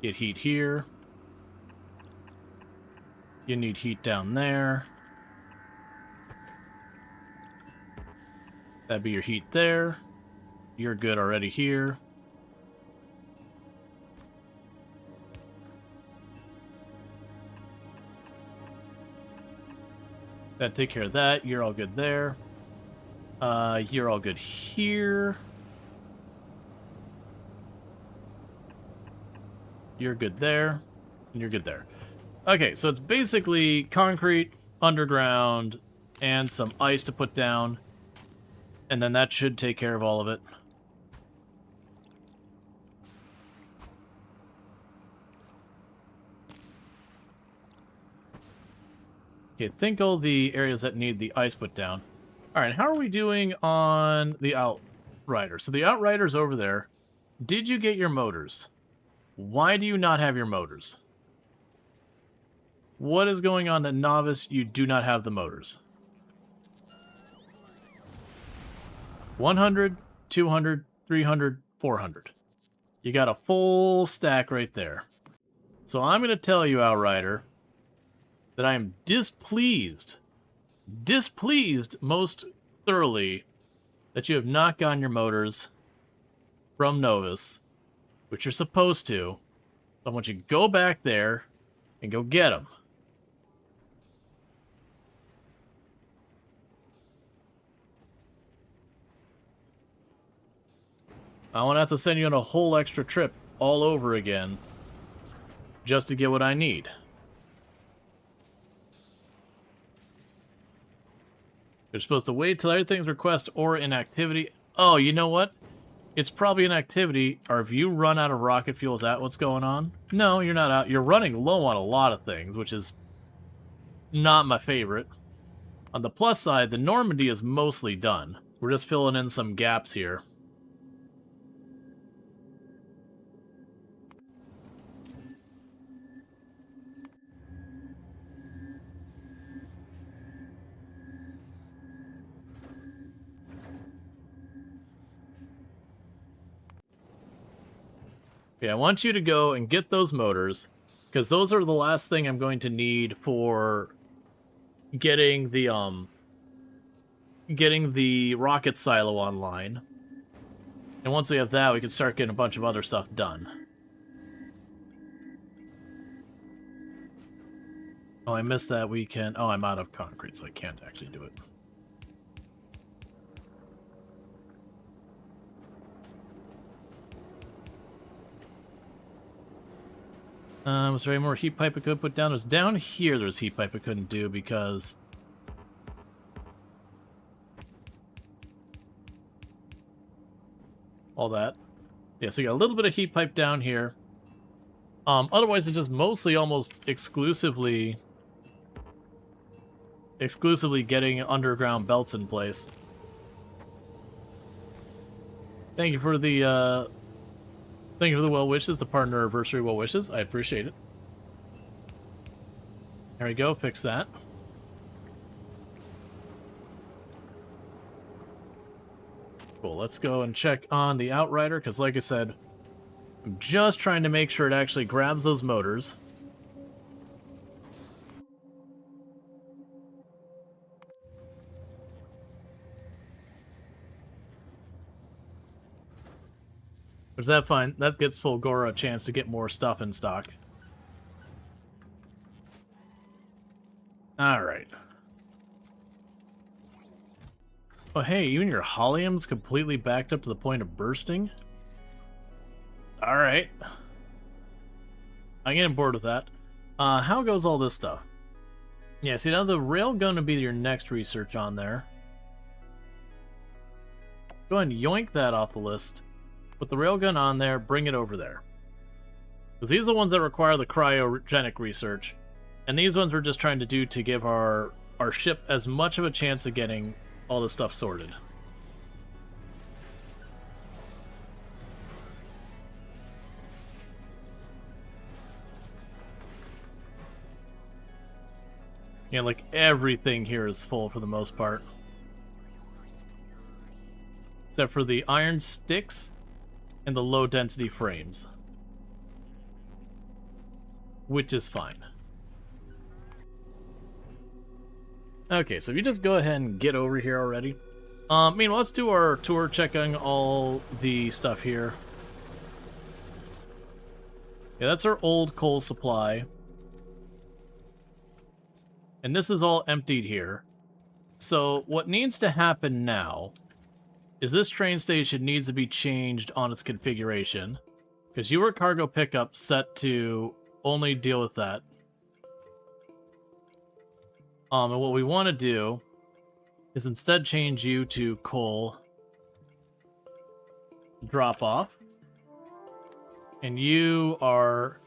get heat here. You need heat down there. That'd be your heat there. You're good already here. That take care of that. You're all good there. You're all good here. You're good there. And you're good there. Okay, so it's basically concrete, underground, and some ice to put down. And then that should take care of all of it. Okay, think all the areas that need the ice put down. Alright, how are we doing on the Outrider? So the Outrider's over there. Did you get your motors? Why do you not have your motors? What is going on at Novice? You do not have the motors. 100, 200, 300, 400. You got a full stack right there. So I'm going to tell you, Outrider, that I am displeased most thoroughly that you have not gotten your motors from Novus, which you're supposed to. I want you to go back there and go get them. I won't have to send you on a whole extra trip all over again just to get what I need. You're supposed to wait till everything's request or in activity. Oh, you know what? It's probably an activity. Or if you run out of rocket fuel, is that what's going on? No, you're not out. You're running low on a lot of things, which is not my favorite. On the plus side, the Normandy is mostly done. We're just filling in some gaps here. Okay, I want you to go and get those motors, because those are the last thing I'm going to need for getting the rocket silo online. And once we have that, we can start getting a bunch of other stuff done. Oh, I missed that weekend. Oh, I'm out of concrete, so I can't actually do it. Was there any more heat pipe I could put down? It was down here there's heat pipe I couldn't do because... all that. Yeah, so you got a little bit of heat pipe down here. Otherwise, it's just mostly almost exclusively getting underground belts in place. Thank you for the well wishes, the partner anniversary well wishes. I appreciate it. There we go, fix that. Cool, let's go and check on the Outrider, because like I said, I'm just trying to make sure it actually grabs those motors. Is that fine? That gives Fulgora a chance to get more stuff in stock. Alright. Oh hey, even your Holium's completely backed up to the point of bursting? Alright. I'm getting bored with that. How goes all this stuff? Yeah, see now the railgun would be your next research on there. Go ahead and yoink that off the list. Put the railgun on there, bring it over there. Because these are the ones that require the cryogenic research. And these ones we're just trying to do to give our ship as much of a chance of getting all this stuff sorted. Yeah, like everything here is full for the most part. Except for the iron sticks and the low density frames. Which is fine. Okay, so if you just go ahead and get over here already. Meanwhile, let's do our tour checking all the stuff here. Yeah, that's our old coal supply. And this is all emptied here. So what needs to happen now is this train station needs to be changed on its configuration. Because you were cargo pickup set to only deal with that. And what we want to do is instead change you to coal drop off. And you are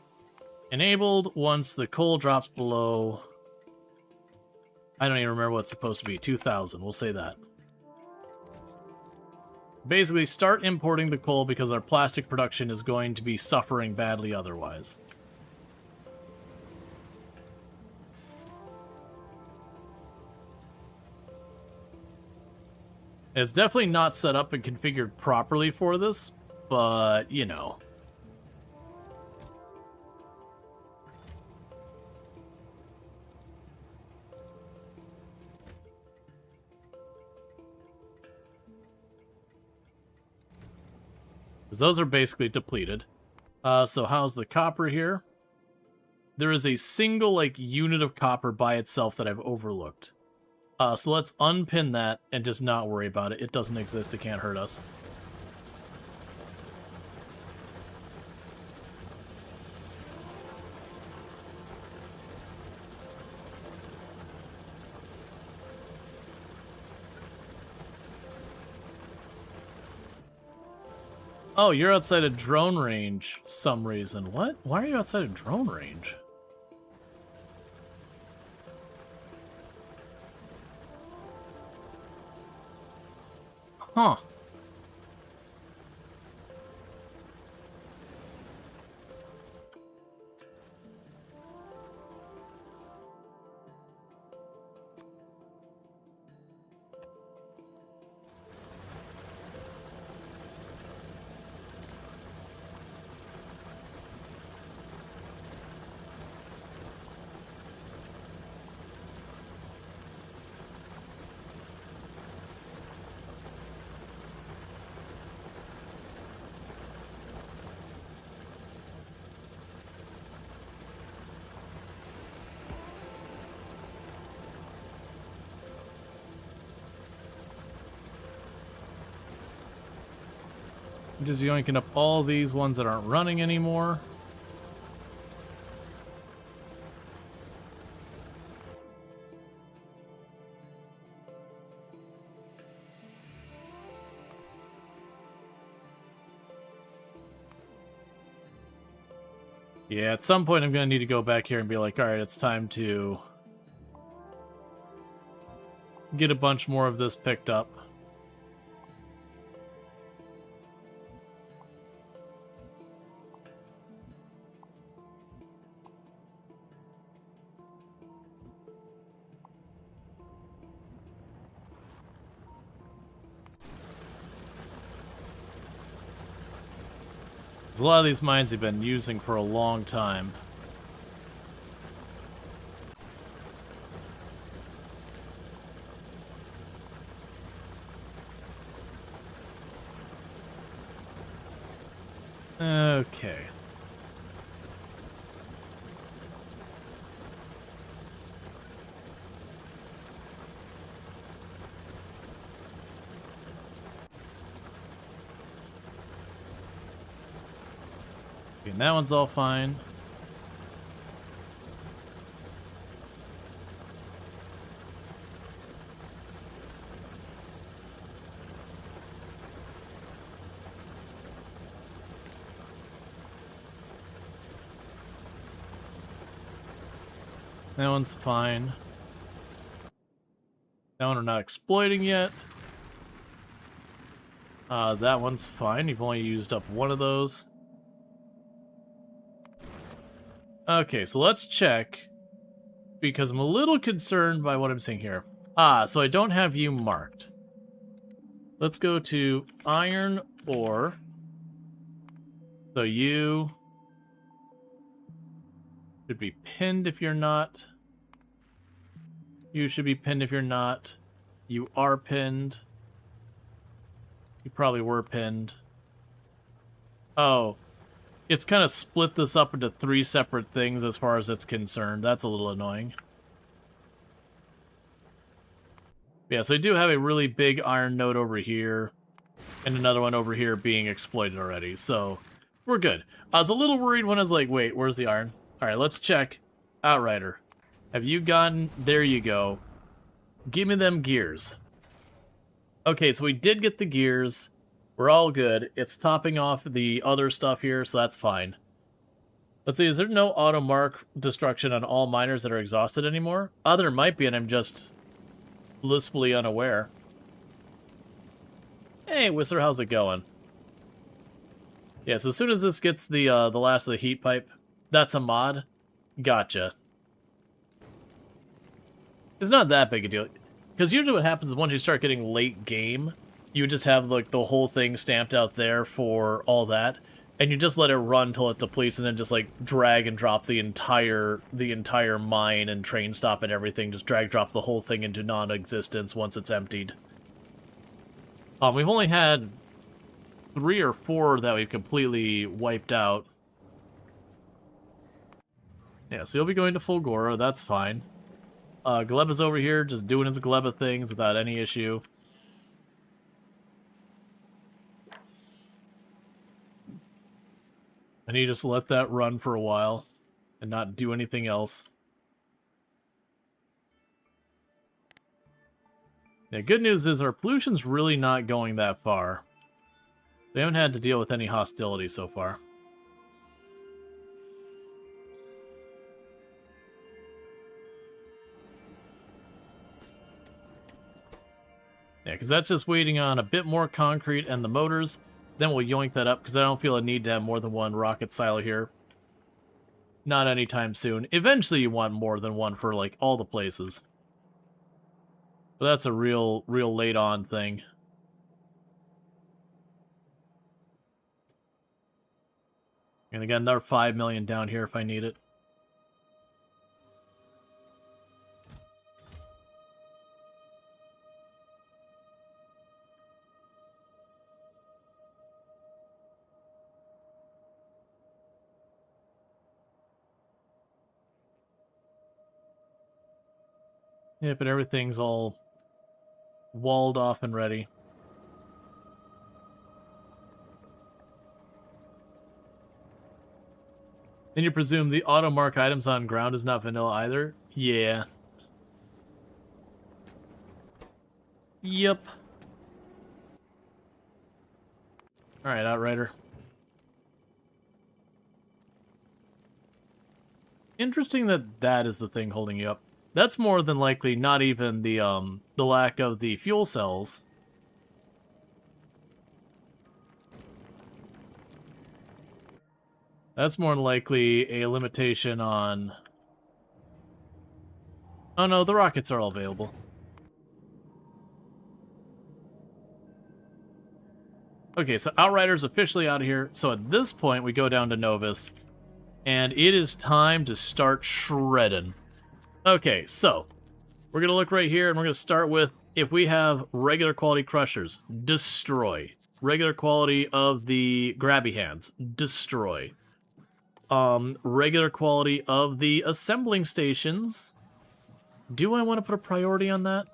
enabled once the coal drops below... I don't even remember what it's supposed to be. 2,000. We'll say that. Basically, start importing the coal because our plastic production is going to be suffering badly otherwise. It's definitely not set up and configured properly for this, but, you know. Because those are basically depleted. So how's the copper here? There is a single, like, unit of copper by itself that I've overlooked. So let's unpin that and just not worry about it. It doesn't exist. It can't hurt us. Oh, you're outside of drone range some reason. What? Why are you outside of drone range? Huh. I'm just yoinking up all these ones that aren't running anymore. Yeah, at some point I'm going to need to go back here and be like, alright, it's time to get a bunch more of this picked up. A lot of these mines have been using for a long time. Okay. Okay, that one's all fine. That one's fine. That one we're not exploiting yet. That one's fine. You've only used up one of those. Okay, so let's check, because I'm a little concerned by what I'm seeing here. So I don't have you marked. Let's go to iron ore. So you should be pinned if you're not. You should be pinned if you're not. You are pinned. You probably were pinned. Oh. It's kind of split this up into 3 separate things as far as it's concerned. That's a little annoying. Yeah, so I do have a really big iron node over here, and another one over here being exploited already, so we're good. I was a little worried when I was like, wait, where's the iron? Alright, let's check. Outrider. Have you gotten... There you go. Give me them gears. Okay, so we did get the gears. We're all good. It's topping off the other stuff here, so that's fine. Let's see, is there no auto mark destruction on all miners that are exhausted anymore? There might be, and I'm just blissfully unaware. Hey, Whistler, how's it going? Yeah, so as soon as this gets the last of the heat pipe, that's a mod. Gotcha. It's not that big a deal. Because usually what happens is once you start getting late game, you just have like the whole thing stamped out there for all that, and you just let it run until it depletes, and then just like drag and drop the entire mine and train stop and everything. Just drag drop the whole thing into non-existence once it's emptied. We've only had 3 or 4 that we've completely wiped out. Yeah, so you'll be going to Fulgora, that's fine. Gleba's over here just doing his Gleba things without any issue. And you just let that run for a while and not do anything else. The good news is our pollution's really not going that far. They haven't had to deal with any hostility so far. Yeah, because that's just waiting on a bit more concrete and the motors. Then we'll yoink that up, because I don't feel a need to have more than one rocket silo here. Not anytime soon. Eventually you want more than one for, like, all the places. But that's a real late on thing. And I got another 5 million down here if I need it. Yeah, but everything's all walled off and ready. Then you presume the auto mark items on ground is not vanilla either? Yeah. Yep. Alright, Outrider. Interesting that that is the thing holding you up. That's more than likely not even the lack of the fuel cells. That's more than likely a limitation on... Oh no, the rockets are all available. Okay, so Outrider's officially out of here. So at this point, we go down to Novus. And it is time to start shredding. Okay, so we're going to look right here, and we're going to start with, if we have regular quality crushers, destroy. Regular quality of the grabby hands, destroy. Regular quality of the assembling stations. Do I want to put a priority on that?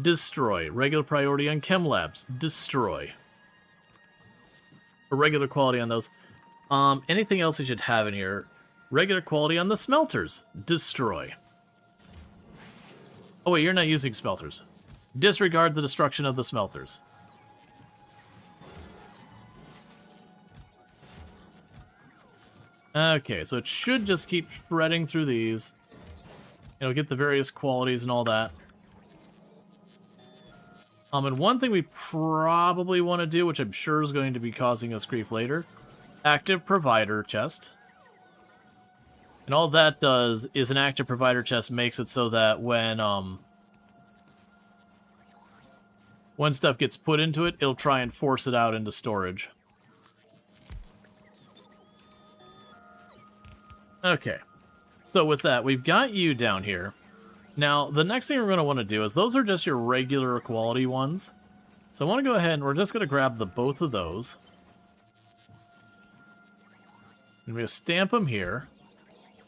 Destroy. Regular priority on chem labs, destroy. A regular quality on those. Anything else we should have in here? Regular quality on the smelters. Destroy. Oh wait, you're not using smelters. Disregard the destruction of the smelters. Okay, so it should just keep shredding through these. It'll get the various qualities and all that. And one thing we probably want to do, which I'm sure is going to be causing us grief later, active provider chest. And all that does is an active provider chest makes it so that when stuff gets put into it, it'll try and force it out into storage. Okay, so with that, we've got you down here. Now, the next thing we're going to want to do is, those are just your regular quality ones. So I want to go ahead and we're just going to grab the both of those. And we're going to stamp them here.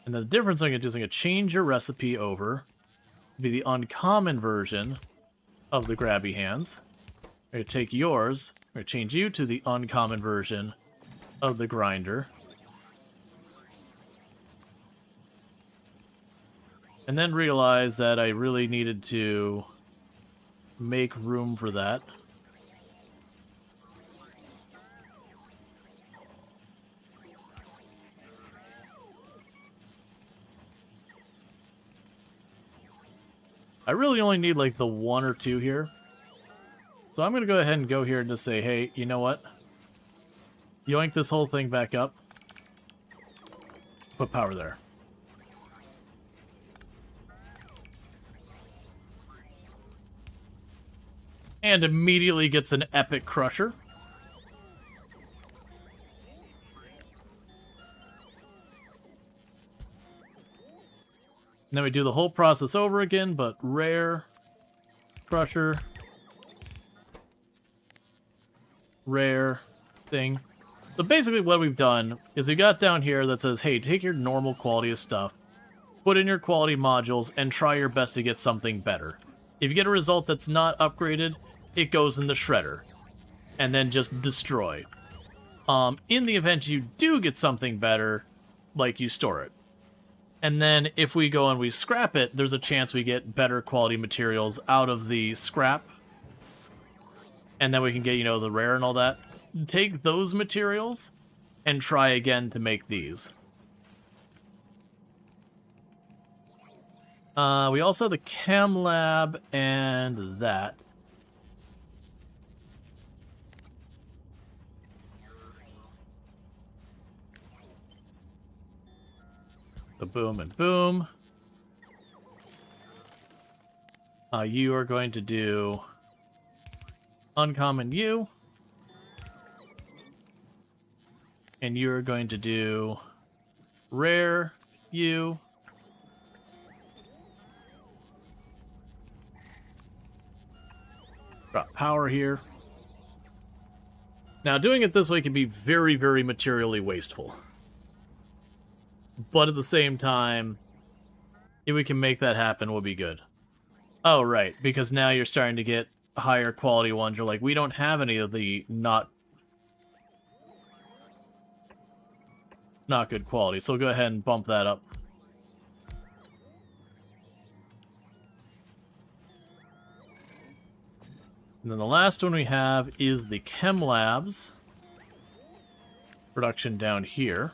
And the difference I'm going to do is I'm going to change your recipe over. be the uncommon version of the grabby hands. We're going to take yours, we're going to change you to the uncommon version of the grinder. And then realize that I really needed to make room for that. I really only need like the 1 or 2 here. So I'm going to go ahead and go here and just say, hey, you know what? Yoink this whole thing back up. Put power there. And immediately gets an epic crusher. And then we do the whole process over again, but rare, crusher, rare thing. So basically what we've done is we got down here that says, hey, take your normal quality of stuff, put in your quality modules, and try your best to get something better. If you get a result that's not upgraded, it goes in the shredder, and then just destroy. In the event you do get something better, like, you store it. And then if we go and we scrap it, there's a chance we get better quality materials out of the scrap. And then we can get, you know, the rare and all that. Take those materials and try again to make these. We also have the Chem Lab and that. The boom and boom. You are going to do uncommon you. And you're going to do rare you. Drop power here. Now, doing it this way can be very, very materially wasteful. But at the same time, if we can make that happen, will be good. Oh, right, because now you're starting to get higher quality ones. You're like, we don't have any of the not good quality, so we'll go ahead and bump that up. And then the last one we have is the Chem Labs production down here.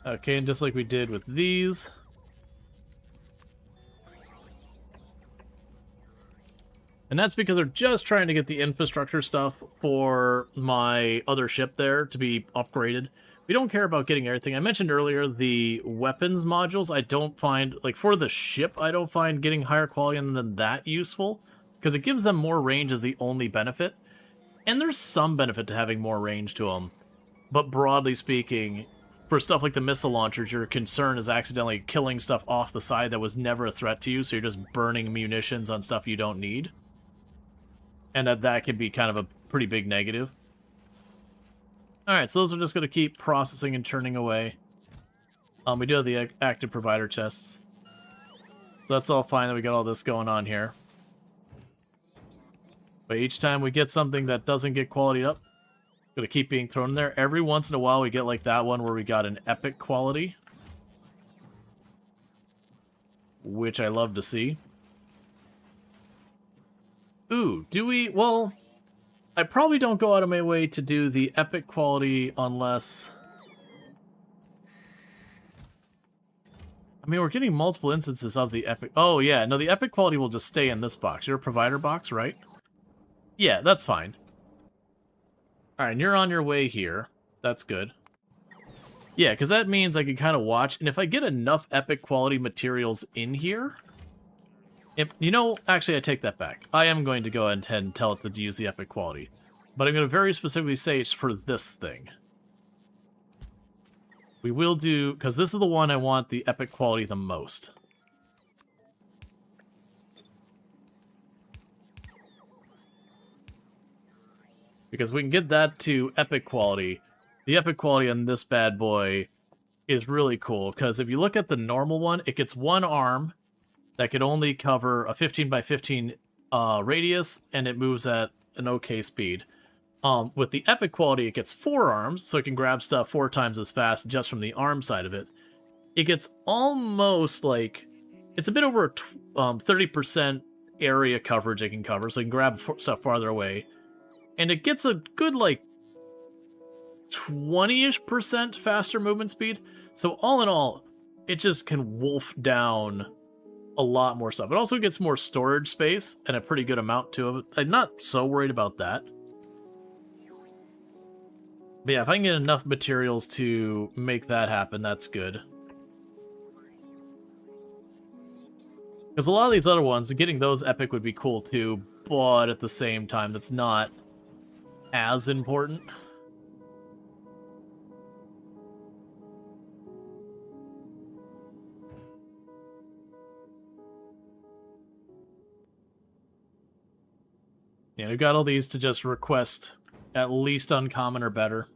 Okay, and just like we did with these. And that's because they're just trying to get the infrastructure stuff for my other ship there to be upgraded. We don't care about getting everything. I mentioned earlier the weapons modules. I don't find, like for the ship, I don't find getting higher quality than that useful. Because it gives them more range as the only benefit. And there's some benefit to having more range to them. But broadly speaking, for stuff like the missile launchers, your concern is accidentally killing stuff off the side that was never a threat to you, so you're just burning munitions on stuff you don't need. And that can be kind of a pretty big negative. Alright, so those are just going to keep processing and turning away. We do have the active provider chests. So that's all fine that we got all this going on here. But each time we get something that doesn't get quality up, gonna keep being thrown in there. Every once in a while we get like that one where we got an epic quality, which I love to see. Ooh, do we? Well, I probably don't go out of my way to do the epic quality unless... I mean, we're getting multiple instances of the epic... Oh, yeah, no, the epic quality will just stay in this box. You're a provider box, right? Yeah, that's fine. Alright, and you're on your way here. That's good. Yeah, because that means I can kind of watch, and if I get enough epic quality materials in here... you know, actually, I take that back. I am going to go ahead and tell it to use the epic quality. But I'm going to very specifically say it's for this thing. We will do, because this is the one I want the epic quality the most. Because we can get that to epic quality. The epic quality on this bad boy is really cool, because if you look at the normal one, it gets one arm that could only cover a 15 by 15 radius, and it moves at an okay speed. With the epic quality, it gets 4 arms, so it can grab stuff 4 times as fast just from the arm side of it. It gets almost like... It's a bit over a 30% area coverage it can cover, so it can grab stuff farther away. And it gets a good, like, 20-ish% faster movement speed. So all in all, it just can wolf down a lot more stuff. It also gets more storage space and a pretty good amount to it. I'm not so worried about that. But yeah, if I can get enough materials to make that happen, that's good. Because a lot of these other ones, getting those epic would be cool too, but at the same time, that's not as important. Yeah, we've got all these to just request at least uncommon or better.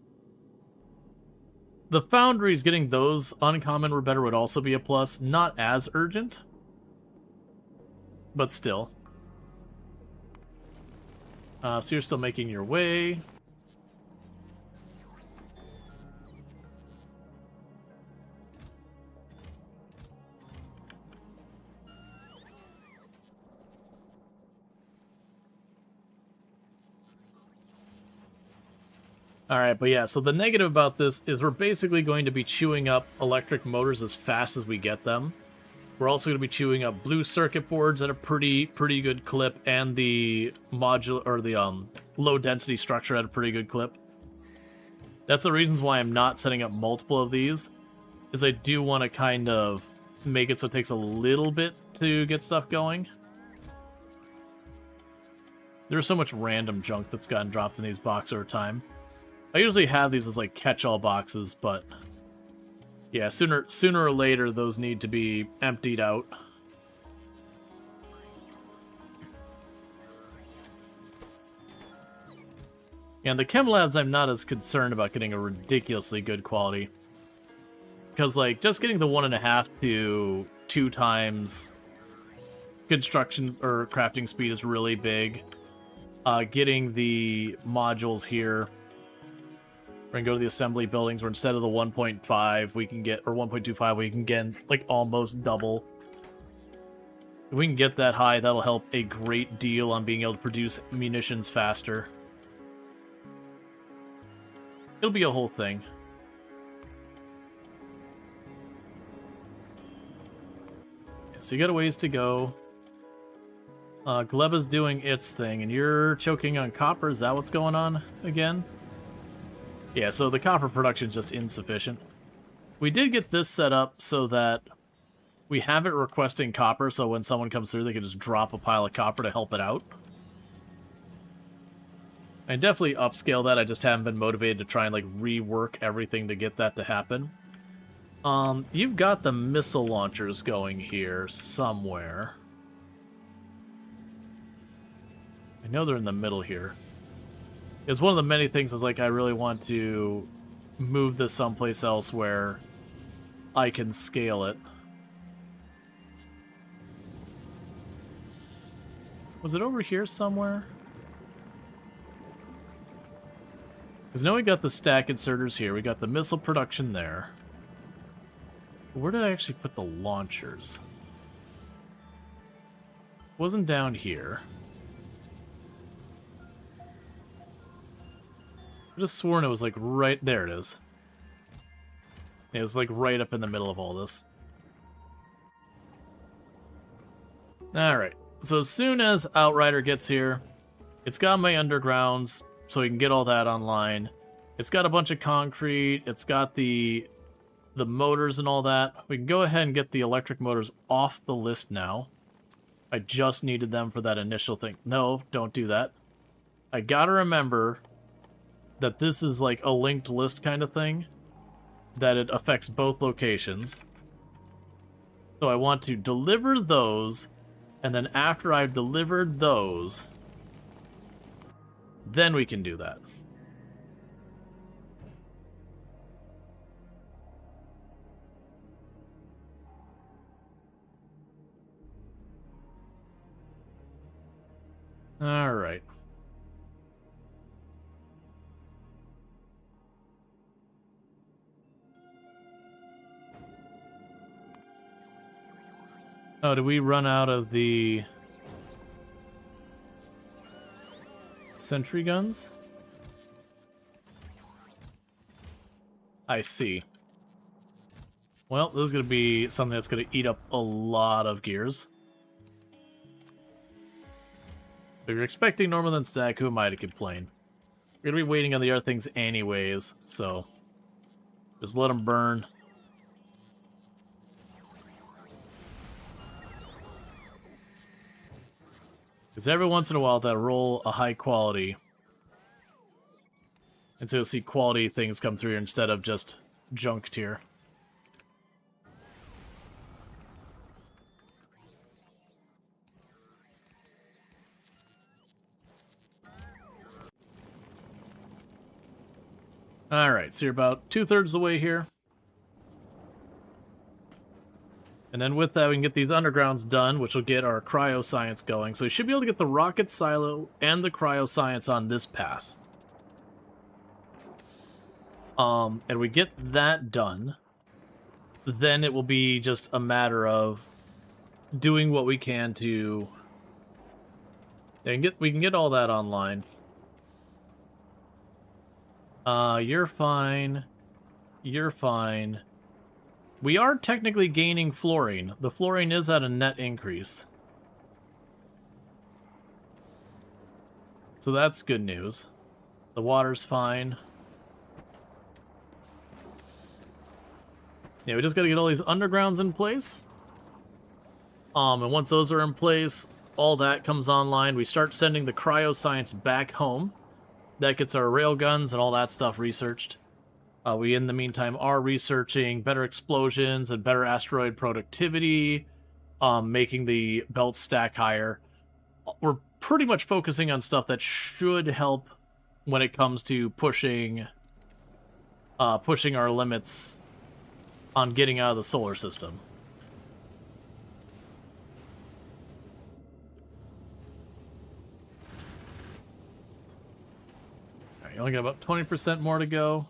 The foundries, getting those uncommon or better would also be a plus. Not as urgent, but still. So you're still making your way. Alright, but yeah, so the negative about this is we're basically going to be chewing up electric motors as fast as we get them. We're also going to be chewing up blue circuit boards at a pretty good clip, and the modular or the low density structure at a pretty good clip. That's the reasons why I'm not setting up multiple of these, is I do want to kind of make it so it takes a little bit to get stuff going. There's so much random junk that's gotten dropped in these boxes over time. I usually have these as like catch-all boxes, but yeah, sooner or later those need to be emptied out. And the chem labs, I'm not as concerned about getting a ridiculously good quality, because like just getting the 1.5 to 2 times construction or crafting speed is really big. Getting the modules here. We're gonna go to the assembly buildings where instead of the 1.5 we can get, or 1.25, we can get like almost double. If we can get that high, that'll help a great deal on being able to produce munitions faster. It'll be a whole thing. Yeah, so you got a ways to go. Gleba's doing its thing, and you're choking on copper. Is that what's going on again? Yeah, so the copper production is just insufficient. We did get this set up so that we have it requesting copper, so when someone comes through, they can just drop a pile of copper to help it out. I definitely upscale that. I just haven't been motivated to try and like rework everything to get that to happen. You've got the missile launchers going here somewhere. I know they're in the middle here. It's one of the many things is like I really want to move this someplace else where I can scale it. Was it over here somewhere? Because now we got the stack inserters here. We got the missile production there. Where did I actually put the launchers? It wasn't down here. I just sworn it was like right there. It is. It was like right up in the middle of all this. Alright, so as soon as Outrider gets here, it's got my undergrounds, so we can get all that online. It's got a bunch of concrete, it's got the motors and all that. We can go ahead and get the electric motors off the list now. I just needed them for that initial thing. No, don't do that. I gotta remember that this is like a linked list kind of thing, that it affects both locations. So I want to deliver those, and then after I've delivered those, then we can do that. All right. Oh, did we run out of the sentry guns? I see. Well, this is going to be something that's going to eat up a lot of gears. If you're expecting normal than stack, who am I to complain? We're going to be waiting on the other things anyways, so just let them burn. Because every once in a while they'll roll a high quality. And so you'll see quality things come through instead of just junk tier. Alright, so you're about 2/3 of the way here. And then with that, we can get these undergrounds done, which will get our cryoscience going. So we should be able to get the rocket silo and the cryoscience on this pass. And we get that done, then it will be just a matter of doing what we can to we can get all that online. You're fine. You're fine. We are technically gaining fluorine. The fluorine is at a net increase. So that's good news. The water's fine. Yeah, we just gotta get all these undergrounds in place. And once those are in place, all that comes online. We start sending the cryoscience back home. That gets our railguns and all that stuff researched. We, in the meantime, are researching better explosions and better asteroid productivity, making the belt stack higher. We're pretty much focusing on stuff that should help when it comes to pushing our limits on getting out of the solar system. All right, you only got about 20% more to go.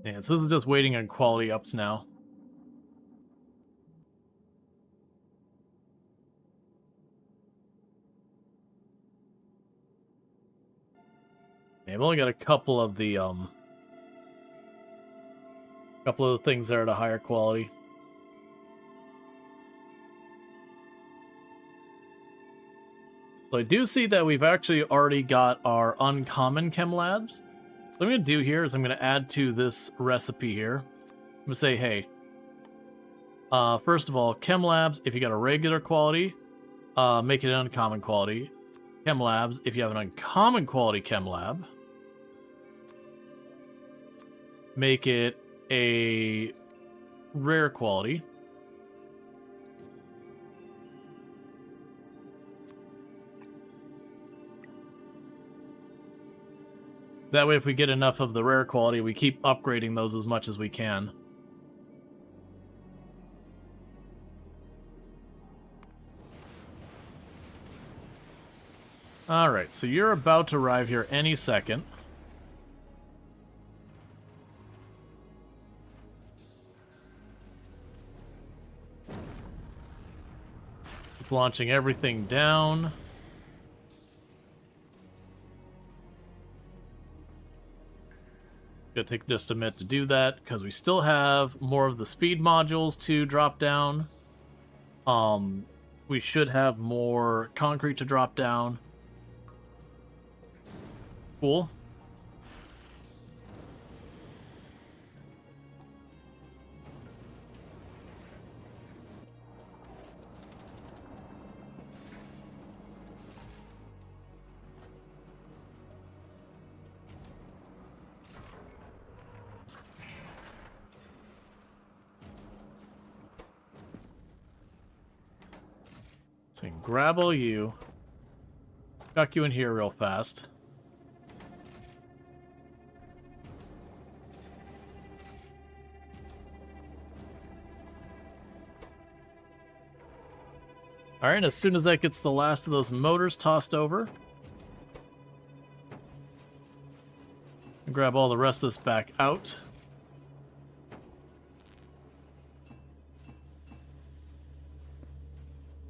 Yeah, so this is just waiting on quality ups now. Yeah, I've only got a couple of the things that are at a higher quality. So I do see that we've actually already got our uncommon chem labs. What I'm going to do here is I'm going to add to this recipe here. I'm going to say, hey, first of all, chem labs, if you got a regular quality, make it an uncommon quality. Chem labs, if you have an uncommon quality chem lab, make it a rare quality. That way, if we get enough of the rare quality, we keep upgrading those as much as we can. Alright, so you're about to arrive here any second. Launching everything down. Gonna take just a minute to do that, because we still have more of the speed modules to drop down. We should have more concrete to drop down. Cool. So we can grab all you. Chuck you in here real fast. Alright, as soon as that gets the last of those motors tossed over, grab all the rest of this back out.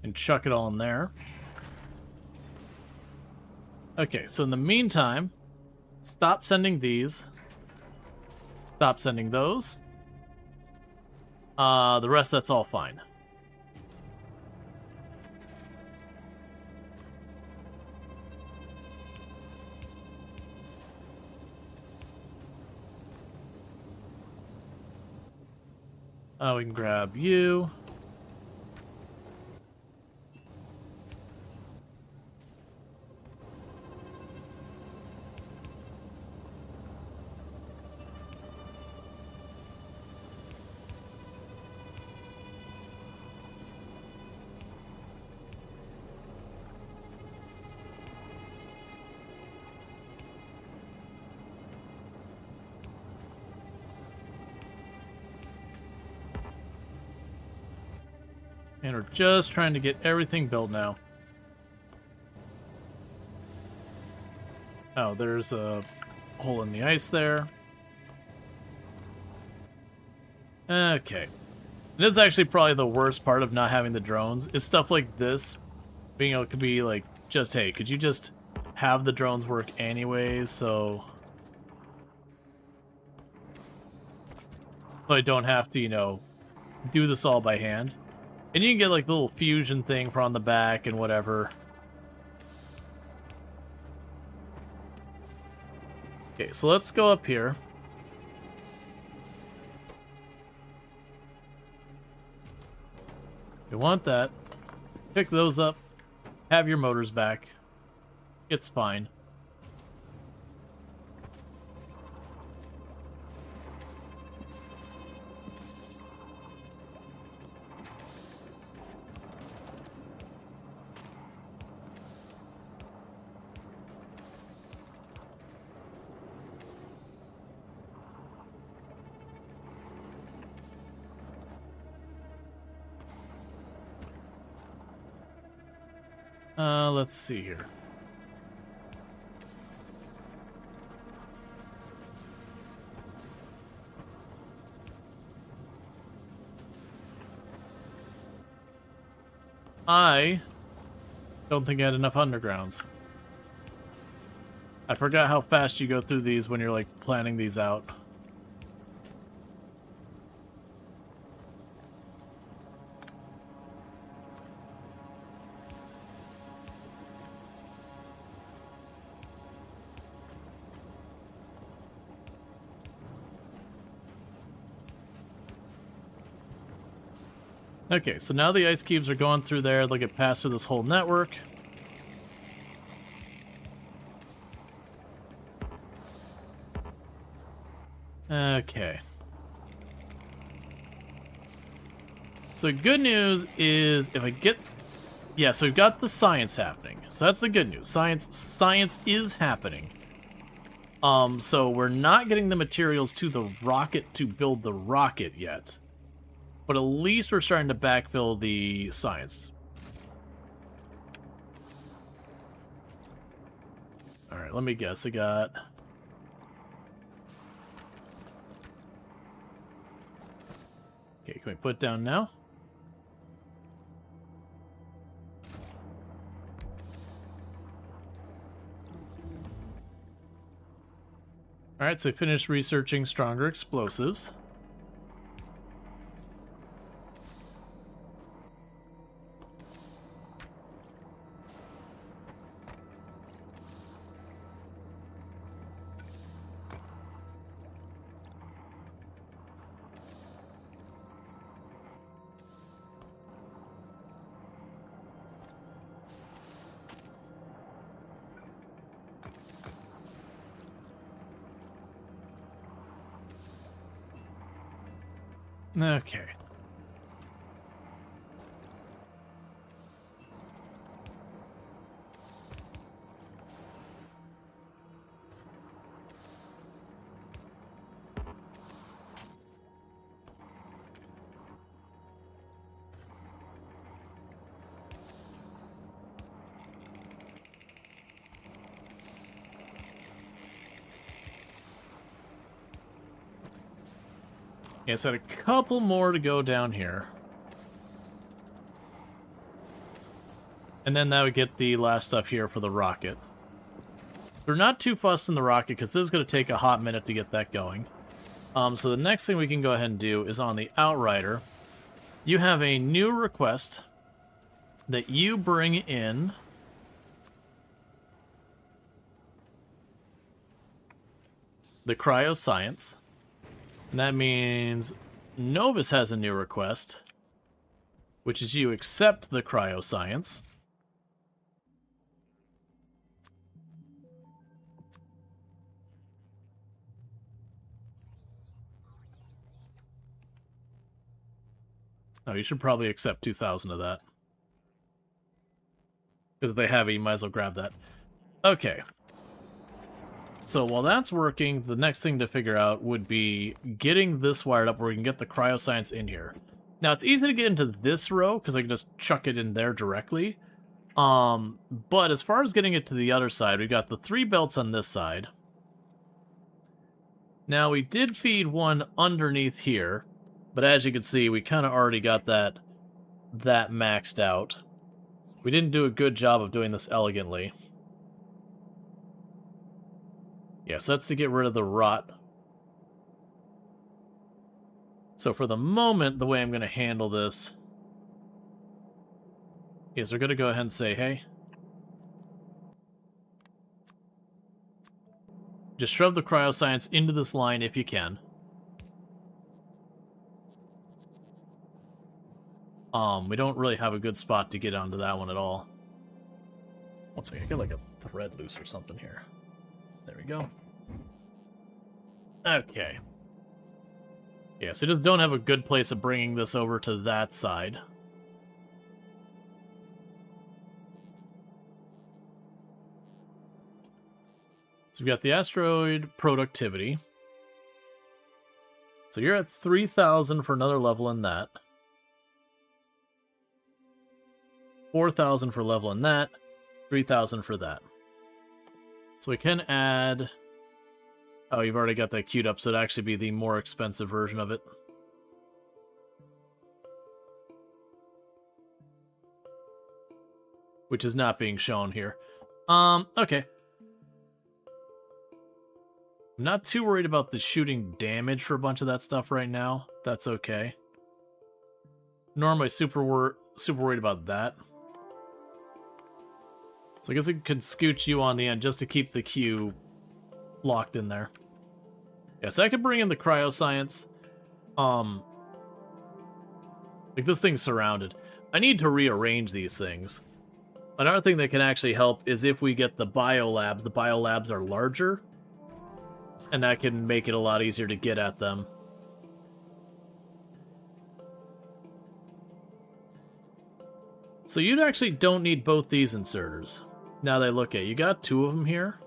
And chuck it all in there. Okay, so in the meantime, stop sending these. Stop sending those. The rest, that's all fine. We can grab you. And we're just trying to get everything built now. Oh, there's a hole in the ice there. Okay. This is actually probably the worst part of not having the drones, is stuff like this. Being able to be like, just, hey, could you just have the drones work anyways, so I don't have to, you know, do this all by hand. And you can get like the little fusion thing for on the back and whatever. Okay, so let's go up here. You want that. Pick those up. Have your motors back. It's fine. Let's see here. I don't think I had enough undergrounds. I forgot how fast you go through these when you're like planning these out. Okay, so now the ice cubes are going through there. They'll get passed through this whole network. Okay. So good news is if I get... Yeah, so we've got the science happening. So that's the good news. Science is happening. So we're not getting the materials to the rocket to build the rocket yet. But at least we're starting to backfill the science. Alright, let me guess. I got... Okay, can we put down now? Alright, so I finished researching stronger explosives. Okay. Yeah, so I had a couple more to go down here. And then that would get the last stuff here for the rocket. We're not too fussed in the rocket because this is going to take a hot minute to get that going. So the next thing we can go ahead and do is on the Outrider. You have a new request that you bring in the cryoscience. And that means Novus has a new request, which is you accept the cryoscience. Oh, you should probably accept 2,000 of that. Because if they have it, you might as well grab that. Okay. So while that's working, the next thing to figure out would be getting this wired up where we can get the cryoscience in here. Now, it's easy to get into this row, because I can just chuck it in there directly. But as far as getting it to the other side, we've got the 3 belts on this side. Now, we did feed one underneath here. But as you can see, we kind of already got that maxed out. We didn't do a good job of doing this elegantly. Yes, that's to get rid of the rot. So for the moment, the way I'm going to handle this is we're going to go ahead and say, hey, just shove the cryoscience into this line if you can. We don't really have a good spot to get onto that one at all. One second, I got like a thread loose or something here. There we go. Okay. Yeah, so just don't have a good place of bringing this over to that side. So we've got the asteroid productivity. So you're at 3,000 for another level in that. 4,000 for level in that, 3,000 for that. So we can add... Oh, you've already got that queued up, so it'd actually be the more expensive version of it. Which is not being shown here. Okay. I'm not too worried about the shooting damage for a bunch of that stuff right now. That's okay. Nor am I super worried about that. So I guess I can scooch you on the end just to keep the queue locked in there. Yes, I could bring in the cryoscience. Like this thing's surrounded. I need to rearrange these things. Another thing that can actually help is if we get the biolabs. The biolabs are larger, and that can make it a lot easier to get at them. So you actually don't need both these inserters. Now that I look at it, you got 2 of them here.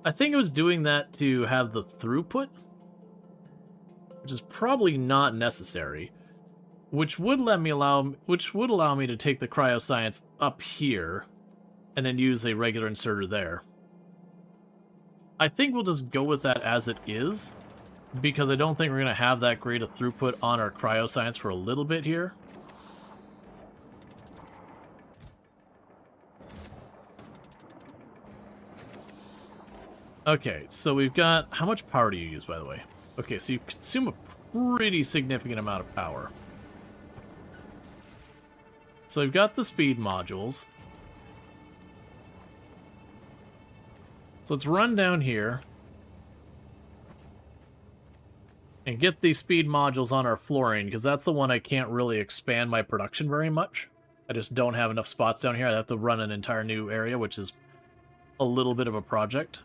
I think it was doing that to have the throughput, which is probably not necessary. Which would allow me to take the cryoscience up here and then use a regular inserter there. I think we'll just go with that as it is, because I don't think we're going to have that great a throughput on our cryoscience for a little bit here. Okay, so we've got... How much power do you use, by the way? Okay, so you consume a pretty significant amount of power. So we've got the speed modules. So let's run down here and get these speed modules on our fluorine, because that's the one I can't really expand my production very much. I just don't have enough spots down here. I have to run an entire new area, which is a little bit of a project.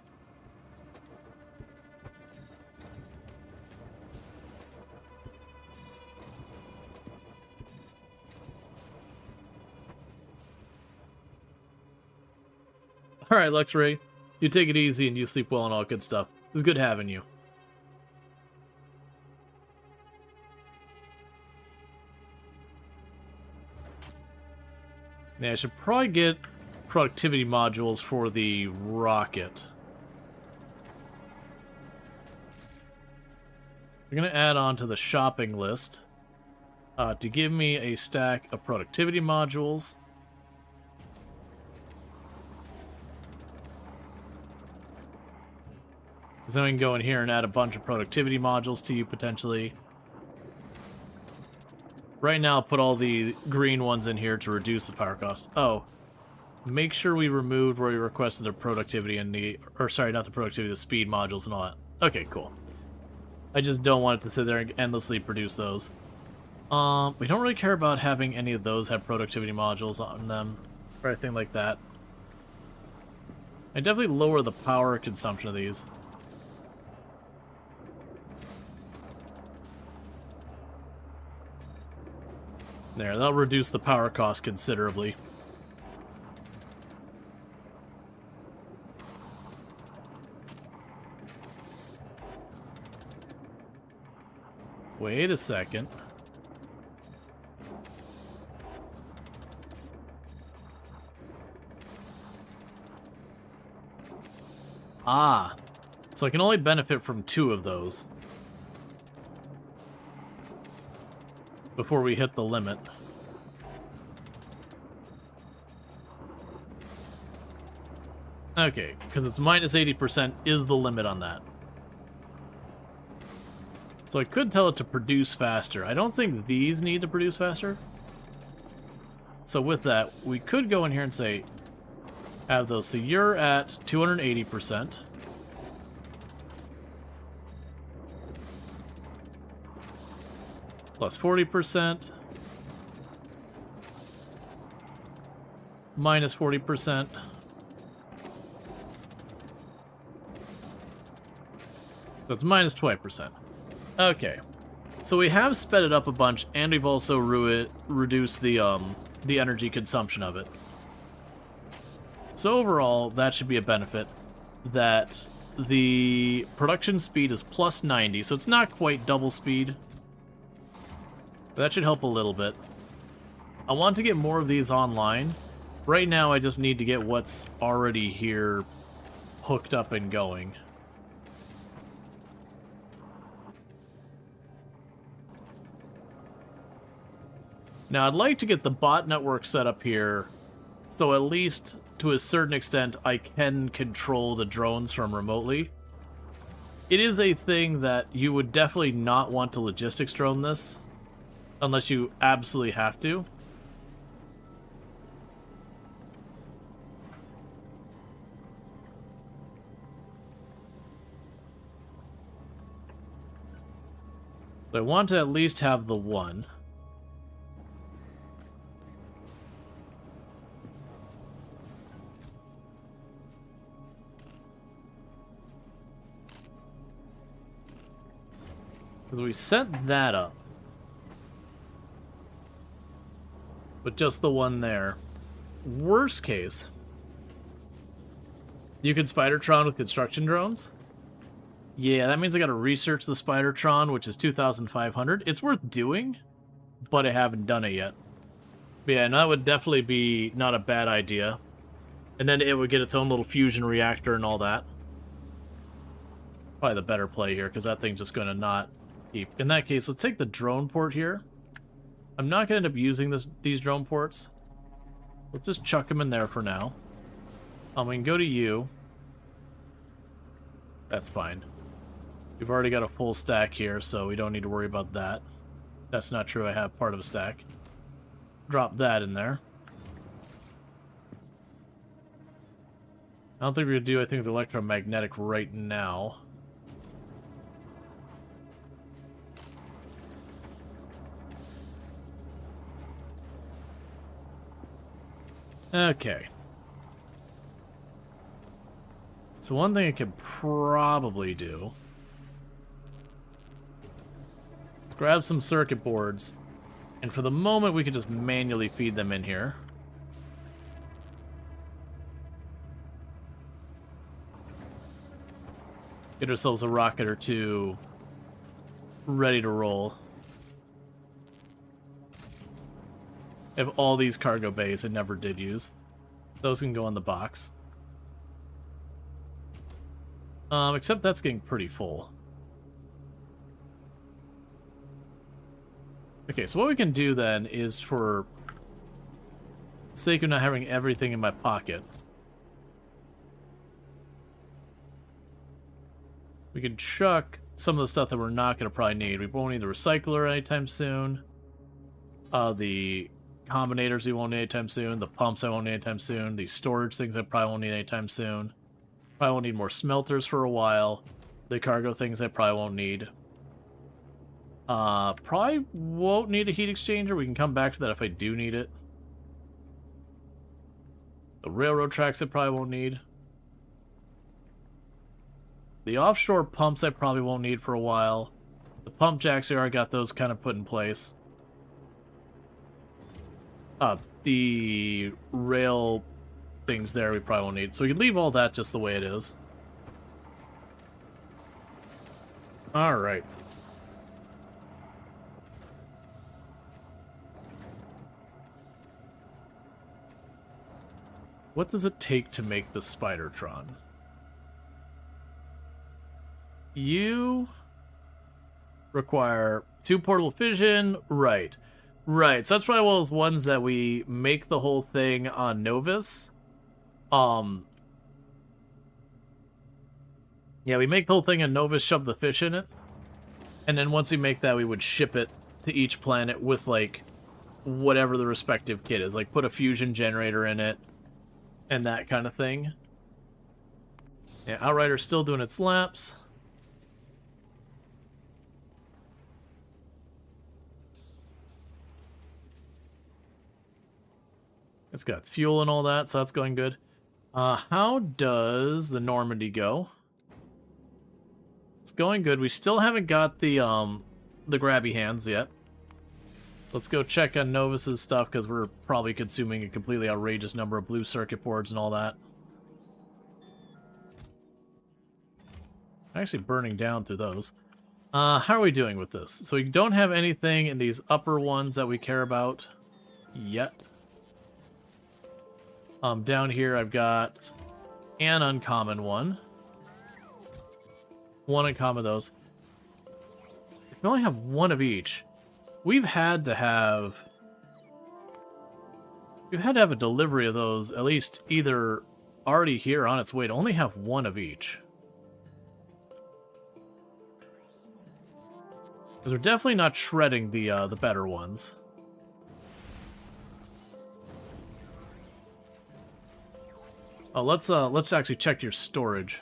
Alright, Luxray. You take it easy and you sleep well and all good stuff. It was good having you. Yeah, I should probably get productivity modules for the rocket. We're going to add on to the shopping list to give me a stack of productivity modules. Because then we can go in here and add a bunch of productivity modules to you, potentially. Right now, I'll put all the green ones in here to reduce the power cost. Oh, make sure we removed where we requested the productivity and the... Or, sorry, not the productivity, the speed modules and all that. Okay, cool. I just don't want it to sit there and endlessly produce those. We don't really care about having any of those have productivity modules on them, or anything like that. I definitely lower the power consumption of these. There, that'll reduce the power cost considerably. Wait a second. Ah, so I can only benefit from 2 of those before we hit the limit. Okay, because it's minus 80% is the limit on that. So I could tell it to produce faster. I don't think these need to produce faster. So with that, we could go in here and say, have those. So you're at 280%. Plus 40%. Minus 40%. That's minus 20%. Okay. So we have sped it up a bunch, and we've also reduced the energy consumption of it. So overall, that should be a benefit. That the production speed is plus 90, so it's not quite double speed. But that should help a little bit. I want to get more of these online. Right now, I just need to get what's already here hooked up and going. Now, I'd like to get the bot network set up here, so at least to a certain extent I can control the drones from remotely. It is a thing that you would definitely not want to logistics drone this, unless you absolutely have to. So I want to at least have the one. Because we set that up. But just the one there. Worst case, you can Spidertron with construction drones. Yeah, that means I gotta research the Spidertron, which is 2,500. It's worth doing, but I haven't done it yet. But yeah, and that would definitely be not a bad idea. And then it would get its own little fusion reactor and all that. Probably the better play here, because that thing's just gonna not keep. In that case, let's take the drone port here. I'm not gonna end up using these drone ports. Let's just chuck them in there for now. We can go to you. That's fine. We've already got a full stack here, so we don't need to worry about that. That's not true, I have part of a stack. Drop that in there. I don't think we're going to do anything with the electromagnetic right now. Okay. So one thing I could probably do... grab some circuit boards, and for the moment we could just manually feed them in here. Get ourselves a rocket or two ready to roll. I have all these cargo bays I never did use. Those can go in the box. Except that's getting pretty full. Okay, so what we can do then is, for the sake of not having everything in my pocket, we can chuck some of the stuff that we're not going to probably need. We won't need the recycler anytime soon. The combinators we won't need anytime soon. The pumps I won't need anytime soon. These storage things I probably won't need anytime soon. Probably won't need more smelters for a while. The cargo things I probably won't need. Probably won't need a heat exchanger. We can come back to that if I do need it. The railroad tracks I probably won't need. The offshore pumps I probably won't need for a while. The pump jacks, I already got those kind of put in place. The rail things there we probably won't need. So we can leave all that just the way it is. Alright. What does it take to make the Spidertron? You require 2 portable fission, right. Right, so that's probably one of those ones that we make the whole thing on Novus. Yeah, we make the whole thing on Novus, shove the fish in it. And then once we make that, we would ship it to each planet with, like, whatever the respective kit is. Like, put a fusion generator in it, and that kind of thing. Yeah, Outrider's still doing its laps. It's got its fuel and all that, so that's going good. How does the Normandy go? It's going good. We still haven't got the grabby hands yet. Let's go check on Novus's stuff, because we're probably consuming a completely outrageous number of blue circuit boards and all that. Actually burning down through those. How are we doing with this? So we don't have anything in these upper ones that we care about yet. Down here I've got an uncommon one. One uncommon of those. If we only have one of each, we've had to have a delivery of those, at least either already here on its way, to only have one of each. Because we're definitely not shredding the better ones. Oh, let's actually check your storage.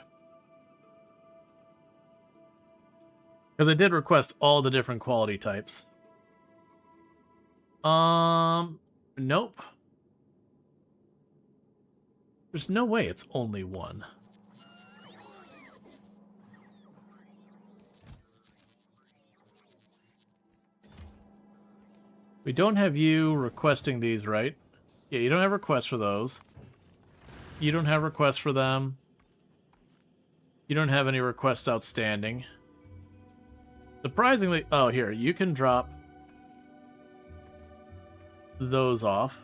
Because I did request all the different quality types. Nope. There's no way it's only one. We don't have you requesting these, right? Yeah, you don't have requests for those. You don't have requests for them. You don't have any requests outstanding. Surprisingly... Oh, here. You can drop those off.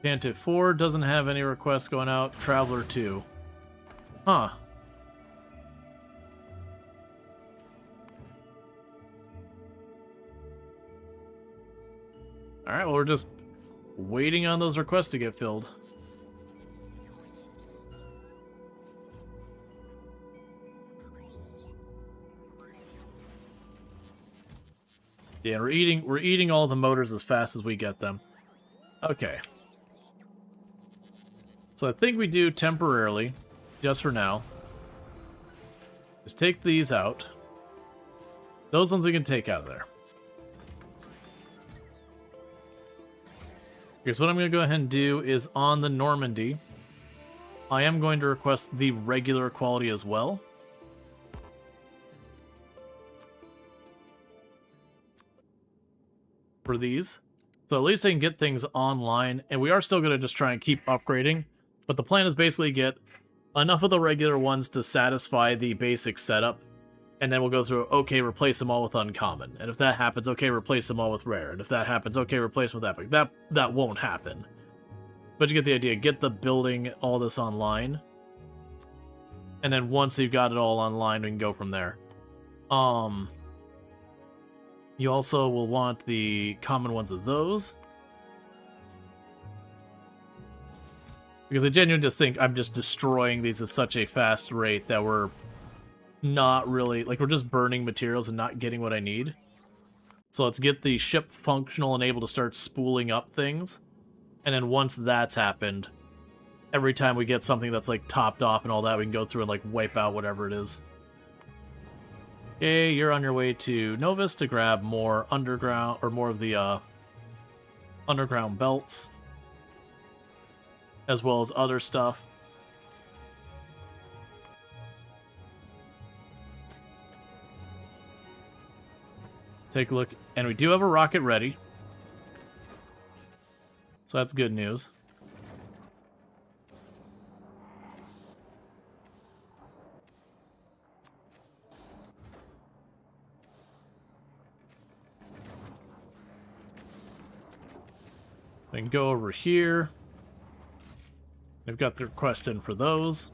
Pantive 4 doesn't have any requests going out. Traveler 2. Huh. Alright, well, we're just waiting on those requests to get filled. Yeah, we're eating all the motors as fast as we get them. Okay. So I think we do temporarily, just for now. Just take these out. Those ones we can take out of there. Here's what I'm going to go ahead and do is on the Normandy, I am going to request the regular quality as well. For these. So at least I can get things online, and we are still going to just try and keep upgrading. But the plan is basically get enough of the regular ones to satisfy the basic setup, and then we'll go through, okay, replace them all with uncommon. And if that happens, okay, replace them all with rare. And if that happens, okay, replace them with epic. That won't happen. But you get the idea. Get the building, all this online. And then once you've got it all online, we can go from there. You also will want the common ones of those. Because I genuinely just think I'm just destroying these at such a fast rate that we're not really... Like, we're just burning materials and not getting what I need. So let's get the ship functional and able to start spooling up things. And then once that's happened, every time we get something that's, like, topped off and all that, we can go through and, like, wipe out whatever it is. Okay, you're on your way to Novus to grab more underground, or more of the, underground belts. As well as other stuff. Let's take a look. And we do have a rocket ready. So that's good news. Then go over here. They've got the request in for those.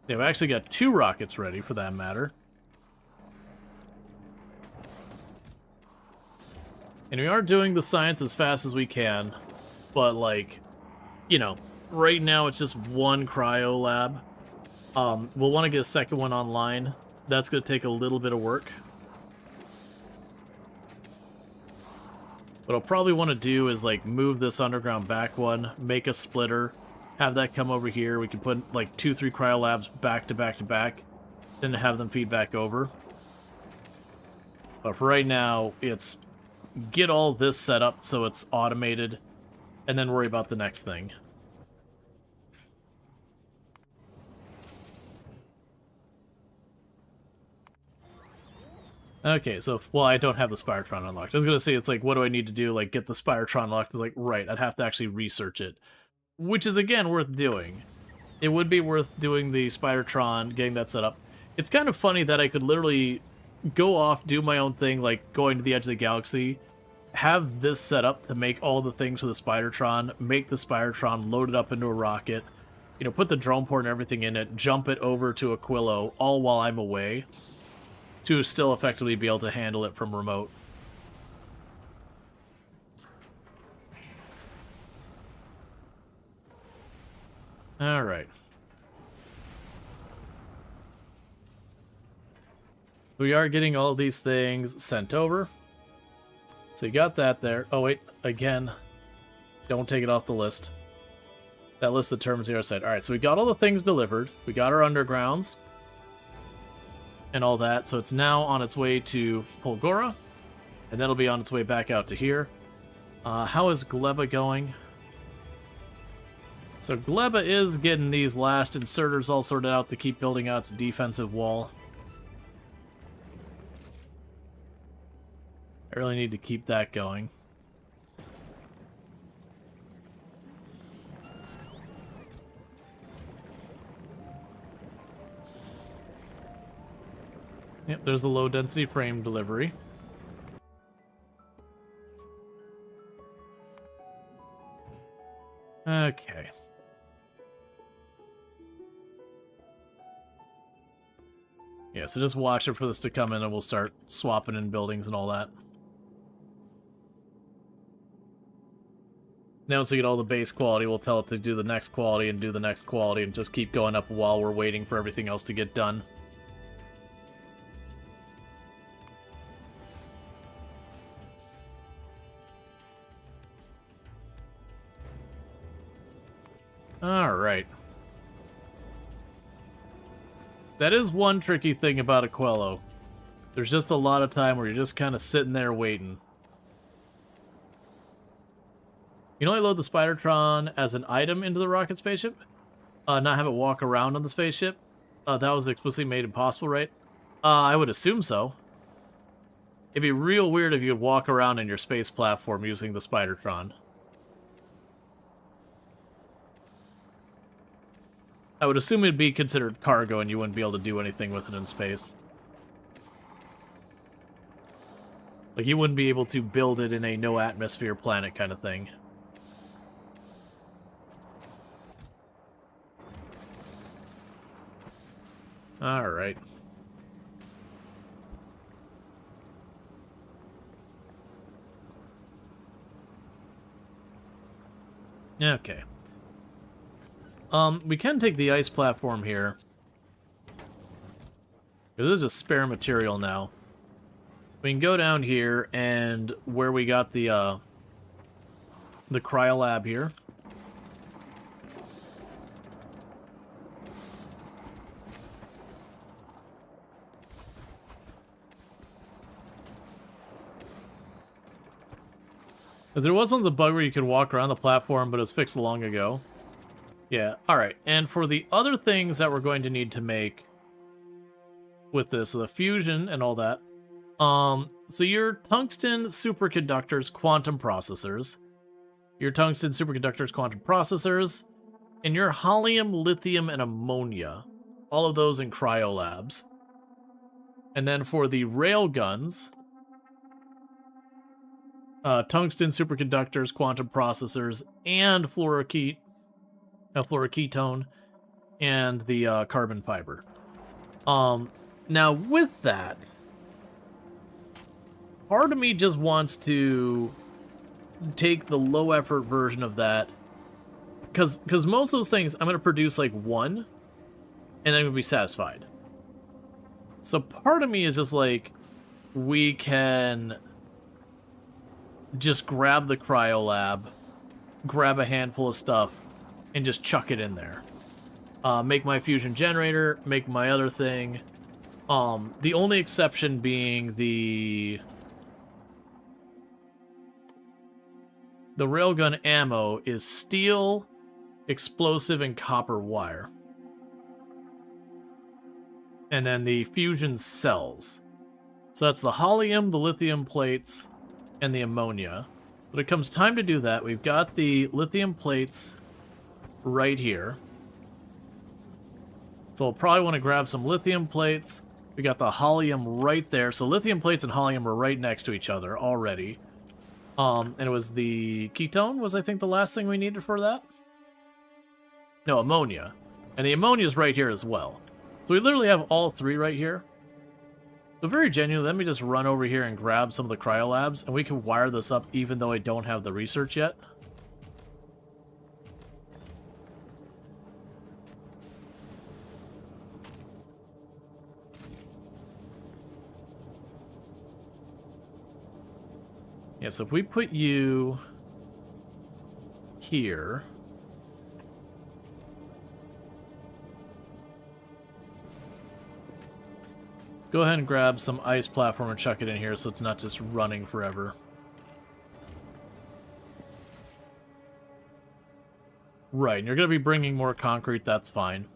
They've actually got 2 rockets ready for that matter. And we are doing the science as fast as we can, but like, you know, right now it's just 1 cryo lab. We'll want to get a second one online. That's going to take a little bit of work. What I'll probably want to do is like move this underground back one, make a splitter, have that come over here. We can put like 2-3 cryo labs back to back to back, then have them feed back over. But for right now, it's get all this set up so it's automated, and then worry about the next thing. Okay, so, well, I don't have the Spiratron unlocked. I was gonna say, it's like, what do I need to do? Like, get the Spiratron unlocked? It's like, right, I'd have to actually research it. Which is, again, worth doing. It would be worth doing the Spiratron, getting that set up. It's kind of funny that I could literally go off, do my own thing, like going to the edge of the galaxy, have this set up to make all the things for the Spiratron, make the Spiratron, load it up into a rocket, you know, put the drone port and everything in it, jump it over to Aquillo, all while I'm away, to still effectively be able to handle it from remote. Alright. We are getting all these things sent over. So you got that there. Oh wait, again, don't take it off the list. That list determines the other side. Alright, so we got all the things delivered. We got our undergrounds. And all that, so it's now on its way to Polgora, and that'll be on its way back out to here. How is Gleba going? So Gleba is getting these last inserters all sorted out to keep building out its defensive wall. I really need to keep that going. Yep, there's a low-density frame delivery. Okay. Yeah, so just watch it for this to come in and we'll start swapping in buildings and all that. Now once we get all the base quality, we'll tell it to do the next quality and do the next quality and just keep going up while we're waiting for everything else to get done. Alright. That is one tricky thing about Aquillo. There's just a lot of time where you're just kind of sitting there waiting. You can only load the Spidertron as an item into the rocket spaceship? Not have it walk around on the spaceship? That was explicitly made impossible, right? I would assume so. It'd be real weird if you could walk around in your space platform using the Spidertron. I would assume it'd be considered cargo and you wouldn't be able to do anything with it in space. Like, you wouldn't be able to build it in a no-atmosphere planet kind of thing. Alright. Okay. We can take the ice platform here. This is just spare material now. We can go down here and where we got the cryolab here. There was once a bug where you could walk around the platform, but it was fixed long ago. Yeah, alright. And for the other things that we're going to need to make with this, the fusion and all that, so your tungsten superconductors, quantum processors, and your helium, lithium, and ammonia, all of those in cryolabs. And then for the rail guns, tungsten superconductors, quantum processors, and fluoroketone, and the carbon fiber. Now with that, part of me just wants to take the low effort version of that, because most of those things I'm going to produce like one, and I'm going to be satisfied. So part of me is just like, we can just grab the cryolab, grab a handful of stuff, and just chuck it in there. Make my fusion generator, make my other thing. The only exception being the railgun ammo is steel, explosive, and copper wire. And then the fusion cells. So that's the helium, the lithium plates, and the ammonia. When it comes time to do that, we've got the lithium plates right here. So we'll probably want to grab some lithium plates. We got the helium right there. So lithium plates and helium are right next to each other already. And it was the ketone was, I think, the last thing we needed for that? No, ammonia. And the ammonia is right here as well. So we literally have all three right here. So very genuinely, let me just run over here and grab some of the cryolabs, and we can wire this up even though I don't have the research yet. Yeah, so if we put you here. Go ahead and grab some ice platform and chuck it in here so it's not just running forever. Right, and you're going to be bringing more concrete, that's fine.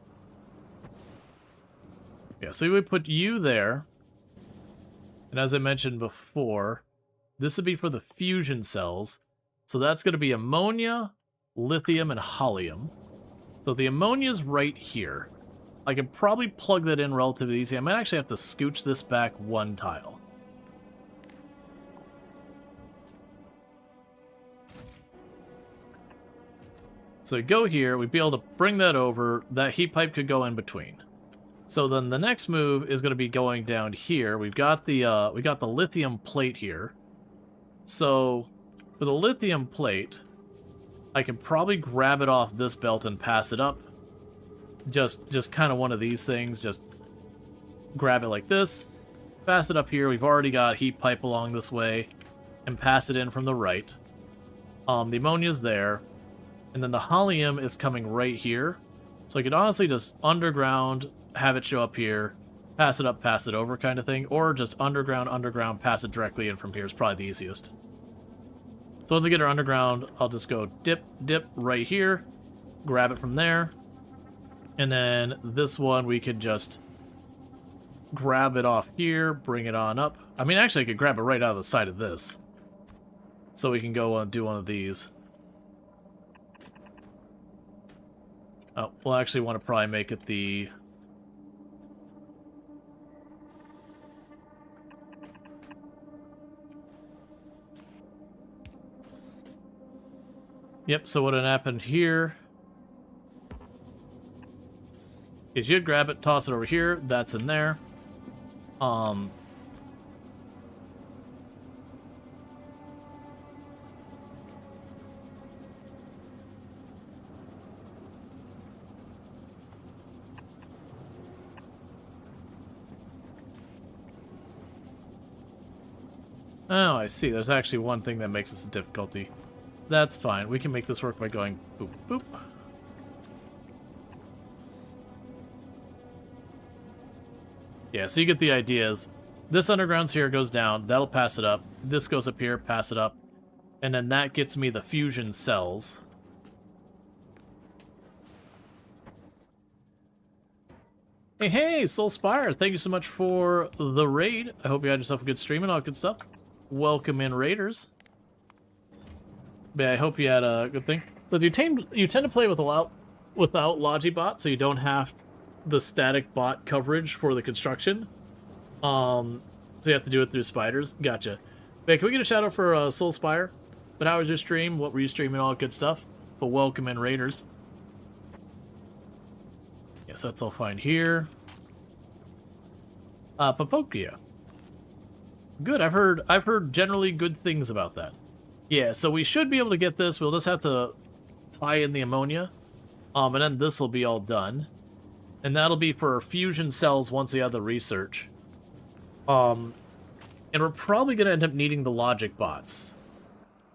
Yeah, so we would put you there. And as I mentioned before, this would be for the fusion cells. So that's going to be ammonia, lithium, and helium. So the ammonia's right here. I could probably plug that in relatively easy. I might actually have to scooch this back one tile. So we go here, we'd be able to bring that over. That heat pipe could go in between. So then the next move is going to be going down here. We've got the lithium plate here. So for the lithium plate, I can probably grab it off this belt and pass it up. Just kind of one of these things. Just grab it like this, pass it up here. We've already got heat pipe along this way, and pass it in from the right. The ammonia's there, and then the helium is coming right here. So I could honestly just underground, have it show up here, pass it up, pass it over kind of thing, or just underground, pass it directly in from here is probably the easiest. So once I get her underground, I'll just go dip right here, grab it from there. And then this one, we could just grab it off here, bring it on up. I mean, actually, I could grab it right out of the side of this. So we can go and do one of these. Oh, we'll actually want to probably make it the... Yep, so what had happened here is you'd grab it, toss it over here, that's in there. Oh, I see. There's actually one thing that makes this a difficulty. That's fine. We can make this work by going boop, boop. Yeah, so you get the ideas. This underground sphere goes down, that'll pass it up. This goes up here, pass it up. And then that gets me the fusion cells. Hey, hey, Soul Spire, thank you so much for the raid. I hope you had yourself a good stream and all good stuff. Welcome in, raiders. But I hope you had a good thing. But you tend to play without Logibot, so you don't have the static bot coverage for the construction. So you have to do it through spiders. Gotcha. But can we get a shout out for Soul Spire? But how was your stream? What were you streaming? All good stuff. But welcome in, raiders. Yes, that's all fine here. Papokia. Good. I've heard generally good things about that. Yeah, so we should be able to get this. We'll just have to tie in the ammonia. And then this will be all done. And that'll be for fusion cells once we have the research. And we're probably going to end up needing the logic bots.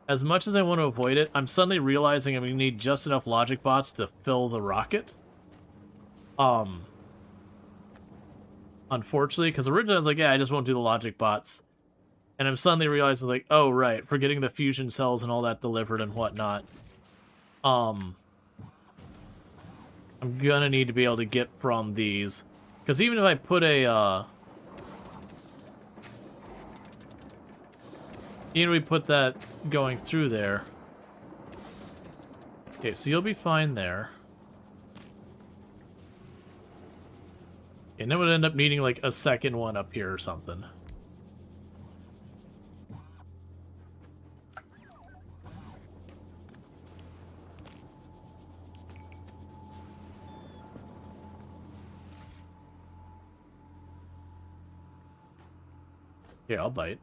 As much as I want to avoid it, I'm suddenly realizing I'm going to need just enough logic bots to fill the rocket. Unfortunately, because originally I was like, yeah, I just won't do the logic bots. And I'm suddenly realizing, like, oh, right, for getting the fusion cells and all that delivered and whatnot. I'm gonna need to be able to get from these. Because even if I put a, even if we put that going through there. Okay, so you'll be fine there. And then we'd end up needing, like, a second one up here or something. Yeah, I'll bite.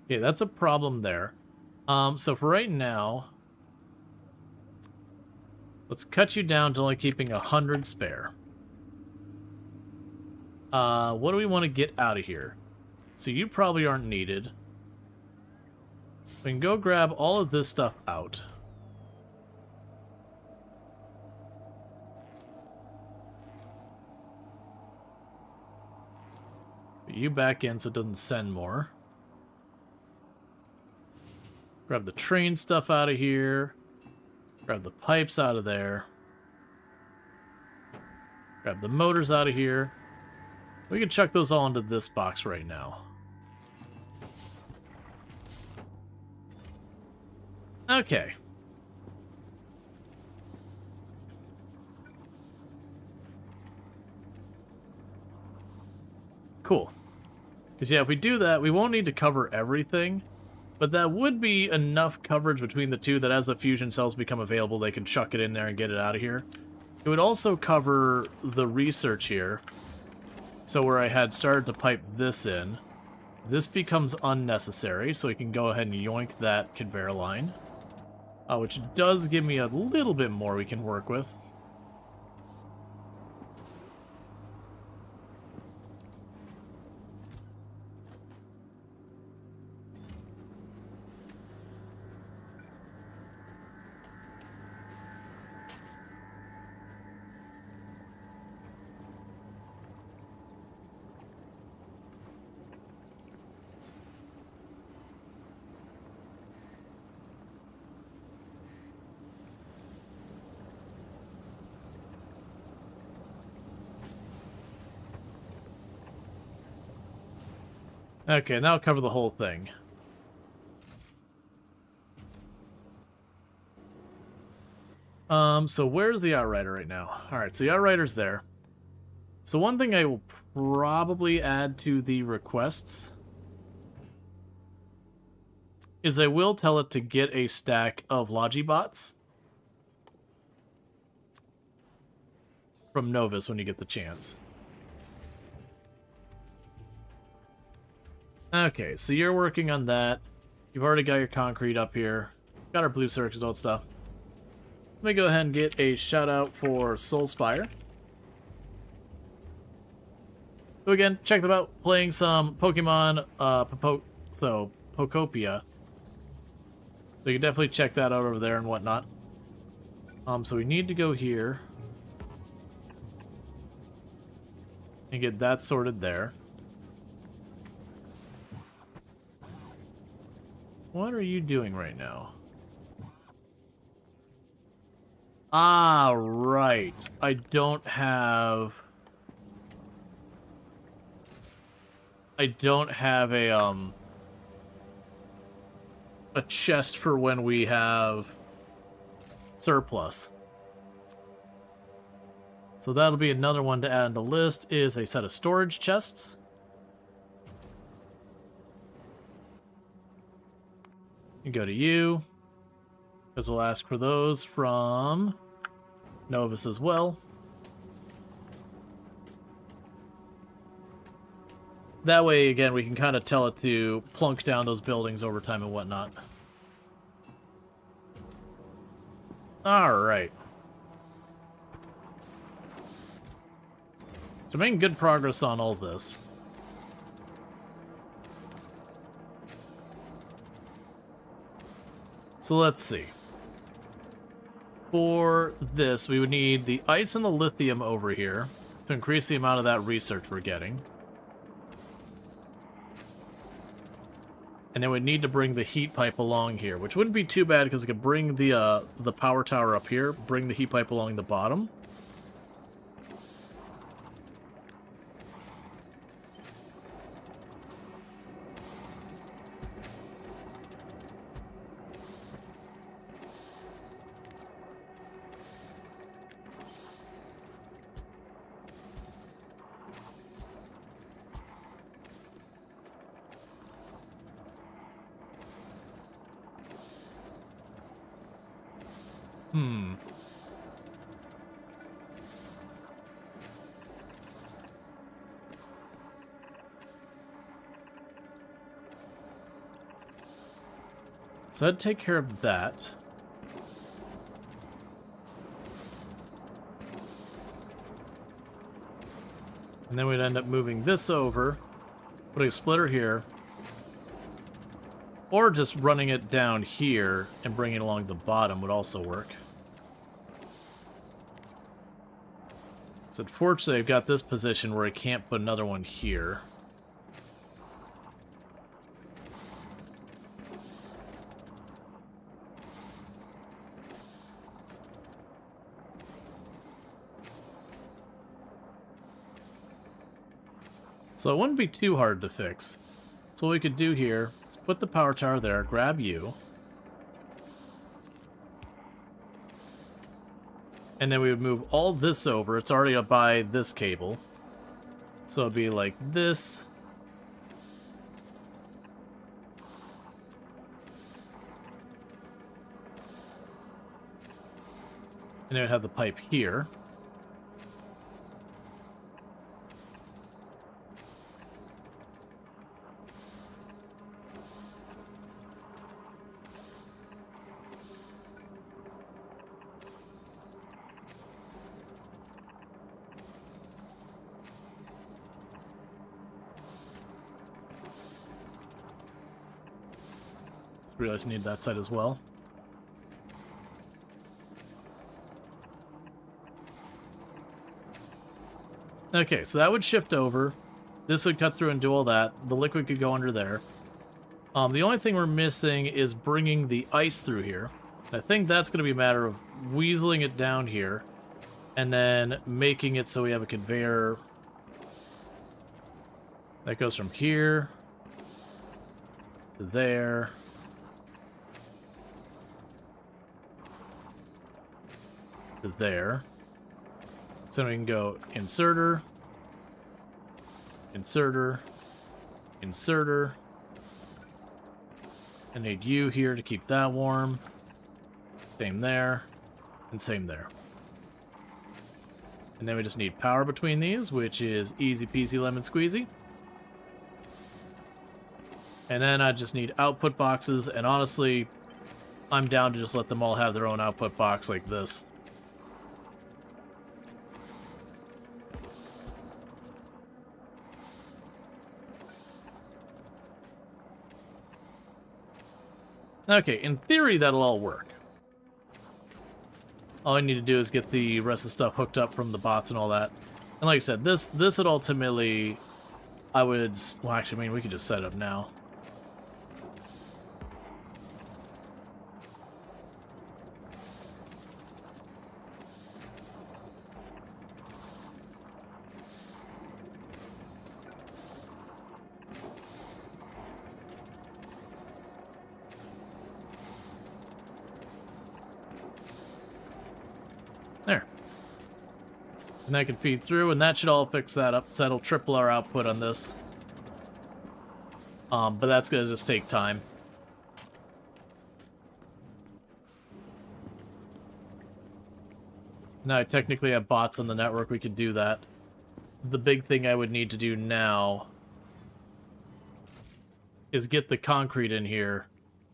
Yeah, that's a problem there. So for right now, let's cut you down to only keeping 100 spare. What do we want to get out of here? So you probably aren't needed. We can go grab all of this stuff out. Put you back in so it doesn't send more. Grab the train stuff out of here. Grab the pipes out of there. Grab the motors out of here. We can chuck those all into this box right now. Okay. Cool. Because yeah, if we do that, we won't need to cover everything. But that would be enough coverage between the two that as the fusion cells become available, they can chuck it in there and get it out of here. It would also cover the research here. So where I had started to pipe this in, this becomes unnecessary, so we can go ahead and yoink that conveyor line. Which does give me a little bit more we can work with. Okay, now I'll cover the whole thing. So where's the Outrider right now? Alright, so the Outrider's there. So one thing I will probably add to the requests is I will tell it to get a stack of Logibots from Novus when you get the chance. Okay, so you're working on that. You've already got your concrete up here. Got our blue circuits, old stuff. Let me go ahead and get a shout out for Soulspire. So again, check them out. Playing some Pokemon, Pokopia. So you can definitely check that out over there and whatnot. So we need to go here and get that sorted there. What are you doing right now? Ah, right. I don't have a chest for when we have surplus. So that'll be another one to add on the list, is a set of storage chests. You go to you, because we'll ask for those from Novus as well. That way, again, we can kind of tell it to plunk down those buildings over time and whatnot. Alright. So making good progress on all this. So let's see. For this, we would need the ice and the lithium over here to increase the amount of that research we're getting. And then we'd need to bring the heat pipe along here, which wouldn't be too bad because it could bring the power tower up here, bring the heat pipe along the bottom. So I'd take care of that. And then we'd end up moving this over, putting a splitter here, or just running it down here and bringing it along the bottom would also work. So unfortunately, I've got this position where I can't put another one here. So it wouldn't be too hard to fix. So what we could do here is put the power tower there, grab you. And then we would move all this over. It's already up by this cable. So it'd be like this. And then we'd have the pipe here. Realize I need that side as well. Okay, so that would shift over. This would cut through and do all that. The liquid could go under there. The only thing we're missing is bringing the ice through here. I think that's going to be a matter of weaseling it down here and then making it so we have a conveyor that goes from here to there. To there. So we can go inserter, Inserter. Inserter. I need you here to keep that warm. Same there. And same there. And then we just need power between these, which is easy peasy lemon squeezy. And then I just need output boxes, and honestly, I'm down to just let them all have their own output box like this. Okay, in theory, that'll all work. All I need to do is get the rest of the stuff hooked up from the bots and all that. And like I said, this would ultimately, I would, well, actually, I mean, we could just set it up now. There. And that can feed through, and that should all fix that up, so that'll triple our output on this. But that's gonna just take time. Now I technically have bots on the network, we could do that. The big thing I would need to do now is get the concrete in here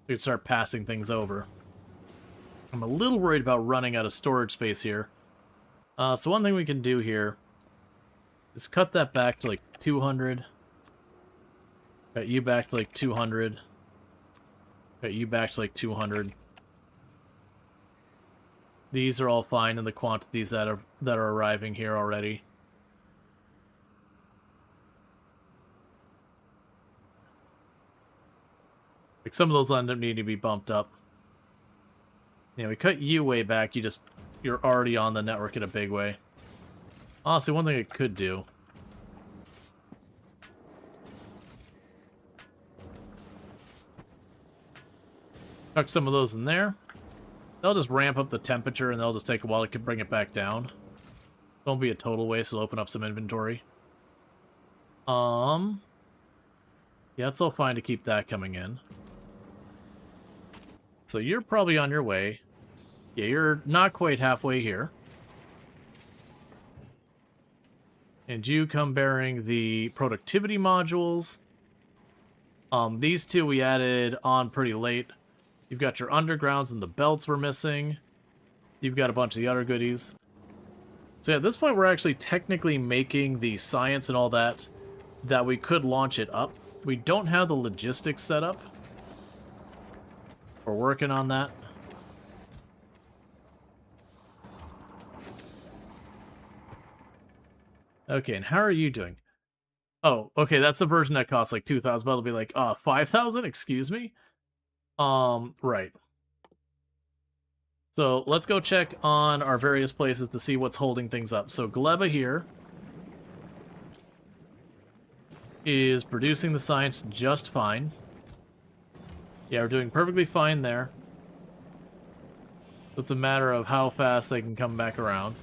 to start passing things over. I'm a little worried about running out of storage space here. So one thing we can do here is cut that back to like 200. Cut you back to like 200. Cut you back to like 200. These are all fine in the quantities that are arriving here already. Like some of those end up needing to be bumped up. Yeah, we cut you way back, you're already on the network in a big way. Honestly, one thing I could do. Tuck some of those in there. They'll just ramp up the temperature and they'll just take a while to bring it back down. Don't be a total waste, it'll open up some inventory. Yeah, it's all fine to keep that coming in. So you're probably on your way. Yeah, you're not quite halfway here. And you come bearing the productivity modules. These two we added on pretty late. You've got your undergrounds and the belts we're missing. You've got a bunch of the other goodies. So yeah, at this point we're actually technically making the science and all that we could launch it up. We don't have the logistics set up. We're working on that. Okay, and how are you doing? Oh, okay, that's the version that costs like 2,000, but it'll be like, 5,000? Excuse me? Right. So, let's go check on our various places to see what's holding things up. So, Gleba here is producing the science just fine. Yeah, we're doing perfectly fine there. It's a matter of how fast they can come back around.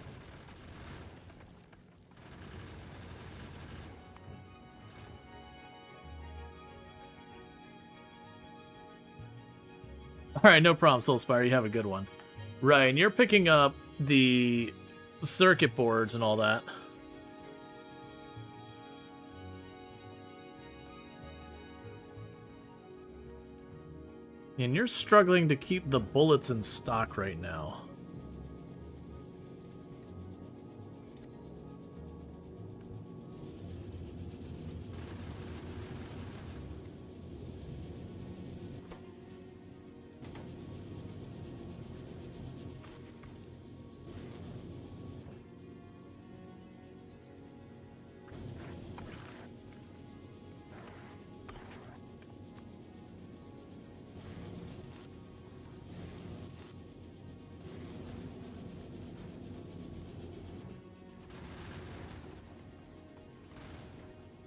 Alright, no problem, Soulspire. You have a good one. Right, and you're picking up the circuit boards and all that. And you're struggling to keep the bullets in stock right now.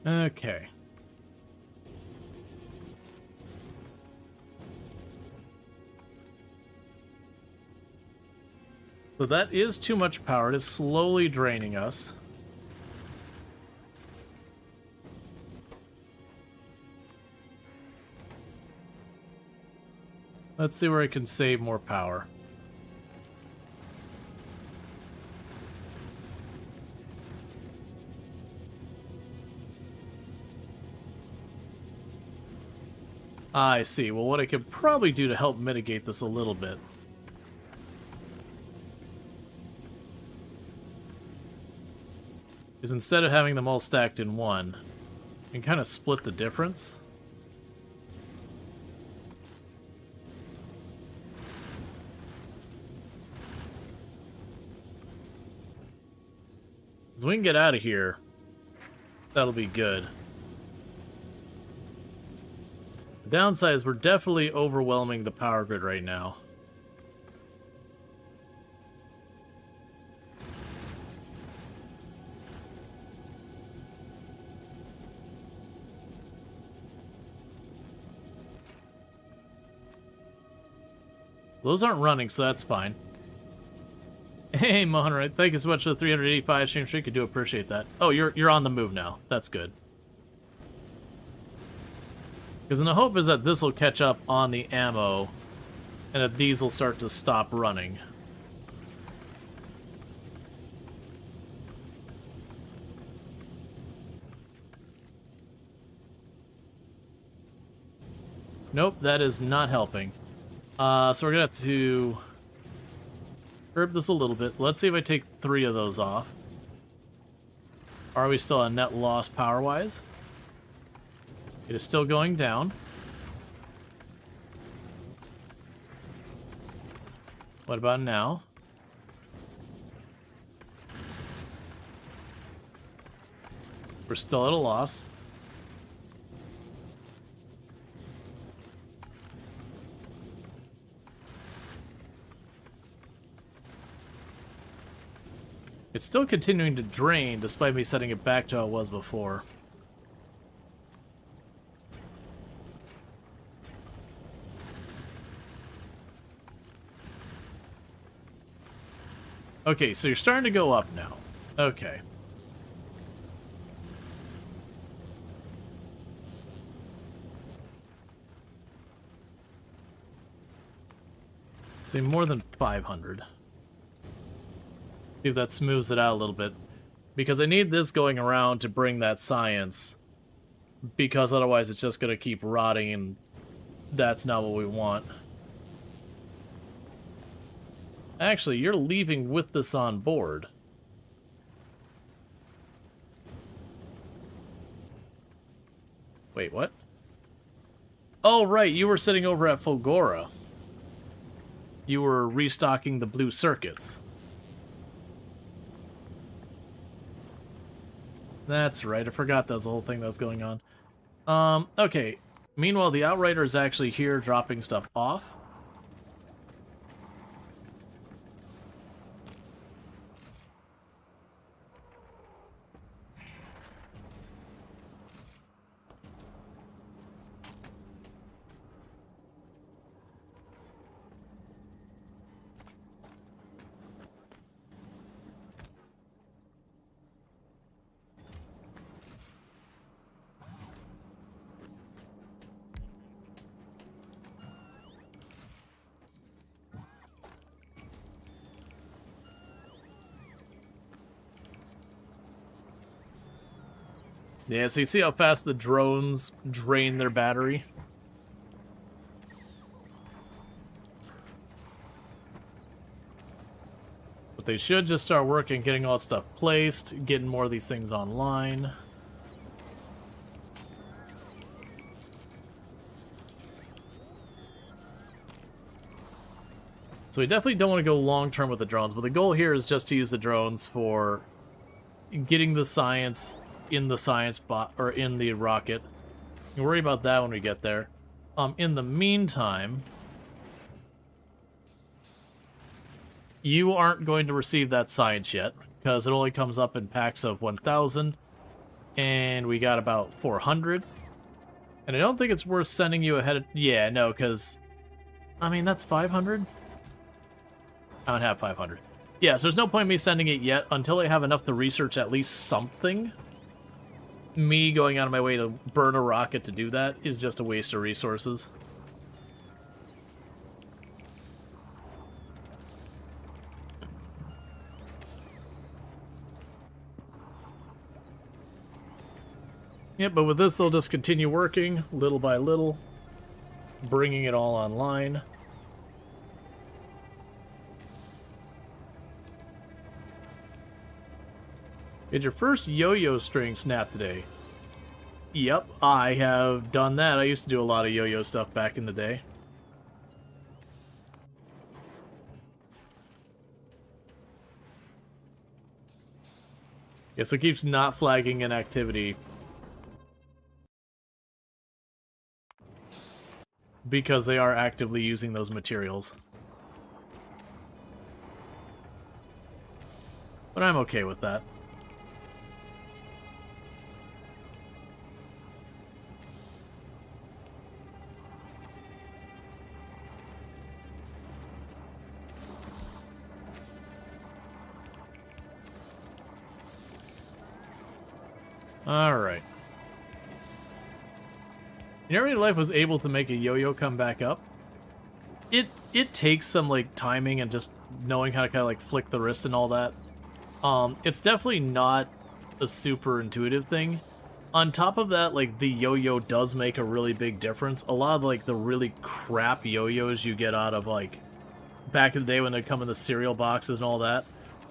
Okay. So that is too much power. It is slowly draining us. Let's see where I can save more power. I see. Well, what I could probably do to help mitigate this a little bit is instead of having them all stacked in one, I can kind of split the difference. As we can get out of here, that'll be good. The downside is we're definitely overwhelming the power grid right now. Those aren't running, so that's fine. Hey, Mohanrite, thank you so much for the 385 stream streak. I do appreciate that. Oh, you're on the move now. That's good. Because the hope is that this will catch up on the ammo, and that these will start to stop running. Nope, that is not helping. So we're gonna have to curb this a little bit. Let's see if I take 3 of those off. Are we still at net loss power-wise? It is still going down. What about now? We're still at a loss. It's still continuing to drain, despite me setting it back to how it was before. Okay, so you're starting to go up now. Okay. See, more than 500. See if that smooths it out a little bit. Because I need this going around to bring that science. Because otherwise it's just going to keep rotting, and that's not what we want. Actually, you're leaving with this on board. Wait, what? Oh, right, you were sitting over at Fulgora. You were restocking the blue circuits. That's right, I forgot that was the whole thing that was going on. Okay. Meanwhile, the Outrider is actually here dropping stuff off. Yeah, so you see how fast the drones drain their battery? But they should just start working, getting all that stuff placed, getting more of these things online. So we definitely don't want to go long-term with the drones, but the goal here is just to use the drones for getting the science in the science bot, or in the rocket. We'll worry about that when we get there. In the meantime, you aren't going to receive that science yet, because it only comes up in packs of 1,000, and we got about 400. And I don't think it's worth sending you ahead of... Yeah, no, because... I mean, that's 500? I don't have 500. Yeah, so there's no point in me sending it yet until I have enough to research at least something. Me going out of my way to burn a rocket to do that is just a waste of resources. Yeah, but with this, they'll just continue working little by little, bringing it all online. Did your first yo-yo string snap today? Yep, I have done that. I used to do a lot of yo-yo stuff back in the day. Yeah, so it keeps not flagging an activity. Because they are actively using those materials. But I'm okay with that. Alright. You know, Real Life was able to make a yo-yo come back up. It takes some like timing and just knowing how to kind of like flick the wrist and all that. It's definitely not a super intuitive thing. On top of that, like the yo-yo does make a really big difference. A lot of like the really crap yo-yos you get out of like back in the day when they come in the cereal boxes and all that.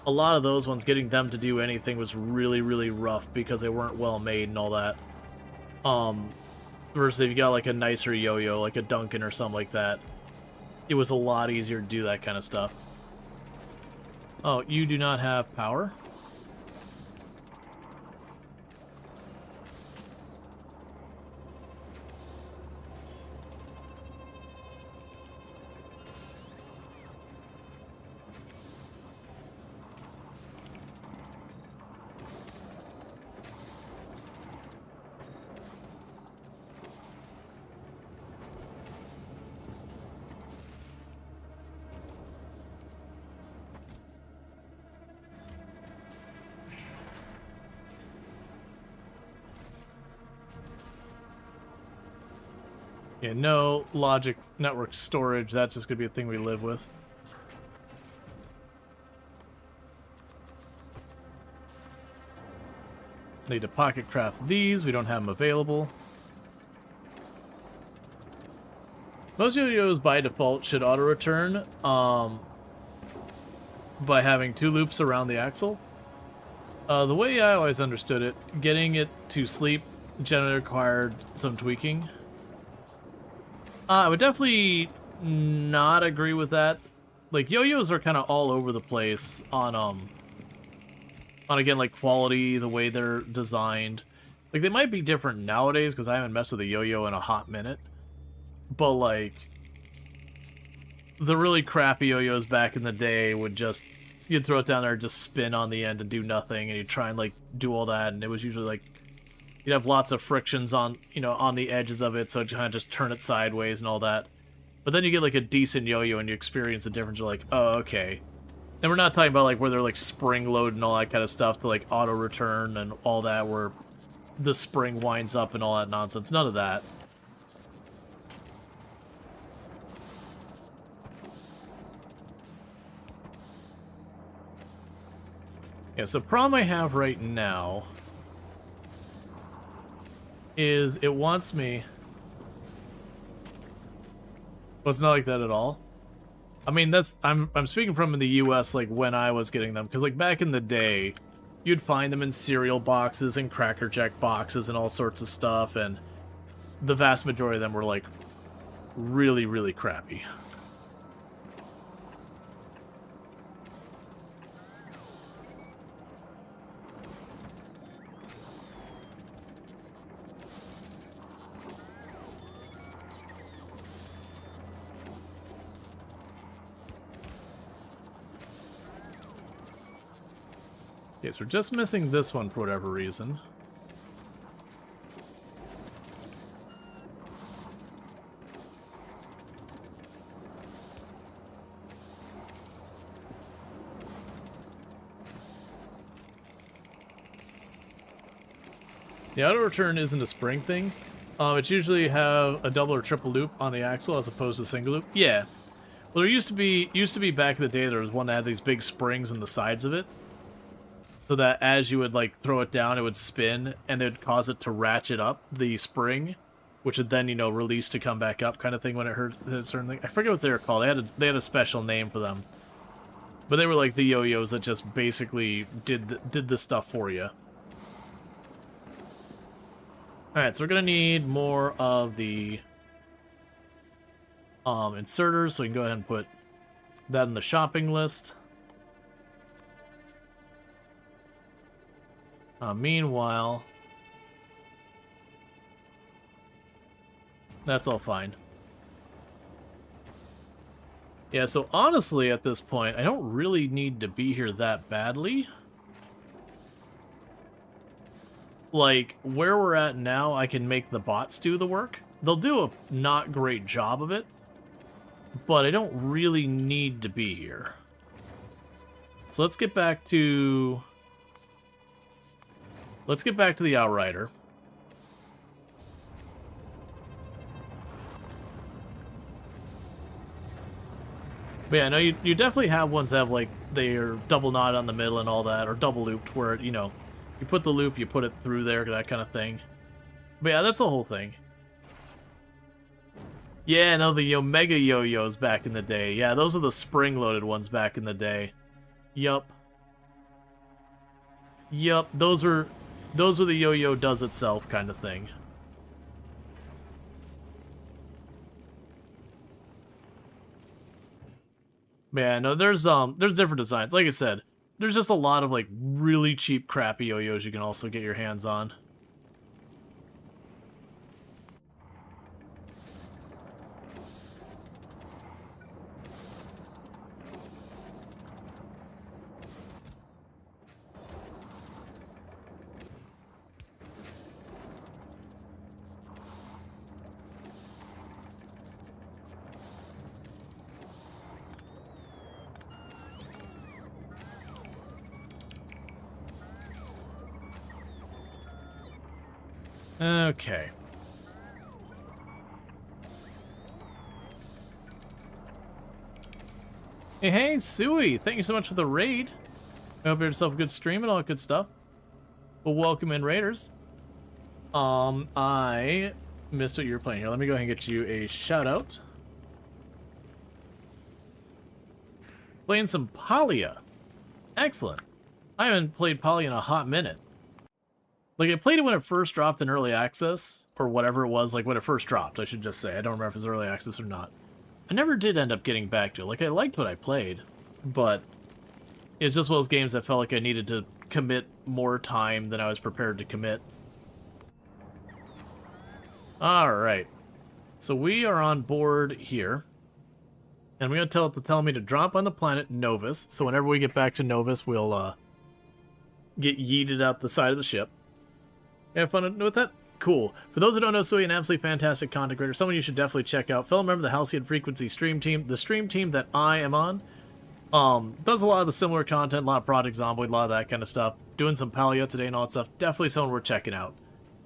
A lot of those ones, getting them to do anything was really, really rough because they weren't well made and all that. Versus if you got like a nicer yo-yo, like a Duncan or something like that, it was a lot easier to do that kind of stuff. Oh, you do not have power? Yeah, no logic network storage. That's just going to be a thing we live with. Need to pocket craft these. We don't have them available. Most yo-yos by default should auto-return by having 2 loops around the axle. The way I always understood it, getting it to sleep generally required some tweaking. I would definitely not agree with that. Like, yo-yos are kind of all over the place on again, like, quality, the way they're designed. Like, they might be different nowadays, because I haven't messed with a yo-yo in a hot minute. But, like, the really crappy yo-yos back in the day would just, you'd throw it down there and just spin on the end and do nothing, and you'd try and, like, do all that, and it was usually, like, you'd have lots of frictions on, you know, on the edges of it, so you kind of just turn it sideways and all that. But then you get, like, a decent yo-yo and you experience the difference. You're like, oh, okay. And we're not talking about, like, where they're, like, spring load and all that kind of stuff to, like, auto-return and all that, where the spring winds up and all that nonsense. None of that. Yeah, so problem I have right now is it wants me... Well, it's not like that at all. I mean, that's... I'm speaking from in the US, like, when I was getting them. Because, like, back in the day, you'd find them in cereal boxes and Cracker Jack boxes and all sorts of stuff, and the vast majority of them were, like, really, really crappy. Okay, so we're just missing this one for whatever reason. The auto return isn't a spring thing. It's usually have a double or triple loop on the axle as opposed to a single loop. Yeah. Well, there used to be back in the day there was one that had these big springs in the sides of it. so that as you would like throw it down, it would spin and it would cause it to ratchet up the spring, which would then, you know, release to come back up kind of thing when it hurt a certain thing. I forget what they were called. They had a special name for them. But they were like the yo-yos that just basically did the stuff for you. Alright, so we're going to need more of the inserters, so we can go ahead and put that in the shopping list. Meanwhile, that's all fine. Yeah, so honestly, at this point, I don't really need to be here that badly. Like, where we're at now, I can make the bots do the work. They'll do a not great job of it, but I don't really need to be here. So let's get back to... Let's get back to the Outrider. But yeah, no, you definitely have ones that have, like, they're double knot on the middle and all that, or double looped, where, you know, you put the loop, you put it through there, that kind of thing. But yeah, that's the whole thing. Yeah, no, the Omega yo-yos back in the day. Yeah, those are the spring-loaded ones back in the day. Yup. Yup, those were the yo-yo does itself kind of thing. Man, no, there's different designs. Like I said, there's just a lot of like really cheap, crappy yo-yos you can also get your hands on. Okay. Hey, Suey! Thank you so much for the raid. I hope you had yourself a good stream and all that good stuff. Well, welcome in, Raiders. I missed what you were playing here. Let me go ahead and get you a shout-out. Playing some Palia. Excellent. I haven't played Palia in a hot minute. Like, I played it when it first dropped in early access, or whatever it was, like when it first dropped, I should just say. I don't remember if it was early access or not. I never did end up getting back to it. Like, I liked what I played, but it's just one of those games that felt like I needed to commit more time than I was prepared to commit. Alright. So we are on board here. And I'm going to tell it to tell me to drop on the planet Novus. So whenever we get back to Novus, we'll get yeeted out the side of the ship. Have fun with that? Cool. For those who don't know, Suey, an absolutely fantastic content creator, someone you should definitely check out. Fellow member of the Halcyon Frequency stream team. The stream team that I am on does a lot of the similar content, a lot of Project Zomboid, a lot of that kind of stuff. Doing some Paleo today and all that stuff. Definitely someone worth checking out.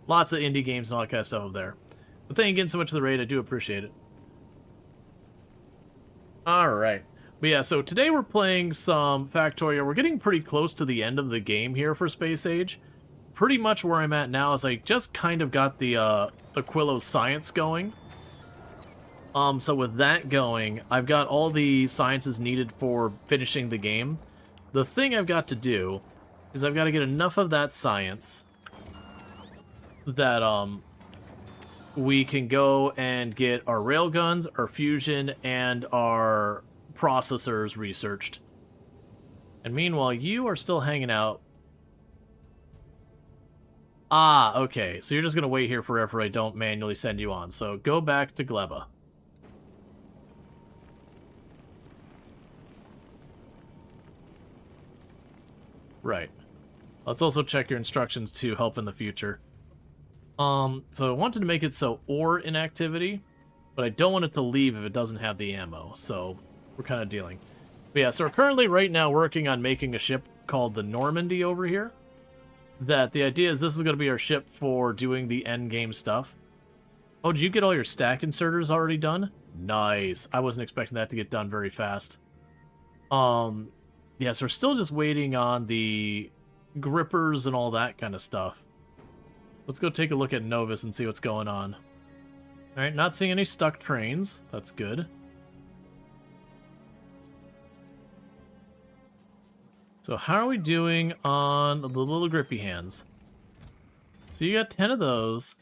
Lots of indie games and all that kind of stuff over there. But thank you again so much for the raid. I do appreciate it. Alright. But yeah, so today we're playing some Factorio. We're getting pretty close to the end of the game here for Space Age. Pretty much where I'm at now is I just kind of got the Aquillo science going. So with that going, I've got all the sciences needed for finishing the game. The thing I've got to do is I've got to get enough of that science that we can go and get our railguns, our fusion, and our processors researched. And meanwhile, you are still hanging out. Ah, okay. So you're just going to wait here forever I don't manually send you on. So go back to Gleba. Right. Let's also check your instructions to help in the future. So I wanted to make it so ore inactivity, but I don't want it to leave if it doesn't have the ammo, so we're kind of dealing. But yeah, so we're currently right now working on making a ship called the Normandy over here. That the idea is this is going to be our ship for doing the end game stuff. Oh, did you get all your stack inserters already done? Nice. I wasn't expecting that to get done very fast. Yeah, so we're still just waiting on the grippers and all that kind of stuff. Let's go take a look at Novus and see what's going on. Alright, not seeing any stuck trains. That's good. So how are we doing on the little grippy hands? So you got 10 of those.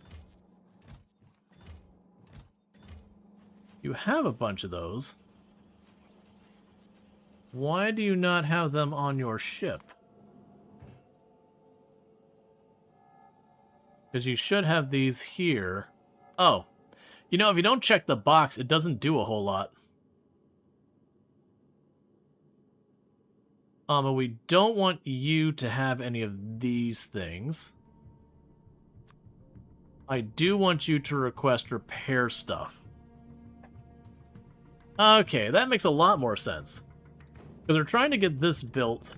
You have a bunch of those. Why do you not have them on your ship? Because you should have these here. Oh. You know, if you don't check the box, it doesn't do a whole lot. But we don't want you to have any of these things. I do want you to request repair stuff. Okay, that makes a lot more sense. Because we're trying to get this built.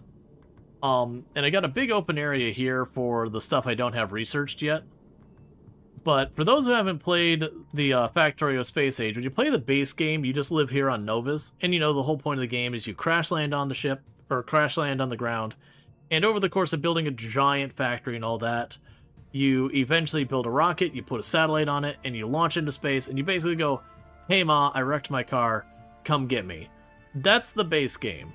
And I got a big open area here for the stuff I don't have researched yet. But for those who haven't played the Factorio Space Age, when you play the base game, you just live here on Novus. And you know, the whole point of the game is you crash land on the ship, or crash land on the ground. And over the course of building a giant factory and all that, you eventually build a rocket, you put a satellite on it, and you launch into space, and you basically go, hey Ma, I wrecked my car, come get me. That's the base game.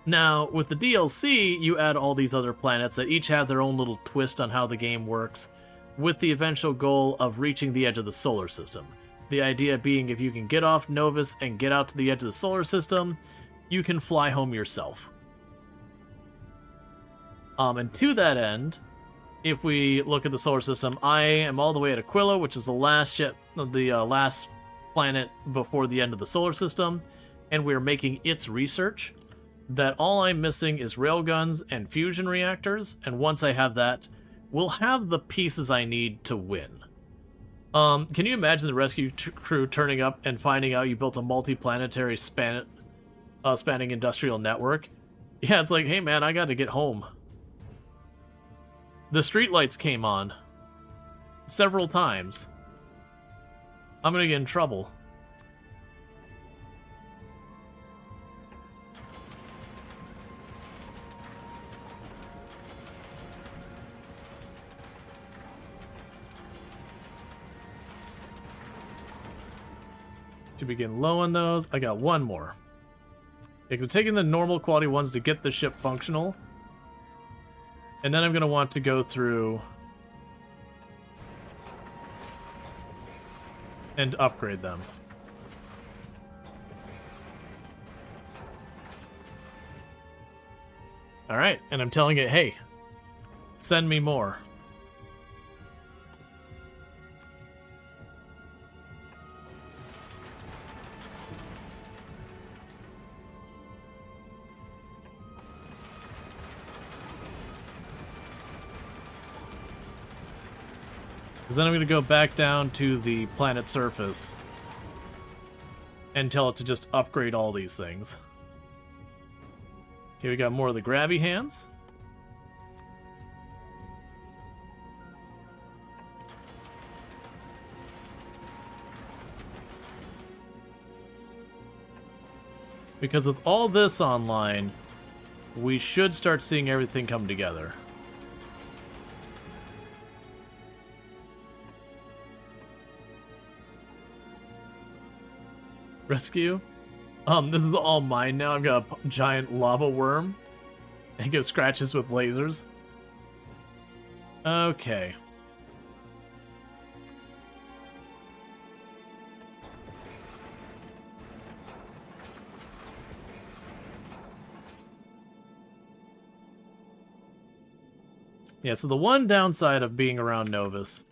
Now, with the DLC, you add all these other planets that each have their own little twist on how the game works, with the eventual goal of reaching the edge of the solar system. The idea being if you can get off Novus and get out to the edge of the solar system, you can fly home yourself. And to that end, if we look at the solar system, I am all the way at Aquillo, which is the last ship, the last planet before the end of the solar system, and we're making its research. That all I'm missing is railguns and fusion reactors, and once I have that, we'll have the pieces I need to win. Can you imagine the rescue crew turning up and finding out you built a multi-planetary spanning industrial network? Yeah, it's like, hey man, I got to get home. The streetlights came on several times. I'm gonna get in trouble. Should be getting low on those. I got one more. I'm taking the normal quality ones to get the ship functional. And then I'm going to want to go through and upgrade them. Alright, and I'm telling it, hey, send me more. Because then I'm going to go back down to the planet surface and tell it to just upgrade all these things. Okay, we got more of the grabby hands. Because with all this online, we should start seeing everything come together. Rescue? This is all mine now. I've got a giant lava worm. And gives scratches with lasers. Okay. Yeah, so the one downside of being around Novus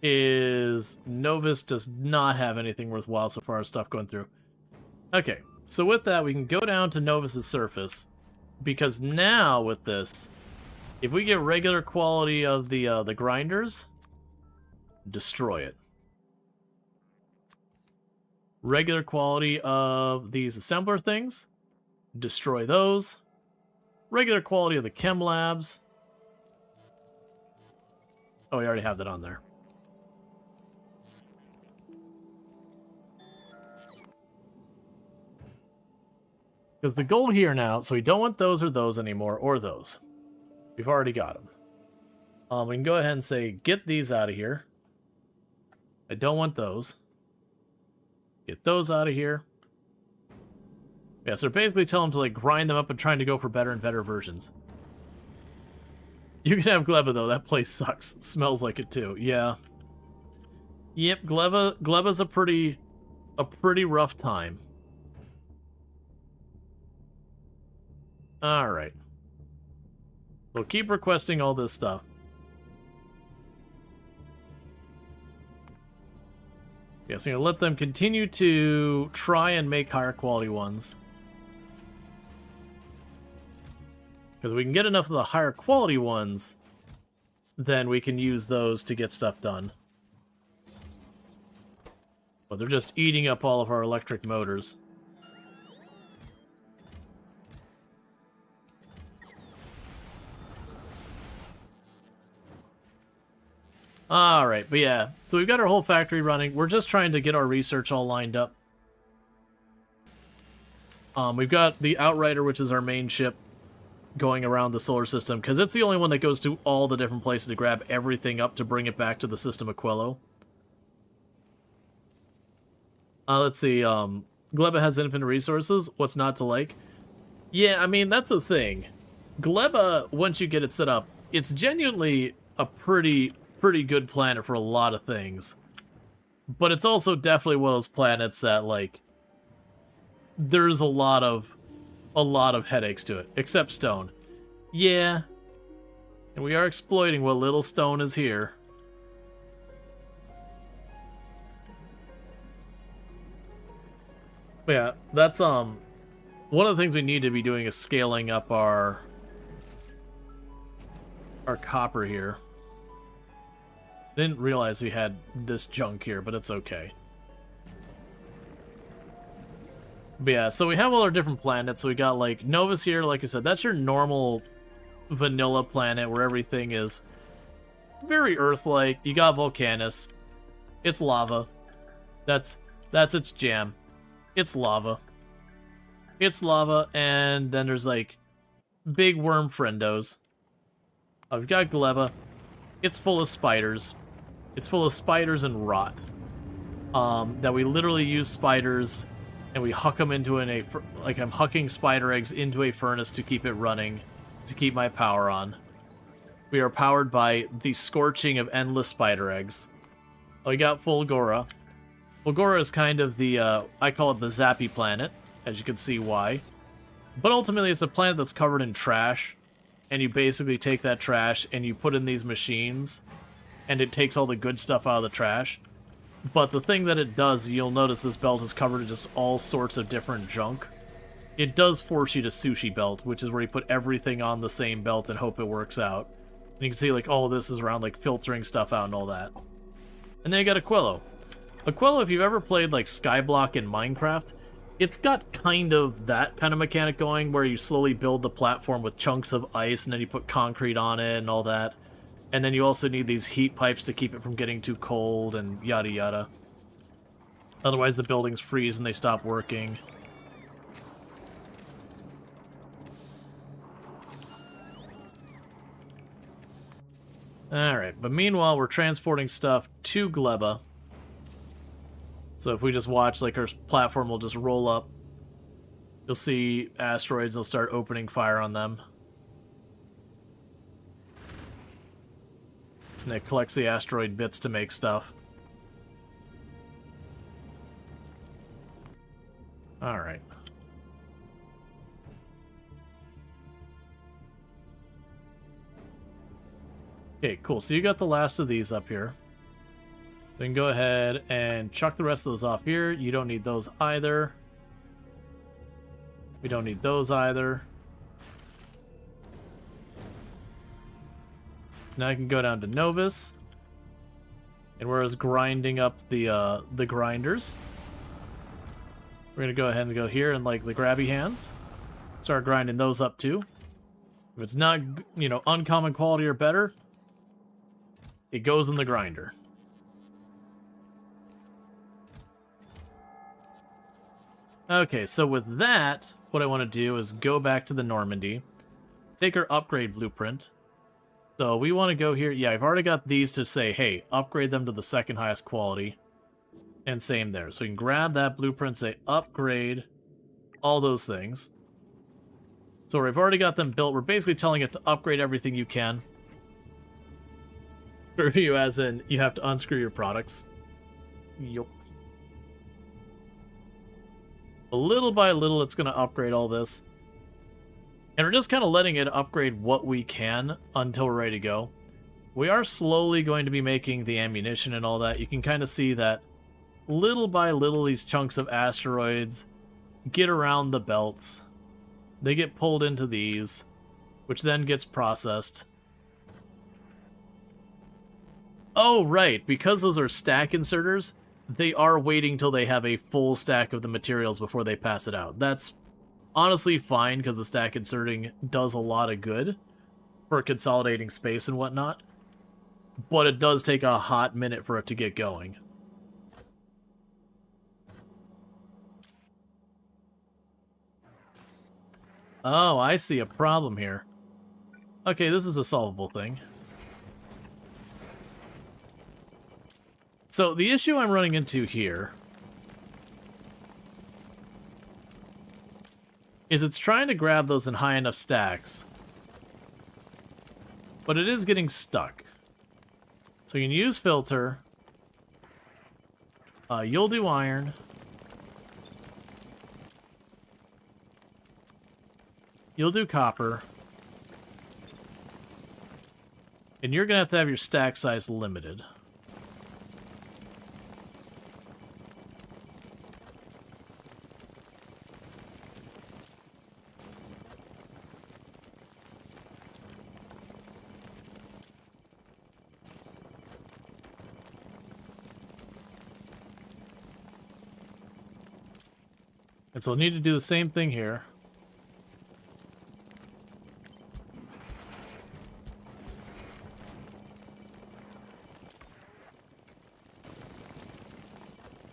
is Novus does not have anything worthwhile so far as stuff going through. Okay, so with that, we can go down to Novus's surface, because now with this, if we get regular quality of the grinders, destroy it. Regular quality of these assembler things, destroy those. Regular quality of the chem labs. Oh, we already have that on there. Because the goal here now, so we don't want those or those anymore, or those. We've already got them. We can go ahead and say, get these out of here. I don't want those. Get those out of here. Yeah, so basically tell them to like grind them up and trying to go for better and better versions. You can have Gleba though, that place sucks. It smells like it too. Yeah. Yep, Gleba's a pretty rough time. Alright. We'll keep requesting all this stuff. Yeah, so I'm gonna let them continue to try and make higher quality ones. Because we can get enough of the higher quality ones, then we can use those to get stuff done. But they're just eating up all of our electric motors. Alright, but yeah, so we've got our whole factory running. We're just trying to get our research all lined up. We've got the Outrider, which is our main ship, going around the solar system, because it's the only one that goes to all the different places to grab everything up to bring it back to the system Aquillo. Let's see, Gleba has infinite resources. What's not to like? Yeah, I mean, that's the thing. Gleba, once you get it set up, it's genuinely a pretty good planet for a lot of things. But it's also definitely one of those planets that, like, there's a lot of headaches to it, except stone. Yeah. And we are exploiting what little stone is here. But yeah, that's one of the things we need to be doing is scaling up our copper here. Didn't realize we had this junk here, but it's okay. But yeah, so we have all our different planets. So we got like Novus here, like I said, that's your normal vanilla planet where everything is very Earth-like. You got Volcanus. It's lava. That's its jam. It's lava. It's lava, and then there's like big worm friendos. We've got Gleba. It's full of spiders. It's full of spiders and rot. That we literally use spiders, and we huck them into like I'm hucking spider eggs into a furnace to keep it running, to keep my power on. We are powered by the scorching of endless spider eggs. We got Fulgora. Fulgora is kind of the, I call it the Zappy planet, as you can see why. But ultimately it's a planet that's covered in trash, and you basically take that trash and you put in these machines, and it takes all the good stuff out of the trash. But the thing that it does, you'll notice this belt is covered in just all sorts of different junk. It does force you to sushi belt, which is where you put everything on the same belt and hope it works out. And you can see like all of this is around like filtering stuff out and all that. And then you got Aquillo. Aquillo, if you've ever played like Skyblock in Minecraft, it's got kind of that kind of mechanic going where you slowly build the platform with chunks of ice and then you put concrete on it and all that. And then you also need these heat pipes to keep it from getting too cold and yada yada. Otherwise the buildings freeze and they stop working. Alright, but meanwhile we're transporting stuff to Gleba. So if we just watch, like, our platform will just roll up. You'll see asteroids, they'll start opening fire on them. And it collects the asteroid bits to make stuff. Alright. Okay, cool. So you got the last of these up here. Then go ahead and chuck the rest of those off here. You don't need those either. We don't need those either. Now I can go down to Novus. And we're grinding up the grinders. We're gonna go ahead and go here and like the grabby hands. Start grinding those up too. If it's not, you know, uncommon quality or better, it goes in the grinder. Okay, so with that, what I want to do is go back to the Normandy, take our upgrade blueprint, So we want to go here. Yeah, I've already got these to say, hey, upgrade them to the second highest quality. And same there. So we can grab that blueprint, say upgrade, all those things. So we've already got them built. We're basically telling it to upgrade everything you can. Screw you as in, you have to unscrew your products. Yup. Little by little, it's going to upgrade all this. And we're just kind of letting it upgrade what we can until we're ready to go. We are slowly going to be making the ammunition and all that. You can kind of see that little by little, these chunks of asteroids get around the belts. They get pulled into these, which then gets processed. Oh, right. Because those are stack inserters, they are waiting till they have a full stack of the materials before they pass it out. That's honestly fine, because the stack inserting does a lot of good for consolidating space and whatnot. But it does take a hot minute for it to get going. Oh, I see a problem here. Okay, this is a solvable thing. So the issue I'm running into here is it's trying to grab those in high enough stacks, but it is getting stuck. So you can use filter. You'll do iron. You'll do copper. And you're going to have your stack size limited. And so we'll need to do the same thing here.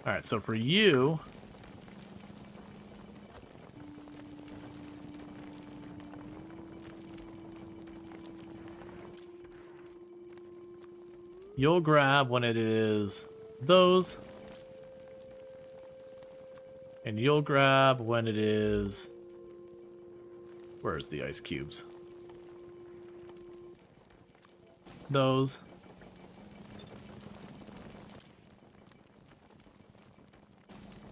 Alright, so for you... you'll grab when it is those. And you'll grab when it is... where's the ice cubes? Those.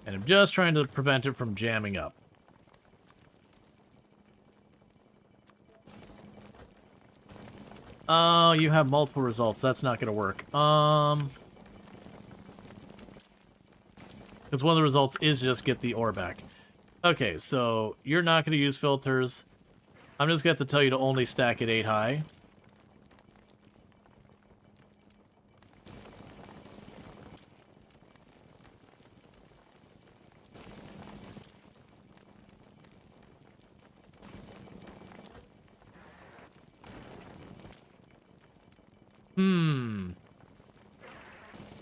And I'm just trying to prevent it from jamming up. Oh, you have multiple results. That's not going to work. Because one of the results is just get the ore back. Okay, so you're not going to use filters. I'm just going to have to tell you to only stack at 8 high.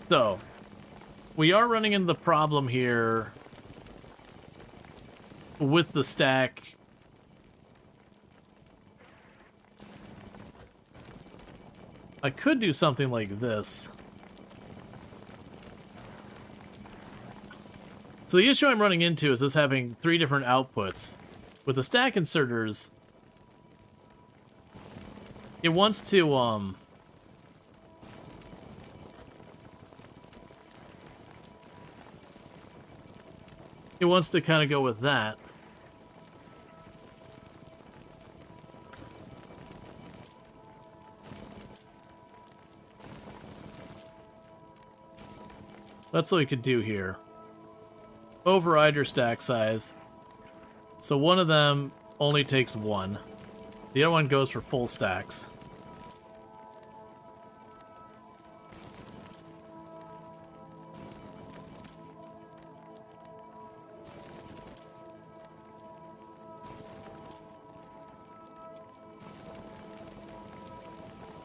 So, we are running into the problem here with the stack. I could do something like this. So the issue I'm running into is this having 3 different outputs. With the stack inserters, it wants to, it wants to kind of go with that. That's what we could do here. Override your stack size. So one of them only takes 1. The other one goes for full stacks.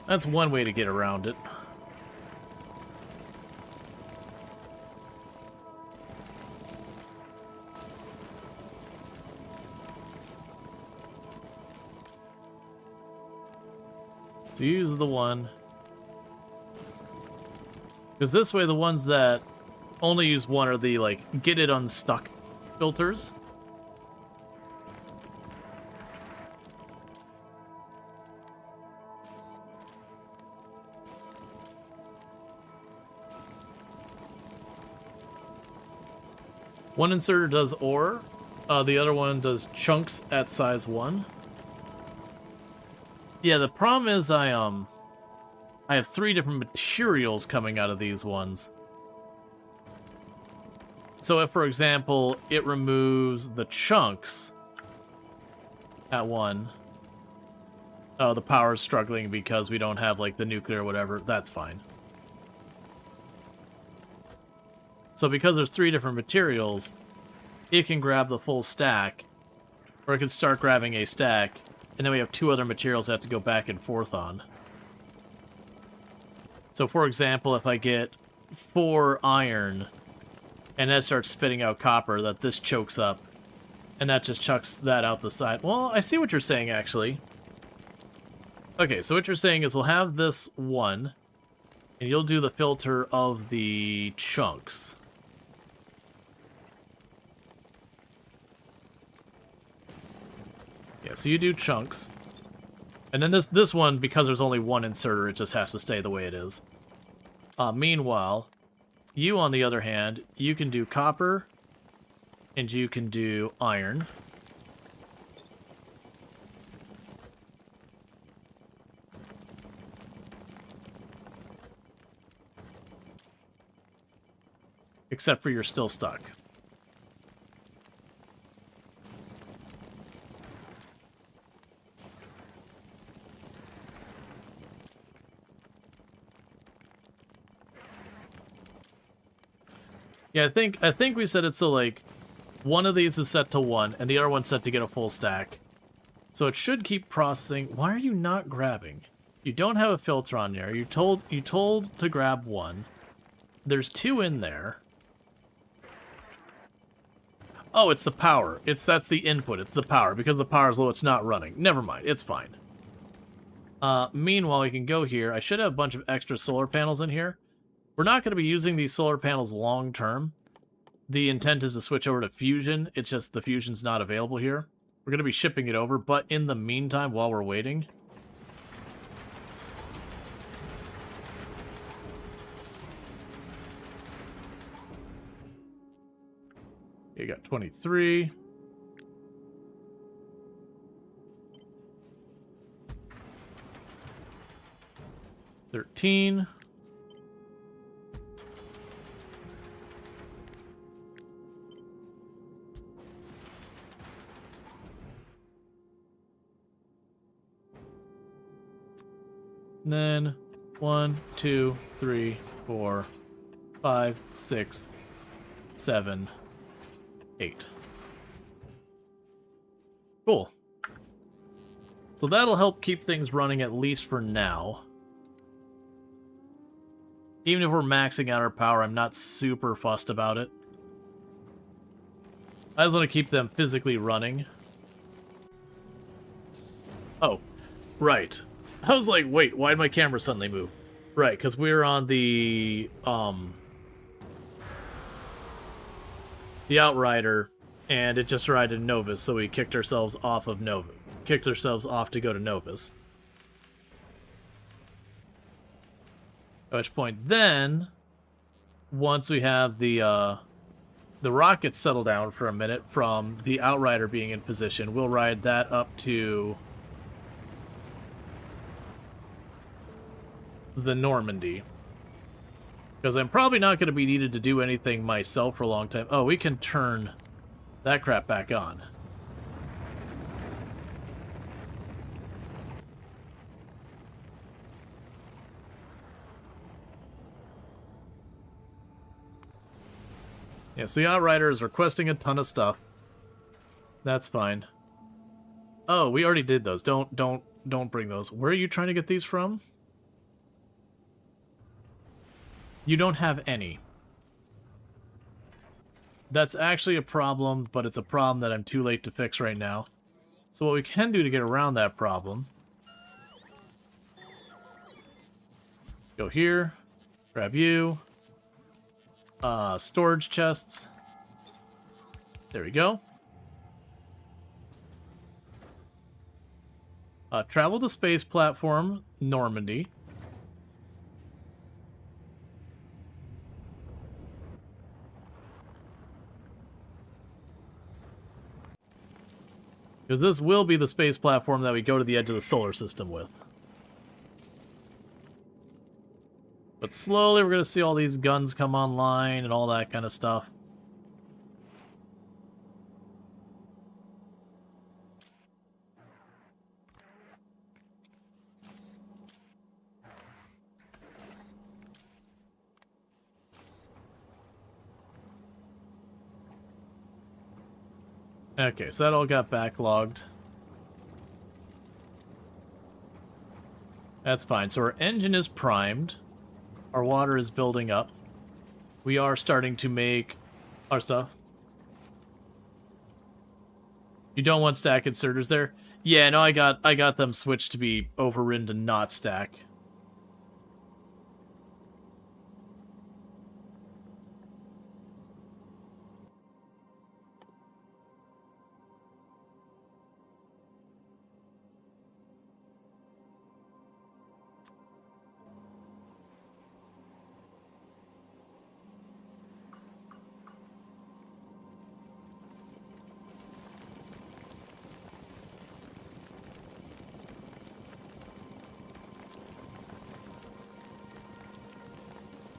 That's one way to get around it. So use the one. Because this way the ones that only use one are the, like, get it unstuck filters. One inserter does ore, the other one does chunks at size 1. Yeah, the problem is I have 3 different materials coming out of these ones. So if, for example, it removes the chunks at 1, oh, the power is struggling because we don't have, like, the nuclear or whatever, that's fine. So because there's 3 different materials, it can grab the full stack, or it can start grabbing a stack, and then we have 2 other materials that have to go back and forth on. So for example, if I get 4 iron, and that starts spitting out copper, that this chokes up, and that just chucks that out the side. Well, I see what you're saying, actually. Okay, so what you're saying is we'll have this one, and you'll do the filter of the chunks. Yeah, so you do chunks. And then this one, because there's only one inserter, it just has to stay the way it is. Meanwhile, you, on the other hand, you can do copper, and you can do iron. Except for you're still stuck. Yeah, I think we said it so, like, one of these is set to 1, and the other one's set to get a full stack. So it should keep processing. Why are you not grabbing? You don't have a filter on there. You told to grab 1. There's 2 in there. Oh, it's the power. That's the input. It's the power. Because the power is low, it's not running. Never mind. It's fine. Meanwhile, we can go here. I should have a bunch of extra solar panels in here. We're not going to be using these solar panels long term. The intent is to switch over to fusion. It's just the fusion's not available here. We're going to be shipping it over, but in the meantime, while we're waiting, you got 23. $13. And then 1, 2, 3, 4, 5, 6, 7, 8. Cool. So that'll help keep things running at least for now. Even if we're maxing out our power, I'm not super fussed about it. I just want to keep them physically running. Oh, right. I was like, wait, why did my camera suddenly move? Right, because we're on the Outrider, and it just arrived in Novus, so we kicked ourselves off of Novus. Kicked ourselves off to go to Novus. At which point then, once we have the rockets settle down for a minute from the Outrider being in position, we'll ride that up to the Normandy. Because I'm probably not going to be needed to do anything myself for a long time. Oh, we can turn that crap back on. Yes, the Outrider is requesting a ton of stuff. That's fine. Oh, we already did those. Don't bring those. Where are you trying to get these from? You don't have any. That's actually a problem, but it's a problem that I'm too late to fix right now. So what we can do to get around that problem Go here. Grab you. Storage chests. There we go. Travel to space platform, Normandy. Because this will be the space platform that we go to the edge of the solar system with. But slowly we're going to see all these guns come online and all that kind of stuff. Okay, so that all got backlogged. That's fine. So our engine is primed. Our water is building up. We are starting to make our stuff. You don't want stack inserters there? Yeah, no, I got them switched to be overridden to not stack.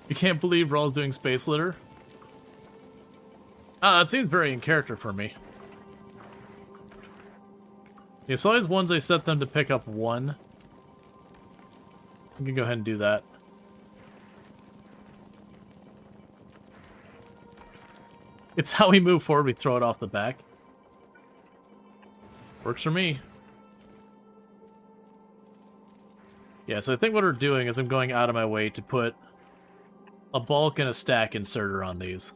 You can't believe Rual's doing space litter? It seems very in character for me. Yeah, so always ones I set them to pick up one. You can go ahead and do that. It's how we move forward, we throw it off the back. Works for me. Yeah, so I think what we're doing is I'm going out of my way to put a bulk and a stack inserter on these,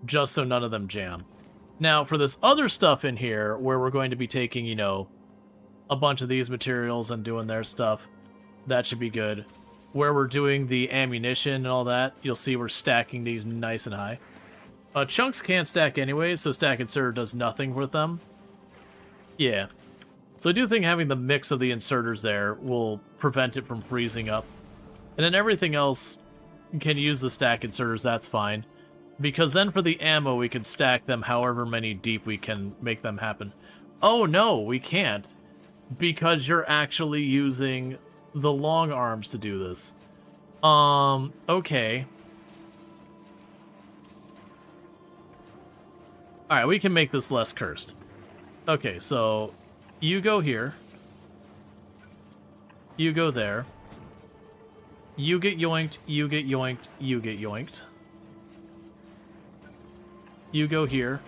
just so none of them jam. Now, for this other stuff in here, where we're going to be taking, you know, a bunch of these materials and doing their stuff, that should be good. Where we're doing the ammunition and all that, you'll see we're stacking these nice and high. Chunks can't stack anyway, so stack inserter does nothing with them. Yeah. So I do think having the mix of the inserters there will prevent it from freezing up. And then everything else can use the stack inserters, that's fine. Because then for the ammo, we can stack them however many deep we can make them happen. Oh no, we can't. Because you're actually using the long arms to do this. Okay. Alright, we can make this less cursed. Okay, so you go here. You go there. You get yoinked, you get yoinked, you get yoinked. You go here.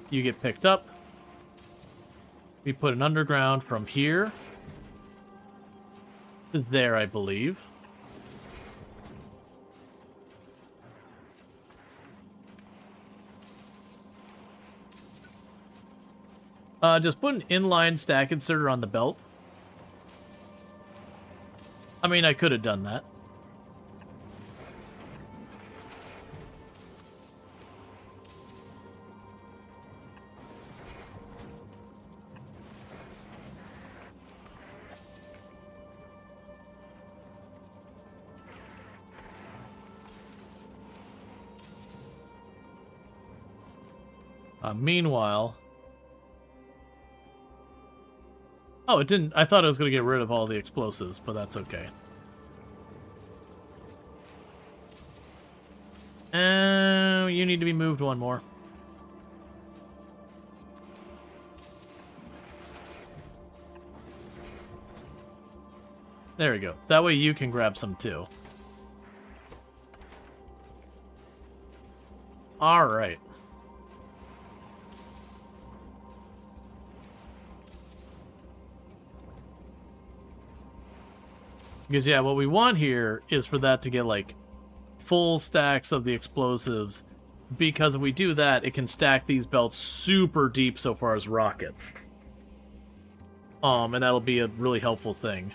You get picked up. We put an underground from here to there, I believe. Just put an inline stack inserter on the belt. I mean, I could have done that. Meanwhile... Oh, it didn't... I thought it was going to get rid of all the explosives, but that's okay. You need to be moved one more. There we go. That way you can grab some too. Alright. Because, yeah, what we want here is for that to get, like, full stacks of the explosives. Because if we do that, it can stack these belts super deep so far as rockets. And that'll be a really helpful thing.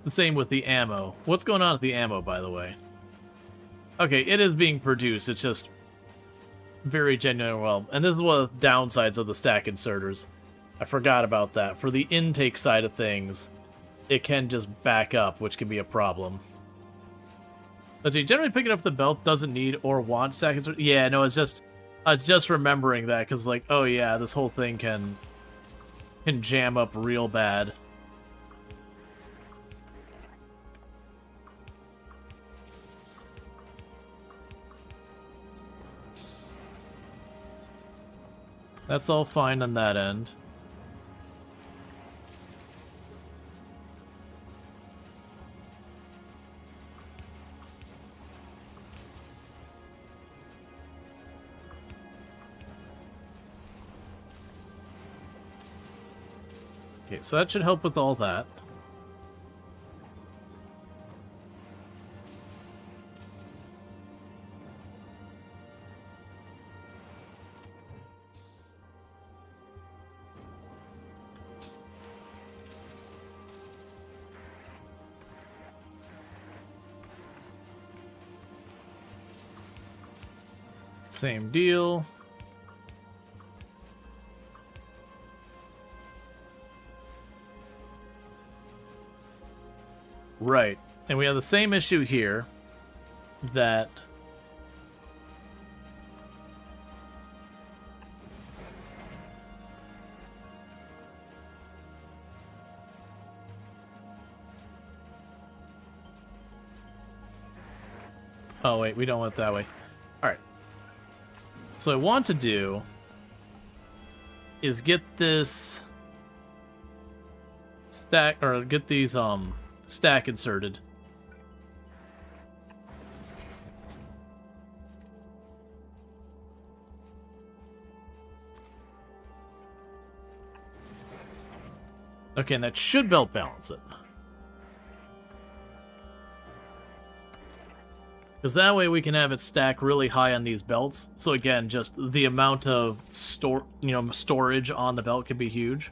The same with the ammo. What's going on with the ammo, by the way? Okay, it is being produced. It's just very genuine. Well, and this is one of the downsides of the stack inserters. I forgot about that. For the intake side of things, it can just back up, which can be a problem. But so generally picking up the belt doesn't need or want stack insert. Yeah, no, it's just I was just remembering that because like, oh yeah, this whole thing can jam up real bad. That's all fine on that end. Okay, so that should help with all that. Same deal. Right. And we have the same issue here that oh wait, we don't want it that way. Alright. So what I want to do is get this stack or get these stack inserted. Okay, and that should belt balance it. Because that way we can have it stack really high on these belts. So again, just the amount of storage on the belt can be huge.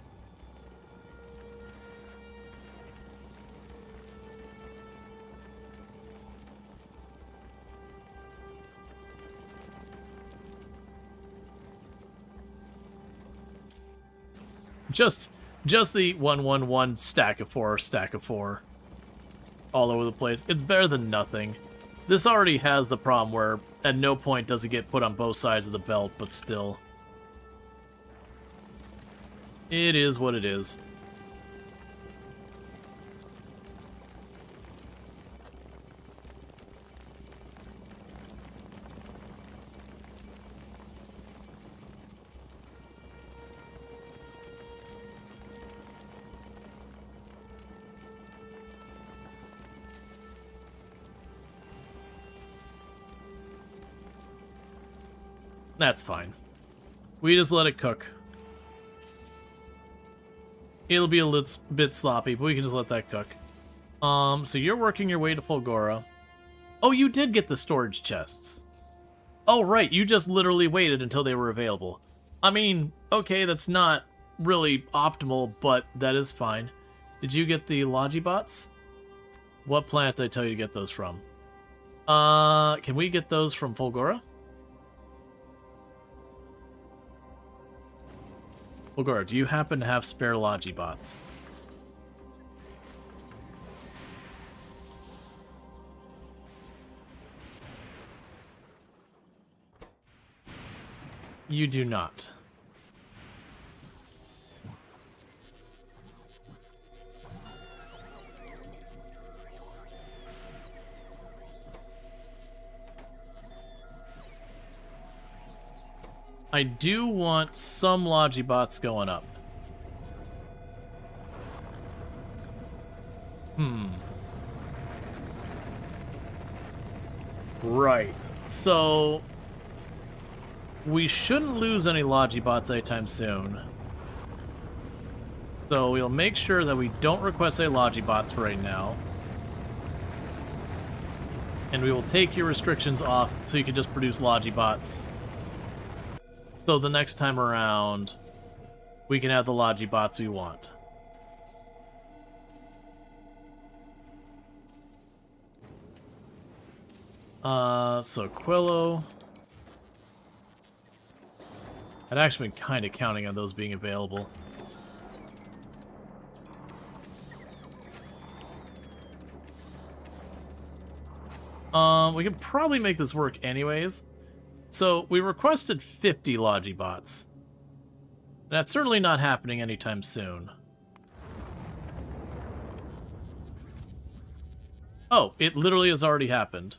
Just the 1-1-1 stack of 4 all over the place. It's better than nothing. This already has the problem where at no point does it get put on both sides of the belt, but still. It is what it is. That's fine. We just let it cook. It'll be a bit sloppy, but we can just let that cook. So you're working your way to Fulgora. Oh, you did get the storage chests. Oh, right, you just literally waited until they were available. I mean, okay, that's not really optimal, but that is fine. Did you get the Logibots? What planet did I tell you to get those from? Can we get those from Fulgora? Fulgora, do you happen to have spare Logibots? You do not. I do want some Logibots going up. Right. So we shouldn't lose any Logibots anytime soon. So we'll make sure that we don't request any Logibots for right now. And we will take your restrictions off so you can just produce Logibots. So the next time around, we can have the Logibots we want. So Aquillo. I'd actually been kind of counting on those being available. We can probably make this work anyways. So we requested 50 Logibots. That's certainly not happening anytime soon. Oh, it literally has already happened.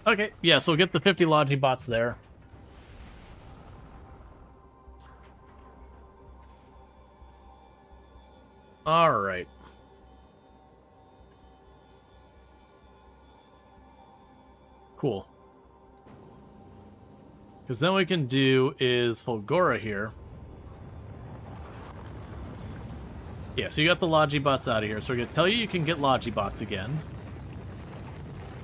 Okay, yeah, so we'll get the 50 Logibots there. Alright. Cool. Because then what we can do is Fulgora here. Yeah, so you got the Logibots out of here. So we're going to tell you can get Logibots again.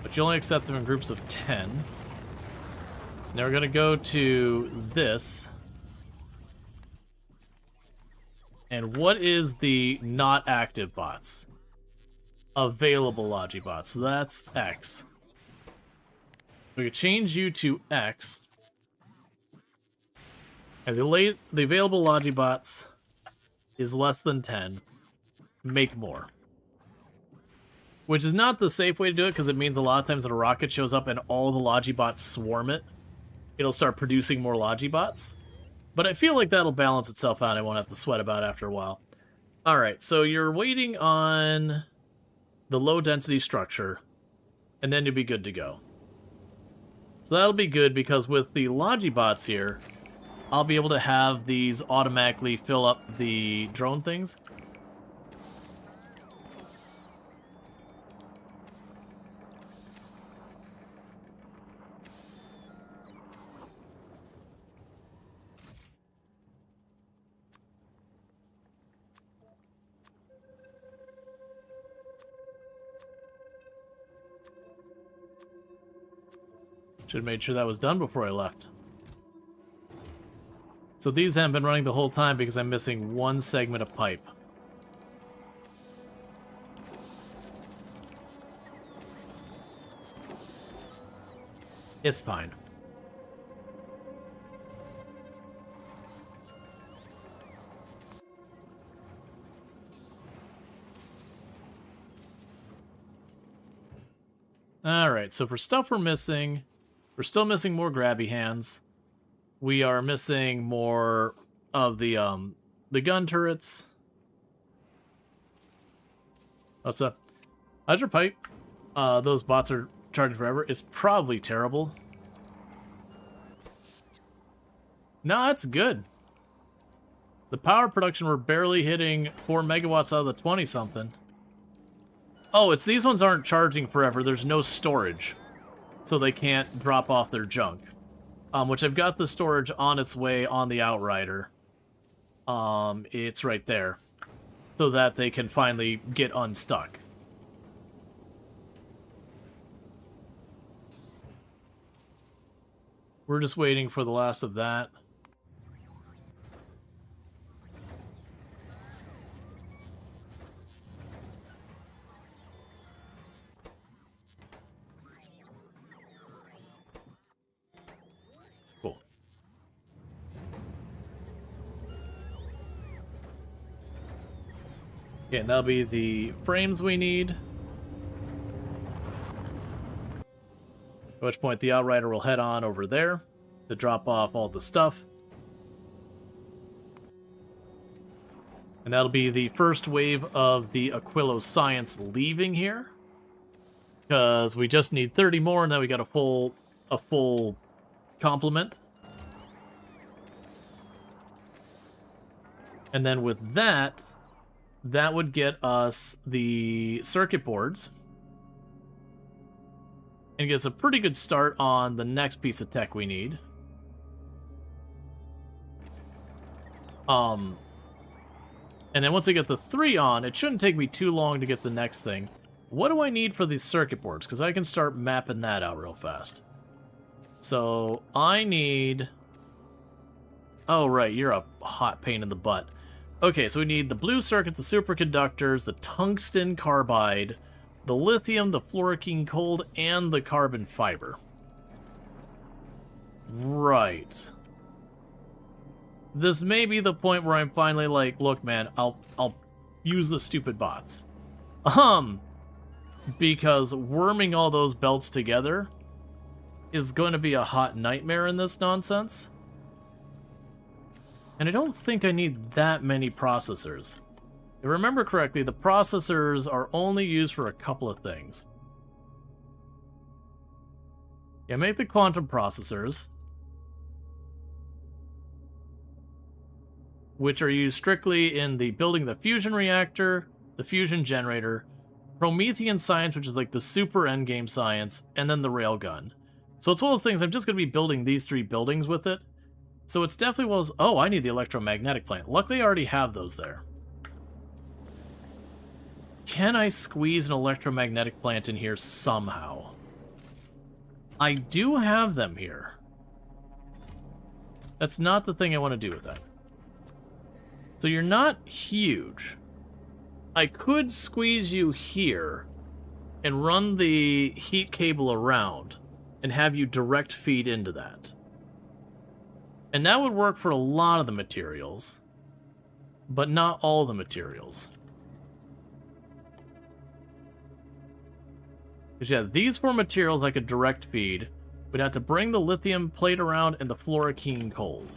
But you only accept them in groups of 10. Now we're going to go to this. And what is the not active bots? Available Logibots. So that's X. We could change you to X. And the available Logibots is less than 10. Make more. Which is not the safe way to do it, because it means a lot of times when a rocket shows up and all the Logibots swarm it, it'll start producing more Logibots. But I feel like that'll balance itself out. I won't have to sweat about it after a while. Alright, so you're waiting on the low density structure, and then you'll be good to go. So that'll be good, because with the Logibots here, I'll be able to have these automatically fill up the drone things. Should have made sure that was done before I left. So these haven't been running the whole time because I'm missing one segment of pipe. It's fine. Alright, so for stuff we're missing, we're still missing more grabby hands. We are missing more of the gun turrets. What's up? How's your pipe? Those bots are charging forever. It's probably terrible. No, that's good. The power production, we're barely hitting 4 megawatts out of the 20-something. Oh, it's these ones aren't charging forever. There's no storage. So they can't drop off their junk. Which I've got the storage on its way on the Outrider. It's right there. So that they can finally get unstuck. We're just waiting for the last of that. Cool. Okay, and that'll be the frames we need. At which point the Outrider will head on over there to drop off all the stuff. And that'll be the first wave of the Aquillo Science leaving here. Because we just need 30 more and then we got a full complement. And then with that, that would get us the circuit boards. And gets a pretty good start on the next piece of tech we need. And then once I get the 3 on, it shouldn't take me too long to get the next thing. What do I need for these circuit boards? Because I can start mapping that out real fast. So, I need... Oh, right, you're a hot pain in the butt. Okay, so we need the blue circuits, the superconductors, the tungsten carbide, the lithium, the fluorine cold, and the carbon fiber. Right. This may be the point where I'm finally like, look, man, I'll use the stupid bots. Because worming all those belts together is going to be a hot nightmare in this nonsense. And I don't think I need that many processors. If I remember correctly, the processors are only used for a couple of things. Yeah, make the quantum processors, which are used strictly in the building the fusion reactor, the fusion generator, Promethean science, which is like the super endgame science, and then the railgun. So it's one of those things, I'm just going to be building these 3 buildings with it. So it's definitely one of those, oh, I need the electromagnetic plant. Luckily, I already have those there. Can I squeeze an electromagnetic plant in here somehow? I do have them here. That's not the thing I want to do with that. So you're not huge. I could squeeze you here and run the heat cable around and have you direct feed into that. And that would work for a lot of the materials, but not all the materials. Because yeah, these 4 materials I could direct feed. We'd have to bring the lithium plate around and the fluorine cold.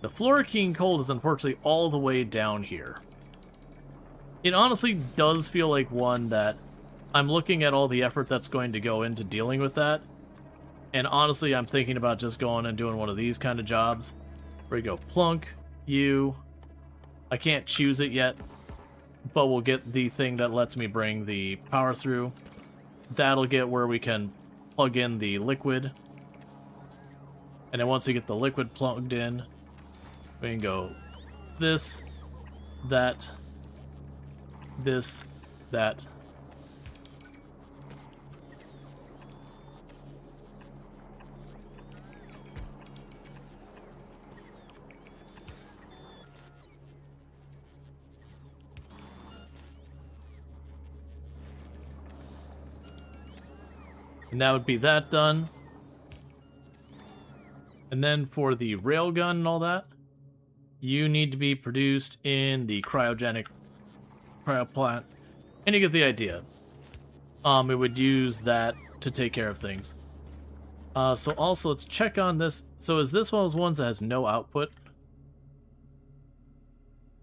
The fluorine cold is unfortunately all the way down here. It honestly does feel like one that I'm looking at all the effort that's going to go into dealing with that. And honestly, I'm thinking about just going and doing one of these kind of jobs. Where you go, plunk, you. I can't choose it yet, but we'll get the thing that lets me bring the power through. That'll get where we can plug in the liquid. And then once we get the liquid plugged in, we can go this, that, this, that. And that would be that done. And then for the railgun and all that, you need to be produced in the cryogenic cryo plant. And you get the idea. It would use that to take care of things. So also, let's check on this. So is this one of those ones that has no output?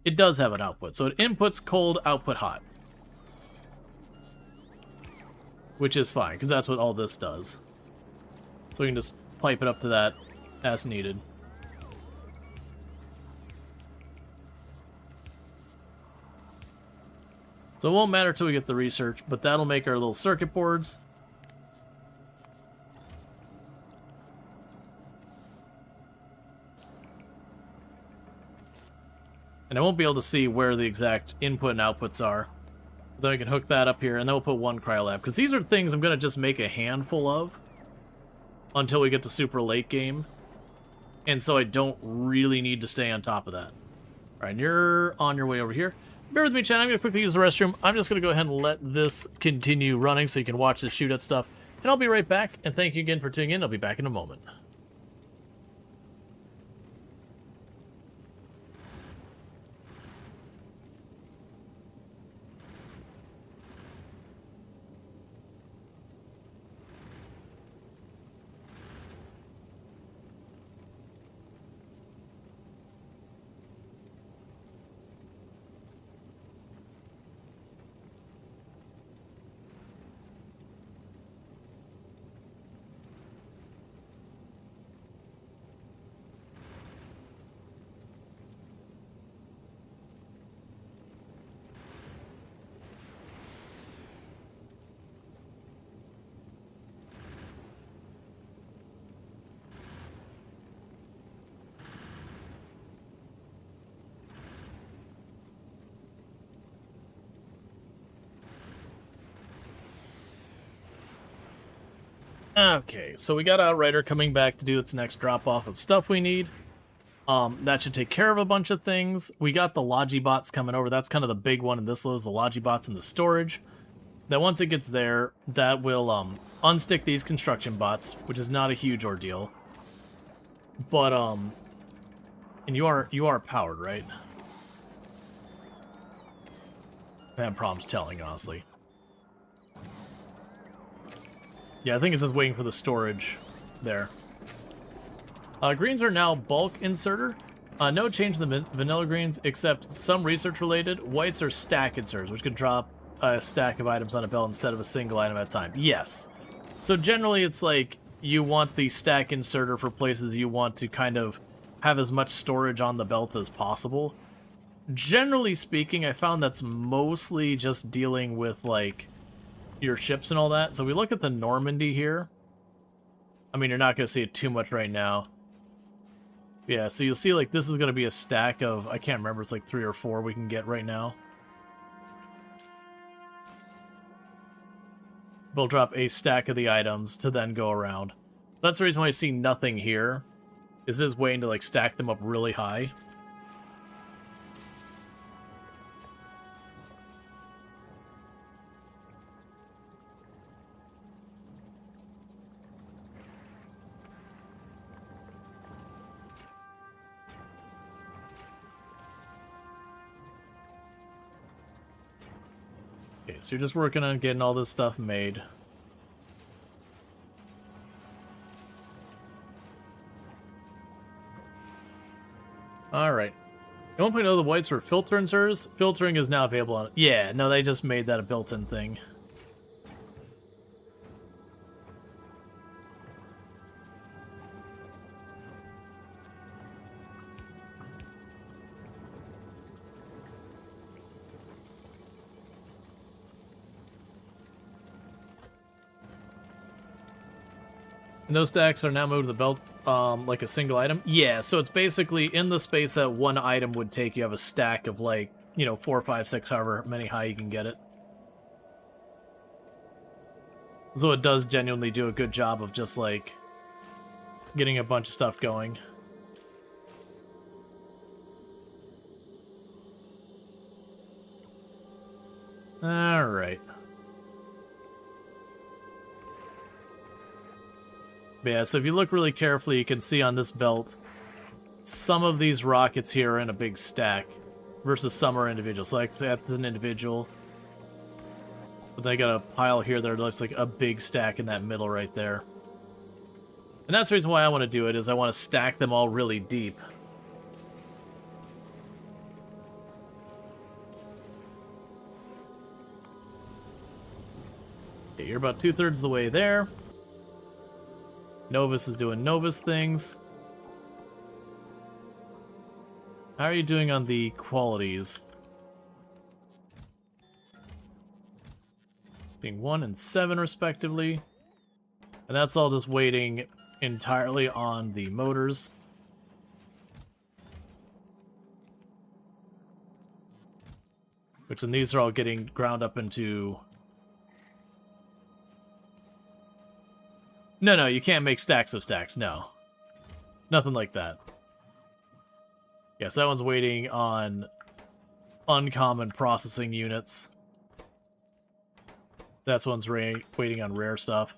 It does have an output. So it inputs cold, output hot. Which is fine, because that's what all this does. So we can just pipe it up to that as needed. So it won't matter till we get the research, but that'll make our little circuit boards. And I won't be able to see where the exact input and outputs are. Then we can hook that up here, and then we'll put 1 cryolab. Because these are things I'm going to just make a handful of until we get to super late game. And so I don't really need to stay on top of that. Alright, and you're on your way over here. Bear with me, chat. I'm going to quickly use the restroom. I'm just going to go ahead and let this continue running so you can watch this shoot at stuff. And I'll be right back. And thank you again for tuning in. I'll be back in a moment. Okay, so we got Outrider coming back to do its next drop-off of stuff we need. That should take care of a bunch of things. We got the Logibots coming over. That's kind of the big one in this load is the Logibots and the storage. That once it gets there, that will unstick these construction bots, which is not a huge ordeal. But and you are powered, right? I have problems telling, honestly. Yeah, I think it's just waiting for the storage there. Greens are now bulk inserter. No change in the vanilla greens, except some research related. Whites are stack inserters, which can drop a stack of items on a belt instead of a single item at a time. Yes. So generally it's like you want the stack inserter for places you want to kind of have as much storage on the belt as possible. Generally speaking, I found that's mostly just dealing with like your ships and all that. So we look at the Normandy here. I mean, you're not going to see it too much right now. Yeah, so you'll see like this is going to be a stack of, I can't remember, it's like 3 or 4 we can get right now. We'll drop a stack of the items to then go around. That's the reason why I see nothing here. Is this waiting to like stack them up really high. Okay, so you're just working on getting all this stuff made. Alright. You want to know the whites were filter inserters? Filtering is now available on... Yeah, no, they just made that a built-in thing. And those stacks are now moved to the belt like a single item? Yeah, so it's basically in the space that one item would take, you have a stack of like, 4, 5, 6, however many high you can get it. So it does genuinely do a good job of just like getting a bunch of stuff going. Alright. Yeah, so if you look really carefully, you can see on this belt, some of these rockets here are in a big stack, versus some are individual. So like that's an individual. But they got a pile here that looks like a big stack in that middle right there. And that's the reason why I want to do it, is I want to stack them all really deep. Okay, you're about 2/3 of the way there. Novus is doing Novus things. How are you doing on the qualities? Being 1 and 7 respectively. And that's all just waiting entirely on the motors. Which then these are all getting ground up into... No, you can't make stacks of stacks, no. Nothing like that. Yes, that one's waiting on uncommon processing units. That one's waiting on rare stuff.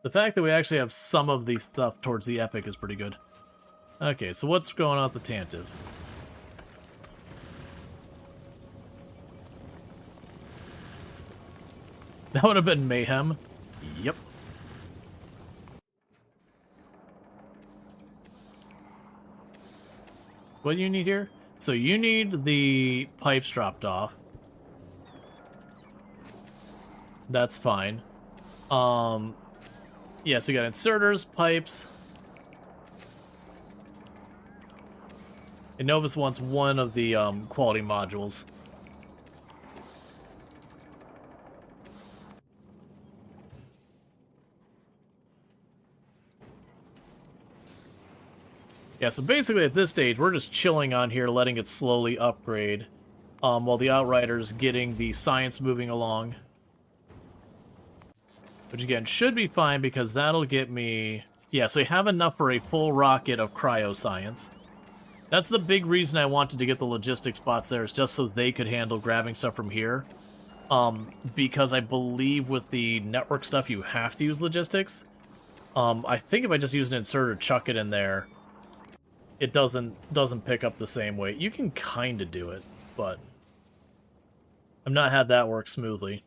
The fact that we actually have some of the stuff towards the epic is pretty good. Okay, so what's going on with the Tantive? That would have been mayhem. Yep. What do you need here? So you need the pipes dropped off. That's fine. Yeah, so you got inserters, pipes. And Novus wants one of the quality modules. Yeah, so basically at this stage, we're just chilling on here, letting it slowly upgrade, while the Outriders getting the science moving along. Which again, should be fine, because that'll get me Yeah, so you have enough for a full rocket of cryoscience. That's the big reason I wanted to get the logistics bots there, is just so they could handle grabbing stuff from here. Because I believe with the network stuff you have to use logistics. I think if I just use an inserter, chuck it in there, it doesn't pick up the same way. You can kind of do it, but I've not had that work smoothly.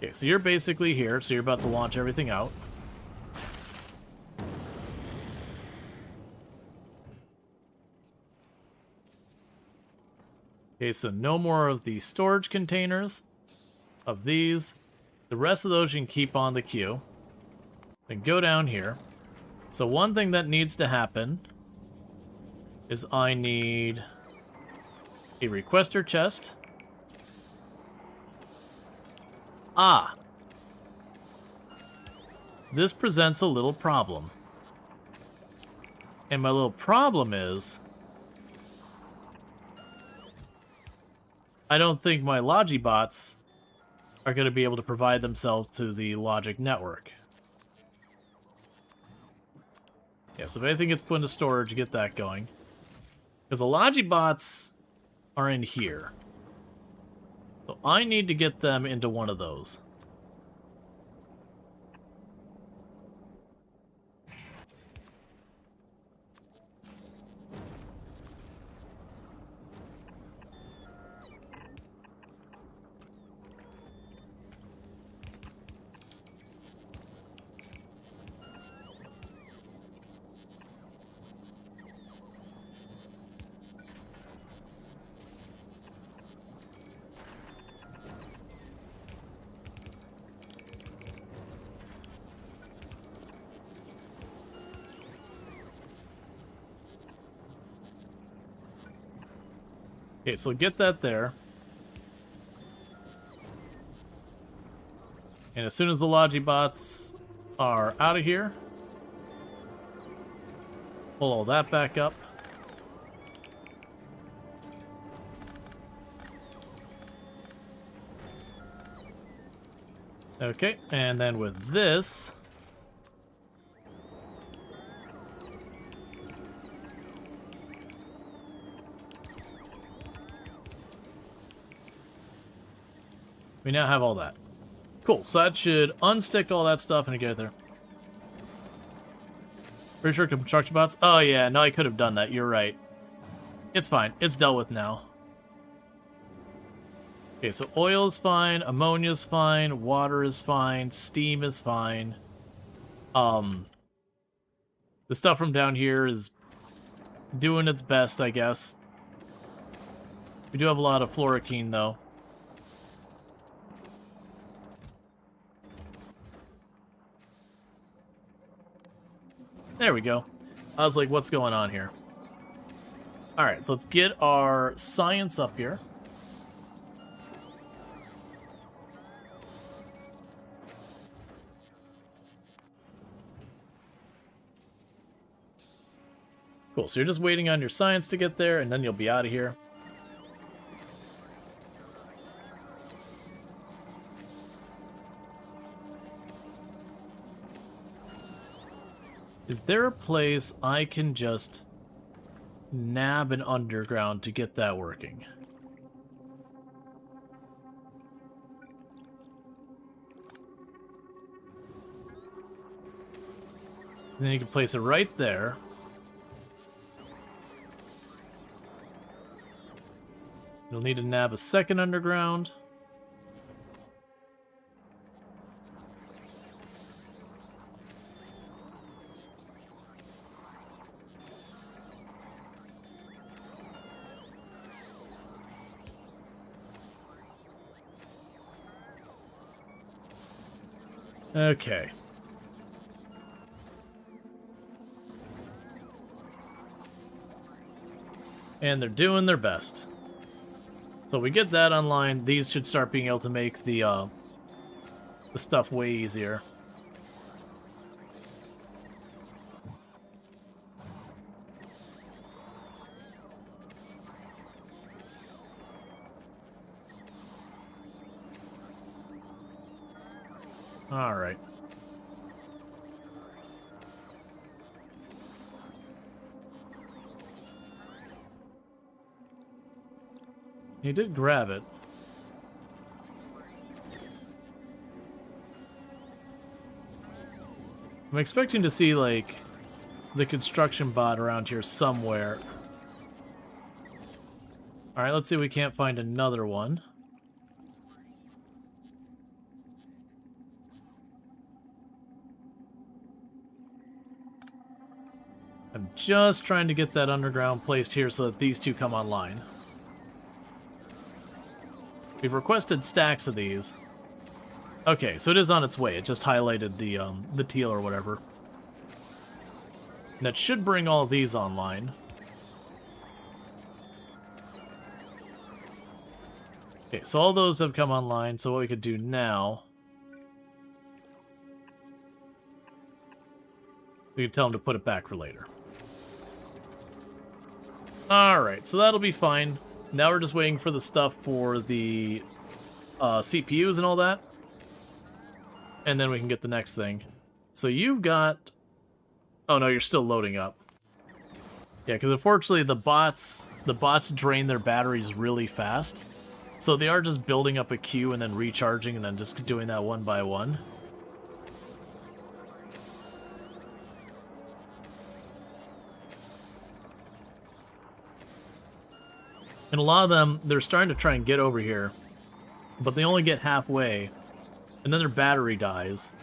Okay, so you're basically here, so you're about to launch everything out. Okay, so no more of the storage containers of these. The rest of those you can keep on the queue. Then go down here. So one thing that needs to happen is I need a requester chest. Ah! This presents a little problem. And my little problem is I don't think my Logibots are going to be able to provide themselves to the logic network. Yeah, so if anything gets put into storage, get that going. Because the Logibots are in here. So I need to get them into one of those. Okay, so get that there. And as soon as the Logibots are out of here, pull all that back up. Okay, and then with this, we now have all that. Cool, so that should unstick all that stuff and get it there. Pretty sure construction bots? Oh yeah, no, I could have done that, you're right. It's fine, it's dealt with now. Okay, so oil is fine, ammonia is fine, water is fine, steam is fine. The stuff from down here is doing its best, I guess. We do have a lot of fluorokine, though. There we go. I was like, what's going on here? Alright, so let's get our science up here. Cool, so you're just waiting on your science to get there, and then you'll be out of here. Is there a place I can just nab an underground to get that working? And then you can place it right there. You'll need to nab a second underground. Okay. And they're doing their best. So we get that online, these should start being able to make the stuff way easier. Alright. He did grab it. I'm expecting to see, like, the construction bot around here somewhere. Alright, let's see if we can't find another one. I'm just trying to get that underground placed here so that these two come online. We've requested stacks of these. Okay, so it is on its way. It just highlighted the teal or whatever. And that should bring all these online. Okay, so all those have come online, so what we could do now... we could tell them to put it back for later. Alright, so that'll be fine. Now we're just waiting for the stuff for the CPUs and all that. And then we can get the next thing. So you've got... oh no, you're still loading up. Yeah, because unfortunately the bots drain their batteries really fast. So they are just building up a queue and then recharging and then just doing that one by one. And a lot of them, they're starting to try and get over here, but they only get halfway, and then their battery dies,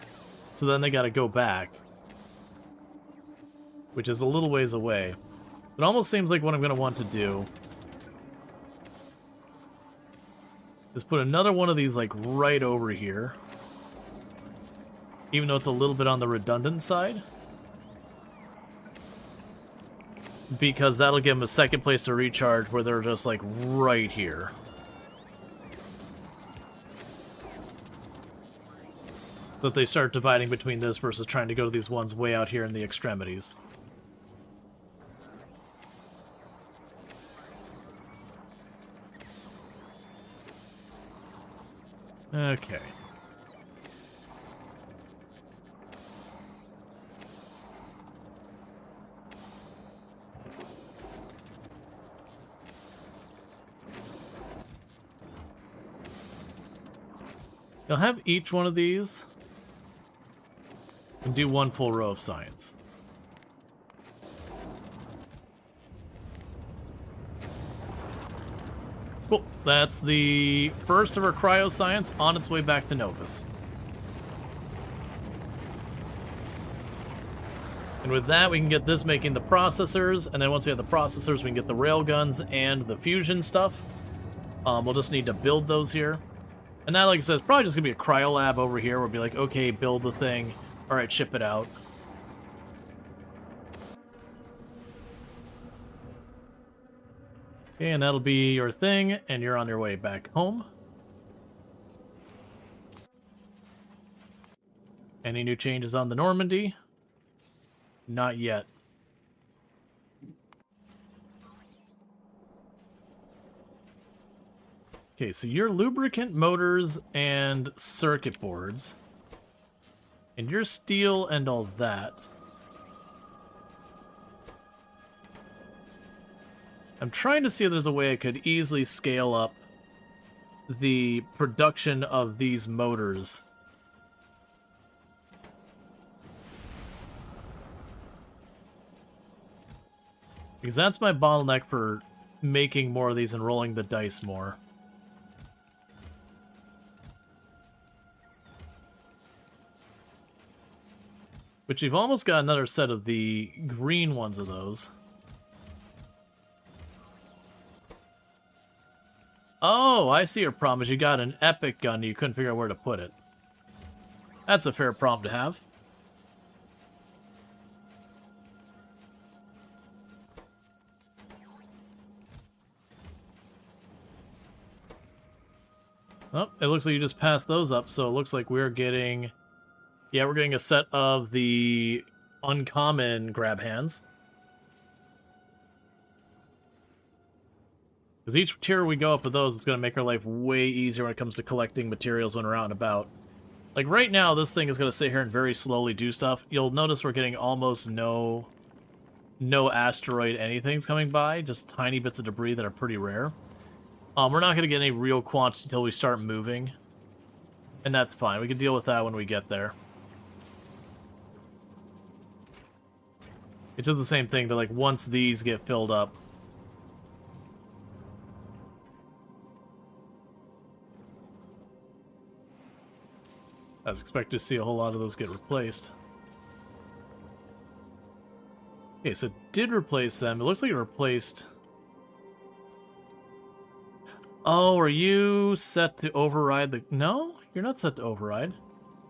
so then they gotta go back, which is a little ways away. It almost seems like what I'm gonna want to do is put another one of these, like, right over here, even though it's a little bit on the redundant side. Because that'll give them a second place to recharge where they're just, like, right here. But they start dividing between this versus trying to go to these ones way out here in the extremities. Okay. You'll have each one of these and do one full row of science. Cool. That's the first of our cryoscience on its way back to Novus. And with that, we can get this making the processors, and then once we have the processors, we can get the railguns and the fusion stuff. We'll just need to build those here. And now, like I said, it's probably just going to be a cryo lab over here. We'll be like, okay, build the thing. Alright, ship it out. Okay, and that'll be your thing, and you're on your way back home. Any new changes on the Normandy? Not yet. Okay, so your lubricant, motors, and circuit boards. And your steel and all that. I'm trying to see if there's a way I could easily scale up the production of these motors. Because that's my bottleneck for making more of these and rolling the dice more. Which you've almost got another set of the green ones of those. Oh, I see your problem is you got an epic gun and you couldn't figure out where to put it. That's a fair problem to have. Oh, it looks like you just passed those up, so it looks like we're getting... yeah, we're getting a set of the uncommon grab hands. Because each tier we go up with those, it's going to make our life way easier when it comes to collecting materials when we're out and about. Like, right now, this thing is going to sit here and very slowly do stuff. You'll notice we're getting almost no asteroid anything's coming by, just tiny bits of debris that are pretty rare. We're not going to get any real quantity until we start moving. And that's fine. We can deal with that when we get there. It's just the same thing that, like, once these get filled up... I was expecting to see a whole lot of those get replaced. Okay, so it did replace them. It looks like it replaced... Oh, are you set to override the... No, you're not set to override.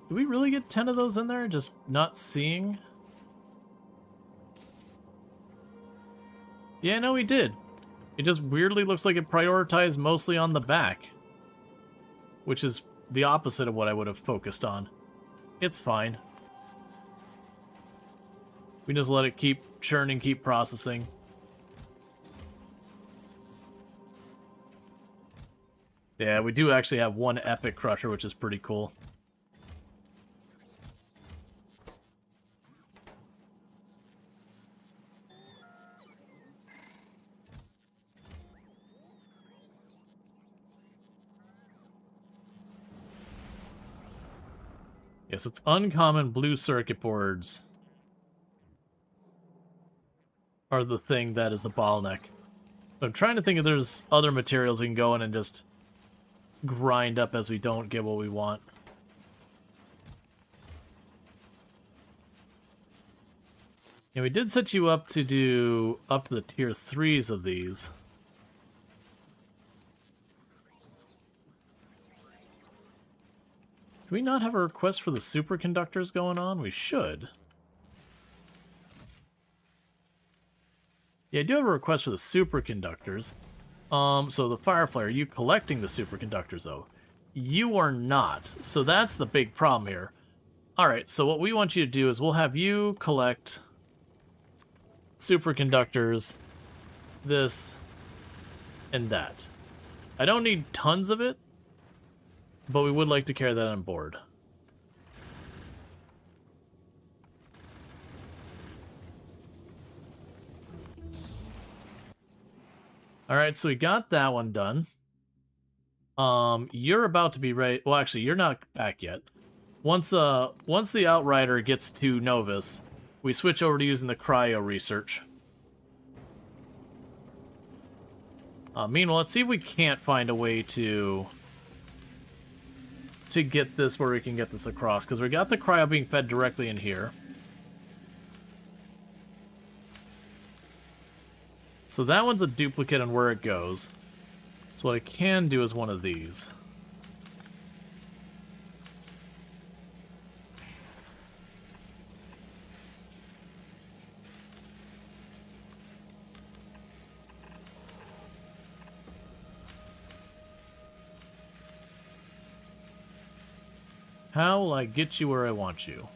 Did we really get 10 of those in there? Just not seeing? Yeah, no, we did. It just weirdly looks like it prioritized mostly on the back. Which is the opposite of what I would have focused on. It's fine. We just let it keep churning, keep processing. Yeah, we do actually have one epic crusher, which is pretty cool. Yes, it's uncommon blue circuit boards are the thing that is the bottleneck. I'm trying to think if there's other materials we can go in and just grind up as we don't get what we want. And we did set you up to do up to the tier 3s of these. Do we not have a request for the superconductors going on? We should. Yeah, I do have a request for the superconductors. So the Firefly, are you collecting the superconductors, though? You are not. So that's the big problem here. Alright, so what we want you to do is we'll have you collect superconductors, this, and that. I don't need tons of it, but we would like to carry that on board. Alright, so we got that one done. You're about to be ready. Well, actually, you're not back yet. Once the Outrider gets to Novus, we switch over to using the cryo research. Meanwhile, let's see if we can't find a way to get this where we can get this across, because we got the cryo being fed directly in here. So that one's a duplicate on where it goes. So what I can do is one of these. How will I get you where I want you?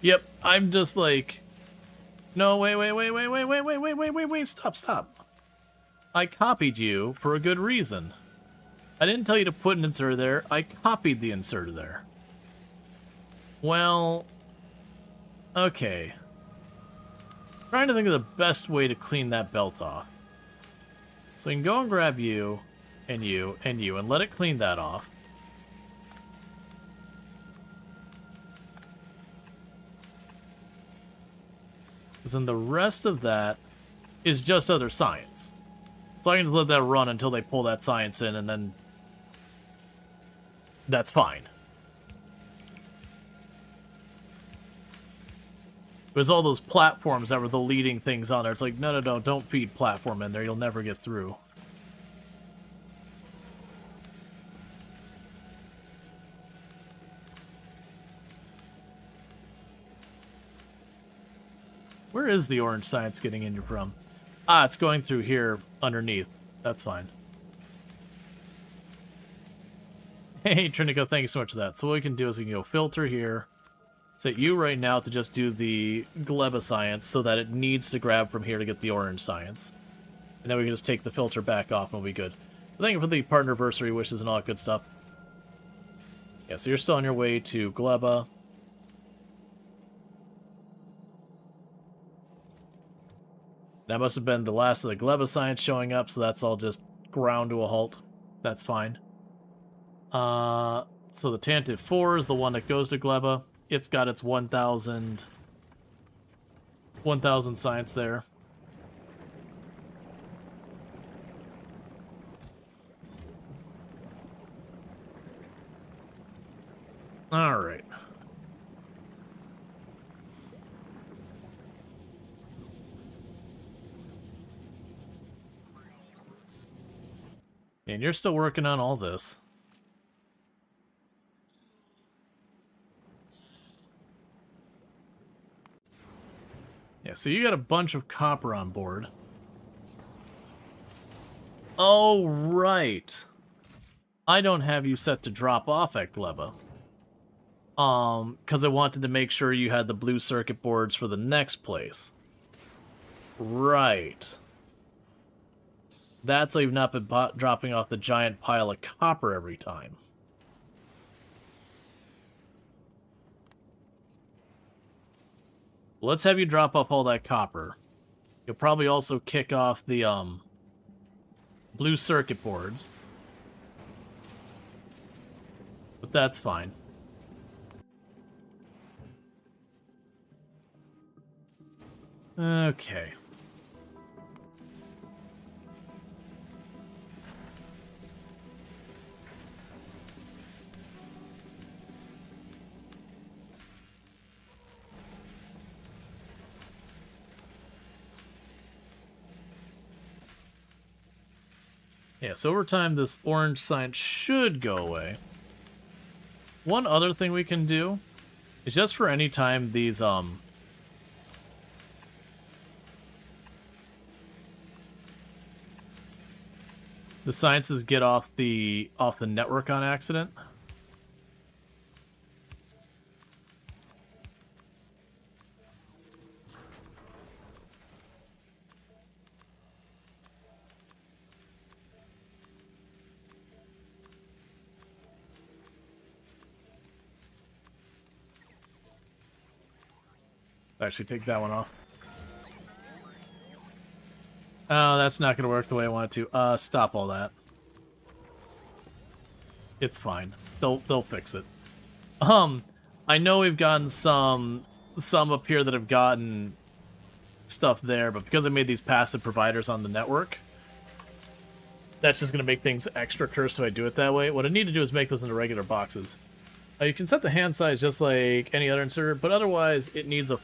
Yep, I'm just like, no, wait, stop. I copied you for a good reason. I didn't tell you to put an inserter there, I copied the inserter there. Well, okay. Trying to think of the best way to clean that belt off. So we can go and grab you, and you, and you, and let it clean that off. Because then the rest of that is just other science. So I can just let that run until they pull that science in, and then that's fine. It was all those platforms that were the leading things on there. It's like, no, don't feed platform in there. You'll never get through. Where is the orange science getting in from? Ah, it's going through here underneath. That's fine. Hey, Trinico, thank you so much for that. So what we can do is we can go filter here. Set you right now to just do the Gleba science so that it needs to grab from here to get the orange science. And then we can just take the filter back off and we'll be good. Thank you for the partnerversary wishes and all that good stuff. Yeah, so you're still on your way to Gleba. That must have been the last of the Gleba science showing up, so that's all just ground to a halt. That's fine. So the Tantive 4 is the one that goes to Gleba. It's got its 1,000 science there. Alright. And you're still working on all this. Yeah, so you got a bunch of copper on board. Oh, right. I don't have you set to drop off at Gleba. Because I wanted to make sure you had the blue circuit boards for the next place. Right. That's why you've not been dropping off the giant pile of copper every time. Let's have you drop off all that copper. You'll probably also kick off the, blue circuit boards. But that's fine. Okay. Yeah, so over time, this orange sign should go away. One other thing we can do is just for any time these, the sciences get off the network on accident. Actually, take that one off. Oh, that's not going to work the way I want it to. Stop all that. It's fine. They'll fix it. I know we've gotten some up here that have gotten stuff there, but because I made these passive providers on the network, that's just going to make things extra cursed if I do it that way. What I need to do is make those into regular boxes. You can set the hand size just like any other inserter, but otherwise it needs to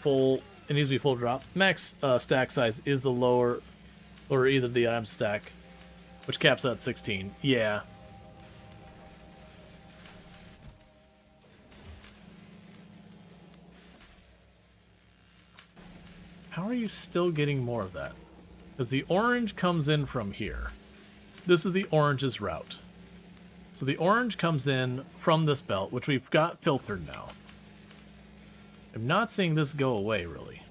be full drop. Max stack size is the lower, or either the item stack, which caps out 16. Yeah. How are you still getting more of that? Because the orange comes in from here. This is the orange's route. So the orange comes in from this belt, which we've got filtered now. I'm not seeing this go away, really.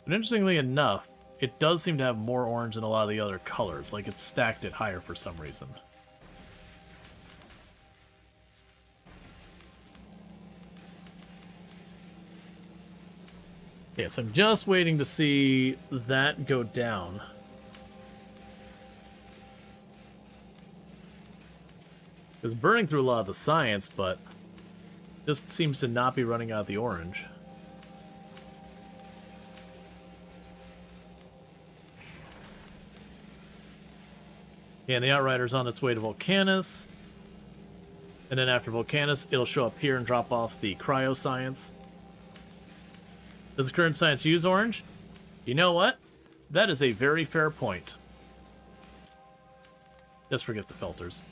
But interestingly enough, it does seem to have more orange than a lot of the other colors, like it's stacked it higher for some reason. Yes, I'm just waiting to see that go down. It's burning through a lot of the science, but just seems to not be running out the orange. Yeah, and the Outrider's on its way to Volcanus. And then after Volcanus, it'll show up here and drop off the Cryo Science. Does the current science use orange? You know what? That is a very fair point. Just forget the filters.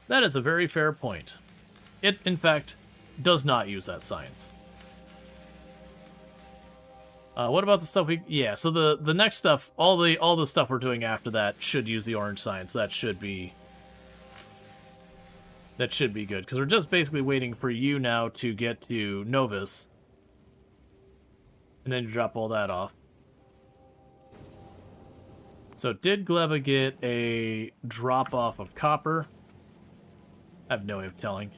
That is a very fair point. It, in fact, does not use that science. What about the stuff we... Yeah, so the next stuff, all the stuff we're doing after that should use the orange science. That should be good, because we're just basically waiting for you now to get to Novus. And then you drop all that off. So did Gleba get a drop-off of copper? I have no way of telling.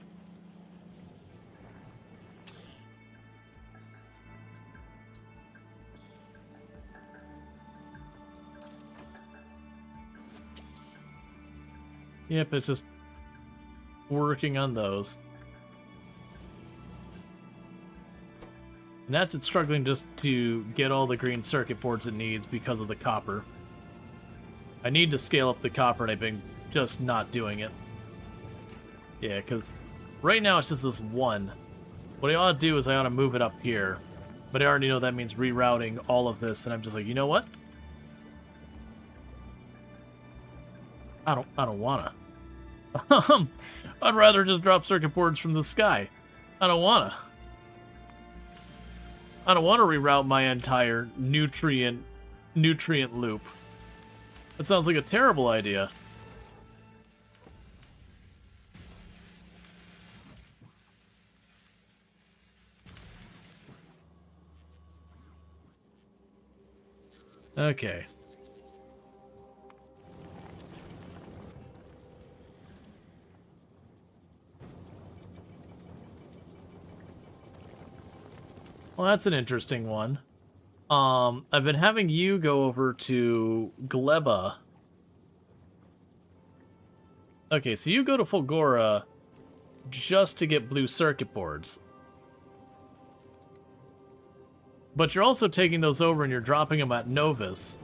Yep, it's just working on those. And that's it struggling just to get all the green circuit boards it needs because of the copper. I need to scale up the copper, and I've been just not doing it. Yeah, because right now it's just this one. What I ought to do is I ought to move it up here. But I already know that means rerouting all of this, and I'm just like, you know what? I don't wanna. I'd rather just drop circuit boards from the sky. I don't wanna reroute my entire nutrient loop. That sounds like a terrible idea. Okay. Well, that's an interesting one. I've been having you go over to Gleba. Okay, so you go to Fulgora just to get blue circuit boards. But you're also taking those over and you're dropping them at Novus.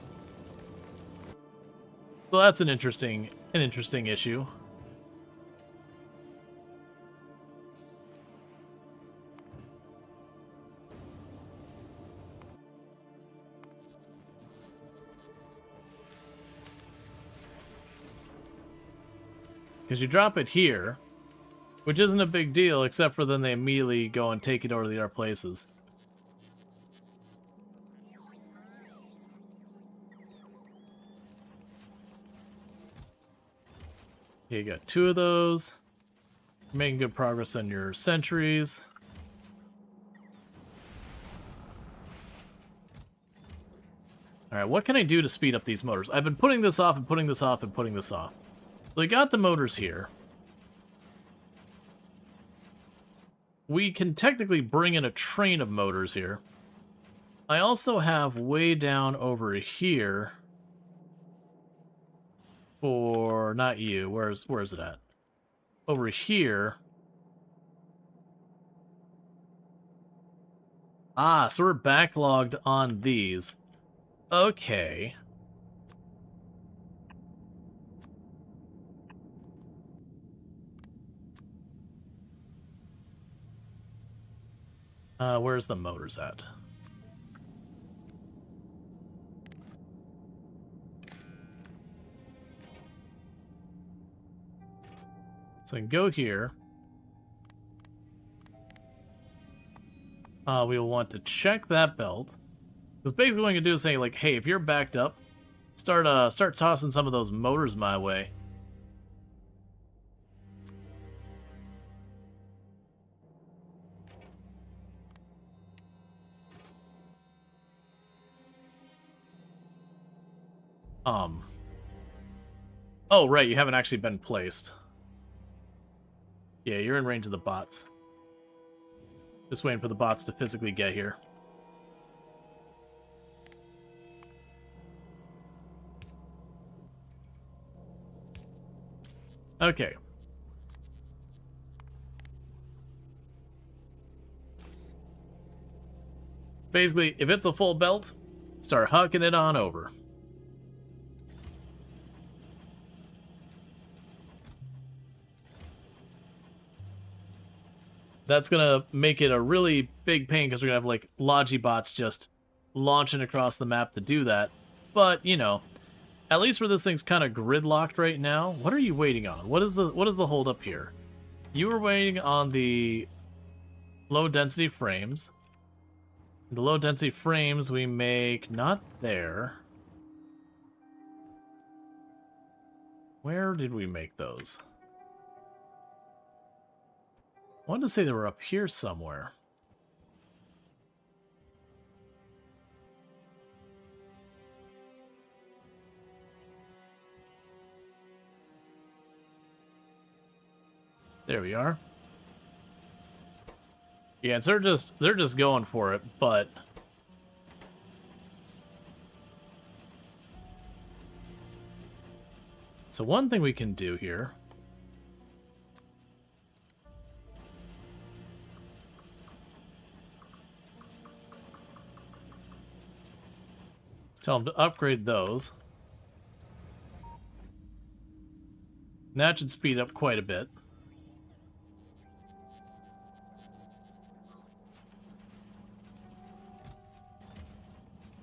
So that's an interesting issue. Because you drop it here, which isn't a big deal, except for then they immediately go and take it over to the other places. Okay, you got 2 of those. You're making good progress on your sentries. Alright, what can I do to speed up these motors? I've been putting this off and putting this off and putting this off. So we got the motors here. We can technically bring in a train of motors here. I also have way down over here for, not you, where is it at? Over here. Ah, so we're backlogged on these. Okay. Where's the motors at? So I can go here. We will want to check that belt. Because basically what I'm going to do is say, like, hey, if you're backed up, start tossing some of those motors my way. Oh, right, you haven't actually been placed. Yeah, you're in range of the bots. Just waiting for the bots to physically get here. Okay. Basically, if it's a full belt, start hucking it on over. That's gonna make it a really big pain because we're gonna have like Logibots just launching across the map to do that. But, you know, at least where this thing's kind of gridlocked right now. What are you waiting on? What is the hold up here? You were waiting on the low density frames. The low density frames we make not there. Where did we make those? I wanted to say they were up here somewhere. There we are. Yeah, so they're just going for it, but so one thing we can do here is tell them to upgrade those. And that should speed up quite a bit.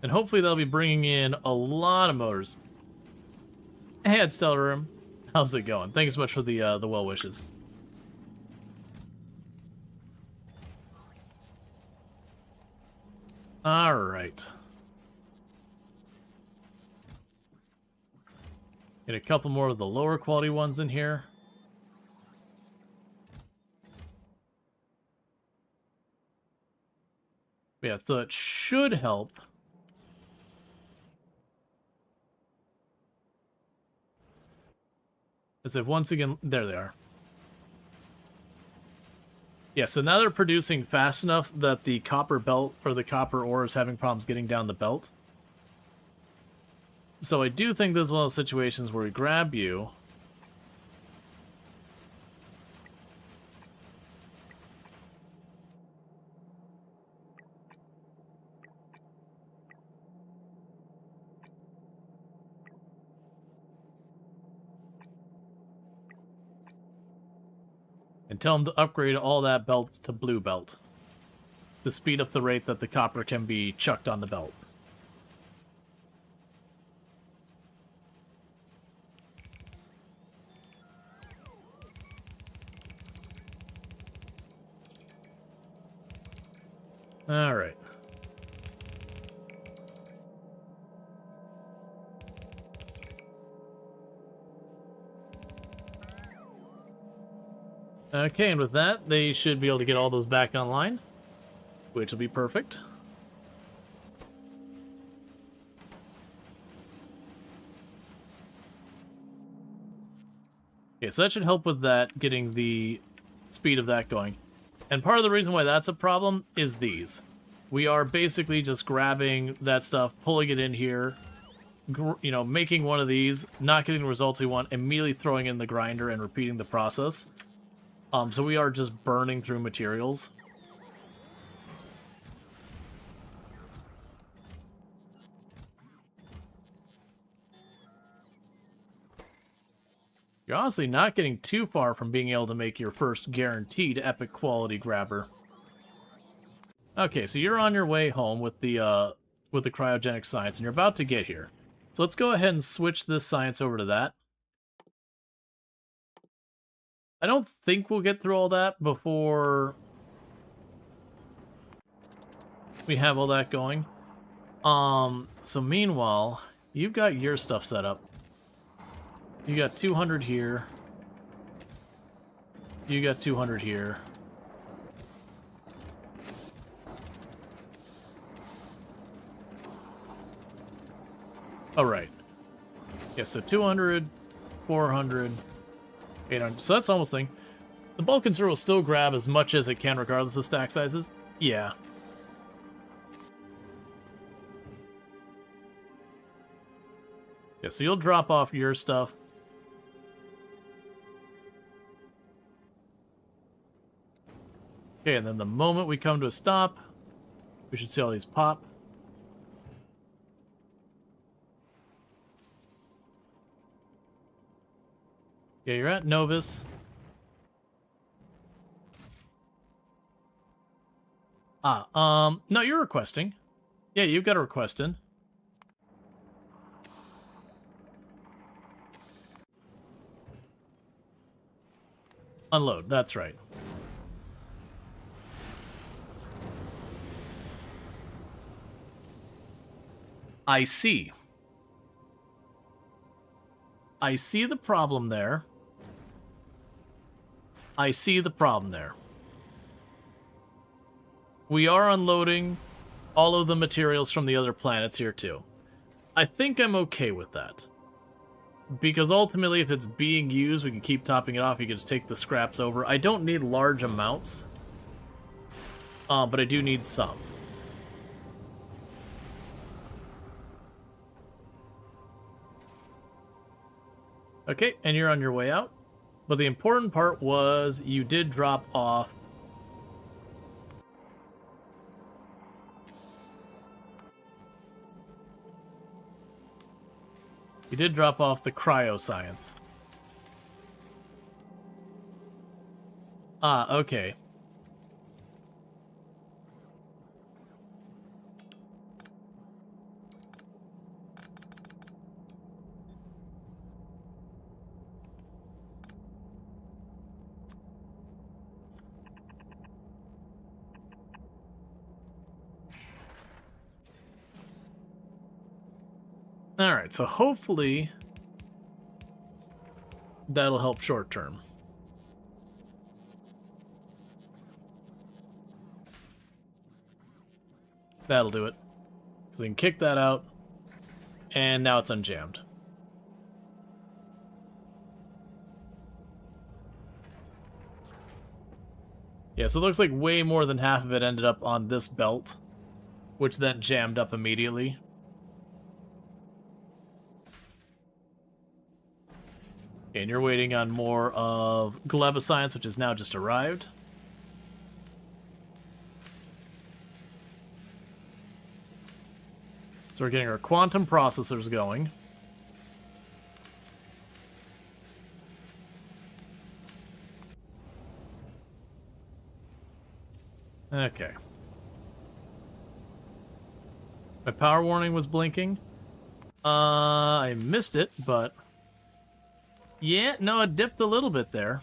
And hopefully they'll be bringing in a lot of motors. Hey, it's Stellar Room. How's it going? Thanks so much for the well wishes. All right. Get a couple more of the lower quality ones in here. Yeah, so it should help. As if once again, there they are. Yeah, so now they're producing fast enough that the copper belt or the copper ore is having problems getting down the belt. So I do think this is one of those situations where we grab you. And tell them to upgrade all that belt to blue belt to speed up the rate that the copper can be chucked on the belt. All right. Okay, and with that, they should be able to get all those back online, which will be perfect. Okay, so that should help with that, getting the speed of that going. And part of the reason why that's a problem is these. We are basically just grabbing that stuff, pulling it in here, you know, making one of these, not getting the results we want, immediately throwing in the grinder and repeating the process. So we are just burning through materials. You're honestly not getting too far from being able to make your first guaranteed epic quality grabber. Okay, so you're on your way home with the cryogenic science, and you're about to get here. So let's go ahead and switch this science over to that. I don't think we'll get through all that before we have all that going. So meanwhile, you've got your stuff set up. You got 200 here. You got 200 here. All right. Yeah, so 200, 400, 800. So that's almost thing. The bulk consumer will still grab as much as it can regardless of stack sizes. Yeah. Yeah, so you'll drop off your stuff. Okay, and then the moment we come to a stop, we should see all these pop. Yeah, you're at Novus. No, you're requesting. Yeah, you've got a request in. Unload, that's right. I see. I see the problem there. I see the problem there. We are unloading all of the materials from the other planets here too. I think I'm okay with that. Because ultimately, if it's being used, we can keep topping it off. You can just take the scraps over. I don't need large amounts, but I do need some. Okay, and you're on your way out. But the important part was you did drop off the cryoscience. Ah, okay. Alright, so hopefully that'll help short term. That'll do it. So we can kick that out, and now it's unjammed. Yeah, so it looks like way more than half of it ended up on this belt, which then jammed up immediately. And you're waiting on more of Glebescience, which has now just arrived. So we're getting our quantum processors going. Okay. My power warning was blinking. I missed it, but... yeah, no, it dipped a little bit there.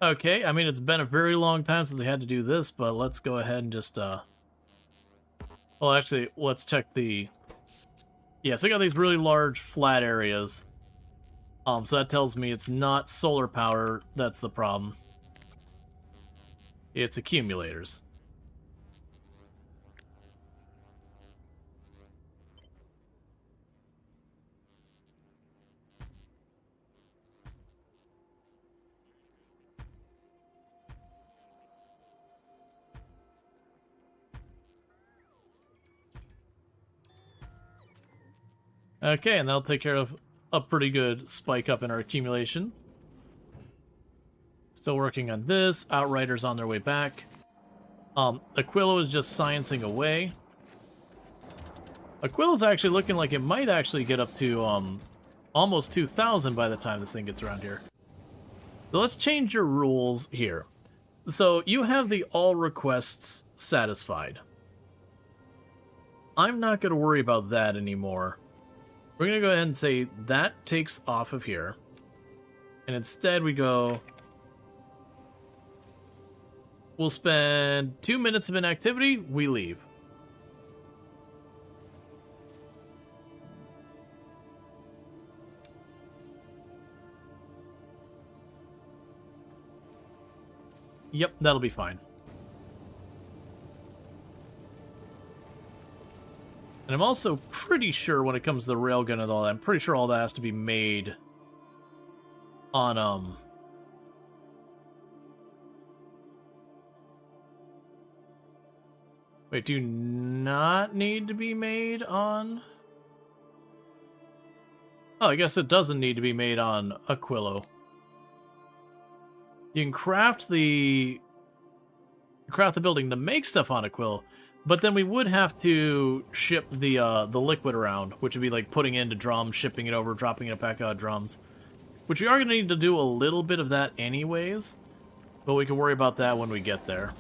Okay, I mean, it's been a very long time since we had to do this, but let's go ahead and just, well, actually, let's check the... yeah, so we got these really large flat areas. So that tells me it's not solar power that's the problem. It's accumulators. Okay, and that'll take care of a pretty good spike up in our accumulation. Still working on this. Outriders on their way back. Aquillo is just sciencing away. Aquillo's actually looking like it might actually get up to almost 2,000 by the time this thing gets around here. So let's change your rules here. So you have the all requests satisfied. I'm not going to worry about that anymore. We're going to go ahead and say that takes off of here. And instead we go... we'll spend 2 minutes of inactivity, we leave. Yep, that'll be fine. And I'm also pretty sure when it comes to the railgun and all that, I'm pretty sure all that has to be made on, wait, do you not need to be made on... oh, I guess it doesn't need to be made on Aquillo. You can craft the building to make stuff on Aquillo, but then we would have to ship the liquid around, which would be like putting it into drums, shipping it over, dropping it back out of drums. Which we are going to need to do a little bit of that anyways, but we can worry about that when we get there.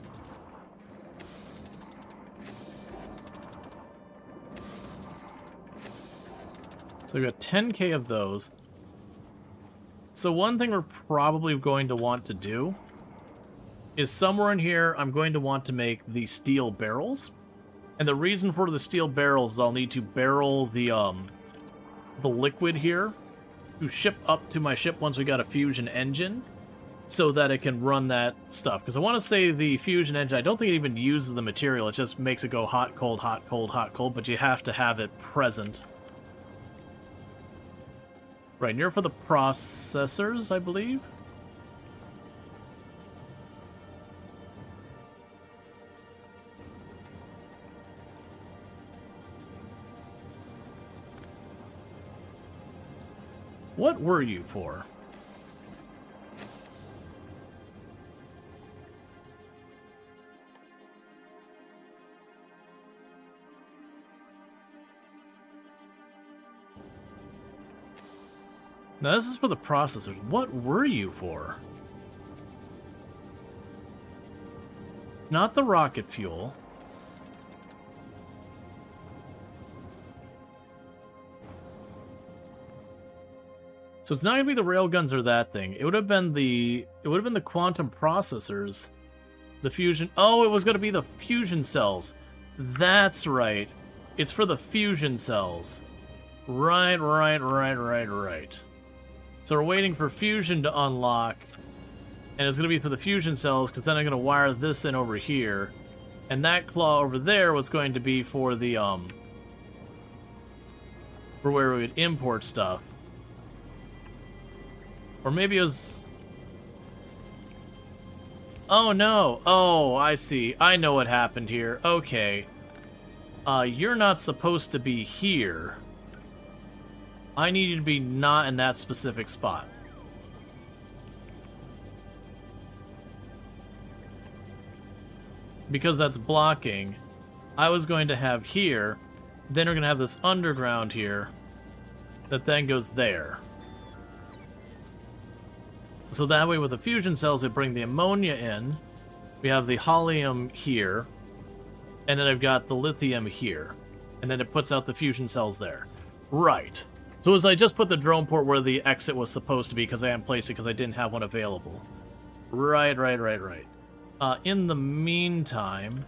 So we've got 10k of those. So one thing we're probably going to want to do is somewhere in here I'm going to want to make the steel barrels. And the reason for the steel barrels is I'll need to barrel the liquid here to ship up to my ship once we got a fusion engine so that it can run that stuff. Because I want to say the fusion engine, I don't think it even uses the material, it just makes it go hot, cold, hot, cold, hot, cold, but you have to have it present Right, near for the processors, I believe. What were you for? Now this is for the processors. What were you for? Not the rocket fuel. So it's not gonna be the railguns or that thing. It would have been the quantum processors. The fusion. Oh, it was gonna be the fusion cells. That's right. It's for the fusion cells. Right. So we're waiting for fusion to unlock. And it's gonna be for the fusion cells, because then I'm gonna wire this in over here. And that claw over there was going to be for the for where we would import stuff. Or maybe it was... Oh no! Oh, I see. I know what happened here. Okay. You're not supposed to be here. I need you to be not in that specific spot. Because that's blocking. I was going to have here, then we're going to have this underground here, that then goes there. So that way with the fusion cells, we bring the ammonia in, we have the helium here, and then I've got the lithium here. And then it puts out the fusion cells there. Right. So as I just put the drone port where the exit was supposed to be, because I hadn't placed it because I didn't have one available. Right. In the meantime,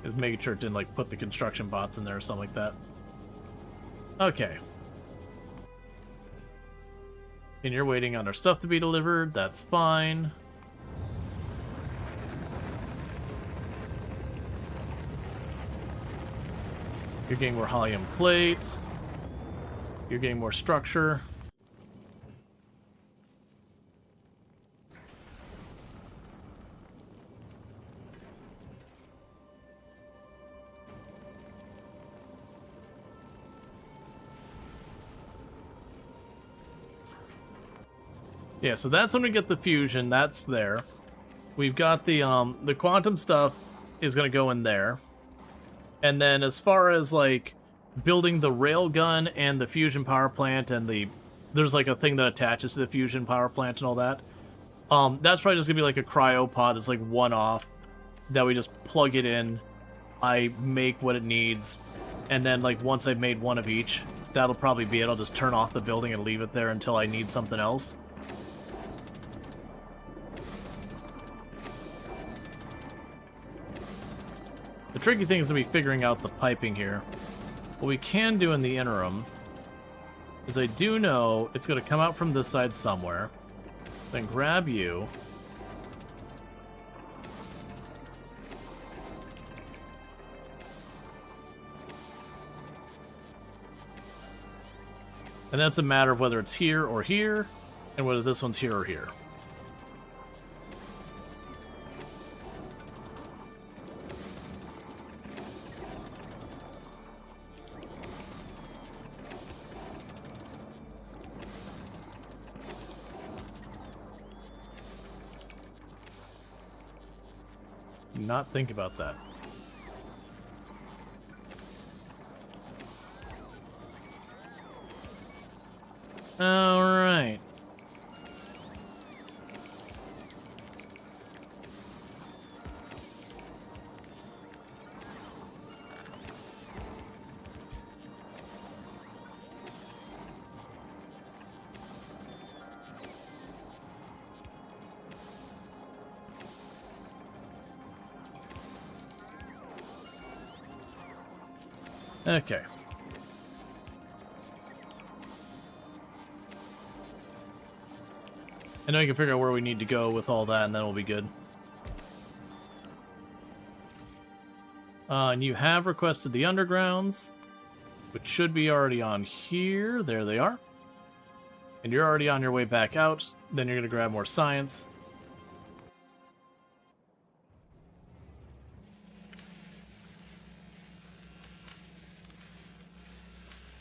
just making sure it didn't like put the construction bots in there or something like that. Okay. And you're waiting on our stuff to be delivered. That's fine. You're getting more helium plates. You're getting more structure. Yeah, so that's when we get the fusion. That's there. We've got the quantum stuff is gonna go in there. And then as far as like building the railgun and the fusion power plant and there's like a thing that attaches to the fusion power plant and all that. That's probably just gonna be like a cryopod that's like one-off that we just plug it in. I make what it needs, and then like once I've made one of each, that'll probably be it. I'll just turn off the building and leave it there until I need something else. The tricky thing is to be figuring out the piping here. What we can do in the interim is I do know it's going to come out from this side somewhere, then grab you, and that's a matter of whether it's here or here, and whether this one's here or here. Not think about that. All right. Okay. I know you can figure out where we need to go with all that, and then we'll be good. And you have requested the undergrounds, which should be already on here. There they are. And you're already on your way back out. Then you're going to grab more science.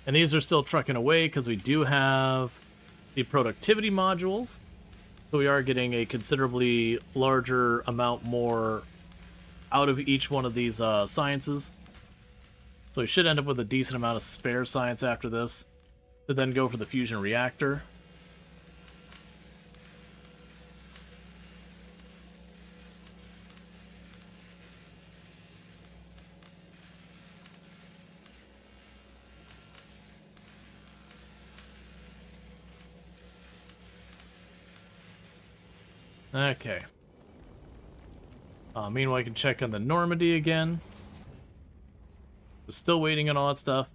And these are still trucking away because we do have the productivity modules. So we are getting a considerably larger amount more out of each one of these sciences. So we should end up with a decent amount of spare science after this, to then go for the fusion reactor. Okay. Meanwhile, I can check on the Normandy again. We're still waiting on all that stuff.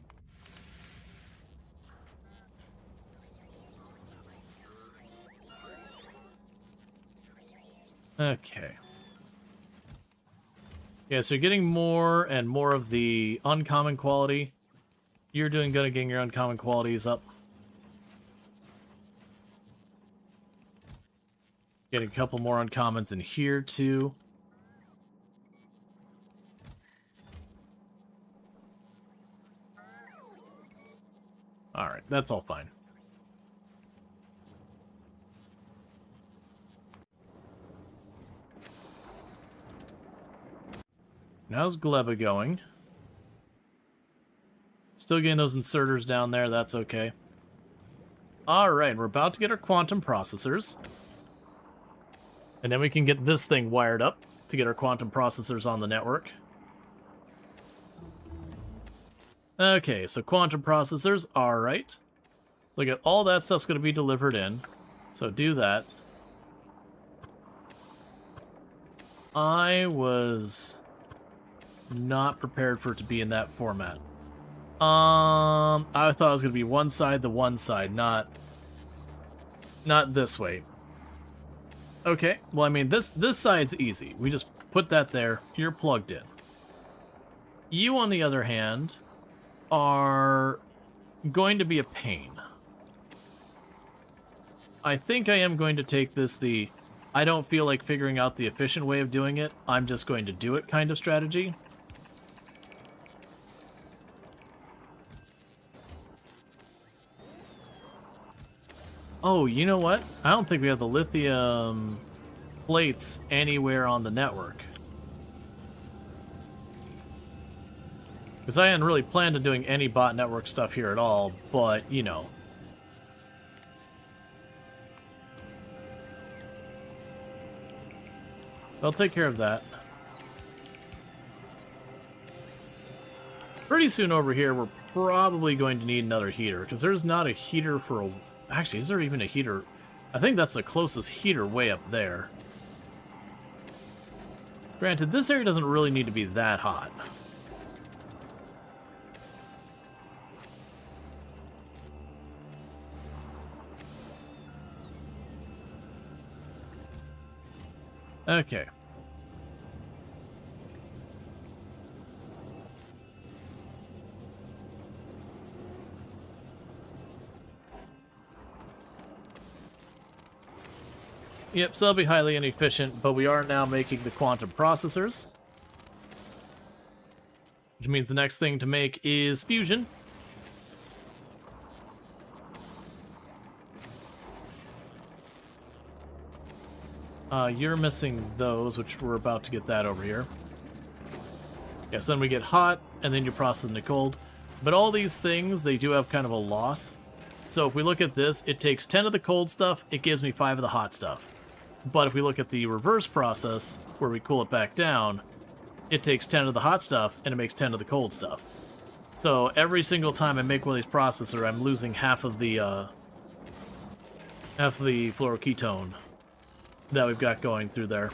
Okay. Yeah, so you're getting more and more of the uncommon quality. You're doing good at getting your uncommon qualities up. Getting a couple more uncommons in here, too. Alright, that's all fine. How's Gleba going? Still getting those inserters down there, that's okay. Alright, we're about to get our quantum processors. And then we can get this thing wired up to get our quantum processors on the network. Okay, so quantum processors, alright. So I got all that stuff's going to be delivered in. So do that. I was not prepared for it to be in that format. I thought it was going to be one side to one side, not this way. Okay, well, I mean, this side's easy. We just put that there. You're plugged in. You, on the other hand, are going to be a pain. I think I am going to take this I don't feel like figuring out the efficient way of doing it. I'm just going to do it kind of strategy. Oh, you know what? I don't think we have the lithium plates anywhere on the network. Because I hadn't really planned on doing any bot network stuff here at all, but, you know. I'll take care of that. Pretty soon over here, we're probably going to need another heater, because there's not a heater for a... Actually, is there even a heater? I think that's the closest heater way up there. Granted, this area doesn't really need to be that hot. Okay. Yep, so that'll be highly inefficient, but we are now making the quantum processors. Which means the next thing to make is fusion. You're missing those, which we're about to get that over here. Yes, then we get hot, and then you process into cold. But all these things, they do have kind of a loss. So if we look at this, it takes 10 of the cold stuff, it gives me 5 of the hot stuff. But if we look at the reverse process, where we cool it back down, it takes 10 of the hot stuff, and it makes 10 of the cold stuff. So every single time I make one of these processors, I'm losing half of the fluoroketone that we've got going through there.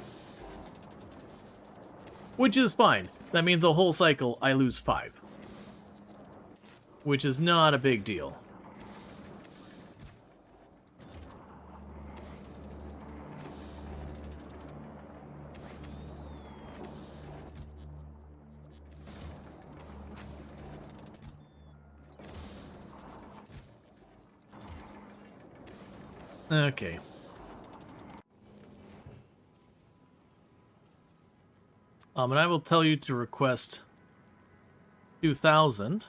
Which is fine. That means a whole cycle, I lose 5. Which is not a big deal. Okay. And I will tell you to request 2,000.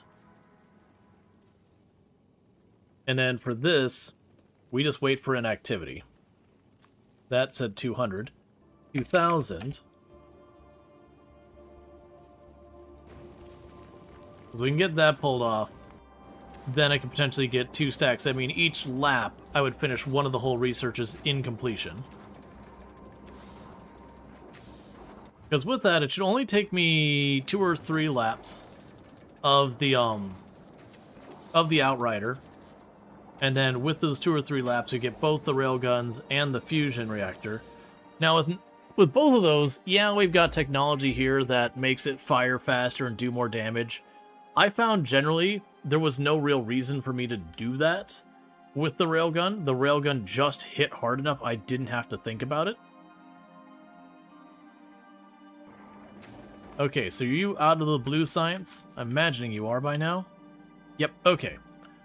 And then for this, we just wait for inactivity. That said 200. 2,000. So we can get that pulled off. Then I could potentially get 2 stacks. I mean, each lap, I would finish one of the whole researches in completion. Because with that, it should only take me 2 or 3 laps of the Outrider. And then with those 2 or 3 laps, you get both the railguns and the fusion reactor. Now, with both of those, yeah, we've got technology here that makes it fire faster and do more damage. I found generally there was no real reason for me to do that with the railgun. The railgun just hit hard enough I didn't have to think about it. Okay, so are you out of the blue science? I'm imagining you are by now. Yep, okay.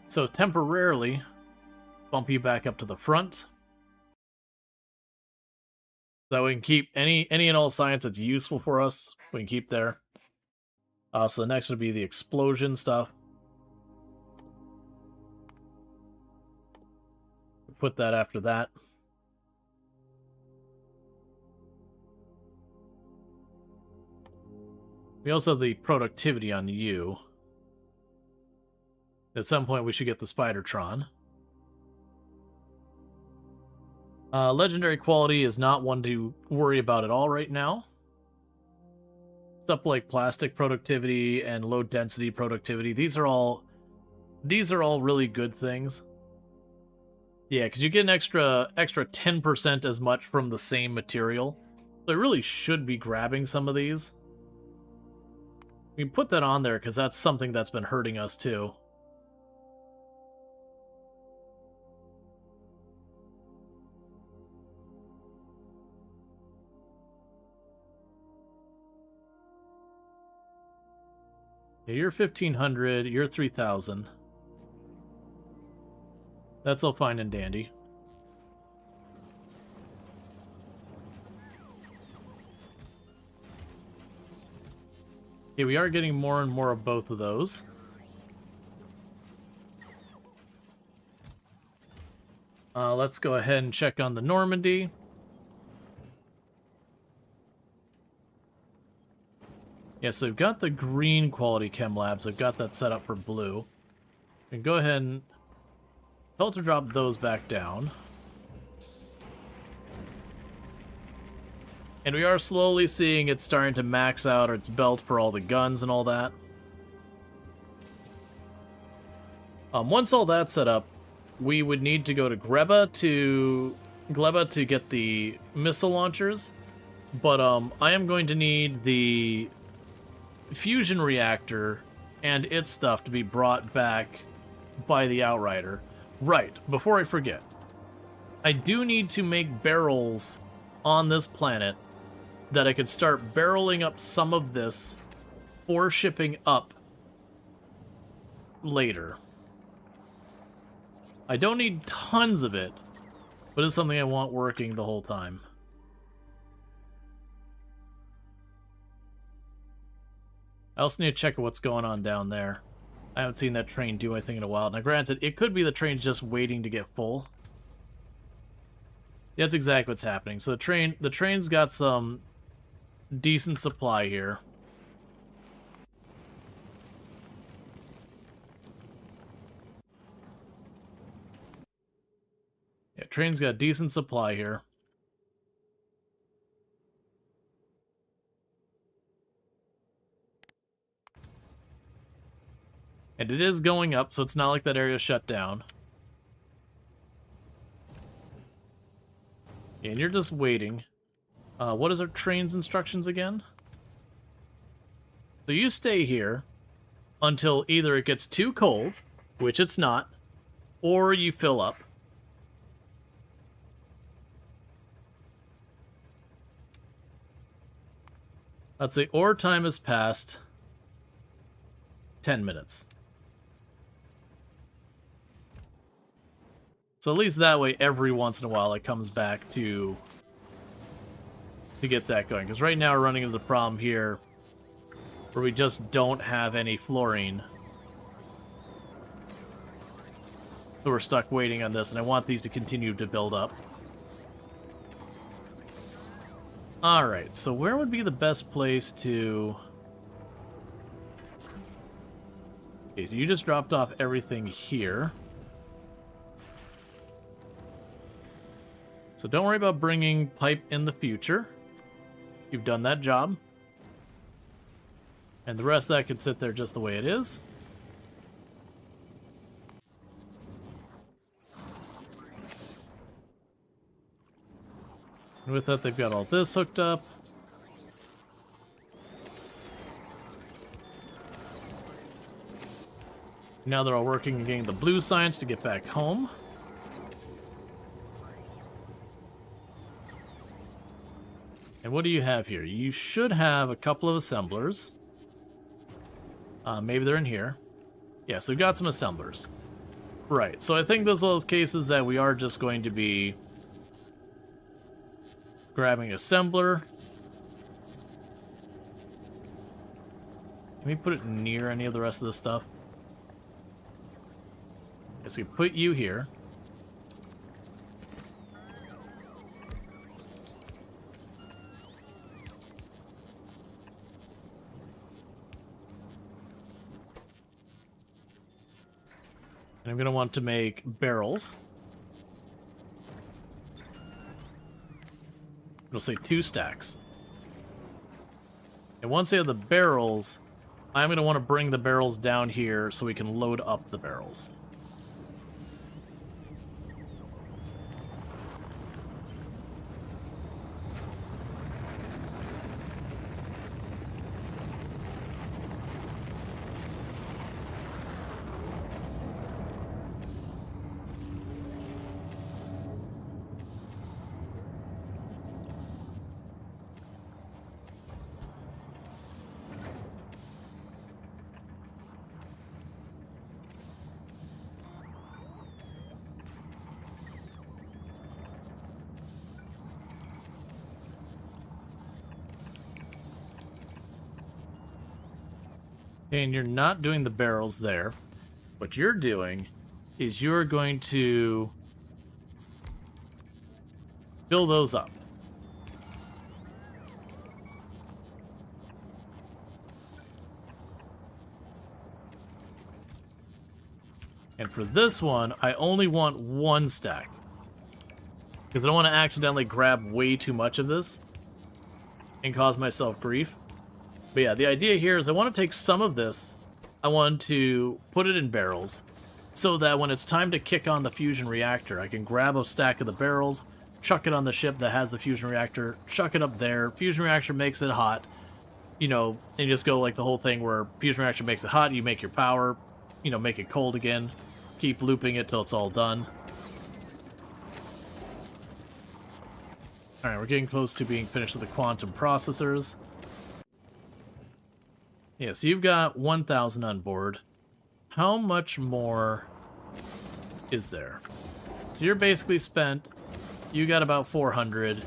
So temporarily bump you back up to the front. So we can keep any and all science that's useful for us, we can keep there. So the next would be the explosion stuff. Put that after that. We also have the productivity on you. At some point we should get the Spidertron. Legendary quality is not one to worry about at all right now. Stuff like plastic productivity and low density productivity, these are all really good things. Yeah, because you get an extra 10% as much from the same material. So I really should be grabbing some of these. We can put that on there because that's something that's been hurting us too. Yeah, you're 1,500, you're 3,000. That's all fine and dandy. Okay, we are getting more and more of both of those. Let's go ahead and check on the Normandy. Yeah, so we've got the green quality chem labs. I've got that set up for blue. We can go ahead and filter drop those back down. And we are slowly seeing it starting to max out its belt for all the guns and all that. Once all that's set up, we would need to go to Gleba to get the missile launchers. But I am going to need the fusion reactor and its stuff to be brought back by the Outrider. Right, before I forget, I do need to make barrels on this planet that I could start barreling up some of this for shipping up later. I don't need tons of it, but it's something I want working the whole time. I also need to check what's going on down there. I haven't seen that train do anything in a while. Now granted, it could be the train's just waiting to get full. That's exactly what's happening. So the train's got some decent supply here. Yeah, train's got decent supply here. And it is going up, so it's not like that area's shut down. And you're just waiting. What is our train's instructions again? So you stay here until either it gets too cold, which it's not, or you fill up. Let's say ore time has passed 10 minutes. So at least that way, every once in a while, it comes back to get that going. Because right now we're running into the problem here where we just don't have any fluorine. So we're stuck waiting on this, and I want these to continue to build up. Alright, so where would be the best place to... Okay, so you just dropped off everything here. So don't worry about bringing pipe in the future. You've done that job. And the rest of that could sit there just the way it is. And with that, they've got all this hooked up. Now they're all working and getting the blue science to get back home. And what do you have here? You should have a couple of assemblers. Maybe they're in here. Yeah, so we've got some assemblers. Right, so I think this is one of those cases that we are just going to be grabbing assembler. Can we put it near any of the rest of this stuff? Yes, we put you here. And I'm going to want to make barrels. It'll say 2 stacks. And once I have the barrels, I'm going to want to bring the barrels down here so we can load up the barrels. And you're not doing the barrels there. What you're doing is you're going to fill those up. And for this one, I only want 1 stack. Because I don't want to accidentally grab way too much of this and cause myself grief. But yeah, the idea here is I want to take some of this, I want to put it in barrels, so that when it's time to kick on the fusion reactor, I can grab a stack of the barrels, chuck it on the ship that has the fusion reactor, chuck it up there, fusion reactor makes it hot, you know, and you just go like the whole thing where fusion reactor makes it hot, you make your power, you know, make it cold again, keep looping it till it's all done. Alright, we're getting close to being finished with the quantum processors. Yeah, so you've got 1,000 on board. How much more is there? So you're basically spent. You got about 400.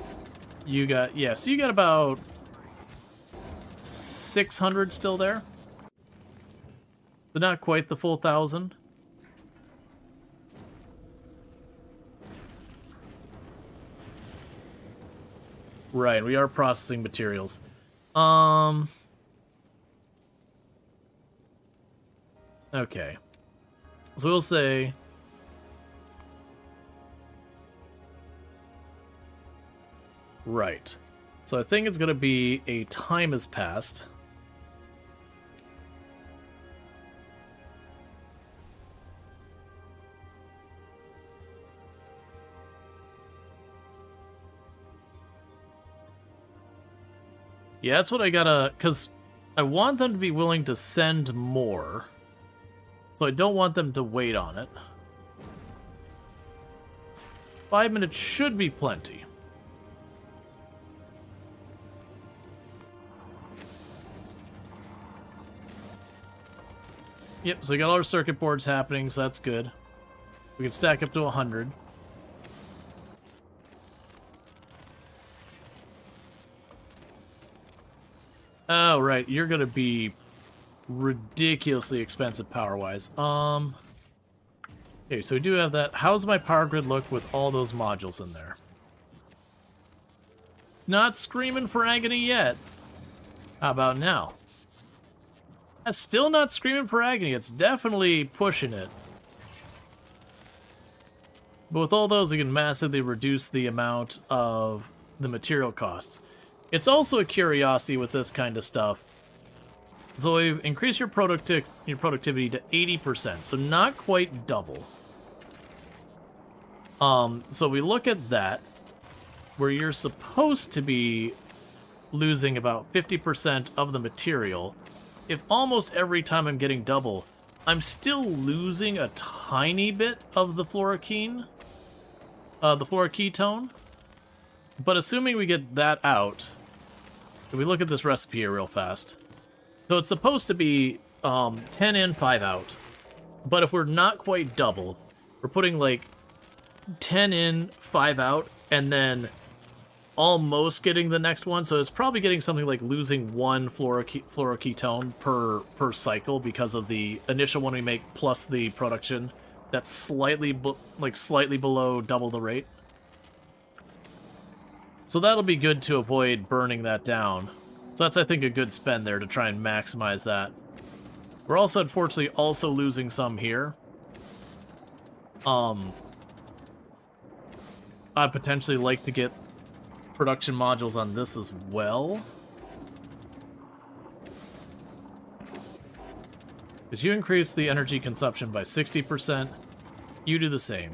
You got, yeah, so you got about 600 still there. So not quite the full 1,000. Right, we are processing materials. Okay. So we'll say... Right. So I think it's going to be a time has passed. Yeah, that's what I gotta... Because I want them to be willing to send more. So I don't want them to wait on it. 5 minutes should be plenty. Yep, so we got all our circuit boards happening, so that's good. We can stack up to 100. Oh, right. You're going to be ridiculously expensive power-wise. Okay, so we do have that. How's my power grid look with all those modules in there? It's not screaming for agony yet. How about now? It's still not screaming for agony. It's definitely pushing it. But with all those, we can massively reduce the amount of the material costs. It's also a curiosity with this kind of stuff. So we've increased your productivity to 80%, so not quite double. So we look at that, where you're supposed to be losing about 50% of the material. If almost every time I'm getting double, I'm still losing a tiny bit of the fluoroketone. But assuming we get that out, if we look at this recipe here real fast, so it's supposed to be 10 in, 5 out. But if we're not quite double, we're putting like 10 in, 5 out, and then almost getting the next one. So it's probably getting something like losing one fluoroketone per cycle because of the initial one we make plus the production that's slightly below double the rate. So that'll be good to avoid burning that down. So that's, I think, a good spend there to try and maximize that. We're also, unfortunately, also losing some here. I'd potentially like to get production modules on this as well. Because you increase the energy consumption by 60%, you do the same.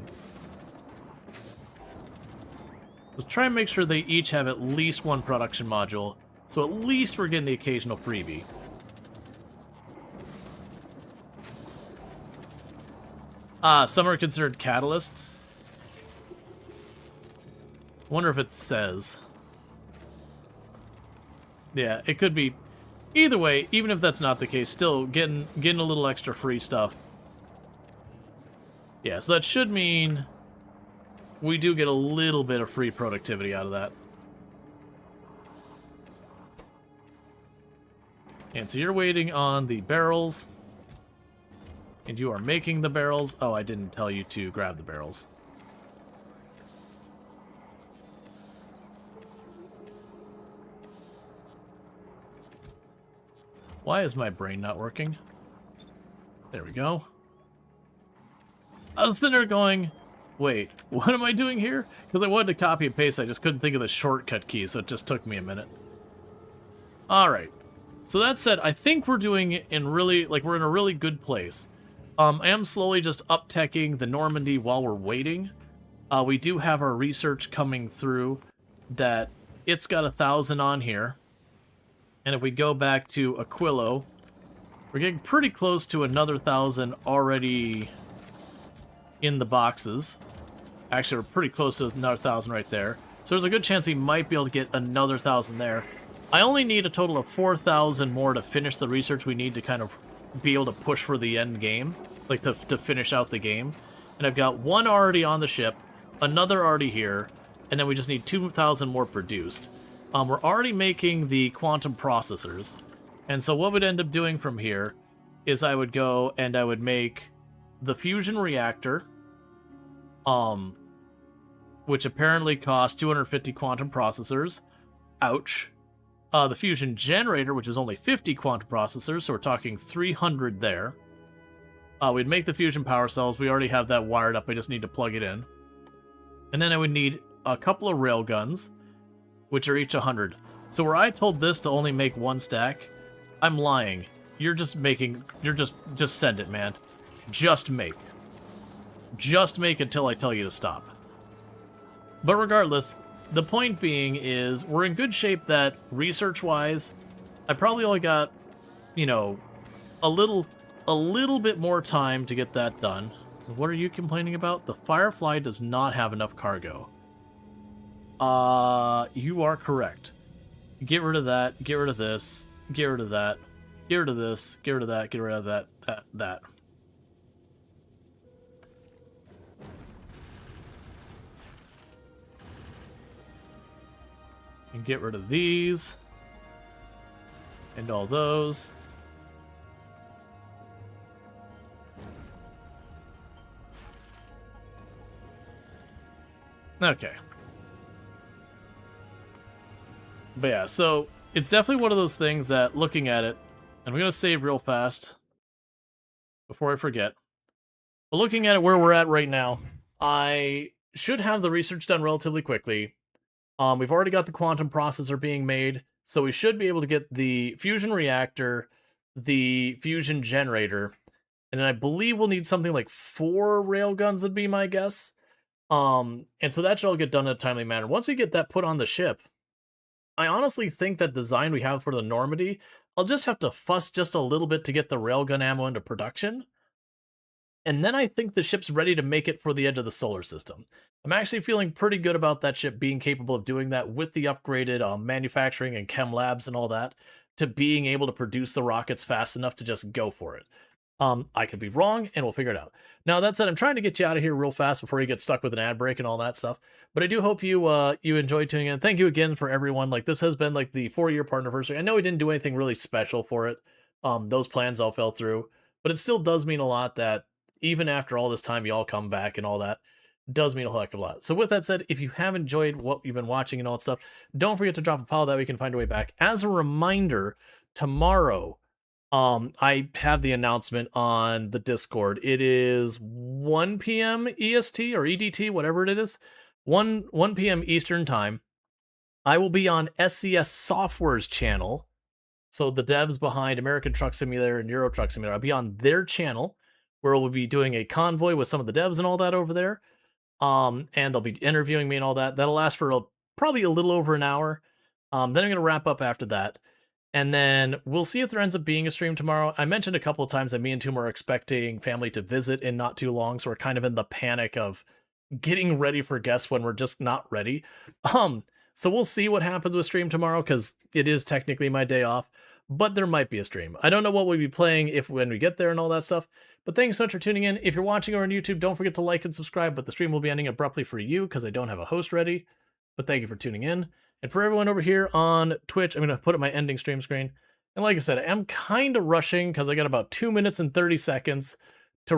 Let's try and make sure they each have at least one production module, so at least we're getting the occasional freebie. Some are considered catalysts. I wonder if it says. Yeah, it could be. Either way, even if that's not the case, still getting a little extra free stuff. Yeah, so that should mean we do get a little bit of free productivity out of that. And so you're waiting on the barrels. And you are making the barrels. Oh, I didn't tell you to grab the barrels. Why is my brain not working? There we go. I was sitting there going, wait, what am I doing here? Because I wanted to copy and paste, I just couldn't think of the shortcut key, so it just took me a minute. Alright. So that said, I think we're doing it in really, we're in a really good place. I am slowly just up-teching the Normandy while we're waiting. We do have our research coming through that it's got 1,000 on here. And if we go back to Aquillo, we're getting pretty close to another 1,000 already in the boxes. Actually, we're pretty close to another 1,000 right there. So there's a good chance we might be able to get another 1,000 there. I only need a total of 4,000 more to finish the research we need to kind of be able to push for the end game, like to finish out the game. And I've got one already on the ship, another already here, and then we just need 2,000 more produced. We're already making the quantum processors, and so what we'd end up doing from here is I would go and I would make the fusion reactor, which apparently costs 250 quantum processors. Ouch. The fusion generator, which is only 50 quantum processors, so we're talking 300 there. We'd make the fusion power cells. We already have that wired up. I just need to plug it in. And then I would need a couple of rail guns, which are each 100. So where I told this to only make one stack, I'm lying. You're just send it, man. Just make. Just make until I tell you to stop. But regardless, the point being is we're in good shape that research-wise, I probably only got, you know, a little bit more time to get that done. What are you complaining about? The Firefly does not have enough cargo. You are correct. Get rid of that, get rid of this, get rid of that, get rid of this, get rid of that, get rid of that. And get rid of these. And all those. Okay. But yeah, so it's definitely one of those things that, looking at it, and I'm going to save real fast before I forget. But looking at it where we're at right now, I should have the research done relatively quickly. We've already got the quantum processor being made, so we should be able to get the fusion reactor, the fusion generator, and then I believe we'll need something like 4 railguns would be my guess. And so that should all get done in a timely manner. Once we get that put on the ship, I honestly think that design we have for the Normandy, I'll just have to fuss just a little bit to get the railgun ammo into production. And then I think the ship's ready to make it for the edge of the solar system. I'm actually feeling pretty good about that ship being capable of doing that with the upgraded manufacturing and chem labs and all that, to being able to produce the rockets fast enough to just go for it. I could be wrong, and we'll figure it out. Now, that said, I'm trying to get you out of here real fast before you get stuck with an ad break and all that stuff. But I do hope you you enjoyed tuning in. Thank you again for everyone. Like, this has been like the 4-year partner anniversary. I know we didn't do anything really special for it. Those plans all fell through, but it still does mean a lot that even after all this time, you all come back and all that. Does mean a whole heck of a lot. So with that said, if you have enjoyed what you've been watching and all that stuff, don't forget to drop a follow that we can find a way back. As a reminder, tomorrow, I have the announcement on the Discord. It is 1 p.m. EST or EDT, whatever it is. 1 p.m. Eastern time. I will be on SCS Software's channel. So the devs behind American Truck Simulator and Euro Truck Simulator. I'll be on their channel, where we'll be doing a convoy with some of the devs and all that over there. And they'll be interviewing me and all that. That'll last for probably a little over an hour. Then I'm going to wrap up after that. And then we'll see if there ends up being a stream tomorrow. I mentioned a couple of times that me and Toom are expecting family to visit in not too long, so we're kind of in the panic of getting ready for guests when we're just not ready. So we'll see what happens with stream tomorrow, because it is technically my day off, but there might be a stream. I don't know what we'll be playing when we get there and all that stuff, but thanks so much for tuning in. If you're watching over on YouTube, don't forget to like and subscribe, but the stream will be ending abruptly for you because I don't have a host ready. But thank you for tuning in. And for everyone over here on Twitch, I'm going to put up my ending stream screen. And like I said, I am kind of rushing because I got about 2 minutes and 30 seconds to